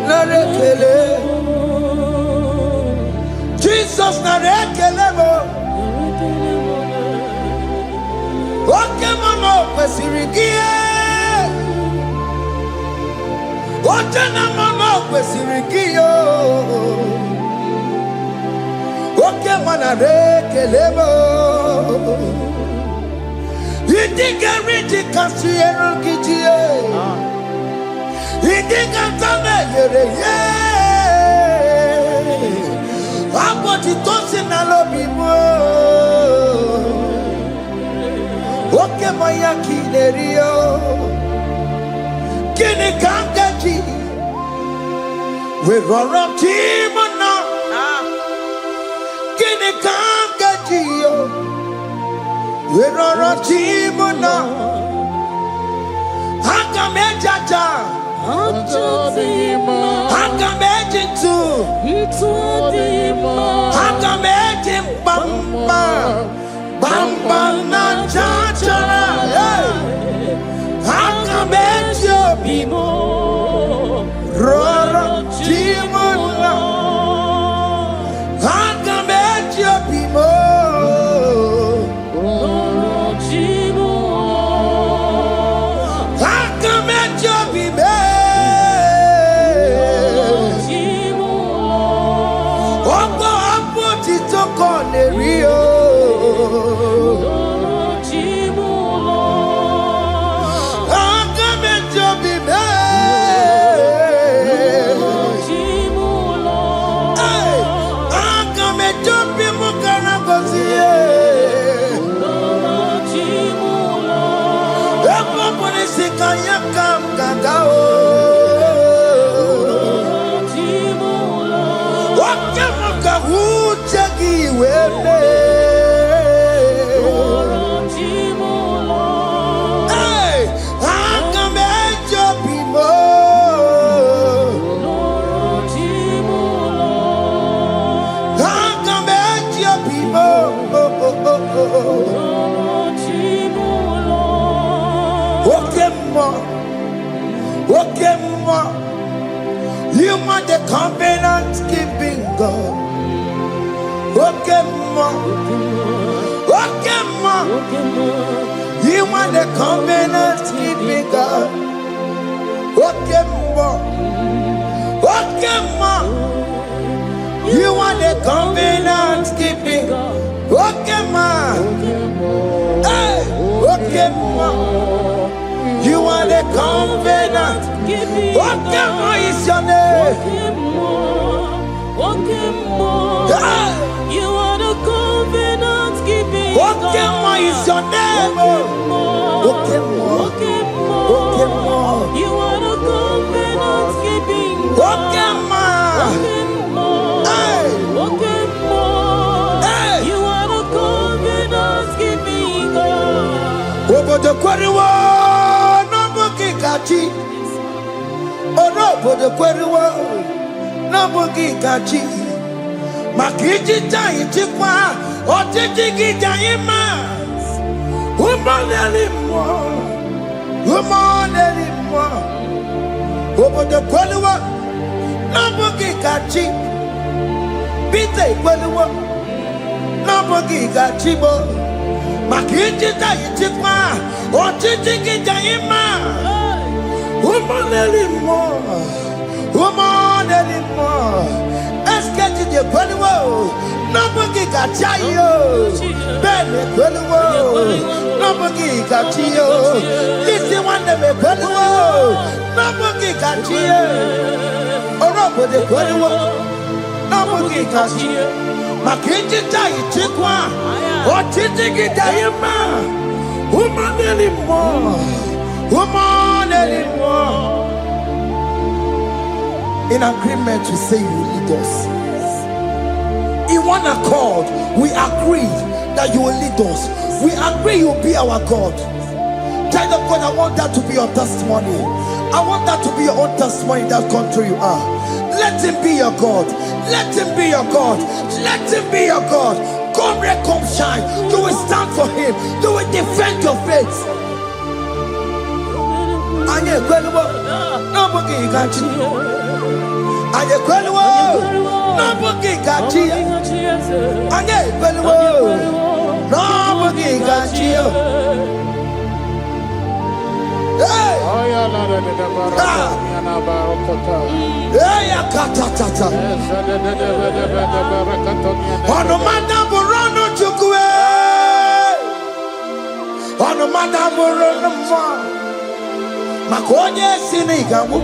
nara kele. Jesus nara kele mo. Oke mama kwesirigie, oche na mama kwesirigie. Oke mana rekelemo. Idiga riji kasi erugijie. Idiga tame yere ye. Aboti tosi na lobi mo. Oke maya kinerio. Kini kangaji. We roro timona. Kini kangaji yo. We roro timona. Hanga mejaja. Hanga mejintu. Hanga mejimbamba. Bamba na chachara. Hanga mejo bimo. Roro timona. Hanga mejo bimo. Hanga mejo bimo. Ogo apo titoko nerio. You are the covenant keeping God. Okay, ma. You are the covenant keeping God. Okay, ma. You are the covenant keeping God. Okay, ma. Hey, okay, ma. You are the covenant. What is your name? You are the covenant keeping God. What is your name? You are the covenant keeping God. You are the covenant keeping God. Over the quarry. Orobo de kweruwo nabugi gachi makiji tai chikwa otiji gijai ma umoneli mo obo de kweruwo nabugi gachi bite kweruwo nabugi gachi bo makiji tai chikwa otiji gijai ma woman anymore. Escape the Queluo, nobody got you. Ben Queluo, nobody got you. Listen one of the Queluo, nobody got you. Or over the Queluo, nobody got you. Makinji Tai Chikwa, or Titiki Diama, woman anymore. woman anymore. In agreement, we say you will lead us. In one accord, we agree that you will lead us. We agree you will be our God. Child of God, I want that to be your testimony. I want that to be your own testimony in that country you are. Let him be your God. Let him be your God. Let him be your God. Come rain, come shine. You will stand for him. You will defend your faith. Anye kwelwo, nobody got you. Anye kwelwo, nobody got you. Anye kwelwo, nobody got you. Hey! Hey, akatatata. Onomanda burono chukwe. Onomanda burono mwa. Makonye sinigamu.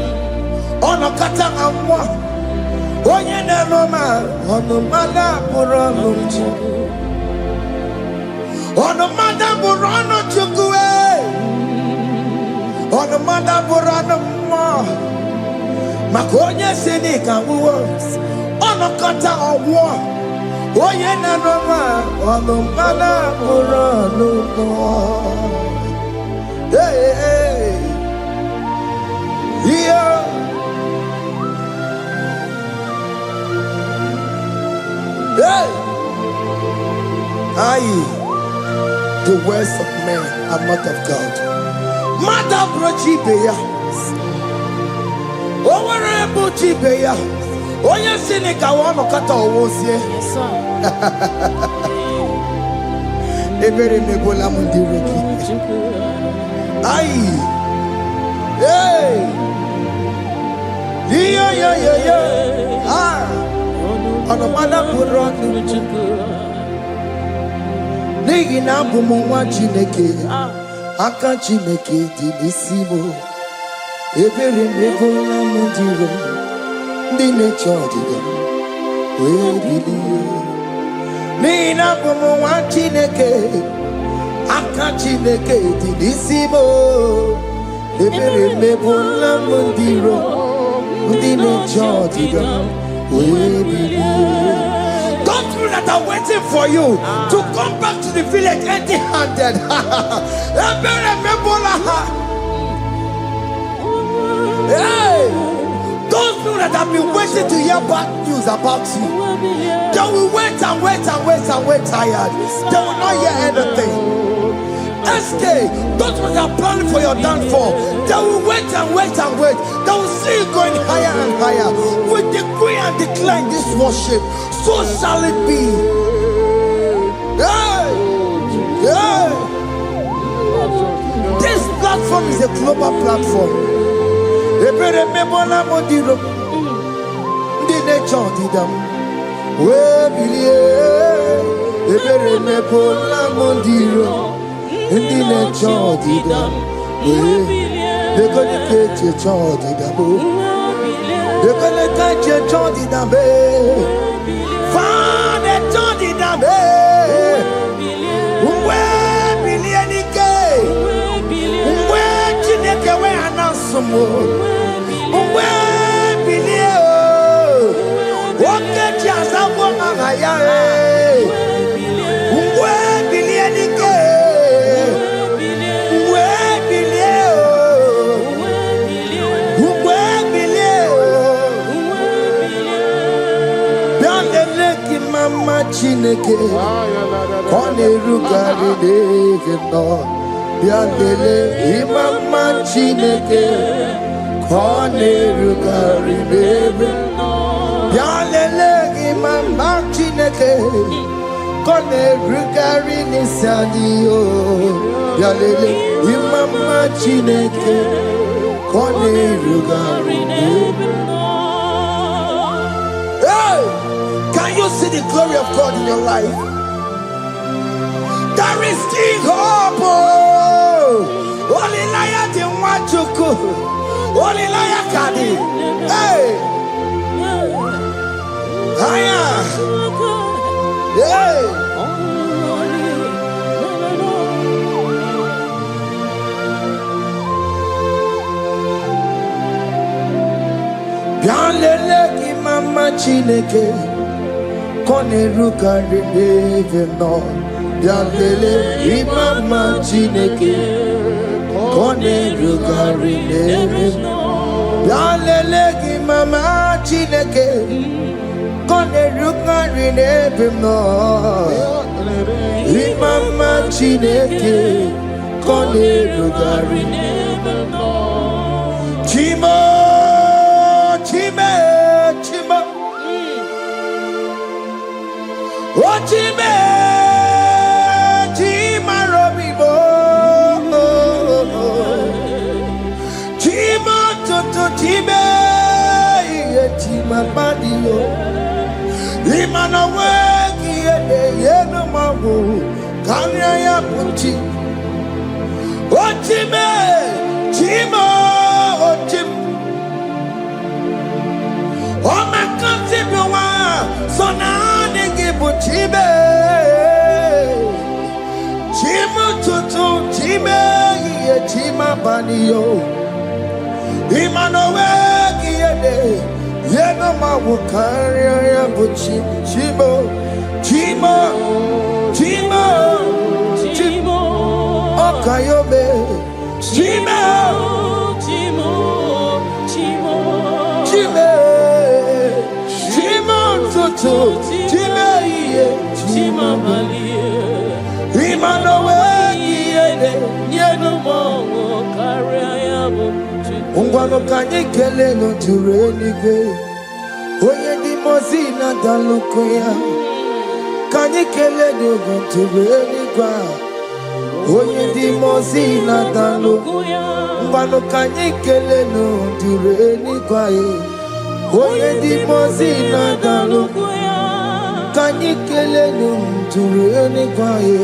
Onokata amwa. Onye neroma. Onomanda burono chukwe. Onomanda burono chukwe. Onomanda burono mwa. Makonye sinigamu. Onokata amwa. Onye neroma. Onomanda burono mwa. Hey, hey. Yeah. Hey. Aye. The words of men are not of God. Mother brochibeya. Owerebo chibeya. Oye sinika wano kata owosie. Ebere mebola mundireki. Aye. Hey! Yeah. Ah! Onomanda burono chukwu. N'ihi na abụ m nwa Chineke, aka Chineke dị n'isi m. Ebere m ebola m ndị iro m, ndị na-eche ọdịda m, wee bilie. N'ihi na abụ m nwa Chineke, aka Chineke dị n'isi m. Ebere m ebola m ndị iro m, ndị na-eche ọdịda m, wee bilie. Those people that are waiting for you to come back to the village empty-handed. Hey! Those people that have been waiting to hear bad news about you, they will wait and wait tired. They will not hear anything. SK, those people that are planning for your downfall, they will wait and wait. They will see you going higher and higher. We decree and declare this worship. So shall it be. Hey! This platform is a global platform. Ebere mebola modiro. Ndi nature didam. We bilie. Ebere mebola modiro. Ndi nature didam. We gonna get your child didam. They gonna get your child didam. Father, Johnny Dame, where Billianike, where Chineke, where Anasomo, where Billio, what get you as a woman? Where Billianike, where Billio, where Billio, Mama Chineke, Kone Rugari Devino, Biandele, Mama Chineke, Kone Rugari Devino, Biandele, Mama Chineke, Kone Rugari Nisadio, Biandele, Mama Chineke, Kone Rugari Devino. Can you see the glory of God in your life? There is still hope. Only liar didn't want to go. Only liar can do. Hey! Higher! Hey! Bialele ki mama chineke kone rukari neve no. Bialele ki mama chineke kone rukari neve no. Bialele ki mama chineke kone rukari neve no. Ki mama chineke kone rukari neve no. Chimo. Chime, chime, oh chime, chime robibo, chime toto chime, ye chime badio, imana weki ye no mawu, kanya ya puchi, oh chime, chime, oh chime. Oh my God, so now they give you chibe, chima tutu chibe, ye chima banio, imano weki ye no mawukari ya buchi chibo, chima, chima, chimo, okayobe, chima, chimo, chimo, chime. Chime ye, chima malie. Imano weki ye no mongo karia yabo. Ungwano kanyikele no tureni gwe. Oye di mozina dalukoya. Kanyikele no tureni gwa. Oye di mozina dalukoya. Ungwano kanyikele no tureni gwa. Oye di mozina dalukoya, kanyikele numtureni kwaye.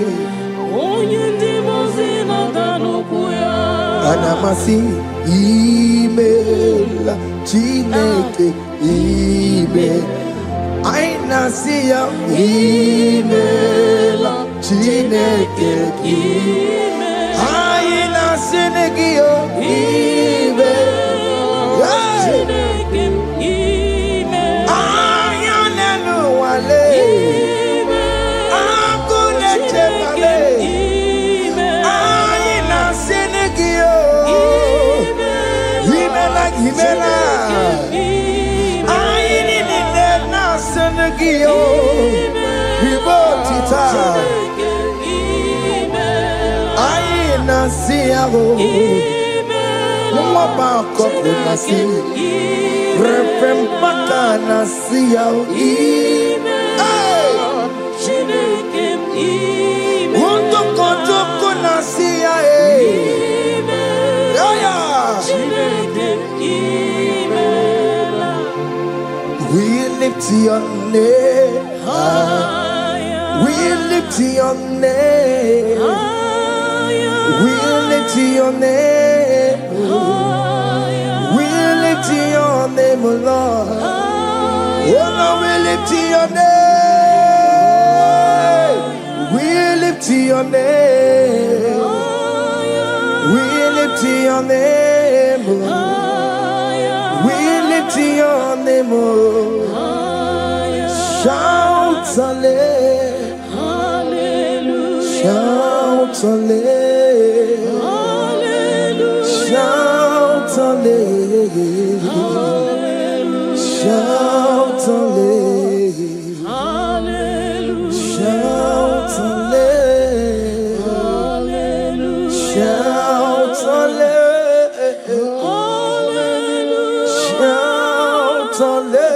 Oye di mozina dalukoya, anamasi email chineke email. Aina siya email chineke email. Aina sinegio email. We lift your name. We lift your name. We lift your name. We lift your name, Lord. Oh no, we lift your name. We lift your name. We lift your name. We lift your name. Shout hallelujah. Shout hallelujah. Shout hallelujah. Shout hallelujah. Shout hallelujah. Shout hallelujah. Shout hallelujah.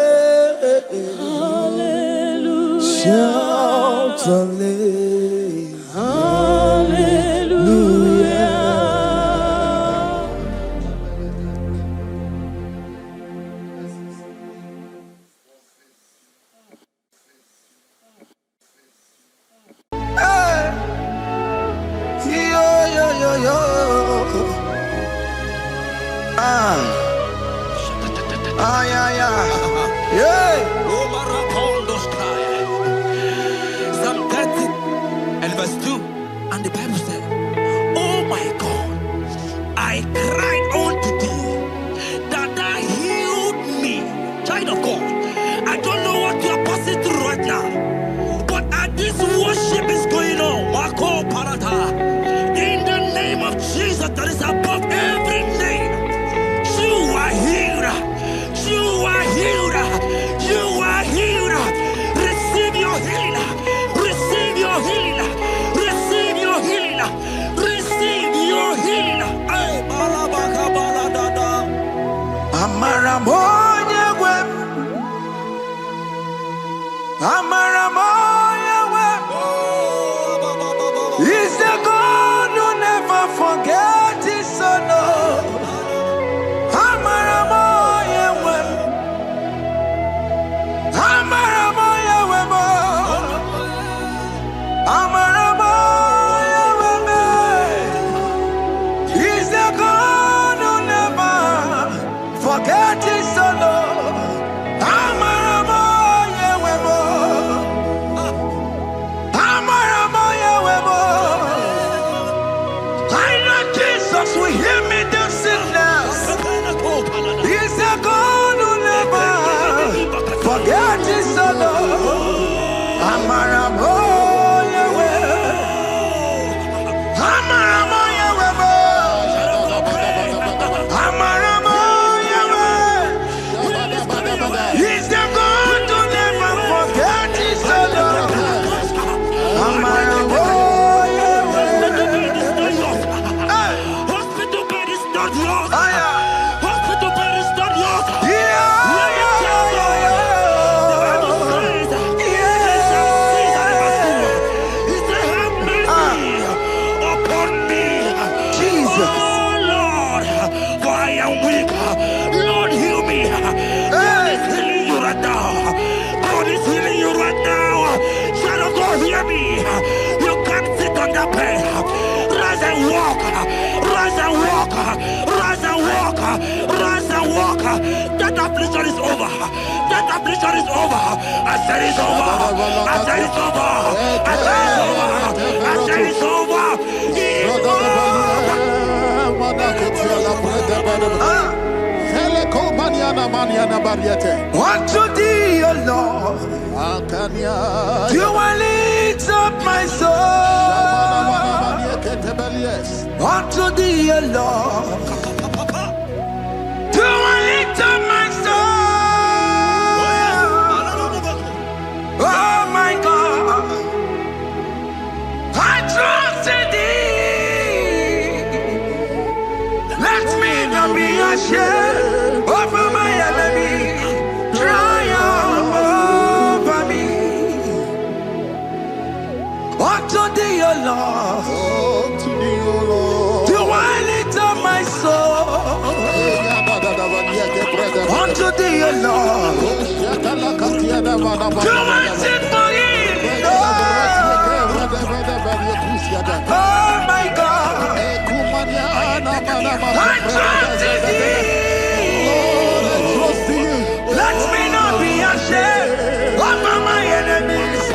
Shout hallelujah. Hallelujah. Psalm 30 and verse 2, and the Bible said, oh my God, I cried unto thee, that thou healed me. child of God, I don't know what you are passing through right now, but as this worship is going on, Marco Parata, in the name of Jesus that is above every name, you are healed. You are healed. You are healed. Receive your healing. Receive your healing. Receive your healing. Receive your healing. Ay, balabaka baladada. Amaramoya wem. Amaramoya wem. He's the God who never forgets his son. Amaramoya wem. Amaramoya wem. Amaramoya wem. He's the God who never forgets his son. Amaramoya wem. Amaramoya wem. I know Jesus will hear me the sickness. He's a God who never forget his son. Amaramoya wem. Amaramoya wem. Amaramoya wem. He's the God who never forget his son. Amaramoya wem. Hospital bed is not yours. Aya. Hospital bed is not yours. Yeah. You can't sit on that bed. Rise and walk. Rise and walk. Rise and walk. Rise and walk. That affliction is over. That affliction is over. I said it's over. I said it's over. I said it's over. I said it's over. Unto thee, O Lord, you will lift up my soul. Unto thee, O Lord, you will lift up my soul. Oh my God, I trust in thee. Let me not be ashamed over my enemy. Triumph over me. Unto thee, O Lord, do I lift up my soul. Unto thee, O Lord, do I sing for him. Oh my God, I trust in thee. Let me not be ashamed over my enemies.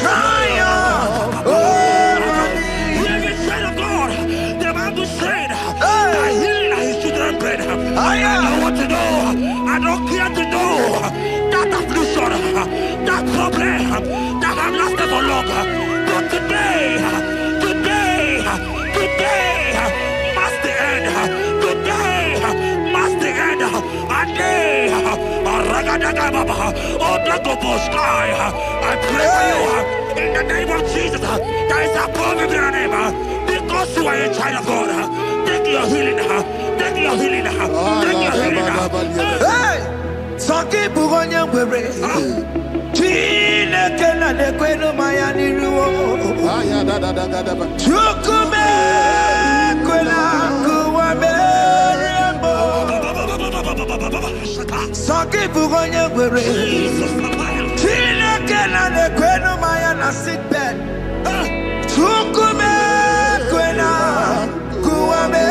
Triumph over me. Living child of God, the Bible said, I heal his children bread. I want to know, I don't care to know that affliction, that problem that have lasted for long. But today must the end. Today must the end. I pray for you in the name of Jesus. There is a problem in your name because you are a child of God. Take your healing. Take your healing. Take your healing. Hey, Sanki Bugonya Were. Chine Kena de Queno Mayani Ruo. Chukume Quena Kuame. Sanki Bugonya Were. Chine Kena de Queno Mayana sick bed. Chukume Quena Kuame.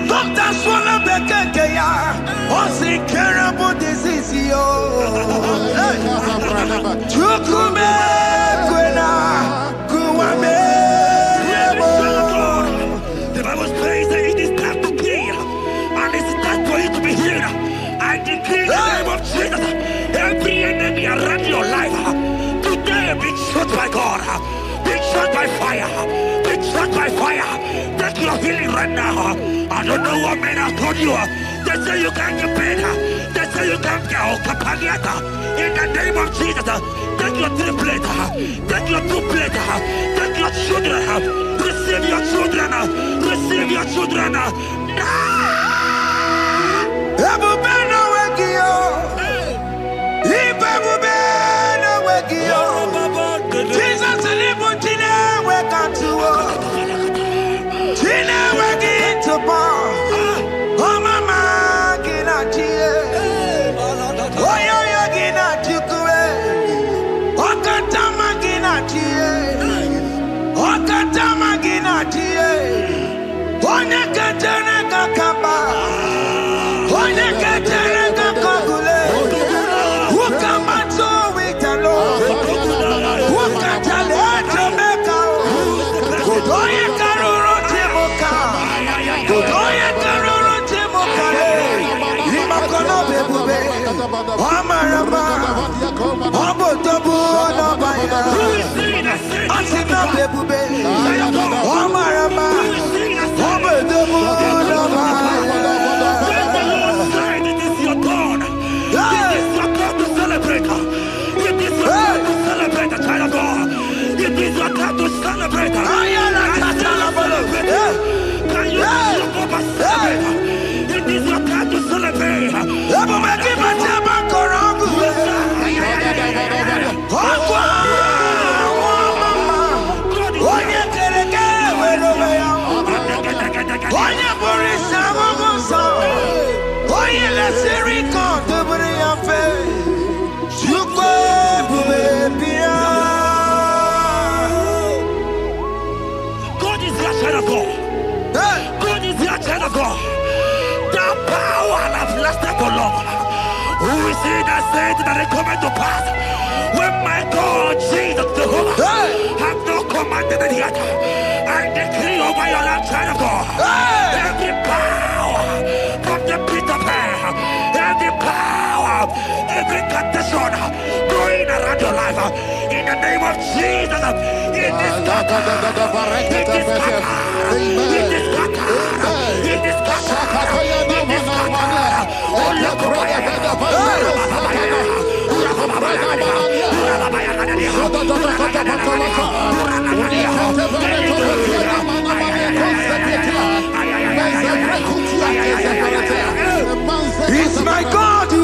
Doctor Swallow Bekeya. What's incurable disease? Chukume Quena Kuame. The Bible says that it is time to kill, and it is time for you to be be healed. I decree in the name of Jesus, every enemy around your life, today be shot by God, be shot by fire, be shot by fire. Take your healing right now. I don't know what men have told you. They say you can't get paid. They say you can't get kapaliata. In the name of Jesus, take your 3 plate, take your 2 plate, take your children, receive your children, receive your children. Jesus that they come to pass when my God Jesus Jehovah have no commanded it yet. I decree over your life, child of God, every power from the pit of hell, every power, every condition going around your life, in the name of Jesus, it is scattered, it is scattered, it is scattered, it is scattered, it is scattered. Oh, look over your head. It's my God to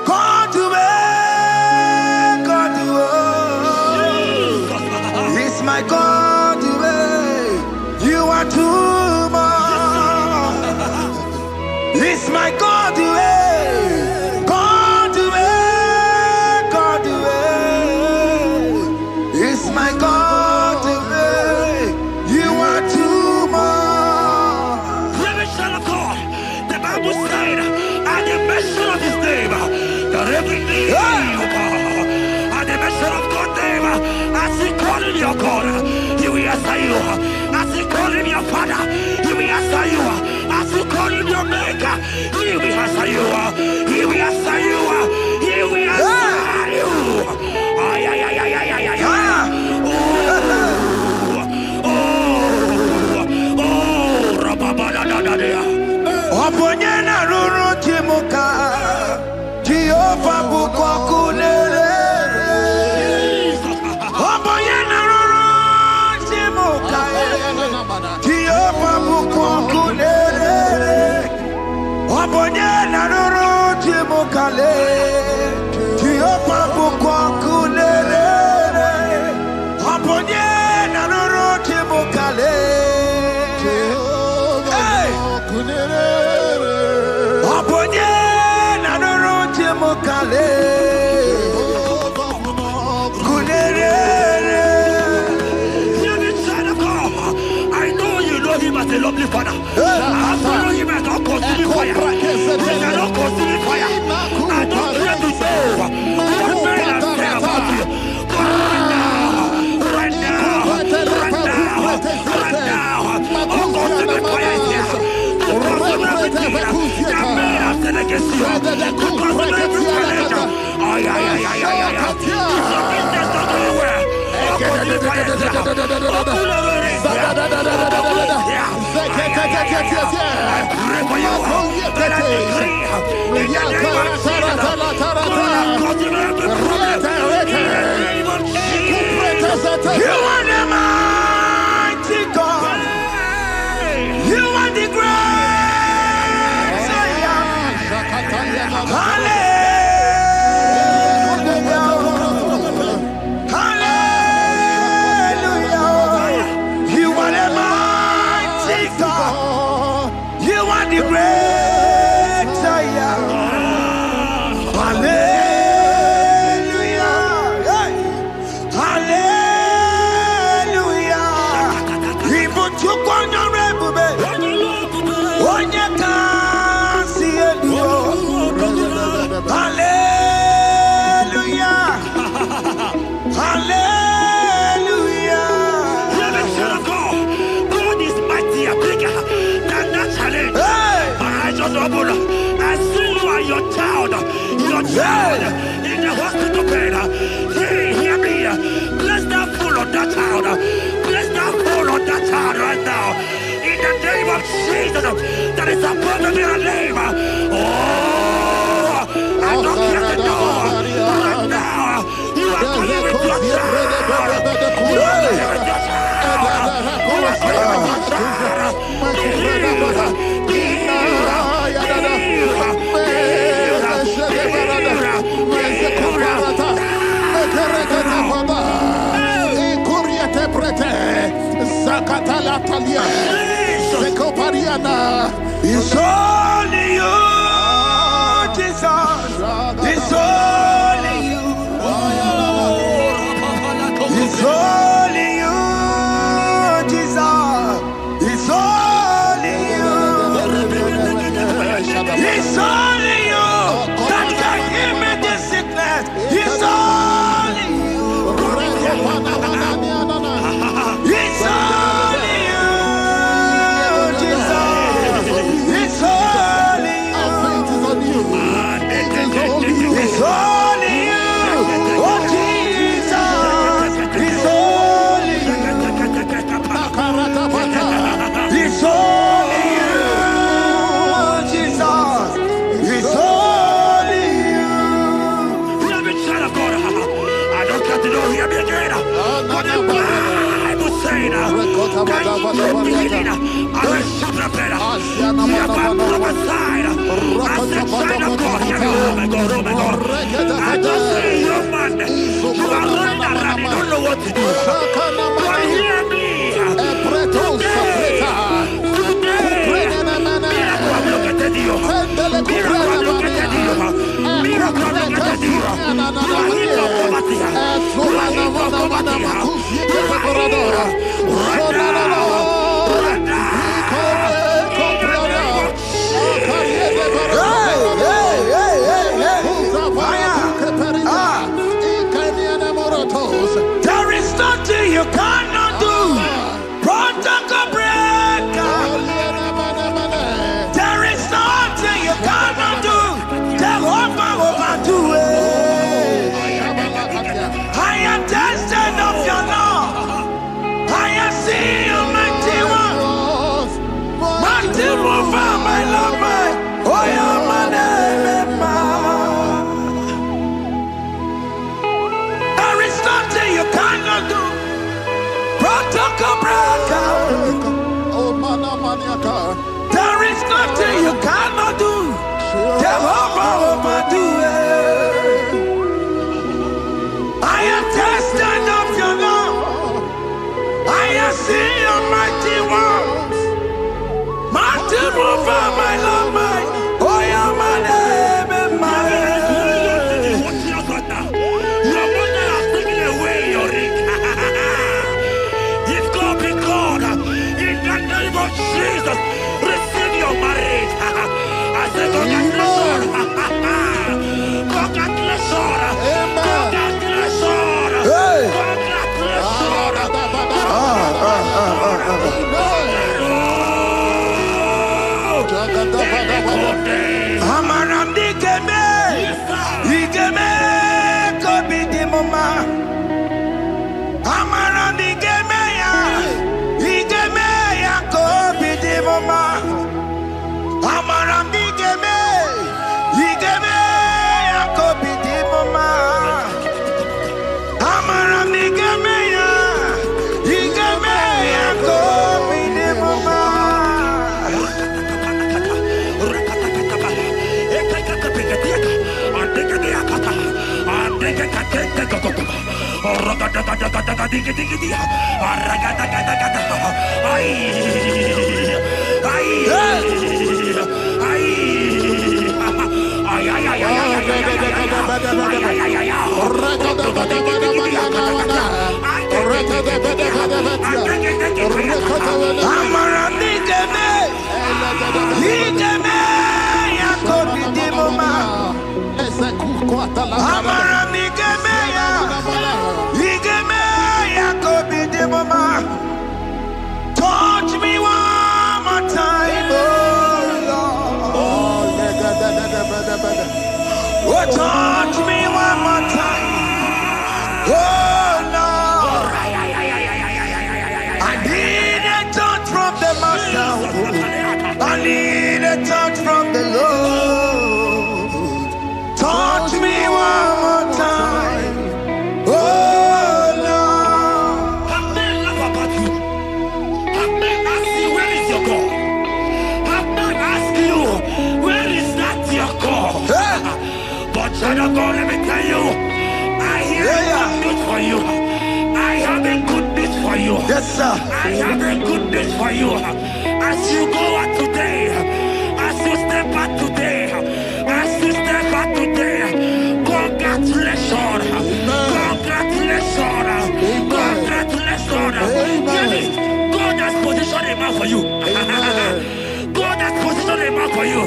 God to God to it's my God to you are too much. It's my God to God to God to it's my God to you are too much. The Bible said, at the mention of his name, that every knee will bow. At the mention of God's name, as he called him your God, he will answer you. As he called him your Father, he will answer you. As you call him your Maker, he will answer you. He will answer you. He will answer you. Ay, ay, ay, ay, ay, ay, ay. Oponyena ruru timuka Jehova bukwa kulele Oponyena ruru timuka Jehova bukwa kulele Oponyena ruru timuka le Jehova bukwa kulele Oponyena ruru timuka le I know you know him as a lovely Father. I follow him as a consuming fire. He is not consuming fire. I don't the great I am. Hallelujah. Hey. Hallelujah. Even to honorable, on your can see it. Hallelujah. Hallelujah. God is mightier, bigger than that challenge. I just open. I see you are your child in the hospital bed. Hey, hear me. Bless that fool on that child. Bless that fool on that child right now. In the name of Jesus, that is above their name. Oh, I don't hear the door right now. You are going with your child. You are going with your child. It's only you, Jesus. It's only you. It's only you, Jesus. It's only you. It's only you that can heal me this sickness. It's only you. It's only you, Jesus. It's only you. It's only you. Oh, Jesus. It's only you. It's only you, Jesus. It's only you. Let me try to go. I don't got to know here again. What the Bible saying. I will shut up better. You have my prophesied. I said, China, God, here we go. I just say, young man, you are running around. You don't know what to do. But hear me. There is nothing you cannot do. Protocol breaker. There is nothing you cannot do. Jehovah overdo it. I am tested of your law. I am seeing you, mighty one. Mighty mover, my love, my. Oh, yeah, my name, there is nothing you cannot do. Protocol breaker. There is nothing you cannot do. Jehovah overdo it. I am tested of your love. I am seeing your mighty ones. Mighty mover, my love, my. Oh, yeah, my name and my. Your mother has taken away your ring. If God be God, in the name of Jesus, receive your marriage. I say congratulations. Congratulations. Congratulations. Hey. Congratulations. Amaram digeme, digeme, kobi di mama. Amaram digeme ya, digeme ya kobi di mama. Amaram digeme, digeme ya kobi di mama. Amaram digeme ya, digeme ya kobi di mama. touch me one more time. Oh Lord, I need a touch from the Master. I need a touch from the Lord. Touch me one more time. Oh Lord. Have men laugh about you. Have men ask you, where is your God? Have men ask you, where is that your God? But child of God, let me tell you, I hear a good news for you. I have a good news for you. Yes, sir. I have a good news for you. As you go out today, as you step out today, as you step out today, congratulations. Congratulations. Congratulations. Hear me. God has positioned a man for you. God has positioned a man for you.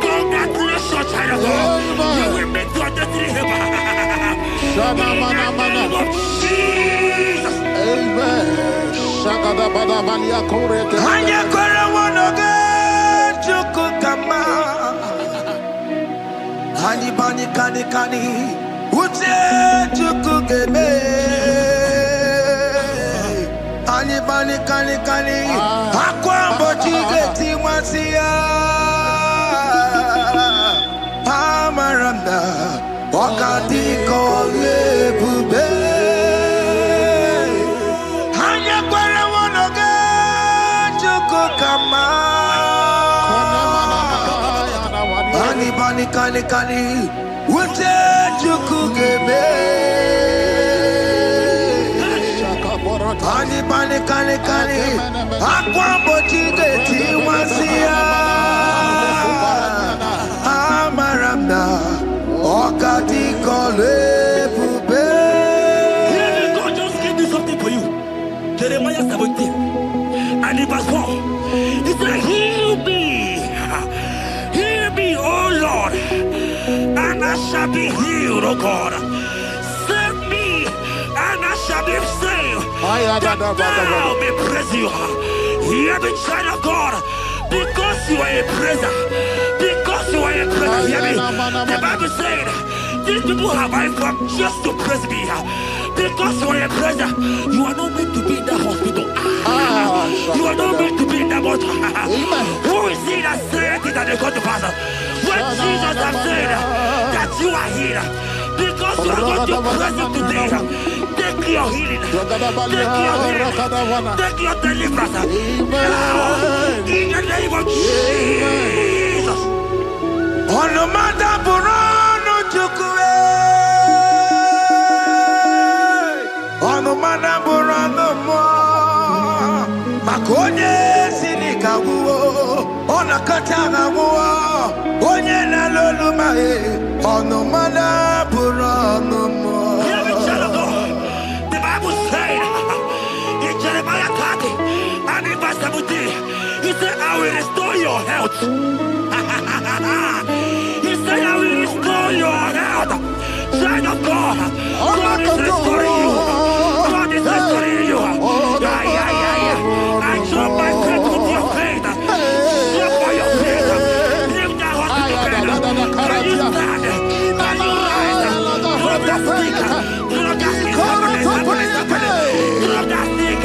Congratulations, child of God. You will make your destiny helper. In the name of Jesus. Amen. Hanya kora wonoge chukukama. Hani bani kani kani uche chukugeme. Hani bani kani kani akwambo chigeti mwasiya. Amaranda wakati kole bube. Hanya kora wonoge chukukama. Hani bani kani kani uche chukugeme. Hani bani kani kani akwambo chigeti mwasiya. Amaranda wakati kole bube. God just gave me something for you. Jeremiah 17 and in verse 4. He said, heal me, oh Lord, and I shall be healed, oh God. Save me, and I shall be saved. That thou may praise you. Hear me, child of God, because you are a praiser. Because you are a praiser, hear me. The Bible said, these people have I come just to praise me. Because you are a praiser, you are not meant to be in that hospital. You are not meant to be in that water. Who is it that said it that they got to pass? When Jesus has said that you are healed, because you are going to praise him today, take your healing, take your deliverance. Now, in the name of Jesus. Onomada burano chukwe. Onomada burano mo. Makonye sinika wuo. Onakataga wuo. Onye na loluma e. Onomada burano mo. Hear me, child of God. The Bible said in Jeremiah 30 and in verse 17, he said, I will restore your health. He said, I will restore your health. Child of God, God is restoring you. God is restoring you. I show my faith with your faith. Show for your faith. Leave that hospital bed. Can you stand? Can you rise? Drop that stick. Drop that stick. Drop that stick.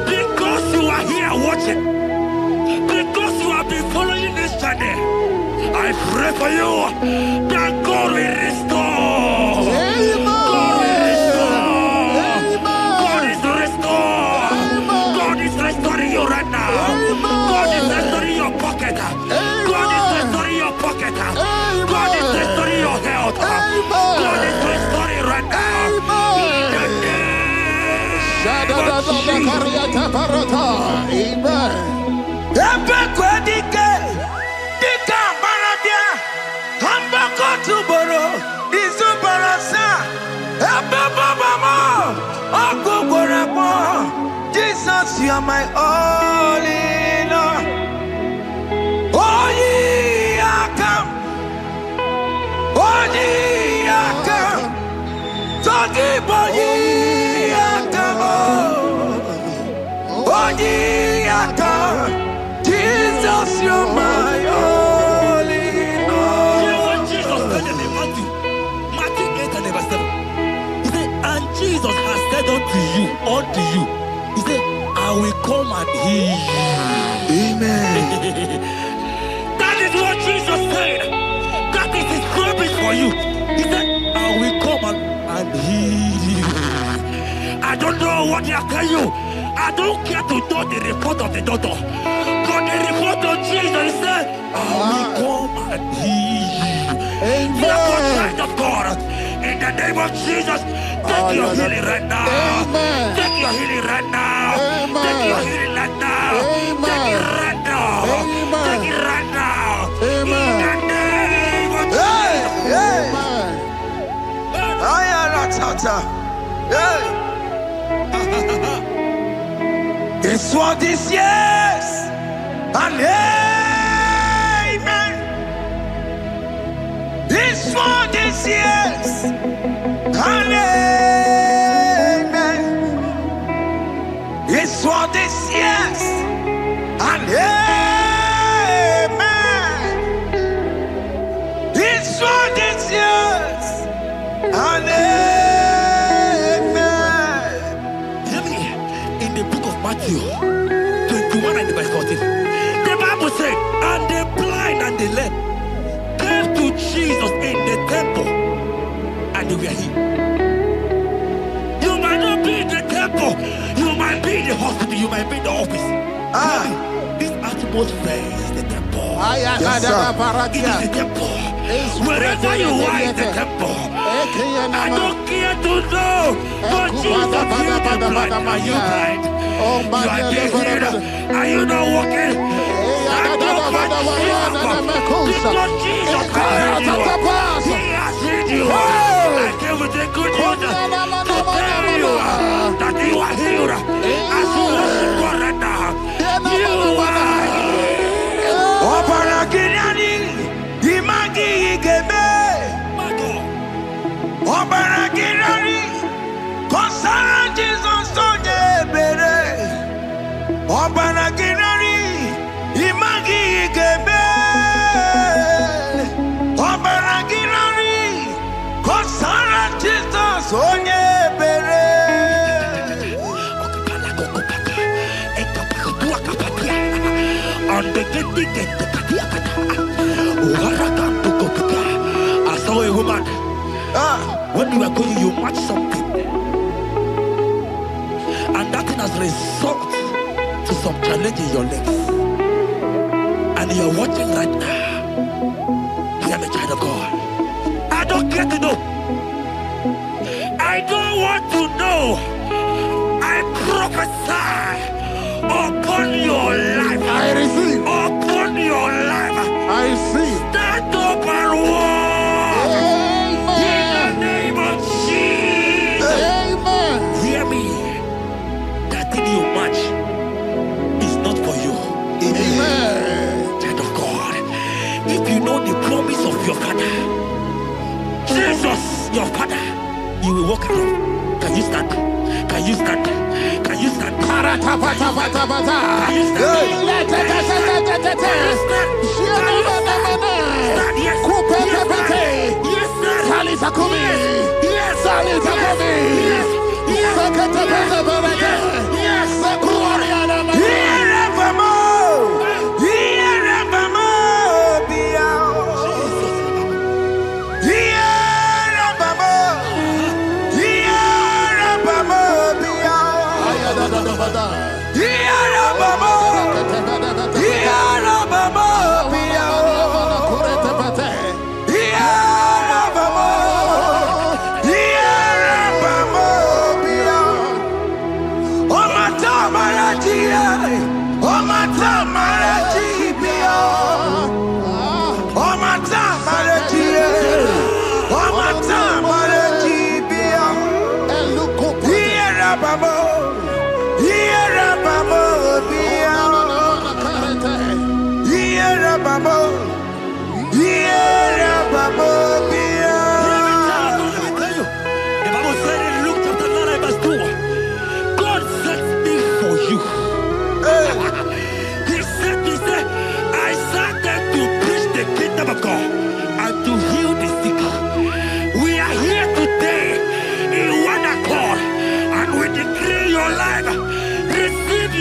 Because you are here watching, because you have been following this journey, I pray for you that God will restore. God will restore. God is restoring you right now. God is Amen. Ebekwedike, dika barabia, hambako tuboro, izubarasa, ebebabamo, okuboremo. Jesus, you are my all in all. Oh, ye are come. Oh, ye are come. Togibo ye are come. Oh, ye are come. Jesus, you're my all in all. You know what Jesus said in Matthew 8 and verse 7? He said, and Jesus has said unto you, he said, I will come and heal you. Amen. That is what Jesus said. That is his promise for you. He said, I will come and heal you. I don't know what they are telling you. I don't care to know the report of the doctor. But the report of Jesus, he said, I will come and heal you. Therefore, child of God, in the name of Jesus, take your healing right now. Amen. Take your healing right now. Amen. Take your healing right now. Amen. Take it right now. Amen. Take it right now. Amen. In the name of Hey, hey. Amen. Hey. It's for this yes and amen. It's for this yes and amen. It's for this yes and amen. It's for this yes and amen. Hear me. In the book of Matthew 21 and verse 14, the Bible said, and the blind and the lame came to Jesus in the temple, and they were healed. You might not be in the temple, you might be in the hospital, you might be in the office. This atmosphere is the temple. Yes, sir. It is the temple. Wherever you are in the temple, I don't care to know, but Jesus healed the blind. Are you blind? You are being healed. Are you not walking? Stand up and stand up. Because Jesus has healed you. He has healed you. I came with the good news to tell you that you are healed. As you worship God right now, you are healed. Obaragirani, imagi igeme. My God. Obaragirani, kosara Jesus sonye bere. Obaragirani, imagi igeme. Obaragirani, kosara Jesus sonye bere. I saw a woman. When you were going, you match something, and that thing has resulted to some challenge in your legs. And you're watching right now. I am a child of God. I don't care to know. I don't want to know. I prophesy upon your life. I receive. Upon your life. I receive. Stand up and walk. In the name of Jesus. Amen. Hear me. That thing you match is not for you. Amen. Child of God. If you know the promise of your father, Jesus, your father, you will walk around. Can you stand? Can you stand? Can you stand? Can you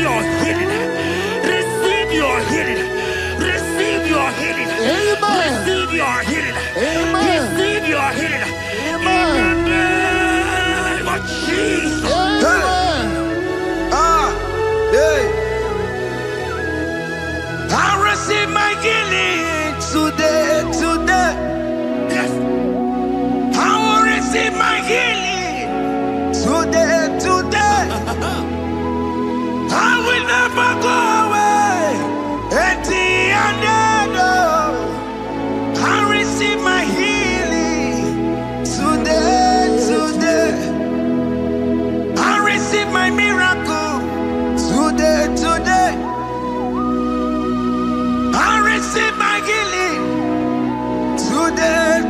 your healing. Receive your healing. Receive your healing. Amen. Receive your healing. Amen. Receive your healing. Amen. In the name of Jesus. Amen. Hey. I receive my healing today. Yes. I will receive my healing today. I will never go away empty-handed. I receive my healing today. I receive my miracle today. I receive my healing today.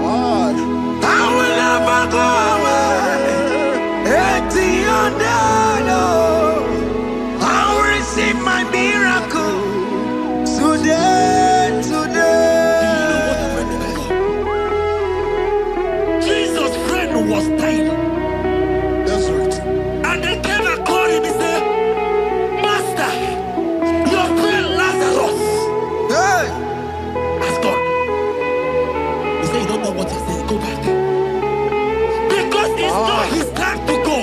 God. I will never go away empty-handed. I will receive my miracle today. Jesus' friend was dying. That's right. And they came and called him and said, Master, your friend Lazarus Hey. has gone. He said, you don't know what he said. Go back. Because it's not his time to go.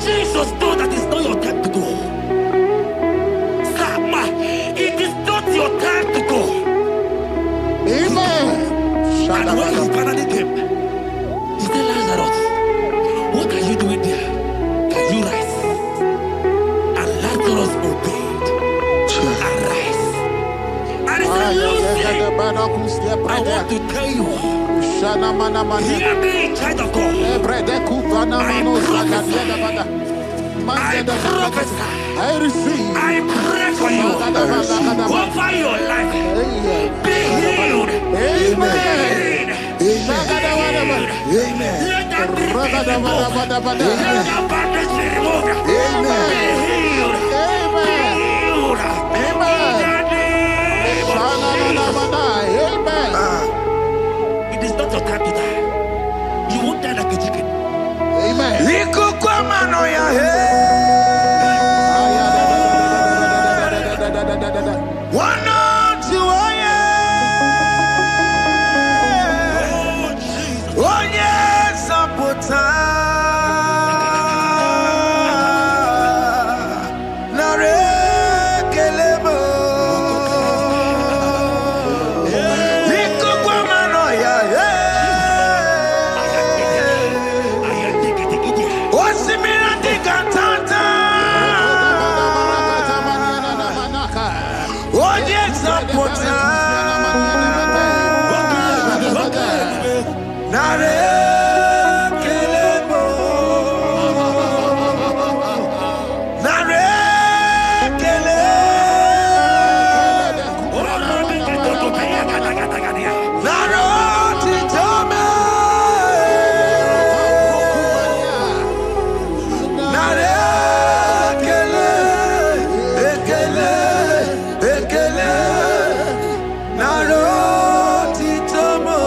Jesus knows that it's not your time to go. Sama, it is not your time to go. Amen. And when he finally came, he said, Lazarus, what are you doing there? Can you rise? And Lazarus obeyed. Arise. And he said, Lucy, I want to tell you, hear me, child of God. I receive. I pray for you over your life. Be healed. Amen. Amen. Let that be removed. Let that bandage be removed. Amen. Be healed. Be healed. Amen. In the name of Jesus. It is not your time to die. You won't die like a chicken. Amen. Ikukwamano ya he. Wana tuwaye. Onye sapota. Narekelemo. Ikukwamano ya he. Osimira tikatata. Onye sapota. Narekelemo. Narekele. Naroti tome. Narekele. Ekele. Naroti tomo.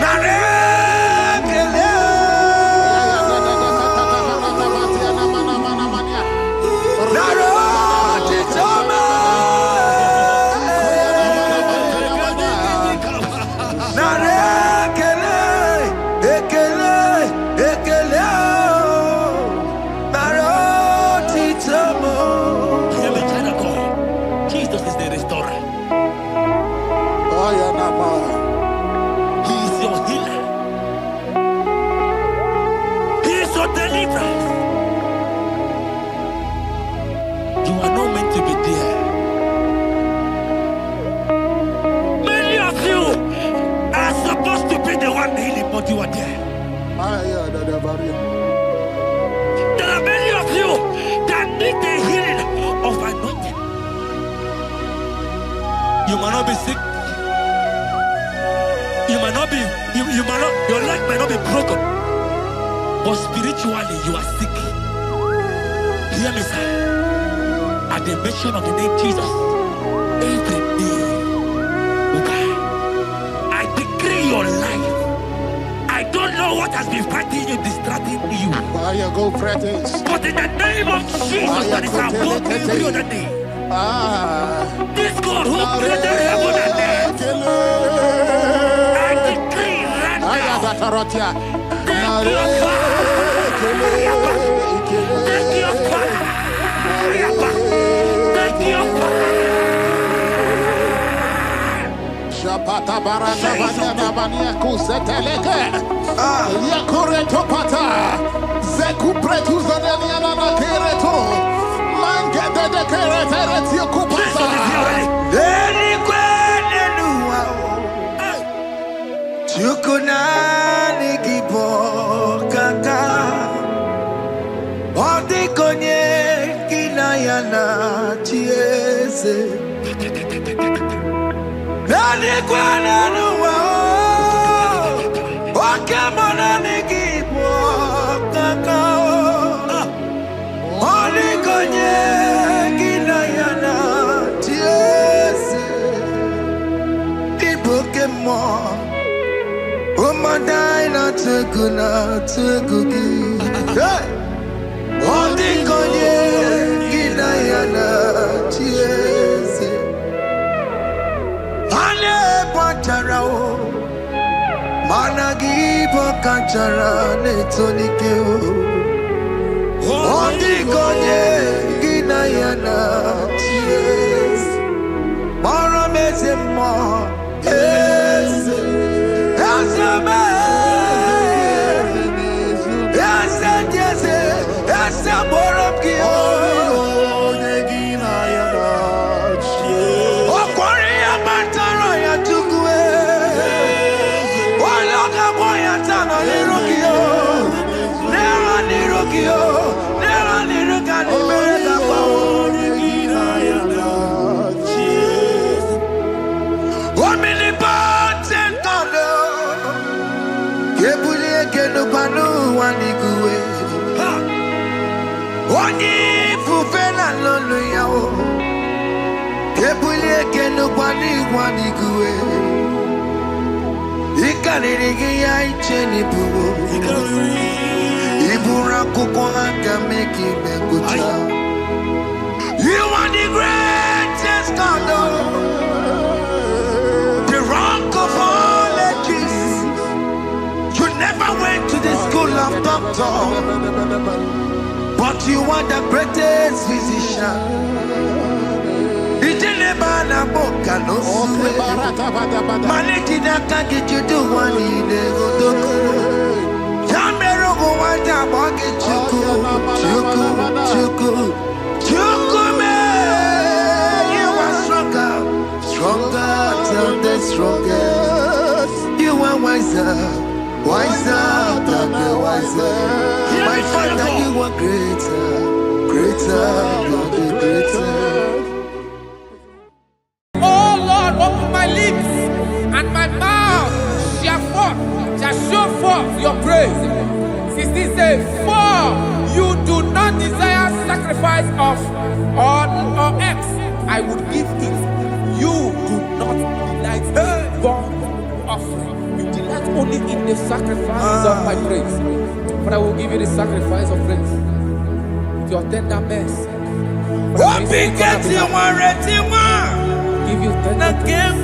Narekele. Naroti tomo. Narekele. Ekele. Naroti tomo. Hear me, child of God. Jesus is the restorer. He is your healer. He is your deliverer. You are not meant to be there. Many of you are supposed to be the one healing, but you are there. There are many of you that need the healing of anointing. You might not be sick. You might not be, you might not, your leg might not be broken. But spiritually, you are sick. Hear me, sir. At the mention of the name Jesus, every day will die. I decree your life. I don't know what has been fighting you, distracting you. Why you go practice? But in the name of Jesus that is above every other name, this God who created heaven and earth, I decree right now, take your fire. Take your fire. Take your fire. Shapata barata banyana bania kuseteleke. Yakure topata. Zeku pretu zaneliana na kereto. Mangete de keretere tio kupasa. Deni kwene nuwa. Chukunani kipo kaka. Odi konye kinayana chiese. Deni kwene nuwa. Wakemona nikipo kaka. Odi konye kinayana chiese. Ibokemo. Umadai na tegugi. Hey! Odi konye kinayana chiese. Ane pachara o. Managi pokachara netonike o. Odi konye kinayana chiese. Mara meze mo. Eze. Eze me. Eze jeze. Eze borop ki o. Okwari ya mataro ya tukwe. Waloka boya tano niruki o. Newa niruki o. Newa niruka ni mereka kwa o. Omnipotent God, Kebulie kenupanu waniguwe. Onyi fufena lolo yao. Kebulie kenupani waniguwe. Ikanirigi ya icheni buwo. Ibura kuko haka meki mekuta. You are the greatest God. Of all ages, you never went to the school of doctor, but you are the greatest physician. Ijelebana boka no suwe, maniki na kaki judu wani negodoku. Jamero go wanda boki chuku me. You are stronger than the strongest. You are wiser than the wiser. My Father, you are greater than the greater. Oh Lord, open my lips and my mouth shall show forth your praise. 16 says, for you do not desire sacrifice of or X, I would give it. You do not delight in burnt offering. You delight only in the sacrifice of my praise. But I will give you the sacrifice of praise. With your tender mercy. Give you tender praise.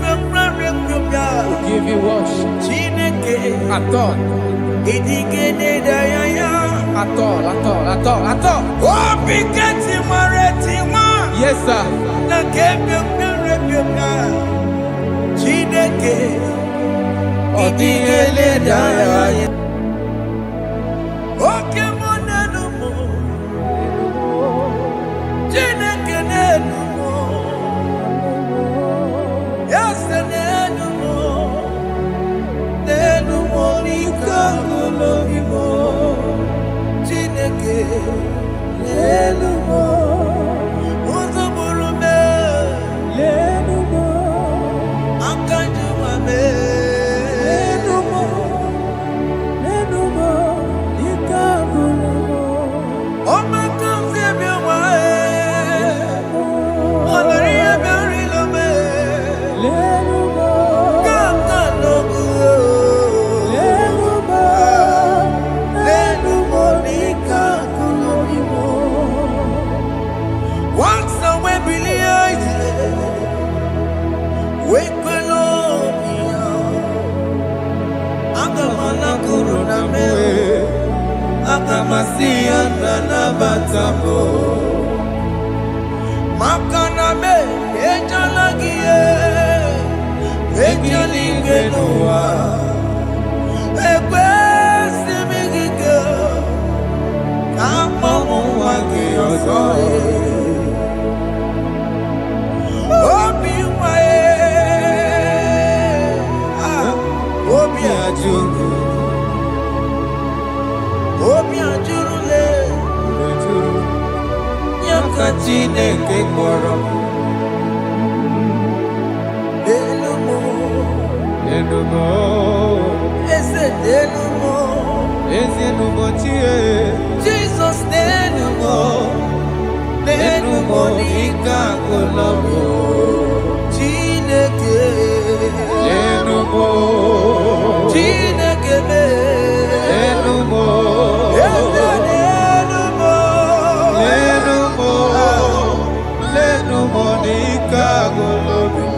Will give you worship. At all. Yes, sir. Chineke odigele daya oke monanu mo Chineke nenu mo yase nenu mo nikagulo mo Chineke nenu mo Asia na batamo makana me ejalagie ejalingenua ekwesi migike kamomu wagi ozoe obi wae obi ajuru obi ajurule nyaka Chineke kpọrọ Enumo eze Enumo chie Jesus Enumo ika kolomo Chineke Enumo Chineke Enumo Enumo nika kolomo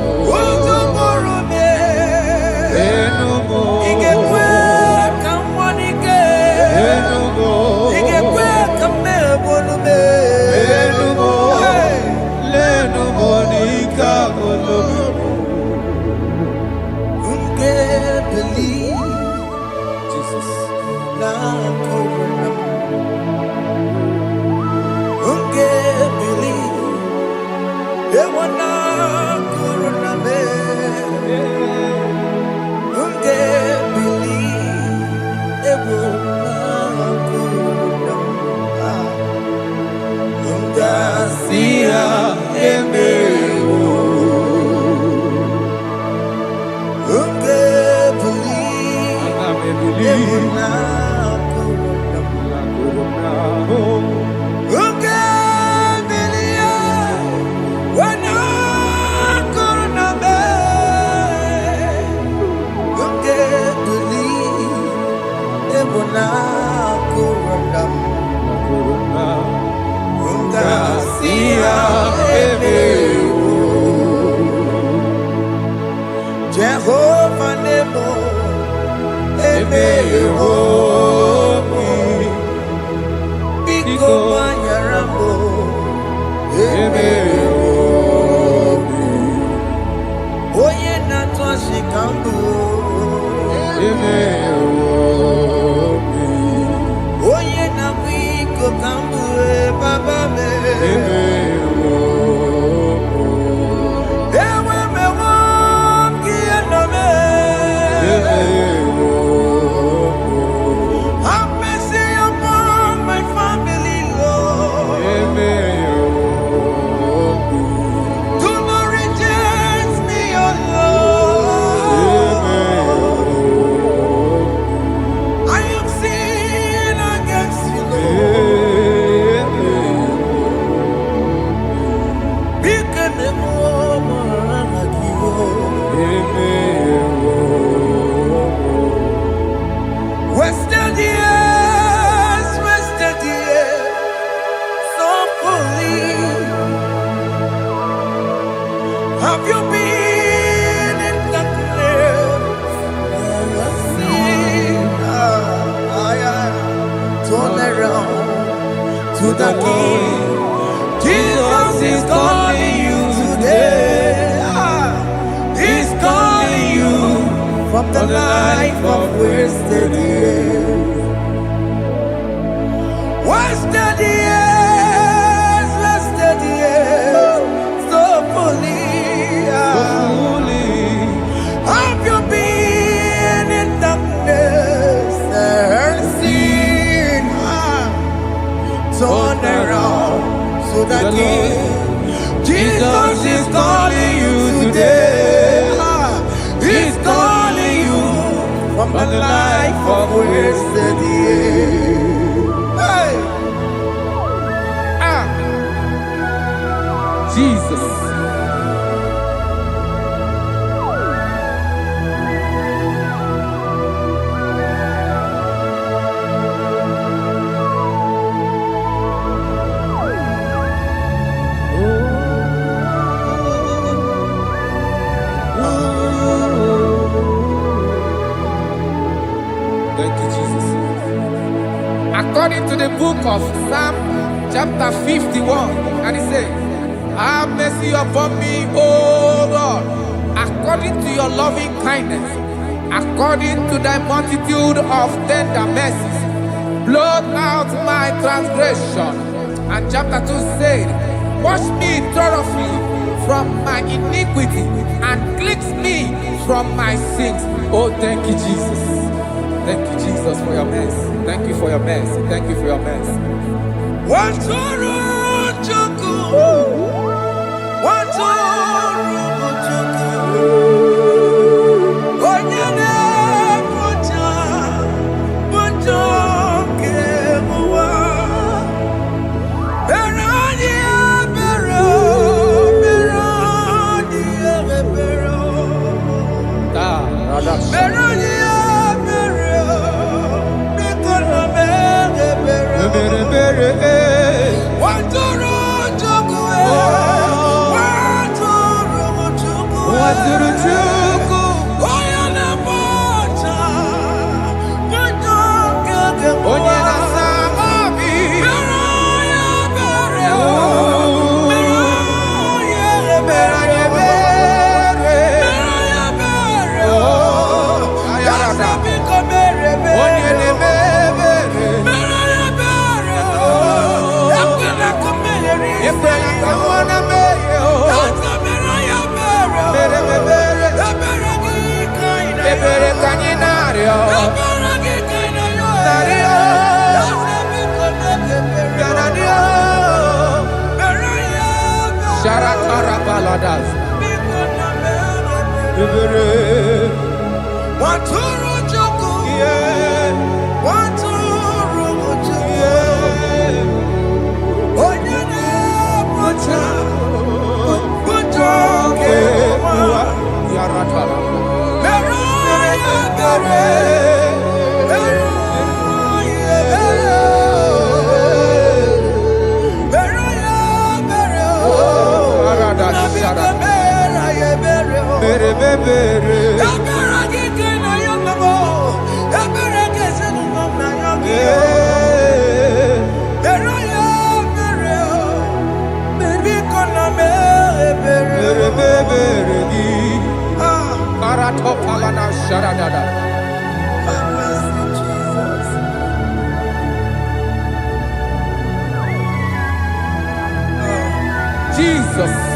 Jehovah Nebo Emehomi Biko Manyarambo Emehomi Oye Natwa Shikambu Emehomi Oye Nabiko Kambu Baba Me have mercy upon my family, Lord. Do not reject me, oh Lord. I am sin against you, Lord. Become a woman like you. Wasted years, so fully. Have you been in darkness? Turn around to the King. Jesus is calling you today. He's calling you from the life of wasted years. Wasted years, so fully. Have you been in darkness and seen? Turn around to the King. Jesus is calling you today. He's calling you from the life of wasted years. Hey! Jesus. Thank you, Jesus. according to the book of Psalm chapter 51, and it says, have mercy upon me, O Lord, according to your loving kindness, according to thy multitude of tender mercies, blot out my transgression. And chapter 2 said, wash me thoroughly from my iniquity and cleanse me from my sins. Oh, thank you, Jesus. Thank you, Jesus, for your mercy. Thank you for your mercy. Thank you for your mercy. Jesus.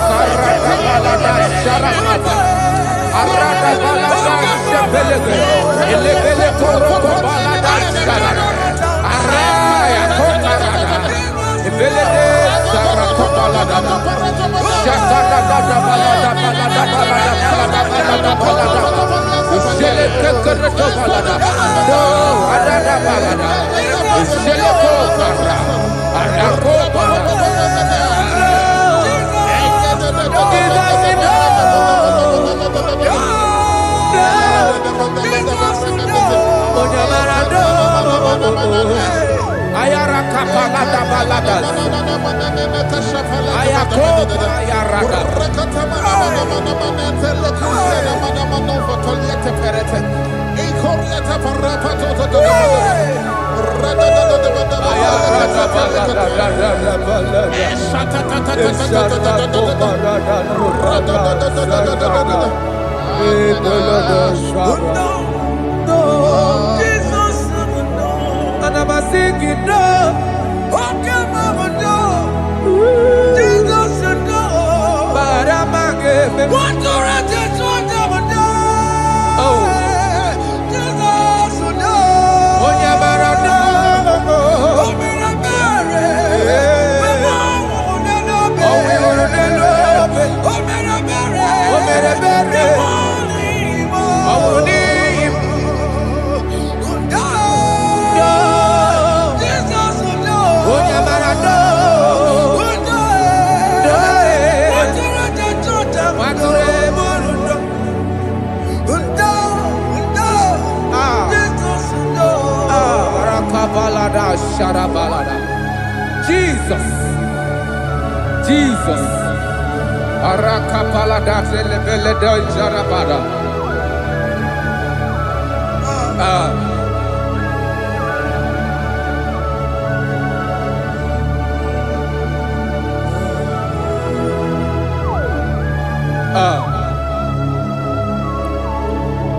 karata balada sharakata. Arada balada shebelege. Elebele koroko balada sharada. Araya kokarada. Ebelede sarako balada. Shakada balada balada balada balada balada. Shele kekereto balada. No, arada balada. Shele kokara. Arako balada. Ayara kapalada balada. Ayako ayara. And I'm singing no. Okay, mama, no. Jesus, no. But I'm again. What do I just want to do? Oh, Jesus, no. Oh, yeah, but I know. Oh, me a berry. Oh, me a berry. Oh, me a berry. Oh, me a berry. Oh, me Jesus, Jesus, Arakapalada zelebeleda jarabada.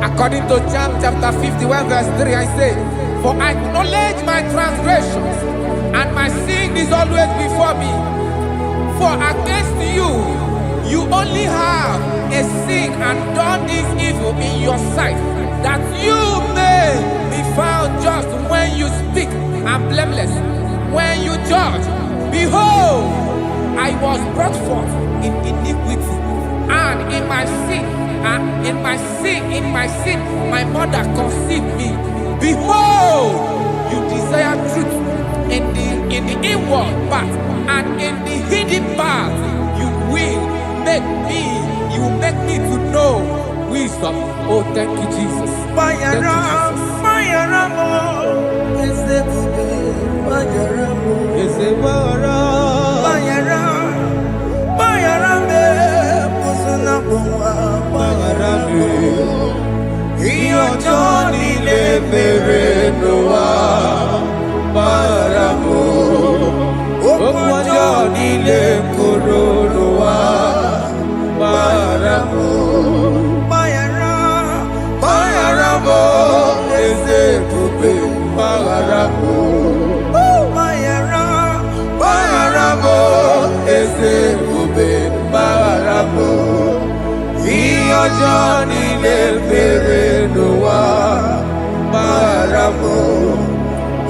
According to John chapter 51 verse 3, I say, for I acknowledge my transgressions, and my sin is always before me. For against you, you only have a sin and done this evil in your sight, that you may be found just when you speak and blameless when you judge. Behold, I was brought forth in iniquity, and in my sin, my mother conceived me. Behold, you desire truth in the inward part, and in the hidden part you will make me to know wisdom. Oh, thank you, Jesus. Thank you, Johnny le bere noa maramo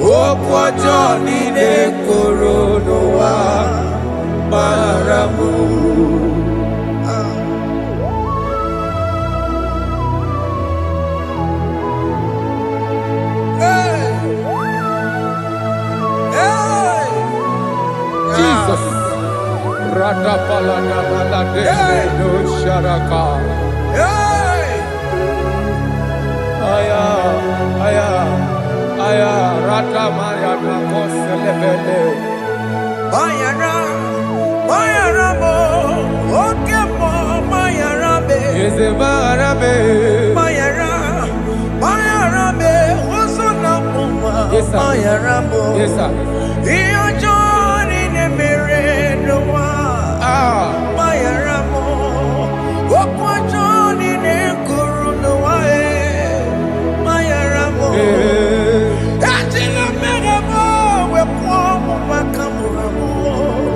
okwa Johnny le koro noa maramo. Jesus Rata palana balade no sharaka. Aya, rata maya na koselebele. Bayara mo, oke mo, bayara be. Yeze bayara be. Bayara be, oso na muma. Bayara mo. Yes sir. Iyo Johnny ne mere noa. Bayara mo, okwa Johnny ne kuru noa.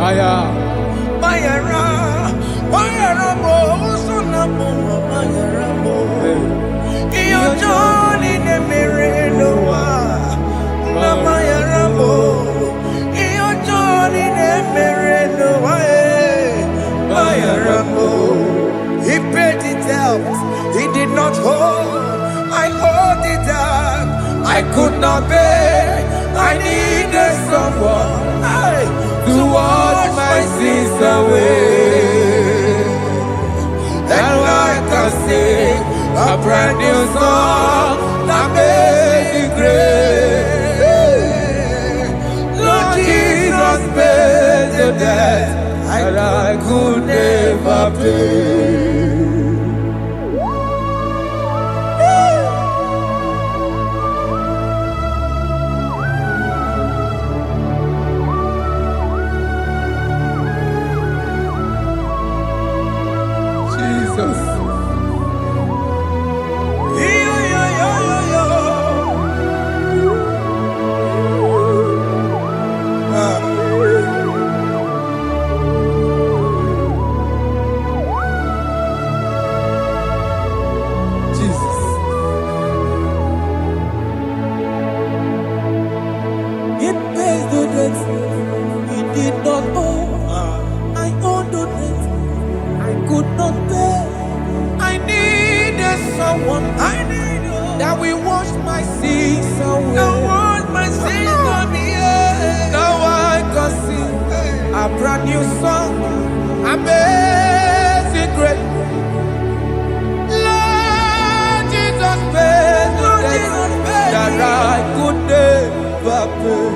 Aya, not pay. I needed someone to wash my sins away. That's why I can sing a brand new song, Amazing Grace. Lord Jesus paid the debt that I could never pay. That we wash my sins away. Now I can sing a brand new song, Amazing Grace. Lord Jesus paid the debt that I could never pay.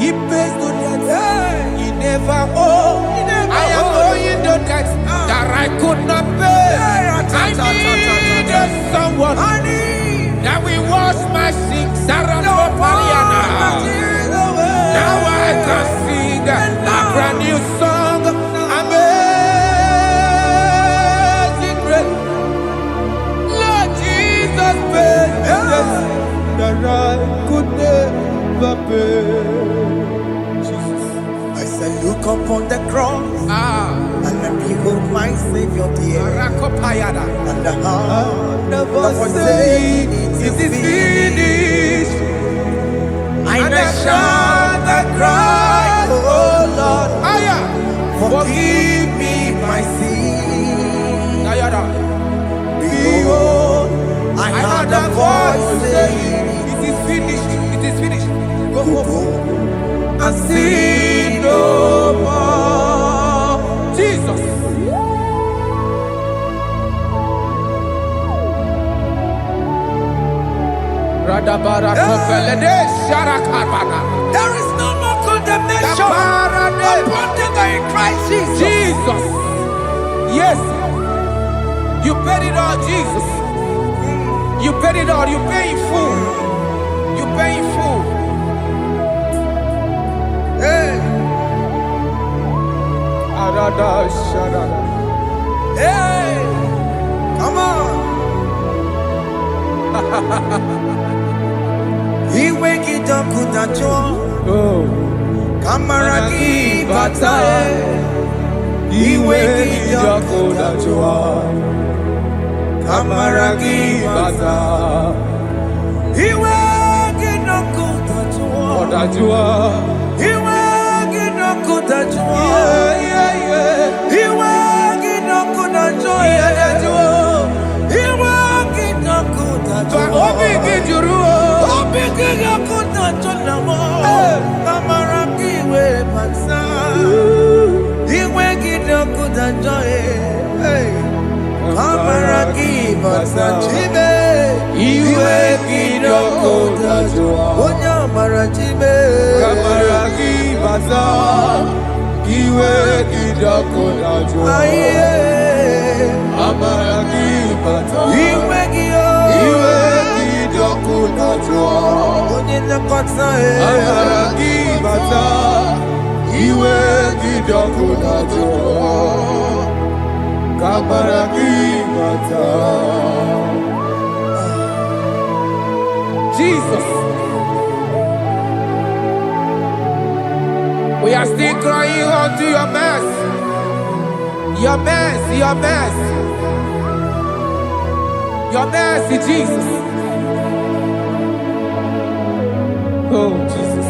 He pays the debt he never owed. I am owing the debt that I could not pay. I needed someone that will wash my sins. Now I can sing a brand new song, Amazing Grace. Lord Jesus paid the debt that I could never pay. I said, look upon the cross and then behold my Savior dear. And the heart of us saying, it is finished. And I shout and cry, oh Lord, forgive me my sin. Behold, I heard a voice saying, it is finished, it is finished. Go and sin no more. Jesus. There is no more condemnation upon them that in Christ Jesus. Jesus. Yes. You paid it all, Jesus. You paid it all. You pay in full. You pay in full. Hey. Hey. Come on. He wake it up with a joy. Kamaraki batae. He wake it up with a joy. Kamaraki batae. He wake it up with a joy. He wake it up with a joy. He wake it up with a joy. He wake it up with a joy. Jesus. We are still crying unto your mercy. Your mercy, your mercy. Your mercy, Jesus. Oh, Jesus.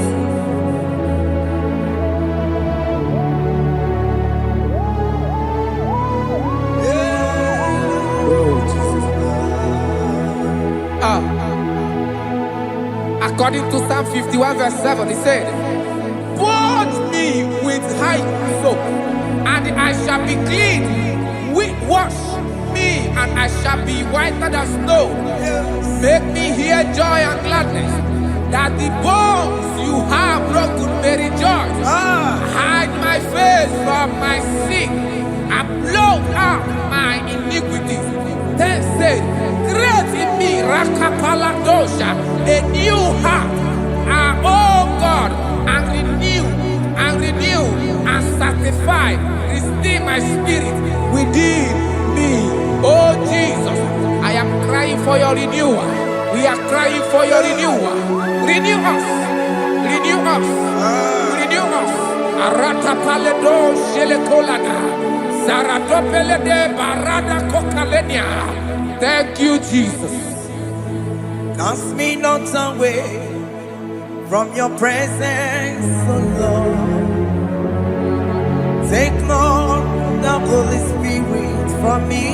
Oh, Jesus. 51 verse 7, he said, "Wash me with hyssop, soap, and I shall be clean. Wash me, and I shall be whiter than snow. Make me hear joy and gladness, that the bones you have broken may rejoice. Hide my face from my sin, and blot out my iniquities." Then said, "Create in me, Rakapaladosha, a new heart, oh God, and renew, and sanctify, restore my spirit within me." Oh Jesus, I am crying for your renewal. We are crying for your renewal. Renew us, renew us, renew us. Arata paledo shelekolada, zaratopele de barada kokalenia. Thank you, Jesus. Cast me not away from your presence, oh Lord. Take not the Holy Spirit from me.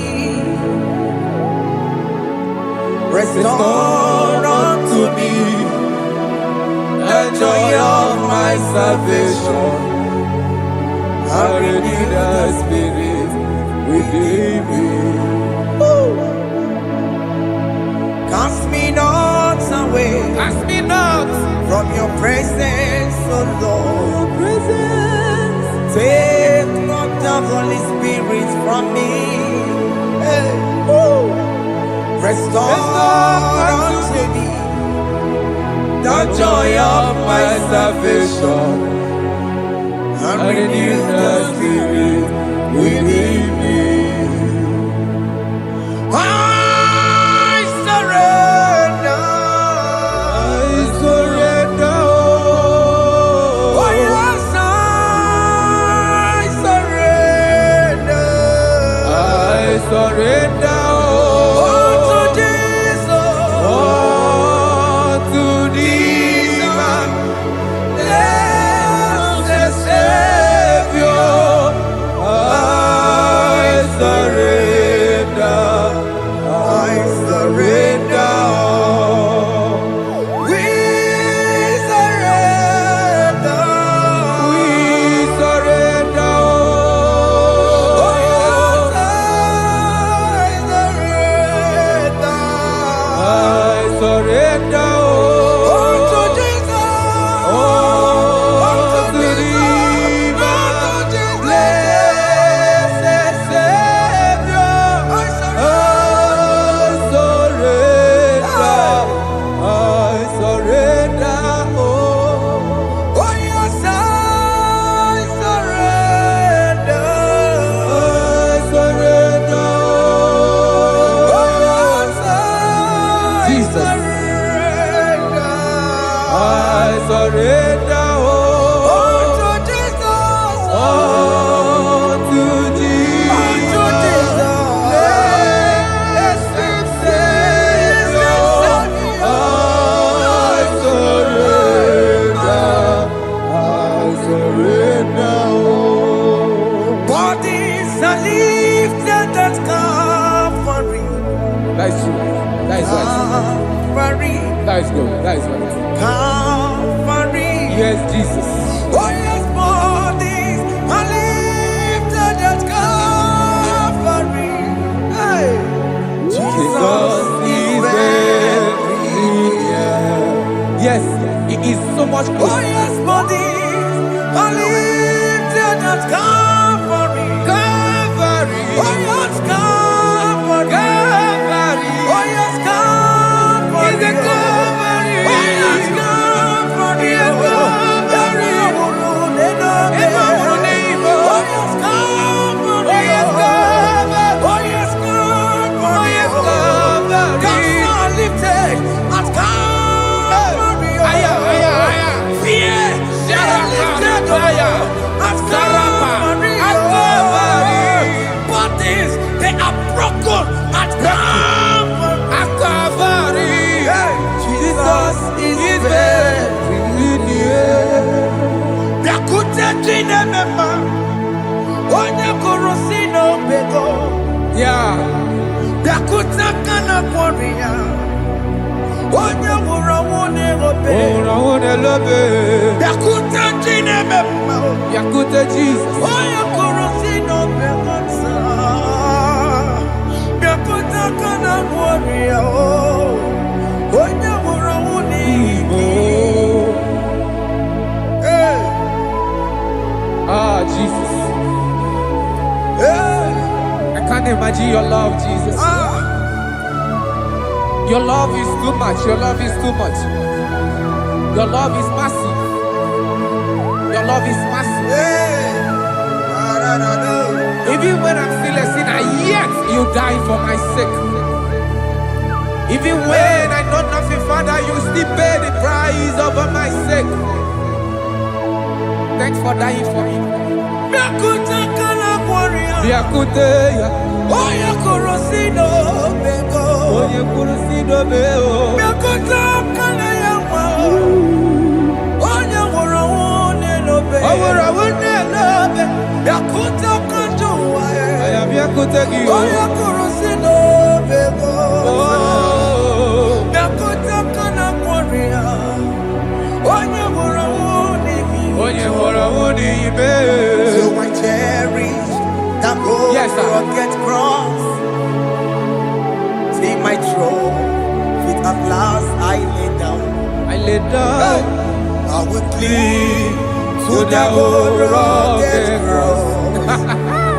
Restore unto me the joy of my salvation, and renew the spirit within me. Cast me not away, Cast me not from your presence, oh Lord. Take not the Holy Spirit from me. Hey. Restore unto me the joy of my salvation, and renew the spirit within me. I surrender. Oh yes, I surrender. That is good. That is right. Calvary. Yes, Jesus. Oh yes, bodies are lifted at Calvary. Hey. Jesus is everywhere. Yes, it is so much Oh closer. yes, bodies are lifted at Calvary. Calvary. Oh yes, Calvary. Calvary. Oh yes, Calvary. Is the Calvary. Oh yes, Calvary. Yes, Calvary. Ora one lobe. Yakuta jine mema. Yakute Jesus. Oya korosino bekonsa. Yakuta kana warrior. Oya murawuni Igbo. Hey. Ah, Jesus. Hey. I can't imagine your love, Jesus. Your love is too much. Your love is too much. Your love is massive. Your love is massive. Hey. Even when I'm still a sinner, yet you die for my sake. Even when I know nothing, Father, you still pay the price over my sake. Thanks for dying for me. Yakuta kana warrior. Biakute ya. Oya korosino beko. Oye kurusido beo. Yakuta kana yawa. Oya murawuni lobe. Awura wune lobe. Yakuta kanjuwa. Aya biakute giyo. Oya korosino beko. Oh. Yakuta kana warrior. Oya murawuni. Oye wora wuni ibe. So I cherish that old Yes, sir. rugged cross. See my throne, feet at last I lay down. I lay down I will cling to the old rugged cross.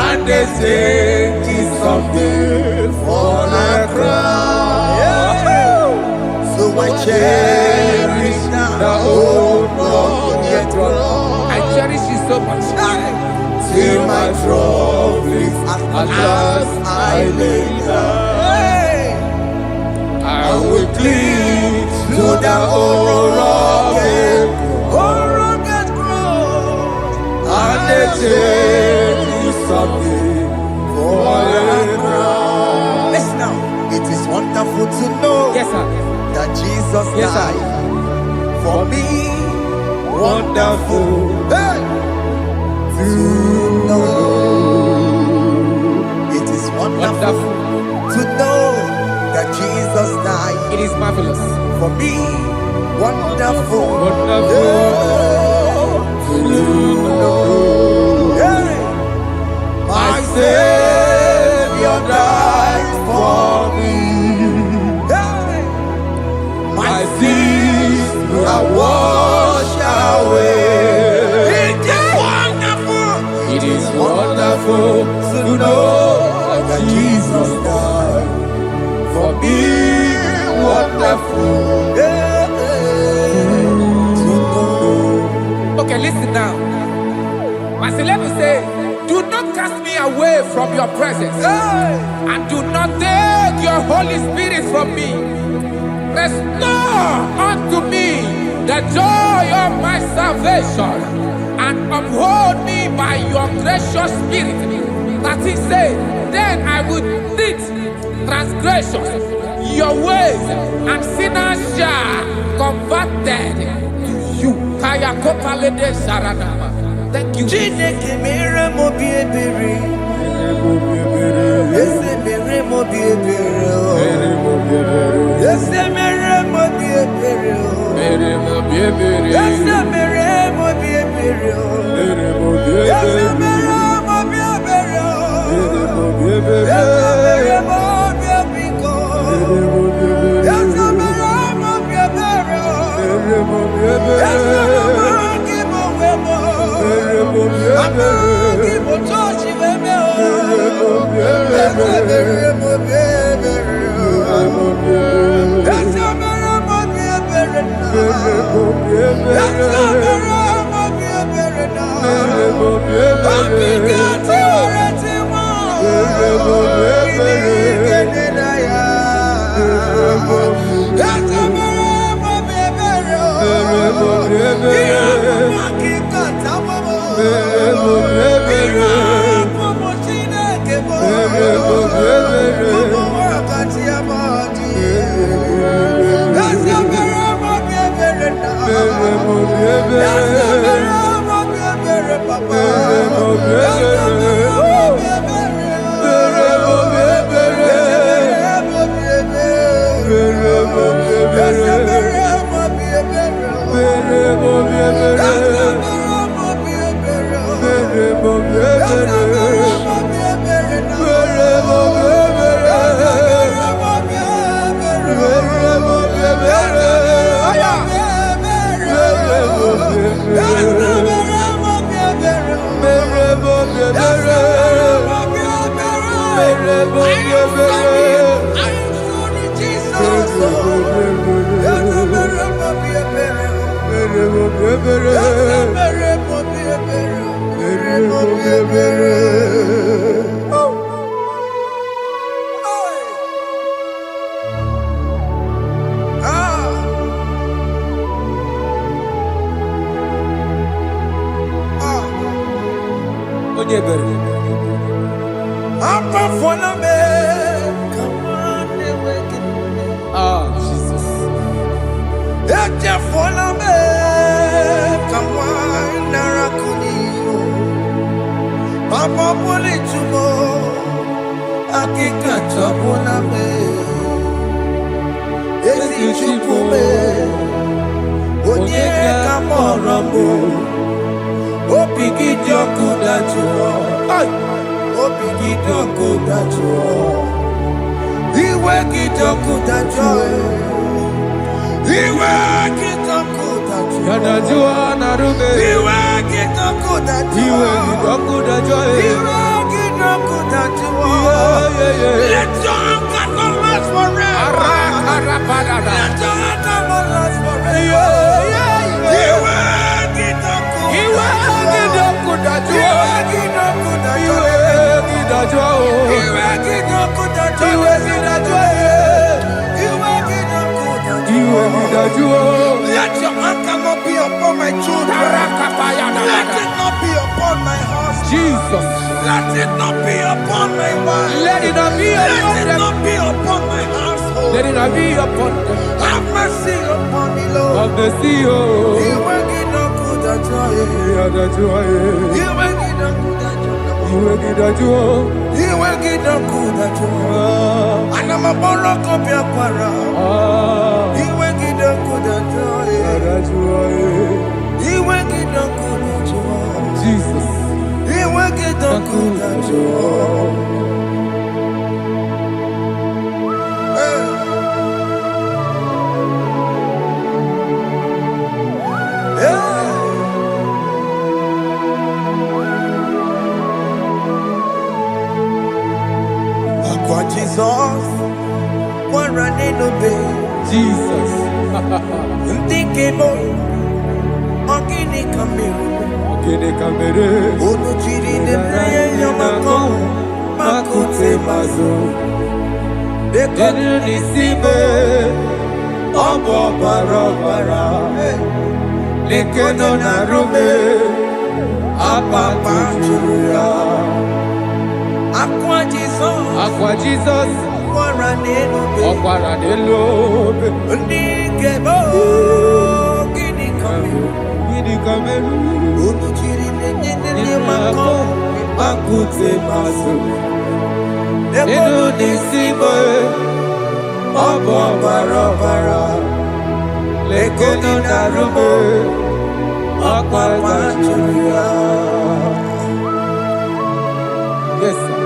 and they say it's something for the crown. So I cherish The old rugged cross. I cherish you so much. till my trophies at last I lay down. I will cling To the old rugged cross. and they say it's something for the crown. Listen now, it is wonderful to know Yes, sir. that Jesus Yes, sir. died for me. Wonderful. Hey! To know. It is wonderful Wonderful. to know that Jesus died It is marvelous. for me. Wonderful. Wonderful. To know. Hey! My Savior died for me. Hey! My sins are washed away. It is wonderful. It is wonderful to know that Jesus died for me. Wonderful. To know. Okay, listen now. As the level say, do not cast me away from your presence, and do not take your Holy Spirit from me. Restore unto me the joy of my salvation, and uphold me by your gracious spirit. That is said, then I would teach transgressions your ways, and sinners shall converted to you. Kaya kopalede saranama. Thank you. Chineke mere mo bi ebere. Ese mere mo bi ebere. Ese mere mo bi ebere. Mere mo biebere. Ese mere mo bi ebere. Mere mo Ese biebere. mere mo bi ebere. Mere mo biebere. Ese mere mo bi ebiko. Ese mere mo bi ebere. Mere mo biebere. Ese mere ki mo wemo. Mere mo biebere. Ki mo tochi weme o. Mere mo biebere. Ese mere mo bi ebere. Mere mo biebere. Ese mere mo bi ebere na. Mere mo biebere. Ese mere mo bi ebere na. Mere mo biebere. Akika ti ore ti mo. Mere mo biebere. Kini na ya. Ese mere mo bi ebere. Mere mo biebere. Iya mo akika ta mo. Mere mo biebere. Iya mo Chineke mo. Mere mo biebere. Mo wakati ya madi. Ese mere mo bi ebere na. Mere mo biebere. Ese mere mo bi ebere papa. Mere mo biebere. Ese mere mo bi ebere. Mere mo biebere. Ese mere mo bi ebere. Mere mo biebere. Ese mere Jesus. Let your anger not be upon my children. Let it not be upon my husband. Jesus. Let it not be upon my wife. Let it not be upon Let it them. not be upon my household. Let it not be upon them. Have mercy upon me, Lord. Of the sea, oh. You will get no good at joy. You will get no good at joy. You will get no good at joy. And I'm a borrow copy of para. You will get no good at joy. You will get no good at joy. Jesus. You will get no good at joy. Jesus, one running obey. Jesus. Ndikebo, ogini kamero. Ogini kamere. Onuchiri nebreye yomako, makute mazo. Enu nisibe, obo barobara. Lekeno narume, apa tujuya. Aqua Jesus, Aqua Jesus, Okwara Nelobe, Ndikebo, ogini kamero. Gini Kameru, Onuchiri nebreye yomako, Makute Maso. Enu nisibe, obo barobara. Lekeno narume, apa tujuya. Yes, sir.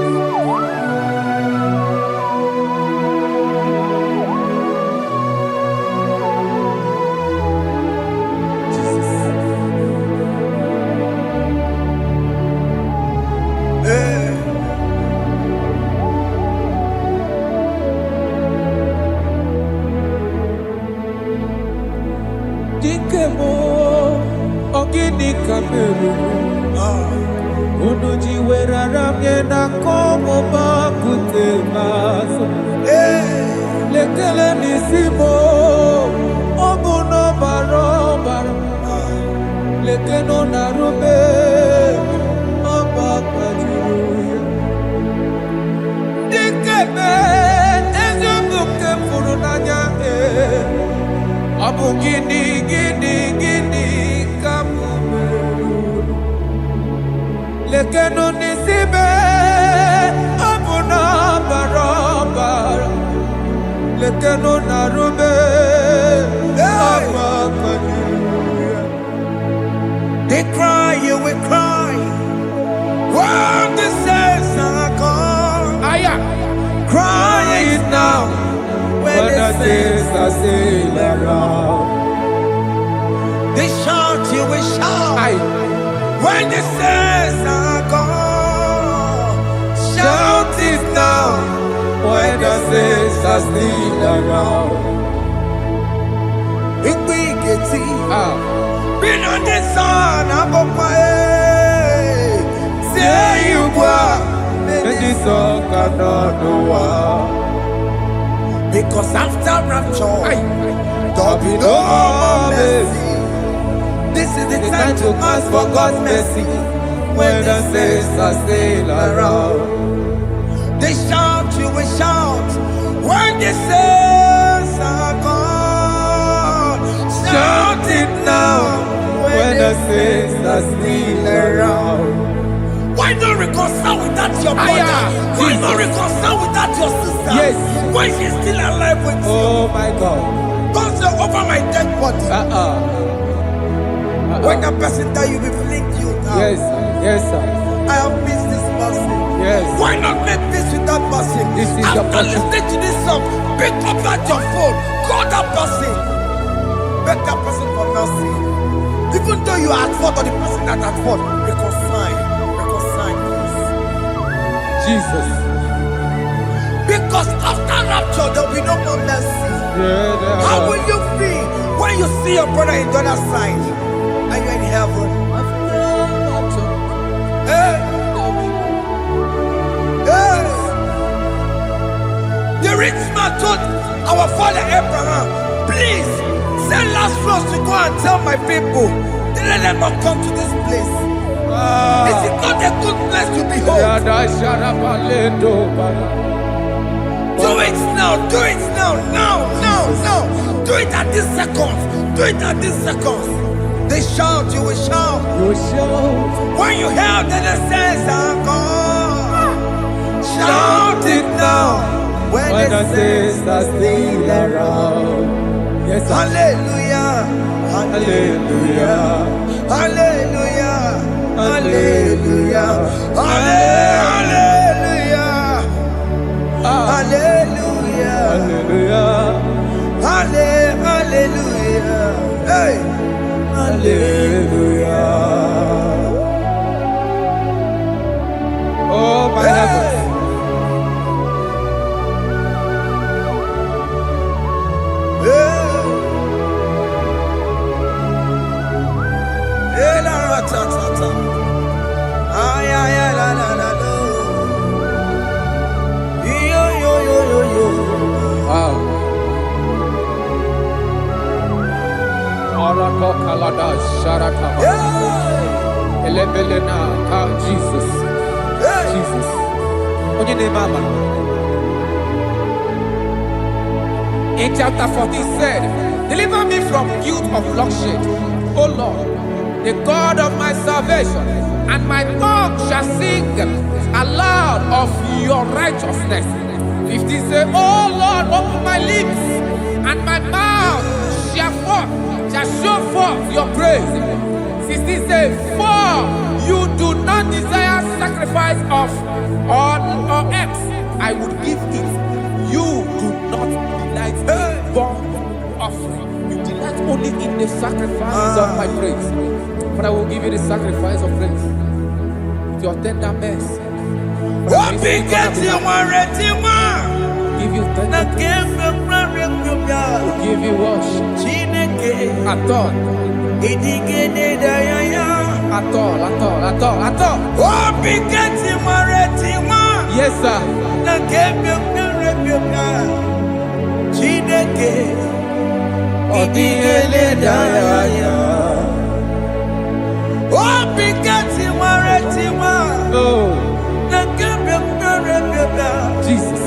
Dikemo, ogini kameru. Unuji werara miena komo bakute maso. Lekele nisimo, obuno barobara. Lekeno narube, abakajuruya. Dikeme, ezobuke furunanya abu gini kamumeru. Lekeno nisibe, abu na barobara. Lekeno narube, abakajuruya. We cry, you will cry. When the saints are gone, cry it now. When the saints are still around, they shout, you will shout. When the saints are gone, shout it now. When the saints are still around, big been on the sun, I'm on my head. Say you are, and the sun cannot know why. Because after rapture, there'll be no more mercy. This is the time to ask for God's mercy. When the saints are still around, they shout, you will shout. When the saints are gone, shout it now. When the saints are still around. Why not reconcile without your brother? Why not reconcile without your sister? Yes. Why she's still alive with you? Oh my God. Don't say over my dead body. When the person that you will fling you down. Yes, yes, sir. I have missed this person. Yes. Why not make peace with that person? This is After the person. listening to this song, pick up that your phone, call that person, beg that person for mercy. Even though you are at fault or the person that at fault, reconcile, please. Jesus. Because after rapture, there will be no more mercy. How will you feel when you see your brother in the other side and you're in heaven? Hey. Hey. The rich man told our father Abraham, please send Lazarus to go and tell my people, let them not come to this place. Is it not a good place to behold? Do it now, do it now, now. Do it at this second. Do it at this second. They shout, you will shout. When you hear that the saints are gone, shout it now. When the saints are still around. Yes, sir. Hallelujah, hallelujah, hallelujah, hallelujah, hallelujah, hallelujah, hallelujah, hallelujah, hey, hallelujah. Oh my heavens. Jesus. Jesus. In chapter 14 said, deliver me from guilt of bloodshed, O Lord, the God of my salvation, and my tongue shall sing aloud of your righteousness. 15 say, O Lord, open my lips, and my mouth shall show forth your praise. 16 say, for you do not desire sacrifice of or X, I would give it. You do not delight in burnt offering. You delight only in the sacrifice of my praise. But I will give you the sacrifice of praise with your tender mercy. Give you tender praise. Will give you worship. At all. At all. Yes, sir. Jesus.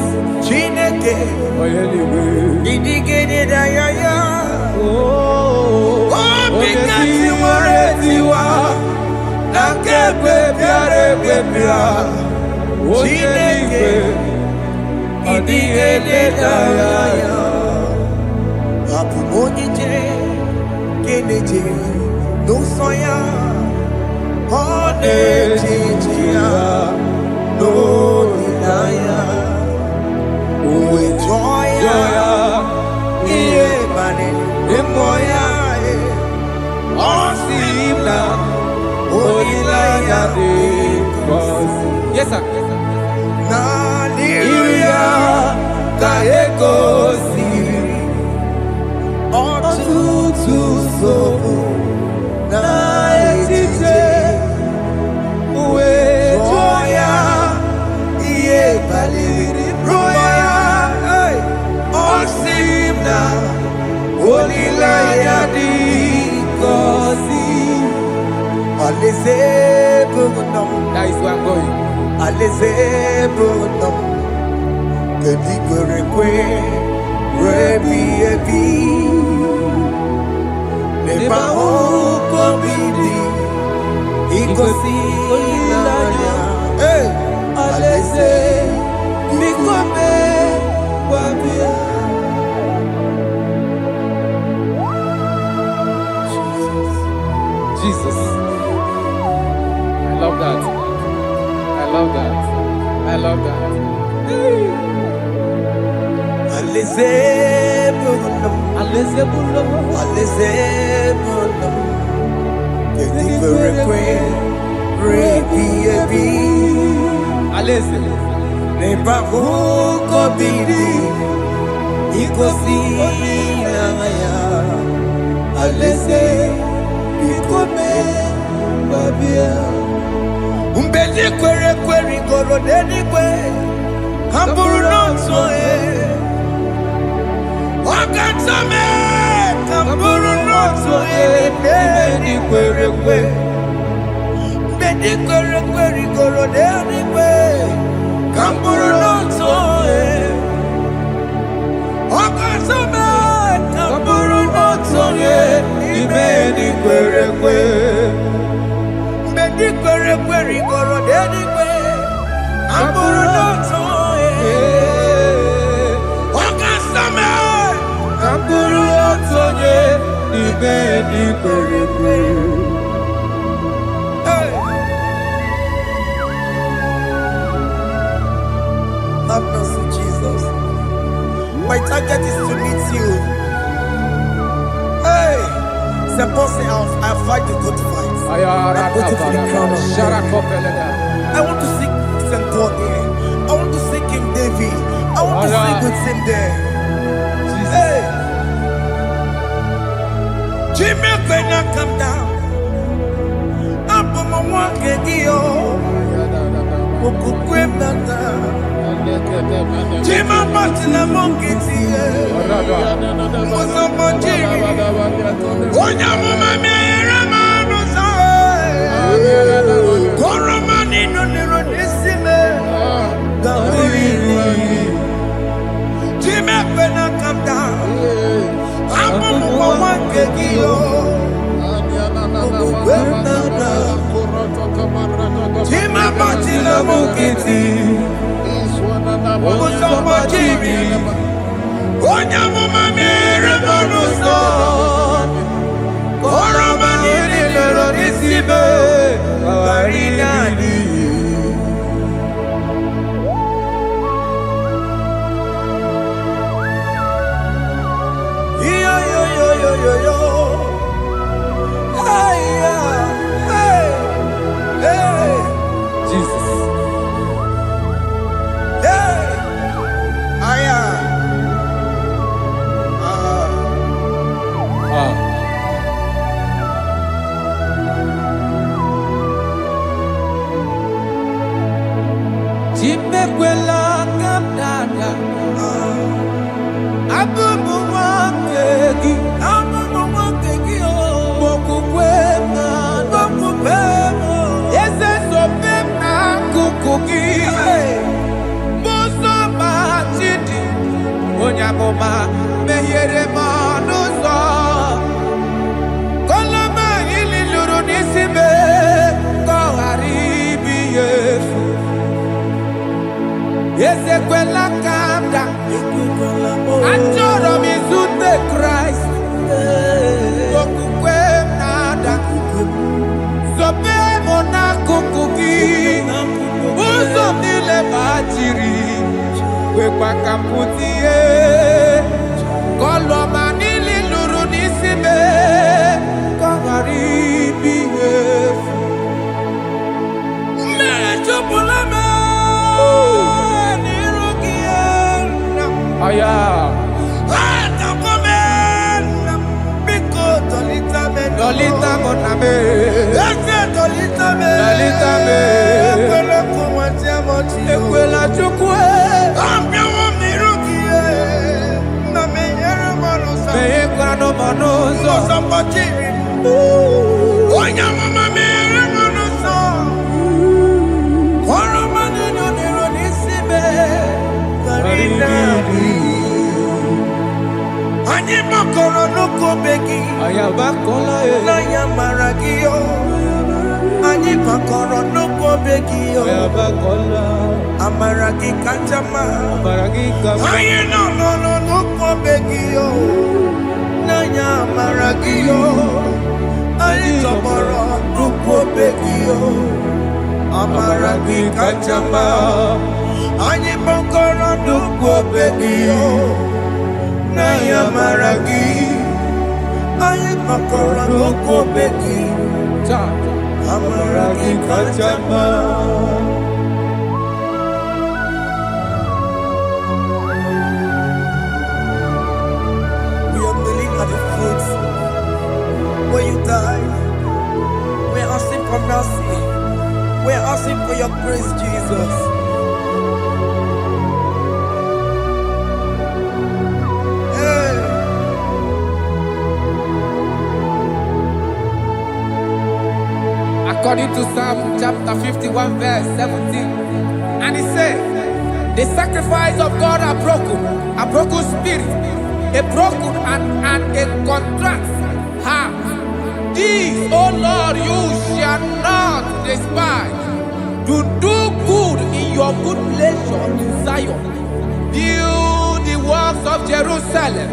n'etiti ya n'olileanya uwe jụọ ya ihe banyere mmụọ ya ọ sị na olileanya dị ngọzi. Yes, sir. N'iru ya ka egosiri ọtụtụ nsogbu n'etiti uwe jụọ ya ihe baliri ruo ya ọ sị na olileanya dị ngọzi. Alaeze bụ nọ m, That is where I'm going. alaeze bụ nọ m, kedu ikwere kwe ruo ebighị ebi. N'ebe ahụ ka obi dị igosi olileanya. Alaeze biko mee gwa bịa. Jesus. I love that. I love that. I love that. Alaeze bụ nọ m, Alaeze bụ nọ m. alaeze bụ nọ m, kedu ikwere kwe ruo ebighị ebi. Alaeze. N'ebe ahụ ka obi dị igosi olileanya. Alaeze biko mee gwa bịa. Mgbe ndị kwere ekwe rigoro n'eluigwe ha bụrụ n'otu onye, ọ ga-atọ mee ka m bụrụ n'otu onye n'ime ndị kwere ekwe. Mgbe ndị kwere ekwe rigoro n'eluigwe ka m bụrụ n'otu onye, ọ ga-atọ mee ka m bụrụ n'otu onye n'ime ndị kwere ekwe. Mgbe ndị kwere ekwe rigoro n'eluigwe ka m bụrụ n'otu onye, ọ ga-atọ mee ka m bụrụ n'otu onye n'ime ndị kwere ekwe. Have mercy, Jesus. My target is to meet you. Hey, c'est pensé I fight the good fight. I'm waiting for the crown of glory. I want to seek St. Paul there. I want to seek King David. I want to sing with him there. Hey, Jimmy, when I come down, I'm on my walk again. Jima Martina Monkiti, Mosamajiri, Onyamuma Mera Rosa, Koromani no Neronisime, Gabiri, Jima Pena come down, I'm on one Kegio, Jima Martina Monkiti. Mosamajiri, Onyamuma Mera Rosa, Koromani no Neronisime, Garinani. Yo. Hey, hey, hey. Jesus. Hey. Aya. Chimekwela kadada. Abubu wakegi. Bokukwe na. Ese sope na kukugi. Muso machidi. Onyamuma mehiere manuso. Koloma ili luru nisime. Koharibi Yesu. Ezekwela kanda. Achoro mizute Christ. Okukwe nada. Sope monako. jiri wekwa kaputie kọlọ ma nílì lùrù ní síbẹ̀ kọ̀wárí bí efu. Mejopulame nirugiena. Aya. Atakomena biko dolita me. Dolita moname. Ese dolita me. Dolita me. Ekwela kumwatia moti. Ekwela chukwe. Ambiawo nirugie. Na menyere monosa. Meye kwano monoso. Mosa mbachiri. Onya mama menyere monosa. Koromani noniro nisibe. Karinari. Anyi makoro nuko begi. Ayaba kola e. Na yamaragio. Anyi makoro nuko begi. Ayaba kola. Amaragi kachama. Amaragi kachama. Aye no nuko begi. Na yamaragio. Aye tomorrow nuko begi. Amaragi kachama. Anyi makoro nuko begi. Na yamaragi. Aye makoro nuko begi. Cha. Amaragi kachama. We are kneeling at the foot where you died. We are asking for mercy. We are asking for your grace, Jesus. Hey. According to Psalm chapter 51 verse 17. And he said, the sacrifice of God are broken spirit, a broken and a contrite heart. These, O Lord, you shall not despise. To do good in your good pleasure in Zion. Build the walls of Jerusalem.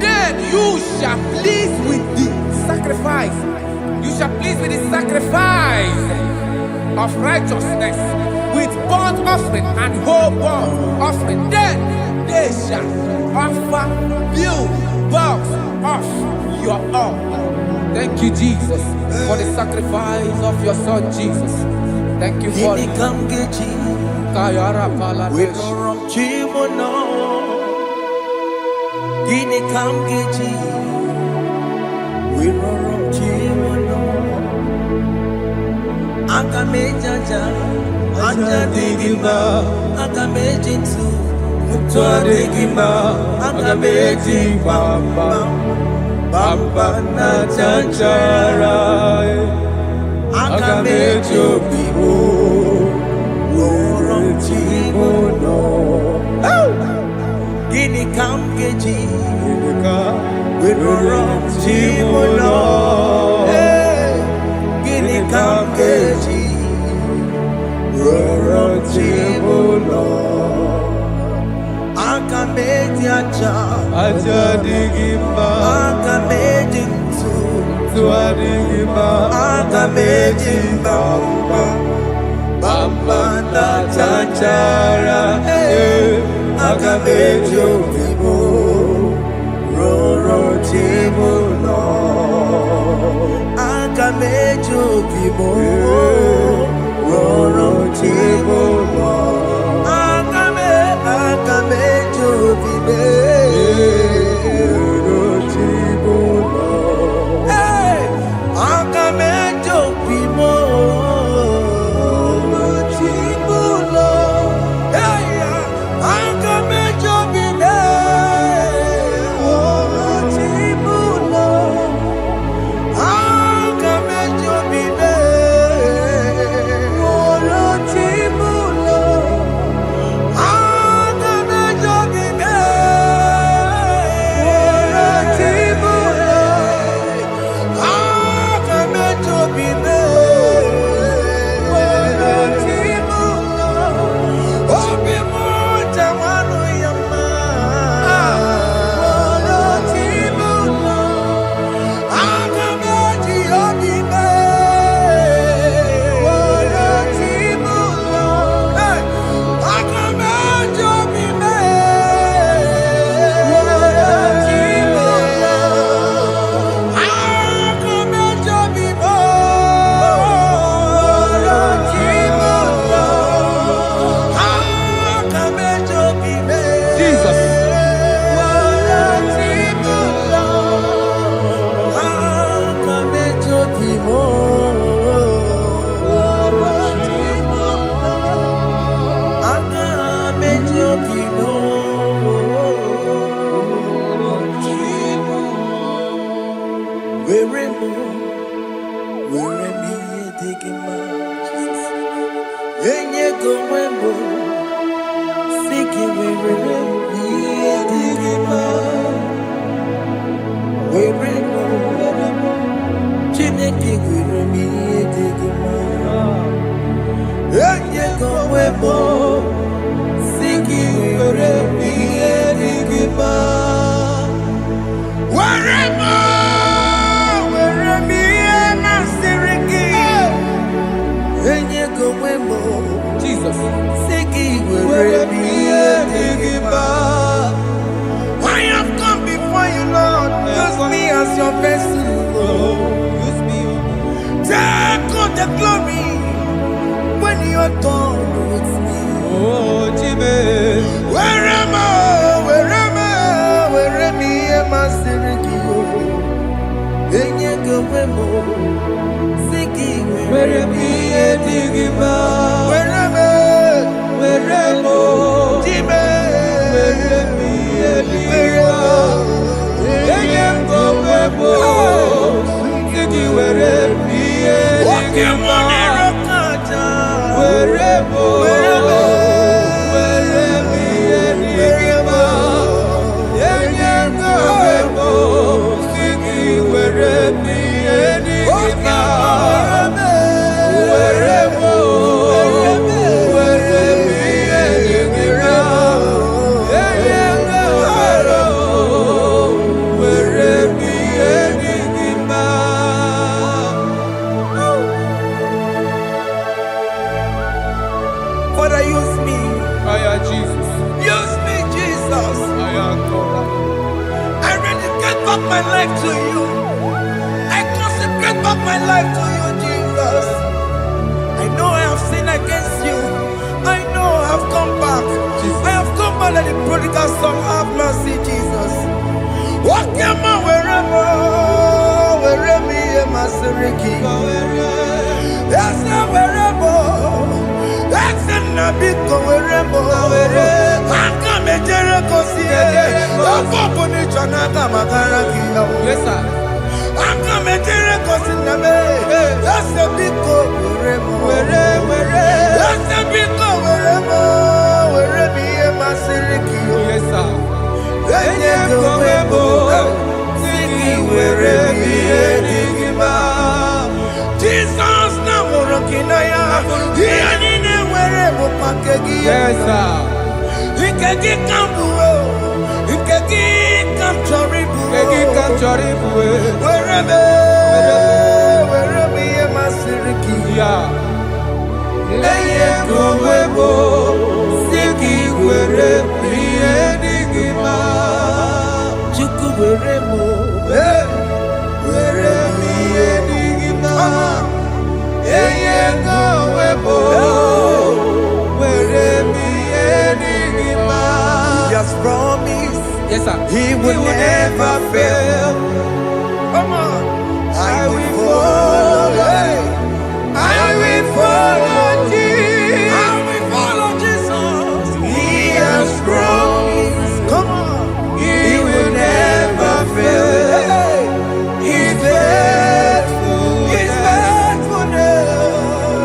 Then you shall please with the sacrifice. You shall please with the sacrifice of righteousness, with burnt offering and whole burnt offering. Then they shall offer build boughs of your own. Thank you, Jesus, for the sacrifice of your Son, Jesus. Thank you for Gini kamgeji. Kayara We Paladesh. don't run chimono. Gini kamgeji. We don't run chimono. Akamejaja. Aja digima. Akamejintu. Mutua digima. Akameji bamba. Bamba na chanchara. Akamejo bibo. Woron chimono. Gini kamgeji. We woron chimono. Gini kamgeji. Woron chimono. Akameji aja. Aja digima. Akameji ntu. Tua digima. Akameji bamba. Bamba na chanchara. Akamejo bibo. Roro chimono. Akamejo bibo. Roro chimono. Akamejo bibo. Roro chimono. Hey, Akamejo bibo. Roro chimono. Hey, Akamejo bibo. Roro chimono. Akamejo bibo. Jesus. I have come before you, Lord. Use me as your vessel, Lord. Use me. Take all the glory when you're done with me. Oh, Jimmy. Where am I? Father, use me. Jesus. Use me, Jesus. I dedicate back my life to you. I consecrate back my life to you, Jesus. I know I have sinned against you. I know I have come back. Jesus. I have come back like the prodigal son. Have mercy, Jesus. Walk your man wherever me and my Seriki. Yes, wherever. That's a nabiko wherever. I come a Jericho see. Yes, sir. I'm coming to reconcile me. That's a big go wherever. That's a big go wherever me and my Seriki. Yes, sir. Then you go wherever. Singing wherever me and Igbo. Jesus now working aya. He ain't wherever pakegi. Yes, sir. He can get kambuo. He can get kamchoribu. Wherever me and my Seriki. Yeah. Eye kowebo siki were priye digima. Chuku wherever. Were priye digima. Eye kowebo were priye digima. He has promised. Yes, sir. He will never fail. Come on. I will follow. I will follow Jesus. I will follow Jesus. He has promised. Come on. He will never fail. He's faithful. His faithfulness.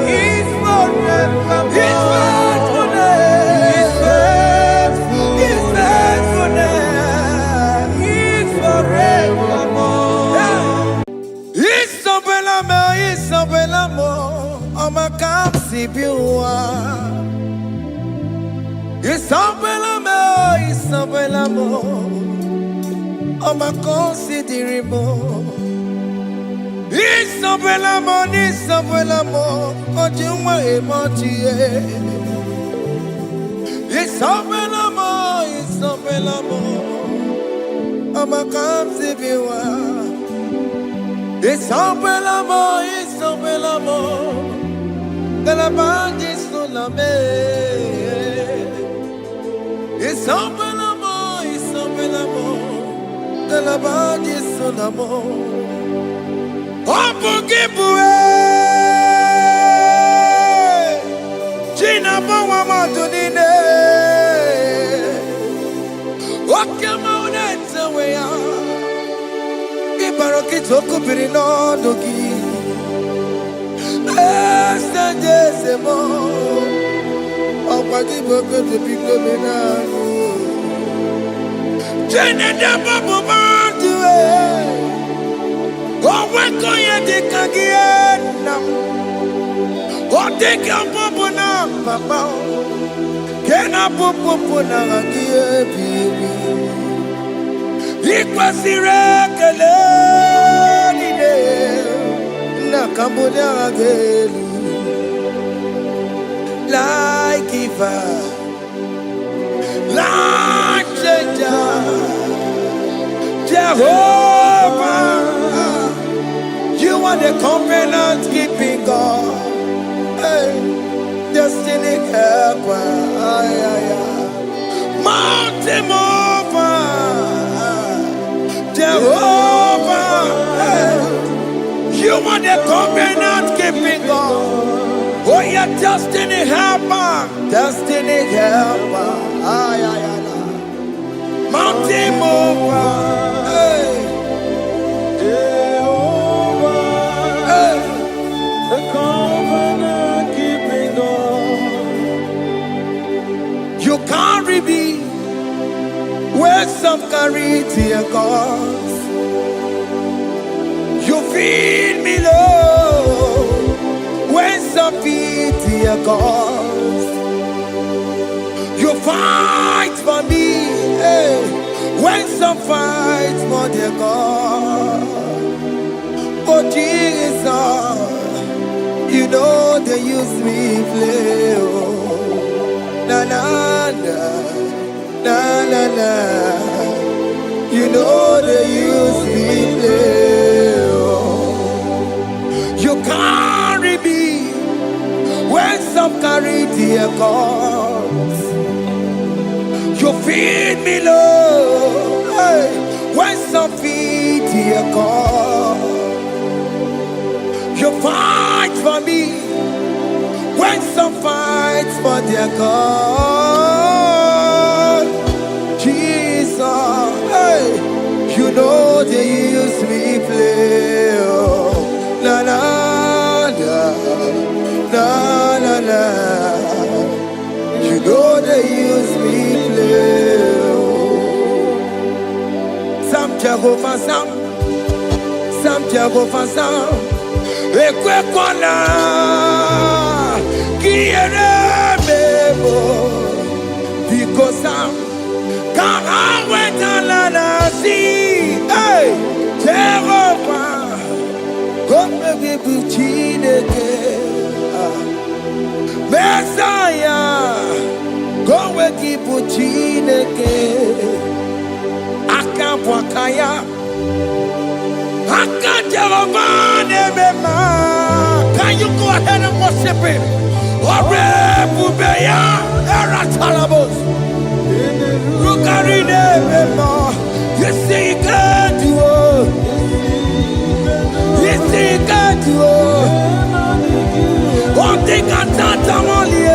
He's forevermore. His faithfulness. He's faithful. His faithfulness. He's forevermore. Isabelamo, I'ma come see you. Isabelamo, I'ma consider Isabelamo, Ojuma emotie. Isabelamo, I'ma come see you. Isabelamo, de la bande solame. Isabelamo, de la bande solamo. Opugibue China Bawa Madunine Wakama Unetsa Wea Ibarokitoku Pirino Dogi Esta Jesemo Opagiboko to Picominano China Babu Madue Oh, when go you take again? Oh, take your papa now, papa. Can I papa now again, baby? It was the regular na Cambodia again. Like Eva, like Jehovah. You are the covenant keeping God, hey, destiny helper, mountain mover, Jehovah. Hey, you are the covenant keeping God. Oh, yeah, destiny helper, mountain mover. Hey. The covenant keeping God. You carry me where some carry tear gods. You feed me low when some feed tear gods. You fight for me, hey, when some fight for their God. Oh Jesus, you know they use me play, oh. Na na na, na na na. You know they use me play, oh. You carry me when some carry their gods. You feed me low, hey, when some feed their gods. You fight for me when some fight for their God. Jesus, hey, you know they use me play, oh. Na na na, na na na. You know they use me play, oh. Some Jehovah, some Jehovah, some. Ekwe kwana kiere bebo because I'm wetala na si hey Jehovah come be buchineke Messiah go we keep buchineke akapwakaya can you go ahead and worship him? You see, you can't do it. You see, you can't do it. One thing I can't only.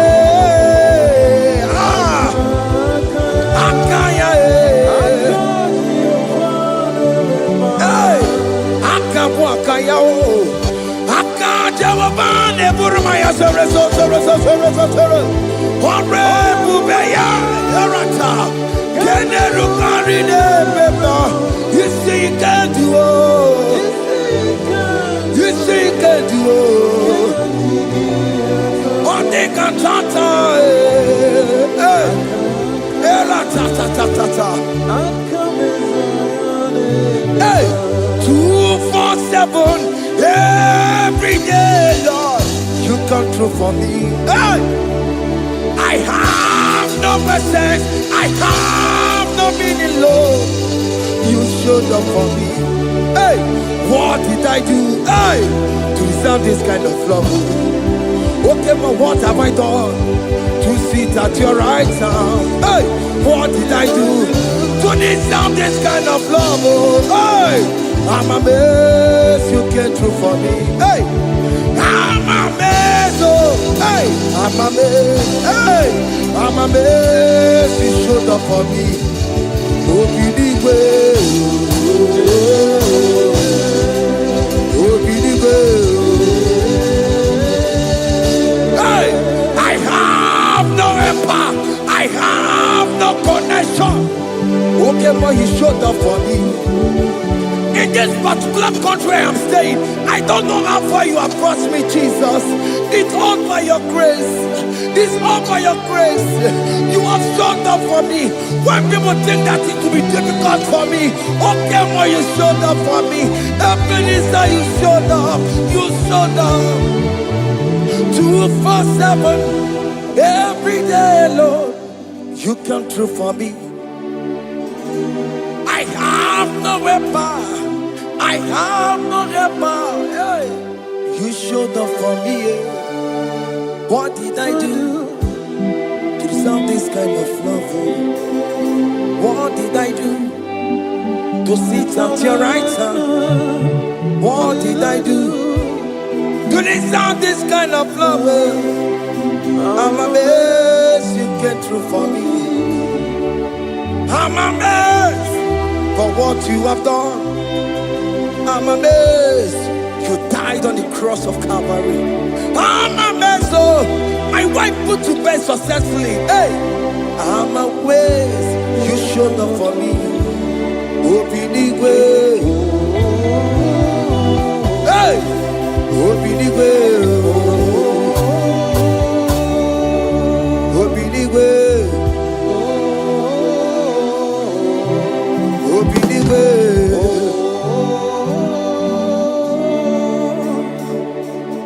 You see, you can do it. You see, you can do it. One day can hey, 247 every day, Lord, you come through for me. Hey, I have no presence, I have no meaning, Lord. You showed up for me. Hey, what did I do? Hey, to deserve this kind of love? Okay, but what have I done to sit at your right hand? Hey, what did I do to deserve this kind of love? Oh, hey. I'm amazed you came through for me. Hey, I'm amazed. Oh, hey, I'm amazed. Hey, I'm amazed you showed up for me. Oh, Igbo. Oh, Igbo. Hey, I have no empire. I have no connection. Okay, but he showed up for me. In this particular country I'm staying, I don't know how far you have brought me, Jesus. It's all by your grace. It's all by your grace. You have showed up for me. When people think that it will be difficult for me, okay, well, you showed up for me. Ebenezer, you showed up. You showed up. 247 every day, Lord. You come through for me. I have no weapon. I have no weapon. Hey. You showed up for me. What did I do to deserve this kind of love? What did I do to sit at your right hand? What did I do to deserve this kind of love? I'm amazed you came through for me. I'm amazed for what you have done. I'm amazed you died on the cross of Calvary. I'm amazed, oh, my wife put to bed successfully. Hey, I'm amazed you showed up for me. Open the way. Hey, open the way. Open the way. Open the way.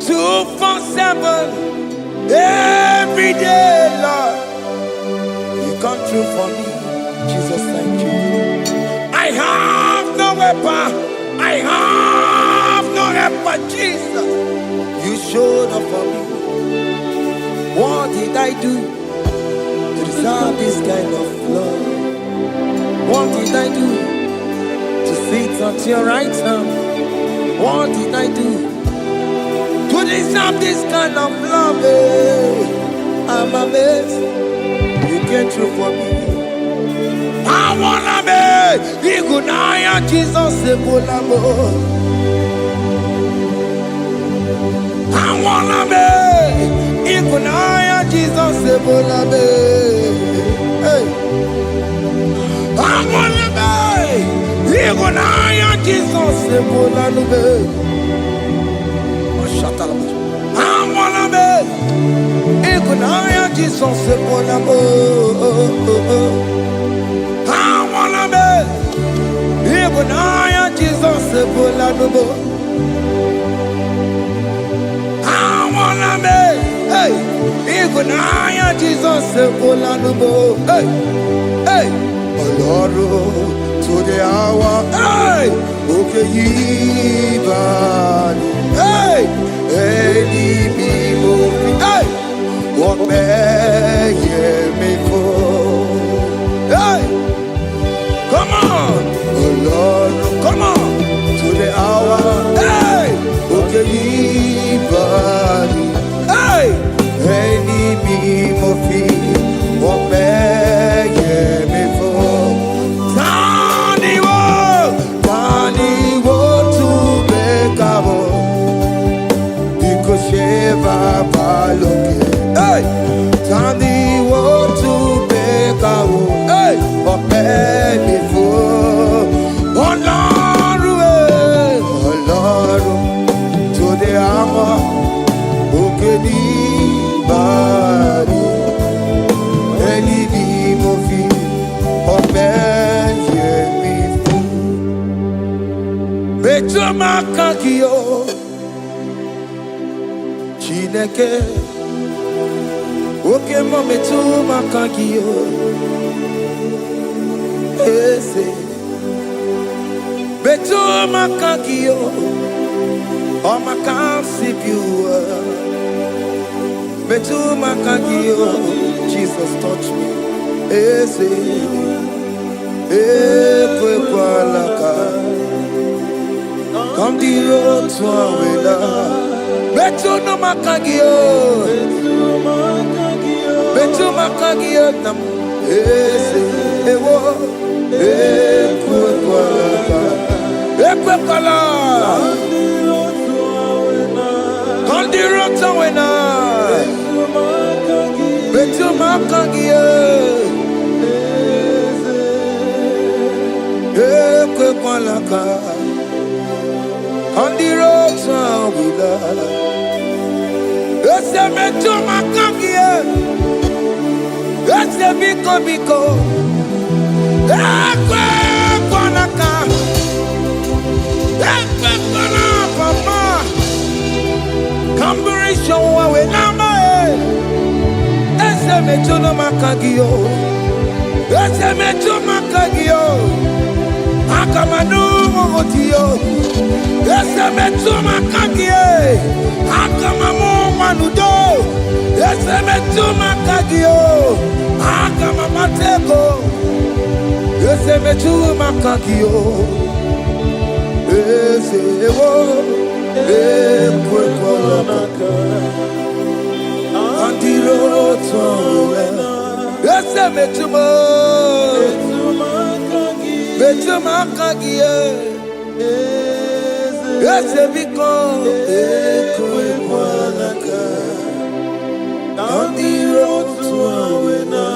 247 every day, Lord. You come through for me, Jesus. Thank you. I have no weapon. I have no weapon, Jesus. You showed up for me. What did I do to deserve this kind of love? What did I do to sit at your right hand? What did I do to deserve this kind of love? I'm amazed you came through for me. I wanna be Igunaya Jesus Ebolamo. I wanna be Igunaya Jesus Ebolamo. Hey, I wanna be Igunaya Jesus Ebolamo. I wanna be Igunaya Jesus Ebolamo. I wanna be Igunaya Jesus Ebolamo. I wanna be, hey, Igunaya Jesus Ebolamo. Hey, hey, Oloro to the hour. Hey, okay, Ibani. Hey, Igbo. Hey, what may me for? Hey, come on, oh Lord, come on to the hour. Hey, okay, Ibani. Hey, Igbo. What may me for? Tani wo to make up. Sheva baloke, hey, Tandi wo to bekawo, hey, ope before, Olaru, to the hour, okedi bari, eni di mofi, ope before, Betuma kakio. Chineke, oke mometu makagio, ese, betu makagio, o makasipiwa, betu makagio, Jesus touch me, ese, ekwe kwalaka, Come the road to Awena. Betu no makagio. Betu makagio nam. Ewo. Ekwekwala. Come the road to Awena. Betu makagio. Ekwekwala ka. On the road to Awena. Ese me to makagie. Ese biko. Ekwe kwanaka. Ekwe kwana papa. Kamburisho Awena mae. Ese me to no makagio. Ese me to makagio. Akamanu mogotio. Ese me to makagie. Akamamu manudo. Ese me to makagio. Akamamateko. Ese me to makagio. Ese wo. Ekwekwalaka. Andiro towe. Ese me to mo. Betu makagie. Ese biko. Ekwekwalaka. On the road to Awena.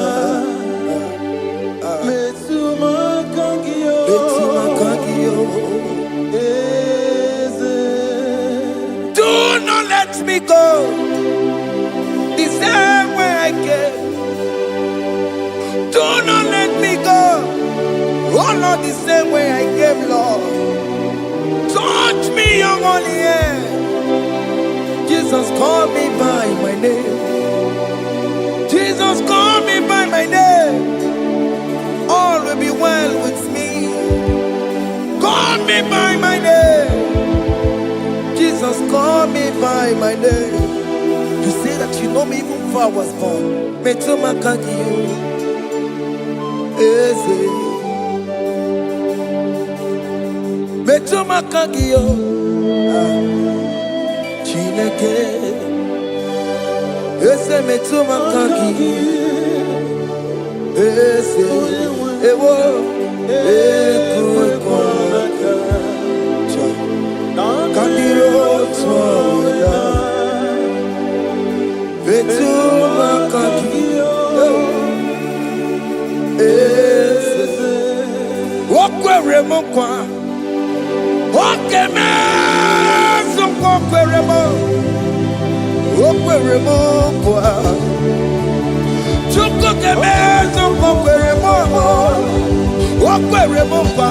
Betu makagio. Do not let me go the same way I came. Do not let me go. Oh Lord, the same way I came, Lord. Touch me, young only here. Jesus, call me by my name. Jesus, call me by my name. All will be well with me. Call me by my name. Jesus, call me by my name. You say that you know me even before I was born. Metumakagio. Eze. Metumakagio. Chineke. Ese metumakagio. Ese. Ewo. Ekwekwalaka. Kandiro Awena. Betu makagio. Ese. Wokwere mokwa. Okeme zokwere mo. Wokwere mokwa. Chukokeme zokwere mo. Wokwere mokwa.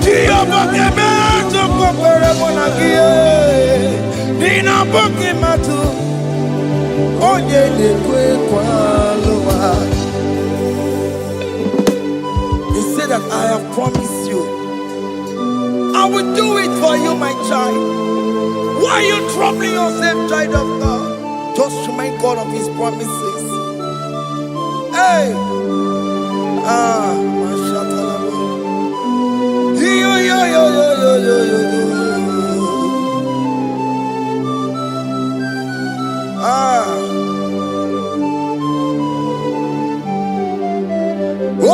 Diyobokeme zokwere mo nagie. Dina boki matu. Onye nekwekwalowa. He said that I have promised you. I will do it for you, my child. Why are you troubling yourself, child of God? Just remind God of His promises. Hey! Mashatalabo. Yo.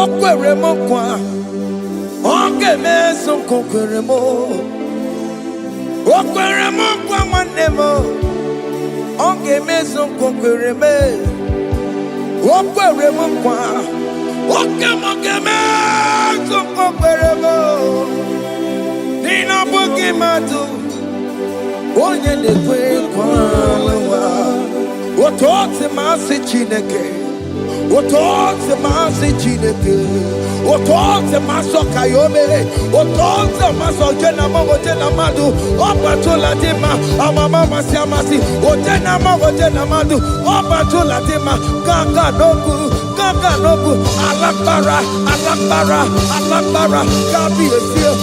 Okwere mo kwa. Onge meso kokwere mo. Okwere mo kwa manemo. Onge meso kokwere me. Okwere mo kwa. Oke meso kokwere mo. Nina boki matu. Onye nekwe kwa lawa. Otote masi Chineke. Otote masi Chineke. Otote maso kayome. Otote maso jena madu. Opatola dima. Amama masi amasi. Ojena madu. Opatola dima. Gaga nobu. Alakbara. God be a seal.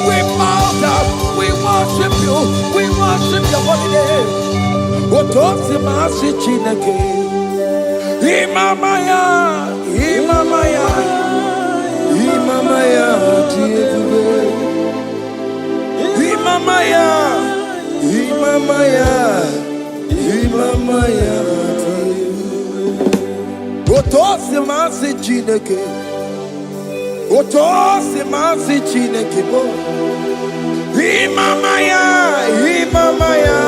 We bow down. We worship you. We worship your holy name. Otote masi Chineke. Imamaya. Imamaya, Imamaya, Imamaya, Imamaya. Otosi masi chineke, Otosi masi chineke bo. Imamaya, Imamaya.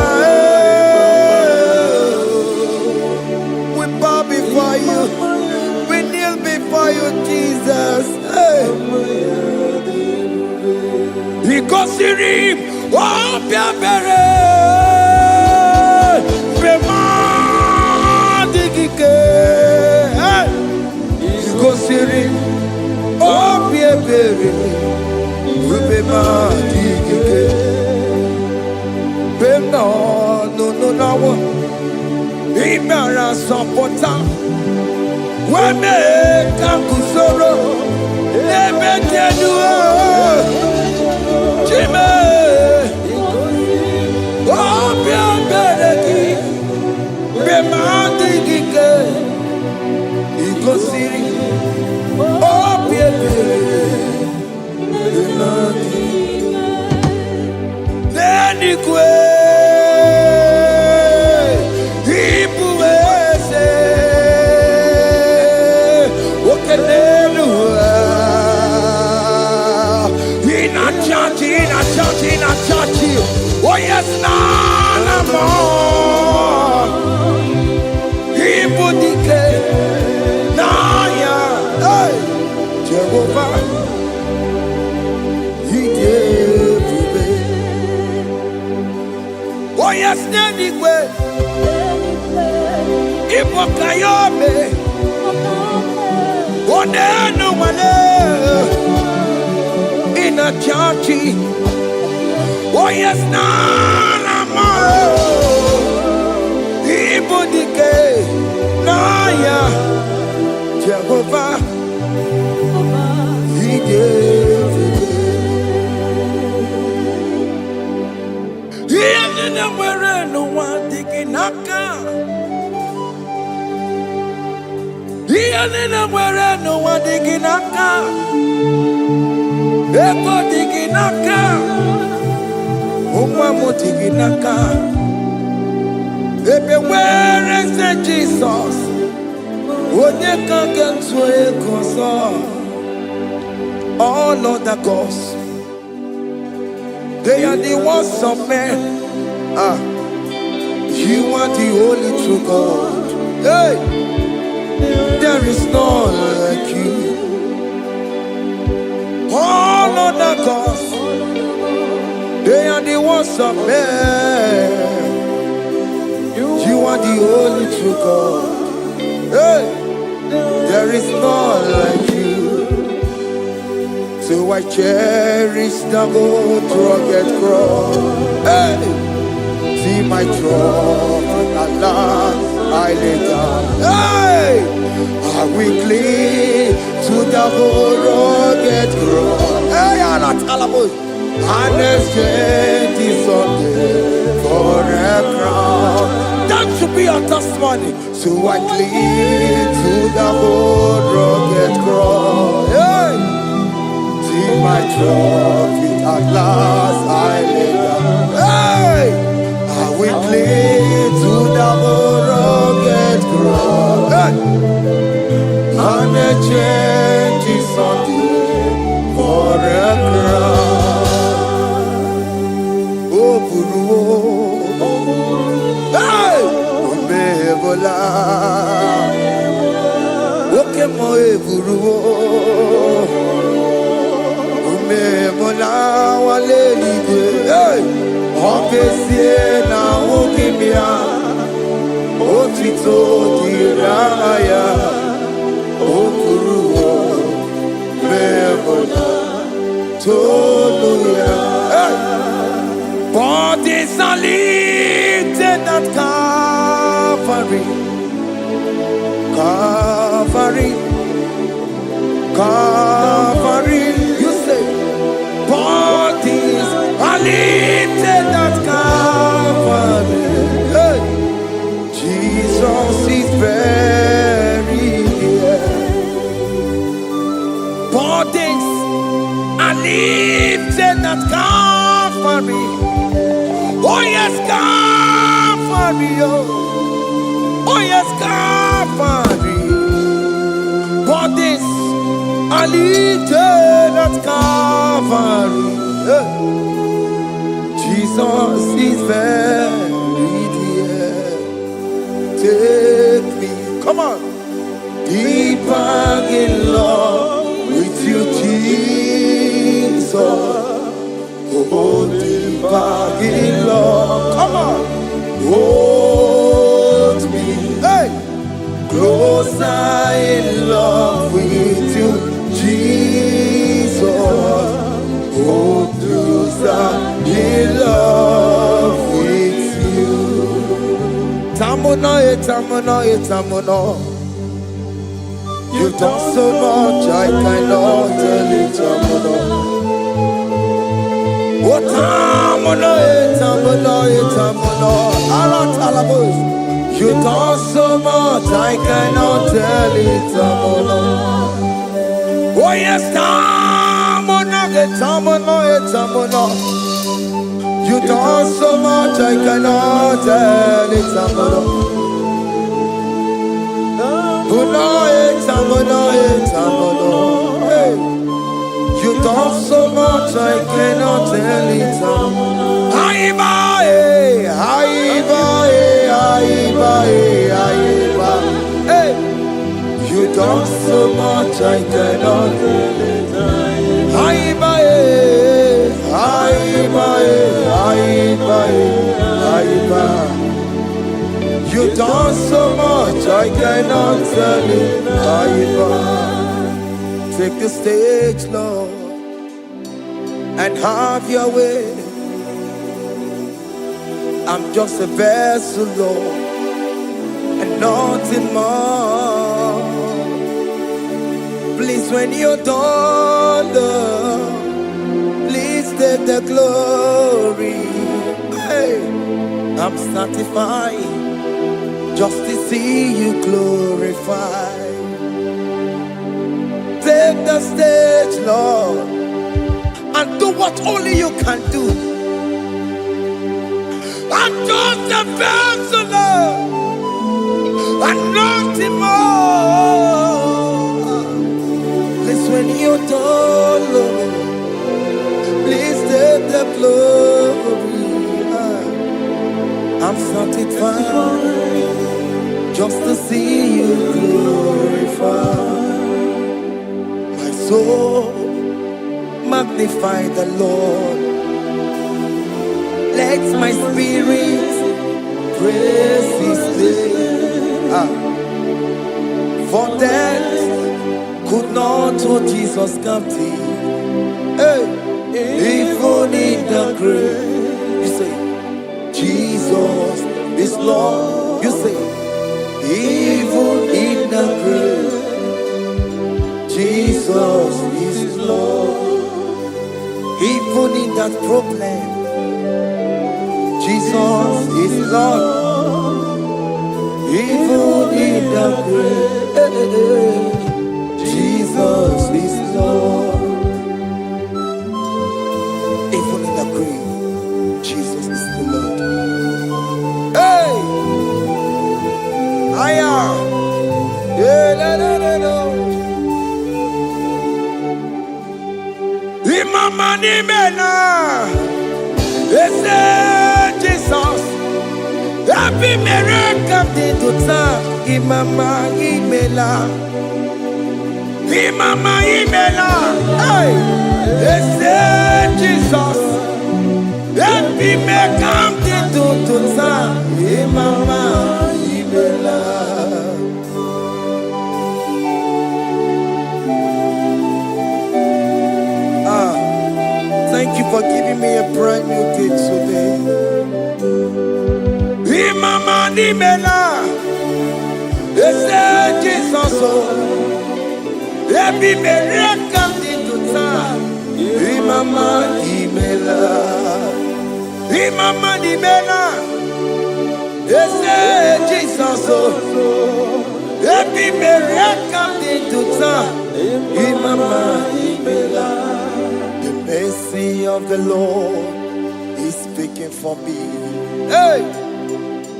We bow before you, we kneel before you, Jesus. Ikosiri, oh biabere, bema digike. Ikosiri, oh biabere, bema digike. Bema no no. Imara sopota, weme kakusoro, ebe tenua, chime, obia bereki, bemandi gike, ikosiri, obia bereki, neni kwe. Oh yes, nana more. Ibudike, naya, hey, Jehovah, he gave me. Oh yes, anyway, Ibokayome, oh no one in a churchy. Oh yes, nana more. Ibudike, naya, Jehovah, he gave it. He ended up where no one digging naka. He ended up where no one digging naka. Eko digging naka. Naka. Ebe where is Jesus? Onye can get to all other gods, they are the ones of men. You are the only true God. Hey, there is none like you. All other gods, they are the ones of men. You are the only true God. Hey, there is none like you. So I cherish the good rugged cross. Hey, see my trouble at last I lay down. Hey, I will cling to the good rugged cross. Hey, Anatalamus. And exchange is Sunday for a crown. That should be our testimony. So I cling to the old rugged cross. Hey! See my trophy at last I lay down. Hey! I will cling to the old rugged cross. Hey! And exchange is Sunday for a crown. Hey! Umebola. Oke mo eburu. Umebola wale igwe. Hey! Okesie na okimia. Otito diraya. Okuru. Umebola. Toluya. Hey! Bodies are lifted at Calvary, Calvary, Calvary. You say, bodies are lifted at Calvary. Hey. Jesus is very near. Bodies lifted at Calvary. Oh yes, Calvary. Oh yes, Calvary. Bodies are lifted at Calvary. Jesus is very dear. Take me, come on, deeper in love with you, Jesus. Oh, deeper in love, come on, hold me, hey, closer in love with you, Jesus. Oh, closer in love with you. Tamuno, tamuno. You've done so much, I cannot tell it, tamuno. Oh, tamuno. Aratalabos. You've done so much, I cannot tell it, tamuno. Oh yes, tamuno. You've done so much, I cannot tell it, tamuno. Hey, you done so much, I cannot tell it. Hey, you done so much, I cannot tell it. You done so much, I cannot tell it. Take the stage, Lord, and have your way. I'm just a vessel, Lord, and nothing more. Please, when you're done, Lord, please take the glory. Hey, I'm satisfied just to see you glorified. Take the stage, Lord, and do what only you can do. I'm just a vessel, Lord, and nothing more. Please, when you're done, Lord, please take the glory. I'm satisfied just to see you glorified. My soul magnify the Lord. Let my spirit praise His name. For death could not hold Jesus captive. Hey, even in the grave, you say, Jesus is Lord. You say, even in the grave, Jesus is Lord. Even in that problem, Jesus is Lord. Even in the grave, Jesus is Lord. Even in the grave, Jesus is the Lord. Hey! Aya! Imama ni mena, ese Jesus. Happy miracle de tota, Imama imela, hey, ese Jesus. Happy miracle de tota, Imama imela. Thank you for giving me a brand new day today. Imama nimela, ese Jesus o, ebi mereka dituta. Imama nimela, ese Jesus o, ebi mereka dituta. Imama nimela. mercy of the Lord is speaking for me. Hey!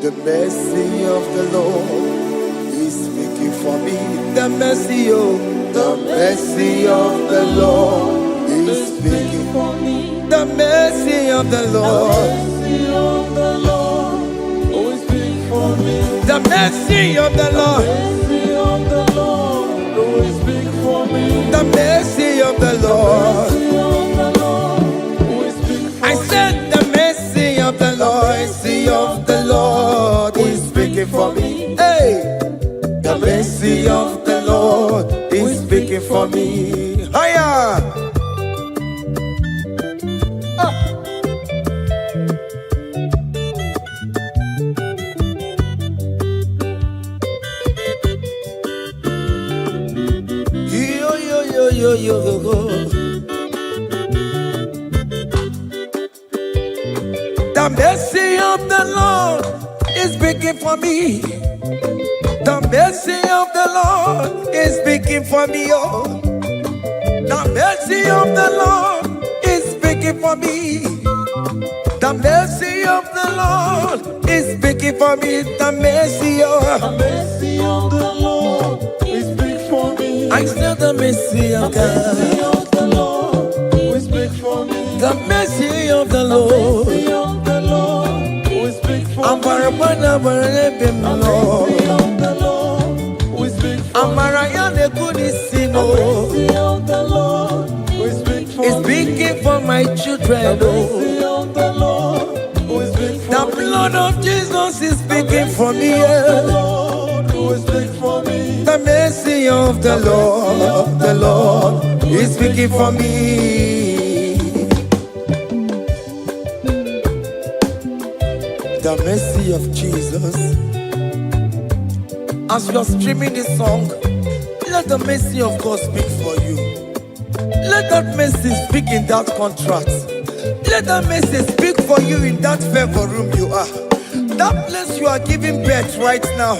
The mercy of the Lord is speaking for me. The mercy, oh, the mercy of the Lord is speaking for me. The mercy of the Lord. The mercy of the Lord. The mercy of the Lord. I said the mercy of the Lord. Mercy of the Lord is speaking for me. Hey, the mercy of the Lord is speaking for me. Higher. The mercy of the Lord is speaking for me. The mercy of the Lord is speaking for me. Oh, the mercy of the Lord is speaking for me. The mercy of the Lord is speaking for me. The mercy of the Lord is big for me. I said the mercy of God. The mercy of the Lord is big for me. The mercy of the Lord. The mercy of the Lord is big for me. I'm The mercy of the Lord is big for me. The mercy of the Lord is big for me. It's speaking for my children. The mercy of the Lord is big for The me. blood of Jesus is speaking for me. The Lord is big for me. The mercy of the Lord is speaking for me. The mercy of Jesus. As you are streaming this song, let the mercy of God speak for you. Let that mercy speak in that contract. Let that mercy speak for you in that favor room you are. That place you are giving birth right now.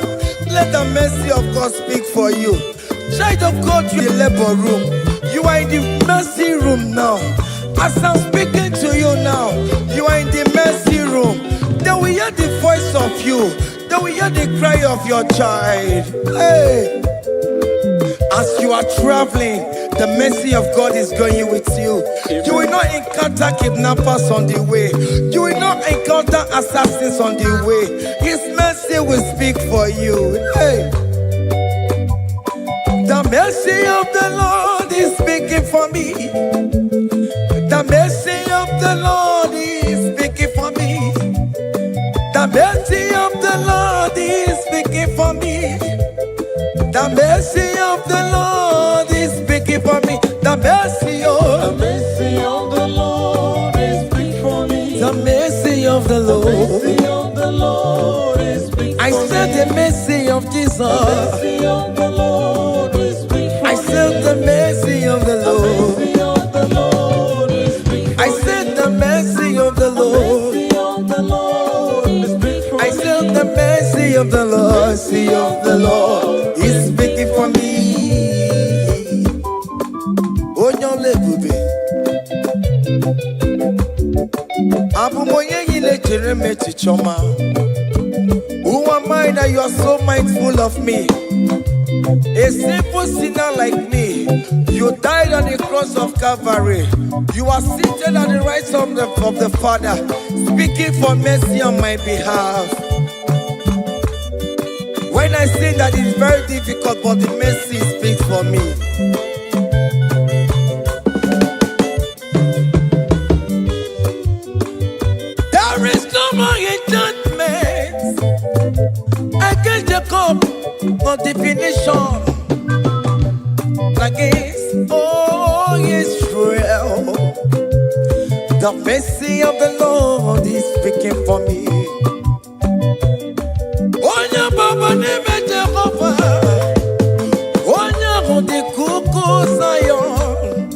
Let the mercy of God speak for you. Child of God, you are in the labor room. You are in the mercy room now. As I'm speaking to you now, you are in the mercy room. They will hear the voice of you. They will hear the cry of your child. Hey! As you are traveling, the mercy of God is going with you. You will not encounter kidnappers on the way. You will not encounter assassins on the way. His mercy will speak for you. Hey! The mercy of the Lord is speaking for me. The mercy of the Lord is speaking for me. The mercy of the Lord is speaking for me. The mercy of the Lord is speaking for me. The mercy of The mercy of the Lord is big for me. the mercy of the The Lord. mercy of the Lord is big for I me. said the mercy of Jesus. The mercy of the Lord is big for me. I said the mercy of the The Lord. mercy of the Lord is big for me. I said the mercy of the The Lord. mercy of the Lord is big for me. I said the mercy of the Lord. Mercy of the Lord is speaking for me. Onyolebube. Abumoye yile jereme chichoma. Who am I that you are so mindful of me? A simple sinner like me. You died on the cross of Calvary. You are seated at the right side of the Father, speaking for mercy on my behalf. When I say that it's very difficult, but the mercy speaks for me. There is no more enchantment against Jacob, no definition against all Israel. The mercy of the Lord is speaking for me. Onya baba neme Jehovah, onya hundi kuku Zion.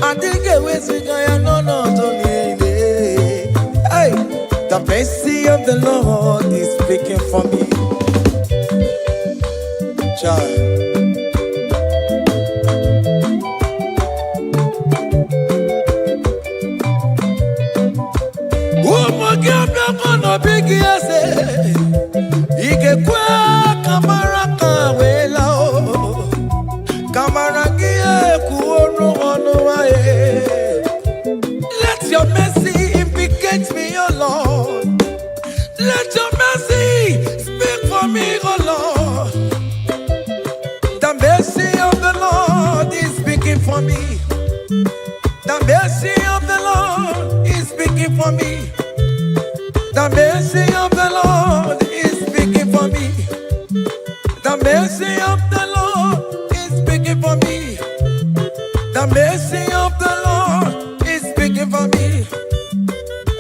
Adige wesigaya no zonile. Hey, the mercy of the Lord is speaking for me. Child. Umogabia kono bigi ese. Ike kwe kamara kawela o. Kamara gie kuono ono wae. Let your mercy implicate me, O Lord. Let your mercy speak for me, O Lord. The mercy of the Lord is speaking for me. The mercy of the Lord is speaking for me. The mercy of the Lord is speaking for me. The mercy of the Lord is speaking for me. The mercy of the Lord is speaking for me.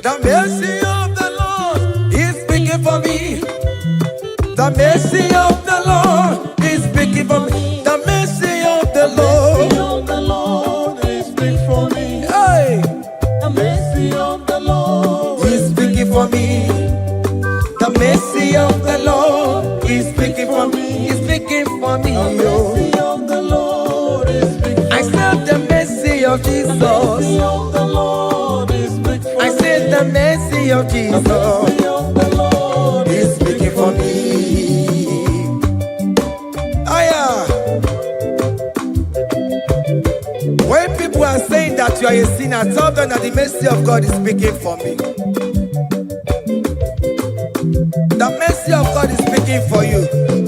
The mercy of the Lord is speaking for me. The mercy of the Lord is speaking for me. The mercy of the Lord is speaking for me. hey, The mercy of the Lord is speaking for me. The mercy of the Lord is speaking for me. Is speaking for me. The mercy of the Lord is speaking for I said the mercy of me. The mercy Jesus. of the Lord is speaking for me. I said the mercy of The Jesus mercy of the Lord is speaking for me. Aya. When people are saying that you are a sinner, tell them that the mercy of God is speaking for me. The mercy of God is speaking for you.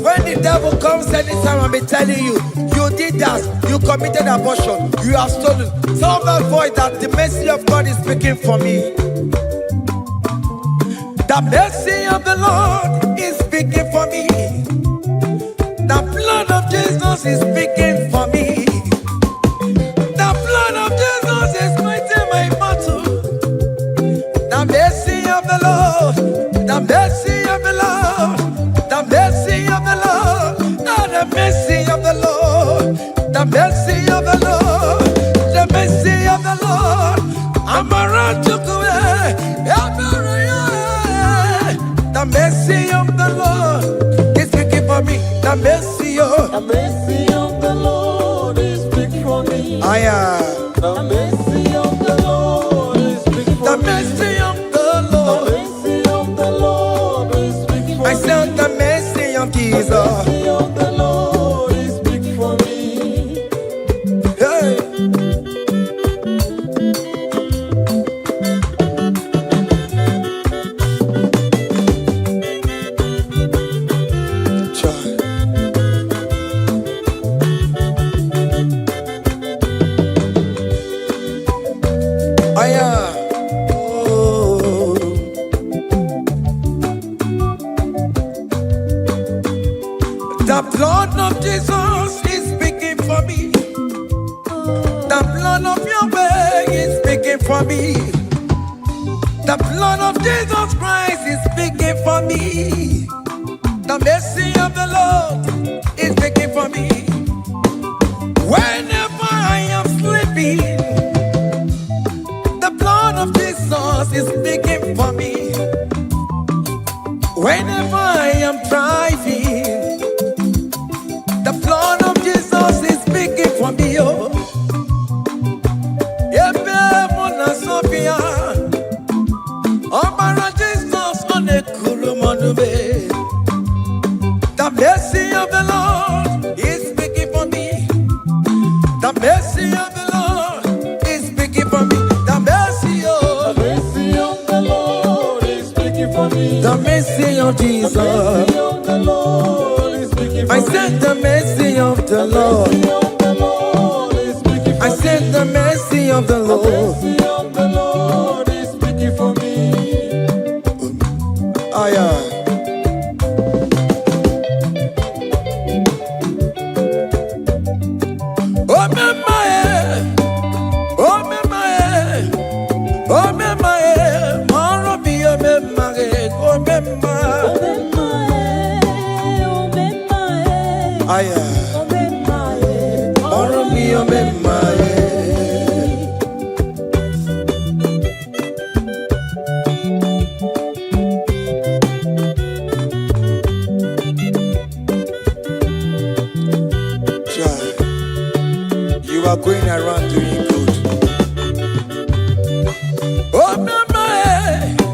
When the devil comes anytime and be telling you, you did that, you committed abortion, you have stolen, tell that voice that the mercy of God is speaking for me. The mercy of the Lord is speaking for me. The blood of Jesus is speaking for me. The blood of Jesus is fighting my battle. The mercy of the Lord, the mercy of the Lord, the mercy of the Lord, oh, the mercy of the Lord, the mercy of the Lord, the mercy of the Lord. I'm around to go away. The mercy of the Lord is speaking for me. The mercy of The mercy of the Lord is speaking for me. I am. The mercy of the Lord is speaking for The me. mercy of the The Lord. mercy of the Lord is speaking for I me. said the mercy of The Jesus. mercy of the Lord is speaking for me. Hey. Child. I am. Oh. The blood of Jesus is speaking for me. The blood of your way is speaking for me. The blood of Jesus Christ is speaking for me. The mercy of the Lord is speaking for me. Whenever I am sleeping, the blood of Jesus is speaking for me. Whenever I am driving, the blood of Jesus is speaking for me. Oh, Ebe Mona Sophia, Obara Jesus on a Kulumanube. The mercy of the Lord is speaking for me. The mercy of the Lord is speaking for me. The mercy The of mercy of the Lord is speaking for me. the mercy of The Jesus. mercy of the Lord is speaking for I me. said the mercy of the The Lord. mercy of the Lord is speaking for I me. said the mercy of the The Lord. mercy of the Lord is speaking for me. I am. Oh, Aya, oro mi o me mae. Child, you are going around doing good. Oh, me mae.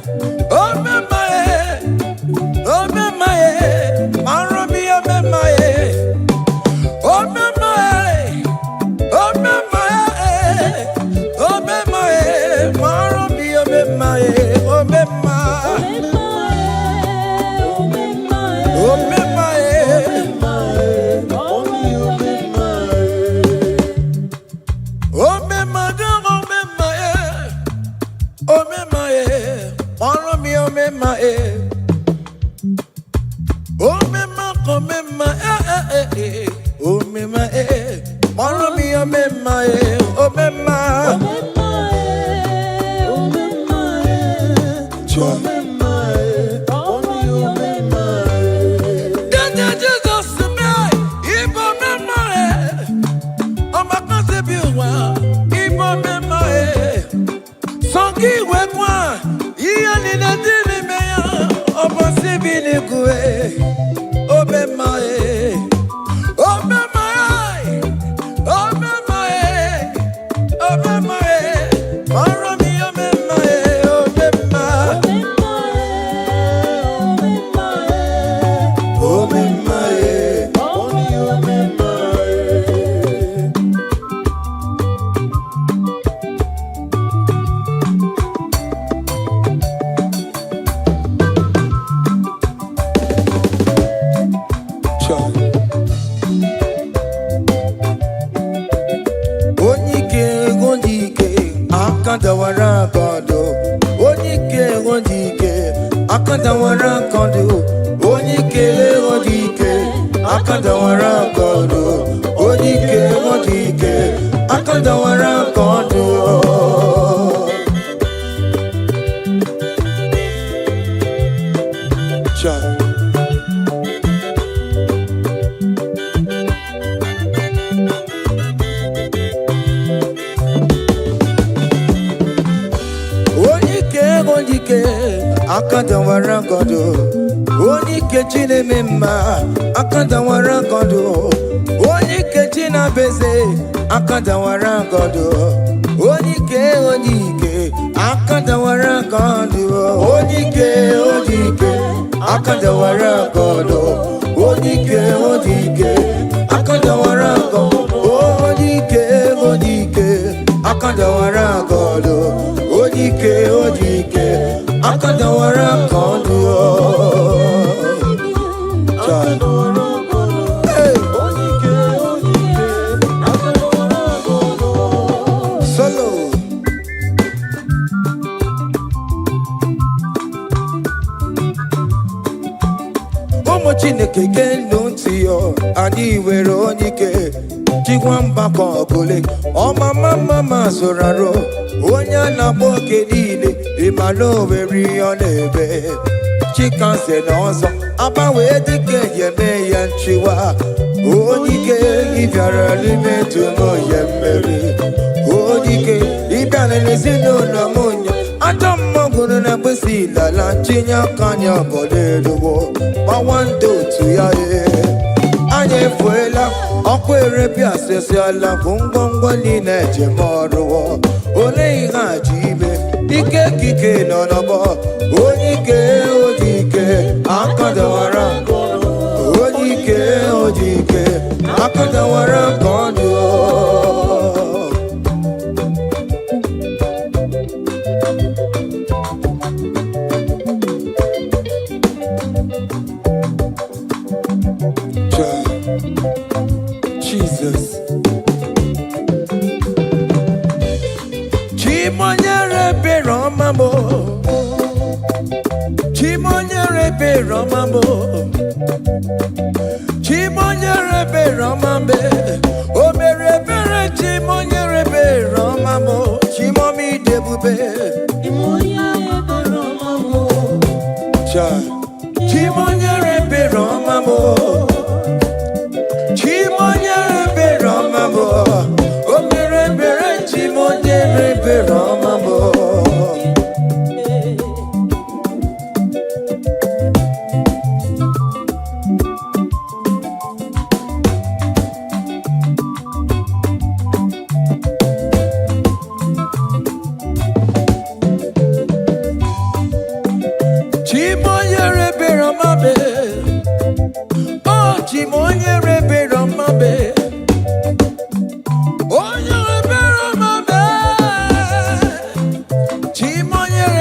Chimonyere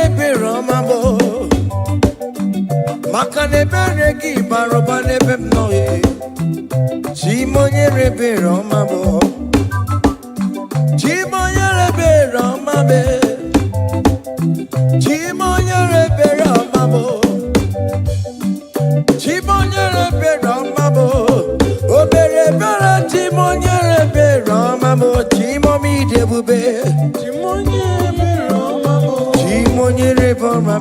ebere ọma bụ maka na ebere gị bara ụba n'ebe m nọ Chimonyere ebere ọma bụ Chimonyere ebere ọma bụ Chimonyere ebere ọma bụ Chimonyere ebere ọma bụ obere ebere Chimonyere ebere ọma bụ Chimomi dị ebube Chimonyere ebere ọma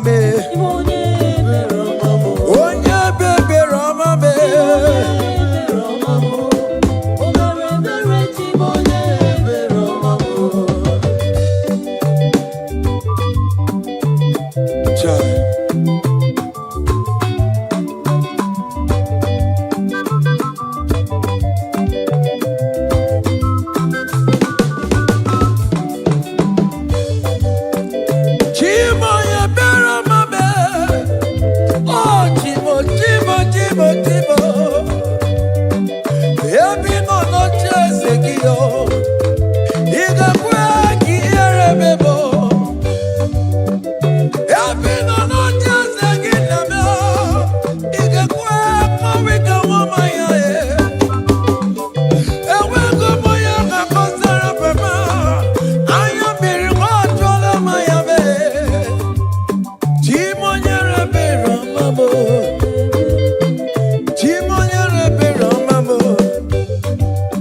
bụ onye ebere ọma bụ Child.